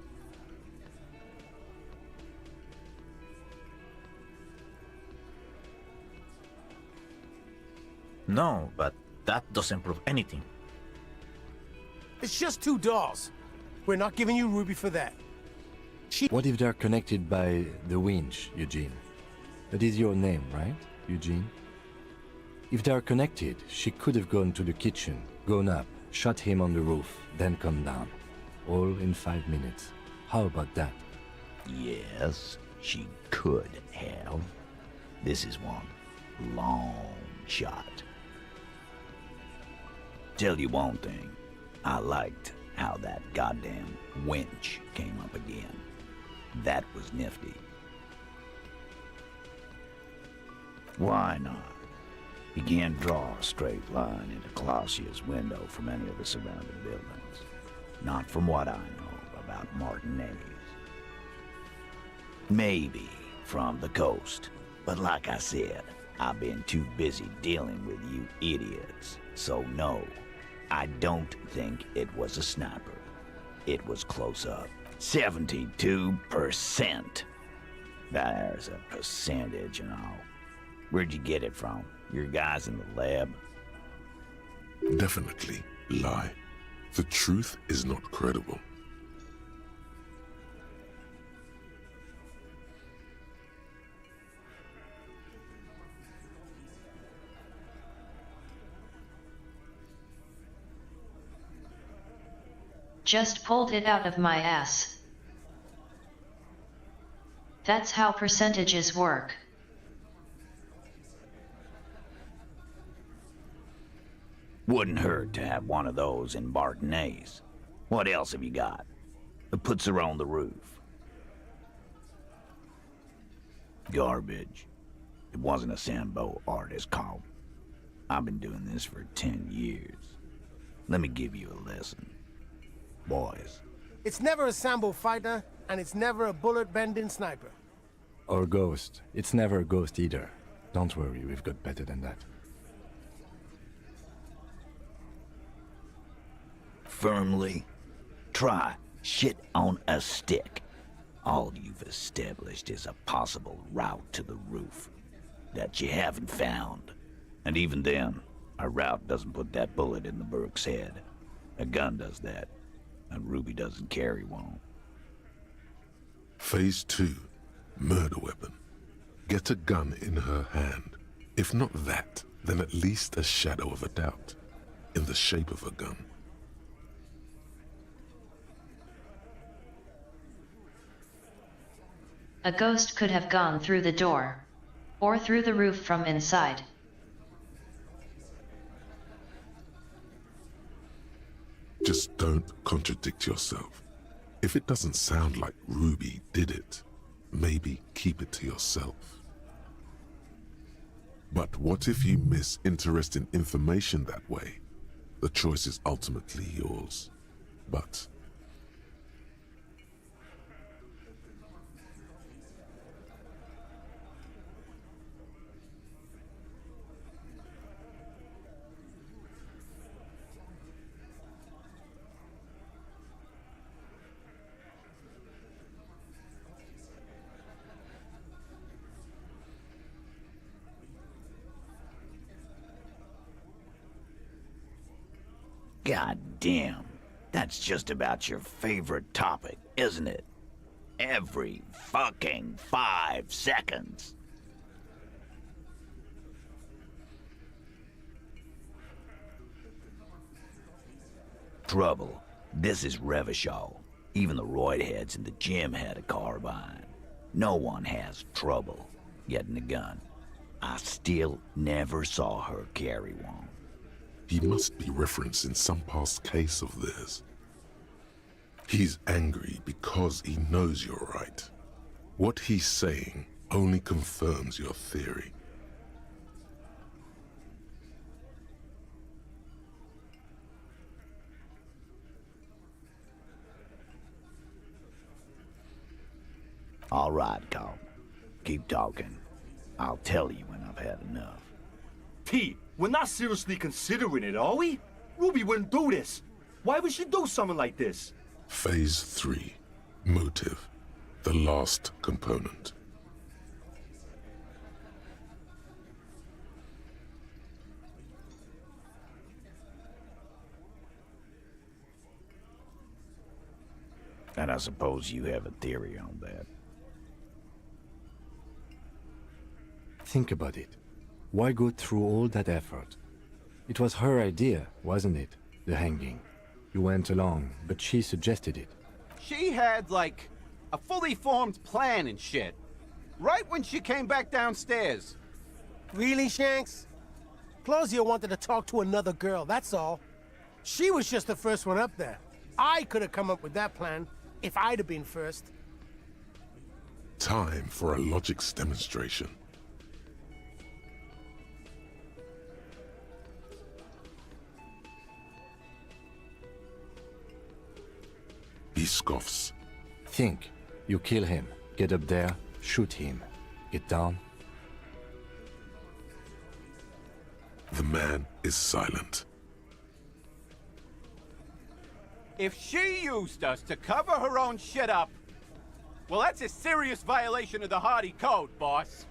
No, but that doesn't prove anything. It's just 2 dolls. We're not giving you Ruby for that. What if they're connected by the winch, Eugene? That is your name, right, Eugene? If they are connected, she could have gone to the kitchen, gone up, shot him on the roof, then come down. All in 5 minutes. How about that? Yes, she could have. This is one long shot. Tell you one thing, I liked how that goddamn winch came up again. That was nifty. Why not? He can't draw a straight line into Clausia's window from any of the surrounding buildings. Not from what I know about Martinelli's. Maybe from the coast, but like I said, I've been too busy dealing with you idiots. So no, I don't think it was a sniper. It was close up. 72%. There's a percentage and all. Where'd you get it from? Your guys in the lab? Definitely lie. The truth is not credible. Just pulled it out of my ass. That's how percentages work. Wouldn't hurt to have one of those in Bartonese. What else have you got? That puts her on the roof. Garbage. It wasn't a Sambo artist called. I've been doing this for 10 years. Let me give you a lesson. Boys. It's never a Sambo fighter, and it's never a bullet-bending sniper. Or ghost. It's never a ghost either. Don't worry, we've got better than that. Firmly. Try shit on a stick. All you've established is a possible route to the roof that you haven't found. And even then, a route doesn't put that bullet in the Burke's head. A gun does that, and Ruby doesn't carry one. Phase 2. Murder weapon. Get a gun in her hand. If not that, then at least a shadow of a doubt. In the shape of a gun. A ghost could have gone through the door. Or through the roof from inside. Just don't contradict yourself. If it doesn't sound like Ruby did it, maybe keep it to yourself. But what if you miss interesting information that way? The choice is ultimately yours. But God damn, that's just about your favorite topic, isn't it? Every fucking 5 seconds. Trouble. This is Revachol. Even the roid heads in the gym had a carbine. No one has trouble getting a gun. I still never saw her carry one. he must be referencing some past case of theirs. He's angry because he knows you're right. What he's saying only confirms your theory. All right, Carl. Keep talking. I'll tell you when I've had enough. Pete, we're not seriously considering it, are we? Ruby wouldn't do this. Why would she do something like this? Phase 3. Motive. The last component. And I suppose you have a theory on that. Think about it. Why go through all that effort? It was her idea, wasn't it? The hanging. You went along, but she suggested it. She had, like, a fully formed plan and shit. Right when she came back downstairs. Really, Shanks? Claudia wanted to talk to another girl, that's all. She was just the first one up there. I could have come up with that plan if I'd have been first. Time for a logics demonstration. He scoffs. Think. You kill him. Get up there. Shoot him. Get down. The man is silent. If she used us to cover her own shit up, well, that's a serious violation of the Hardy Code, boss.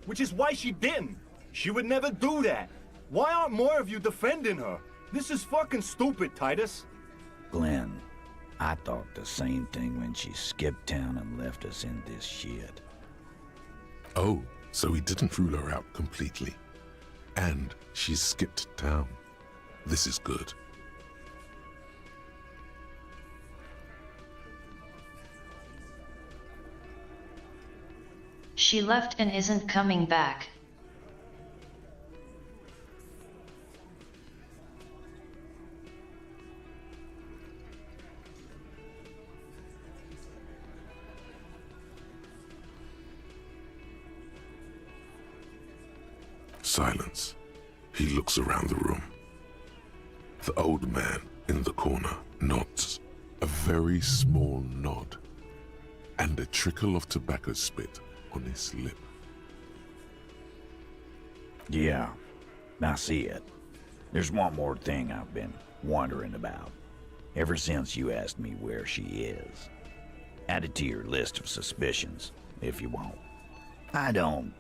Which is why she didn't. She would never do that. Why aren't more of you defending her? This is fucking stupid, Titus. Glenn, I thought the same thing when she skipped town and left us in this shit. Oh, so he didn't rule her out completely. And she skipped town. This is good. She left and isn't coming back. Silence. He looks around the room. The old man in the corner nods. A very small nod. And a trickle of tobacco spit on his lip. Yeah, I see it. There's one more thing I've been wondering about. Ever since you asked me where she is. Add it to your list of suspicions, if you want. I don't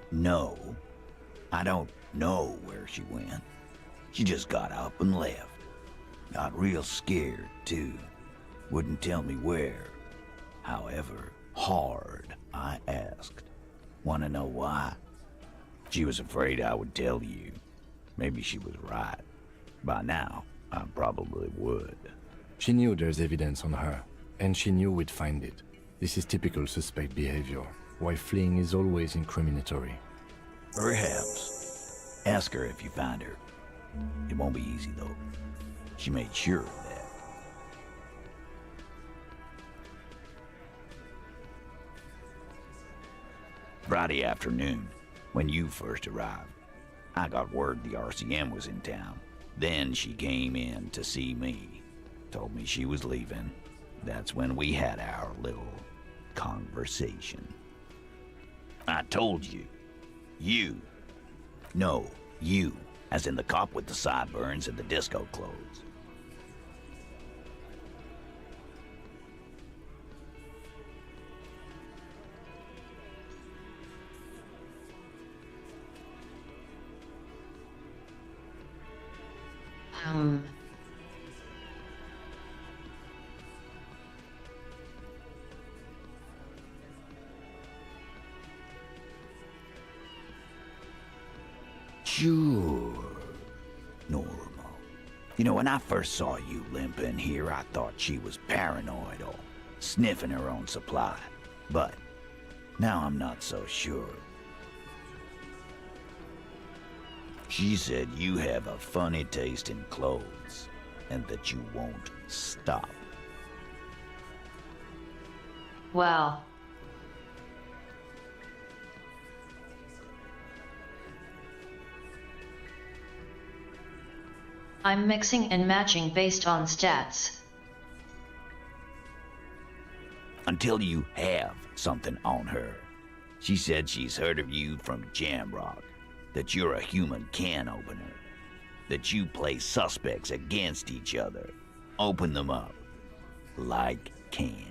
know where she went. She just got up and left. Got real scared, too. Wouldn't tell me where. However hard I asked. Want to know why? She was afraid I would tell you. Maybe she was right. By now, I probably would. She knew there's evidence on her, and she knew we'd find it. This is typical suspect behavior, why fleeing is always incriminatory. Perhaps. Ask her if you find her. It won't be easy, though. She made sure of that. Friday afternoon, when you first arrived, I got word the RCM was in town. Then she came in to see me. Told me she was leaving. That's when we had our little conversation. I told you. You. No, you. As in the cop with the sideburns and the disco clothes. Sure. Normal. You know, when I first saw you limping here, I thought she was paranoid or sniffing her own supply. But now I'm not so sure. She said you have a funny taste in clothes, and that you won't stop. Well. I'm mixing and matching based on stats. Until you have something on her. She said she's heard of you from Jamrock, that you're a human can opener, that you play suspects against each other, open them up, like cans.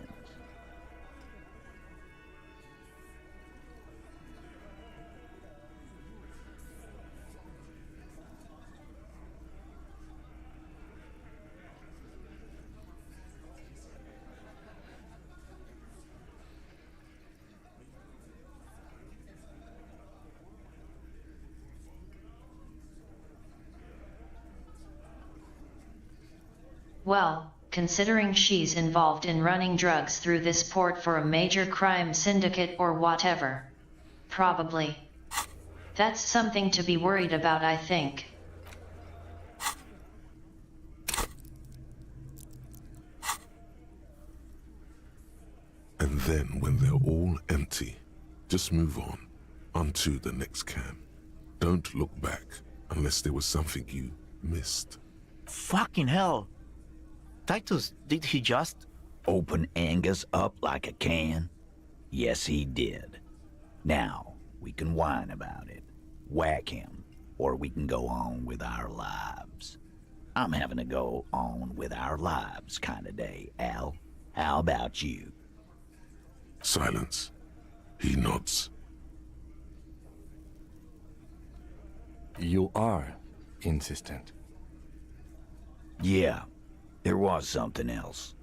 Well, considering she's involved in running drugs through this port for a major crime syndicate or whatever. Probably. That's something to be worried about, I think. And then when they're all empty, just move on to the next can. Don't look back unless there was something you missed. Fucking hell. Titus, did he just... Open Angus up like a can? Yes, he did. Now, we can whine about it, whack him, or we can go on with our lives. I'm having a go on with our lives kind of day, Al. How about you? Silence. He nods. You are insistent. Yeah, there was something else.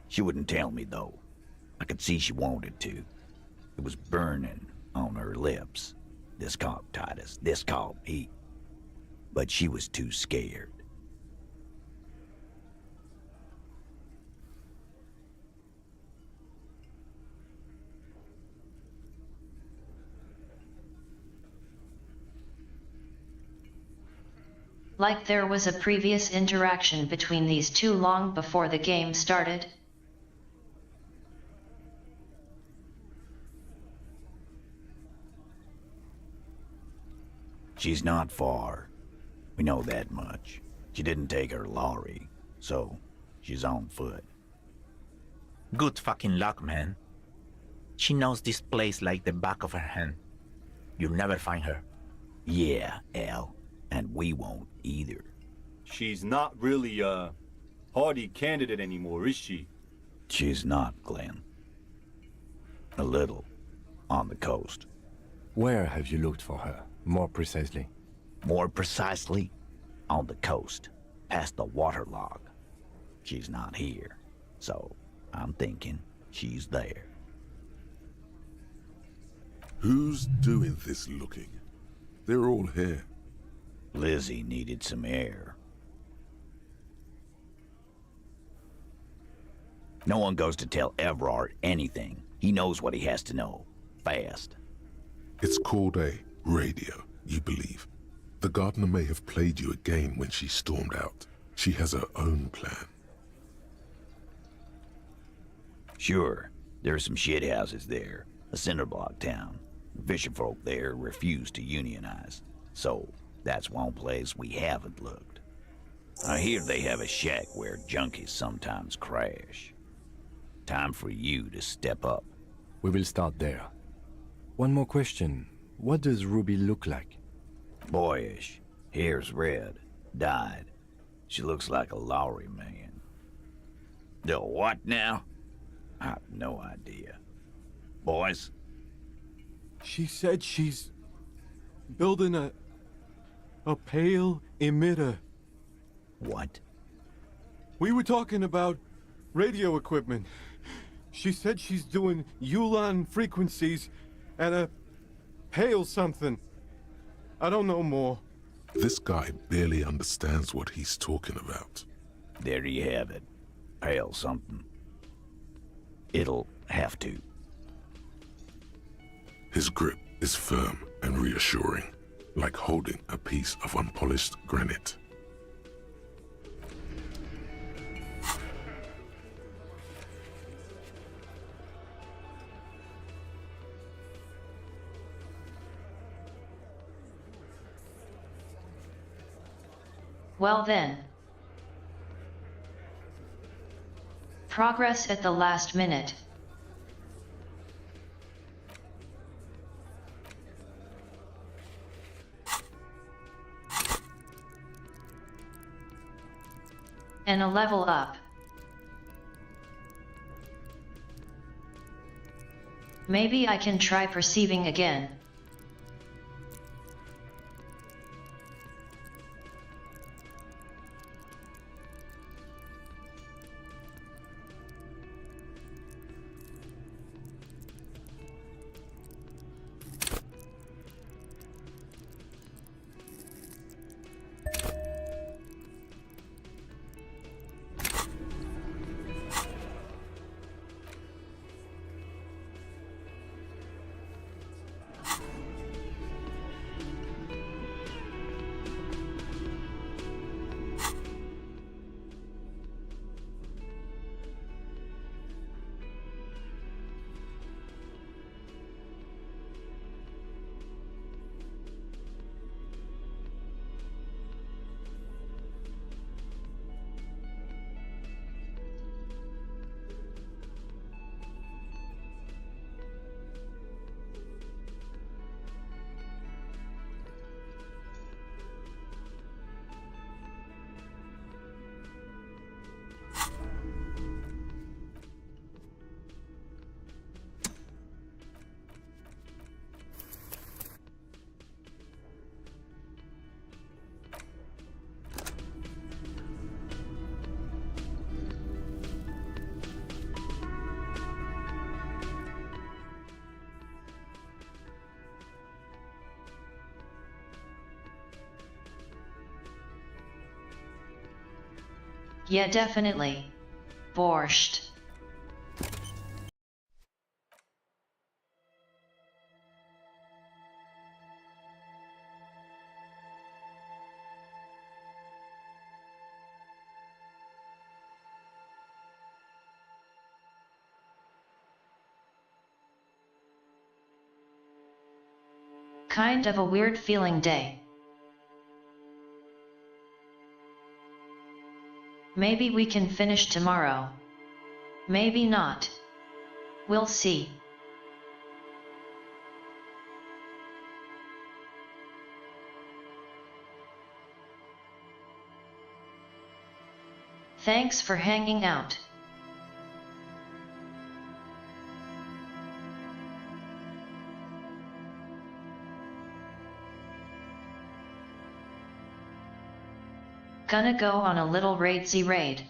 She wouldn't tell me, though. I could see she wanted to. It was burning on her lips. This caught Titus. This caught me. But she was too scared. Like there was a previous interaction between these two long before the game started? She's not far. We know that much. She didn't take her lorry, so she's on foot. Good fucking luck, man. She knows this place like the back of her hand. You'll never find her. Yeah, Al. And we won't either. She's not really a hardy candidate anymore, is she? She's not, Glenn. A little. On the coast. Where have you looked for her, more precisely? More precisely, on the coast, past the waterlog. She's not here, so I'm thinking she's there. Who's doing this looking? They're all here. Lizzie needed some air. No one goes to tell Everard anything. He knows what he has to know. Fast. It's called a radio, you believe. The gardener may have played you a game when she stormed out. She has her own plan. Sure, there are some shithouses there. A cinderblock town. Fisherfolk there refuse to unionize. So, that's one place we haven't looked. I hear they have a shack where junkies sometimes crash. Time for you to step up. We will start there. One more question. What does Ruby look like? Boyish. Hair's red. Dyed. She looks like a Lowry man. The what now? I have no idea. Boys? She said she's building a pale emitter. What? We were talking about radio equipment. She said she's doing Ulan frequencies and a pale something. I don't know more. This guy barely understands what he's talking about. There you have it. Pale something. It'll have to. His grip is firm and reassuring, like holding a piece of unpolished granite. Well then. Progress at the last minute. And a level up. Maybe I can try perceiving again. Yeah, definitely. Borscht. kind of a weird feeling day. Maybe we can finish tomorrow. Maybe not. We'll see. Thanks for hanging out. Gonna go on a little raidsy raid.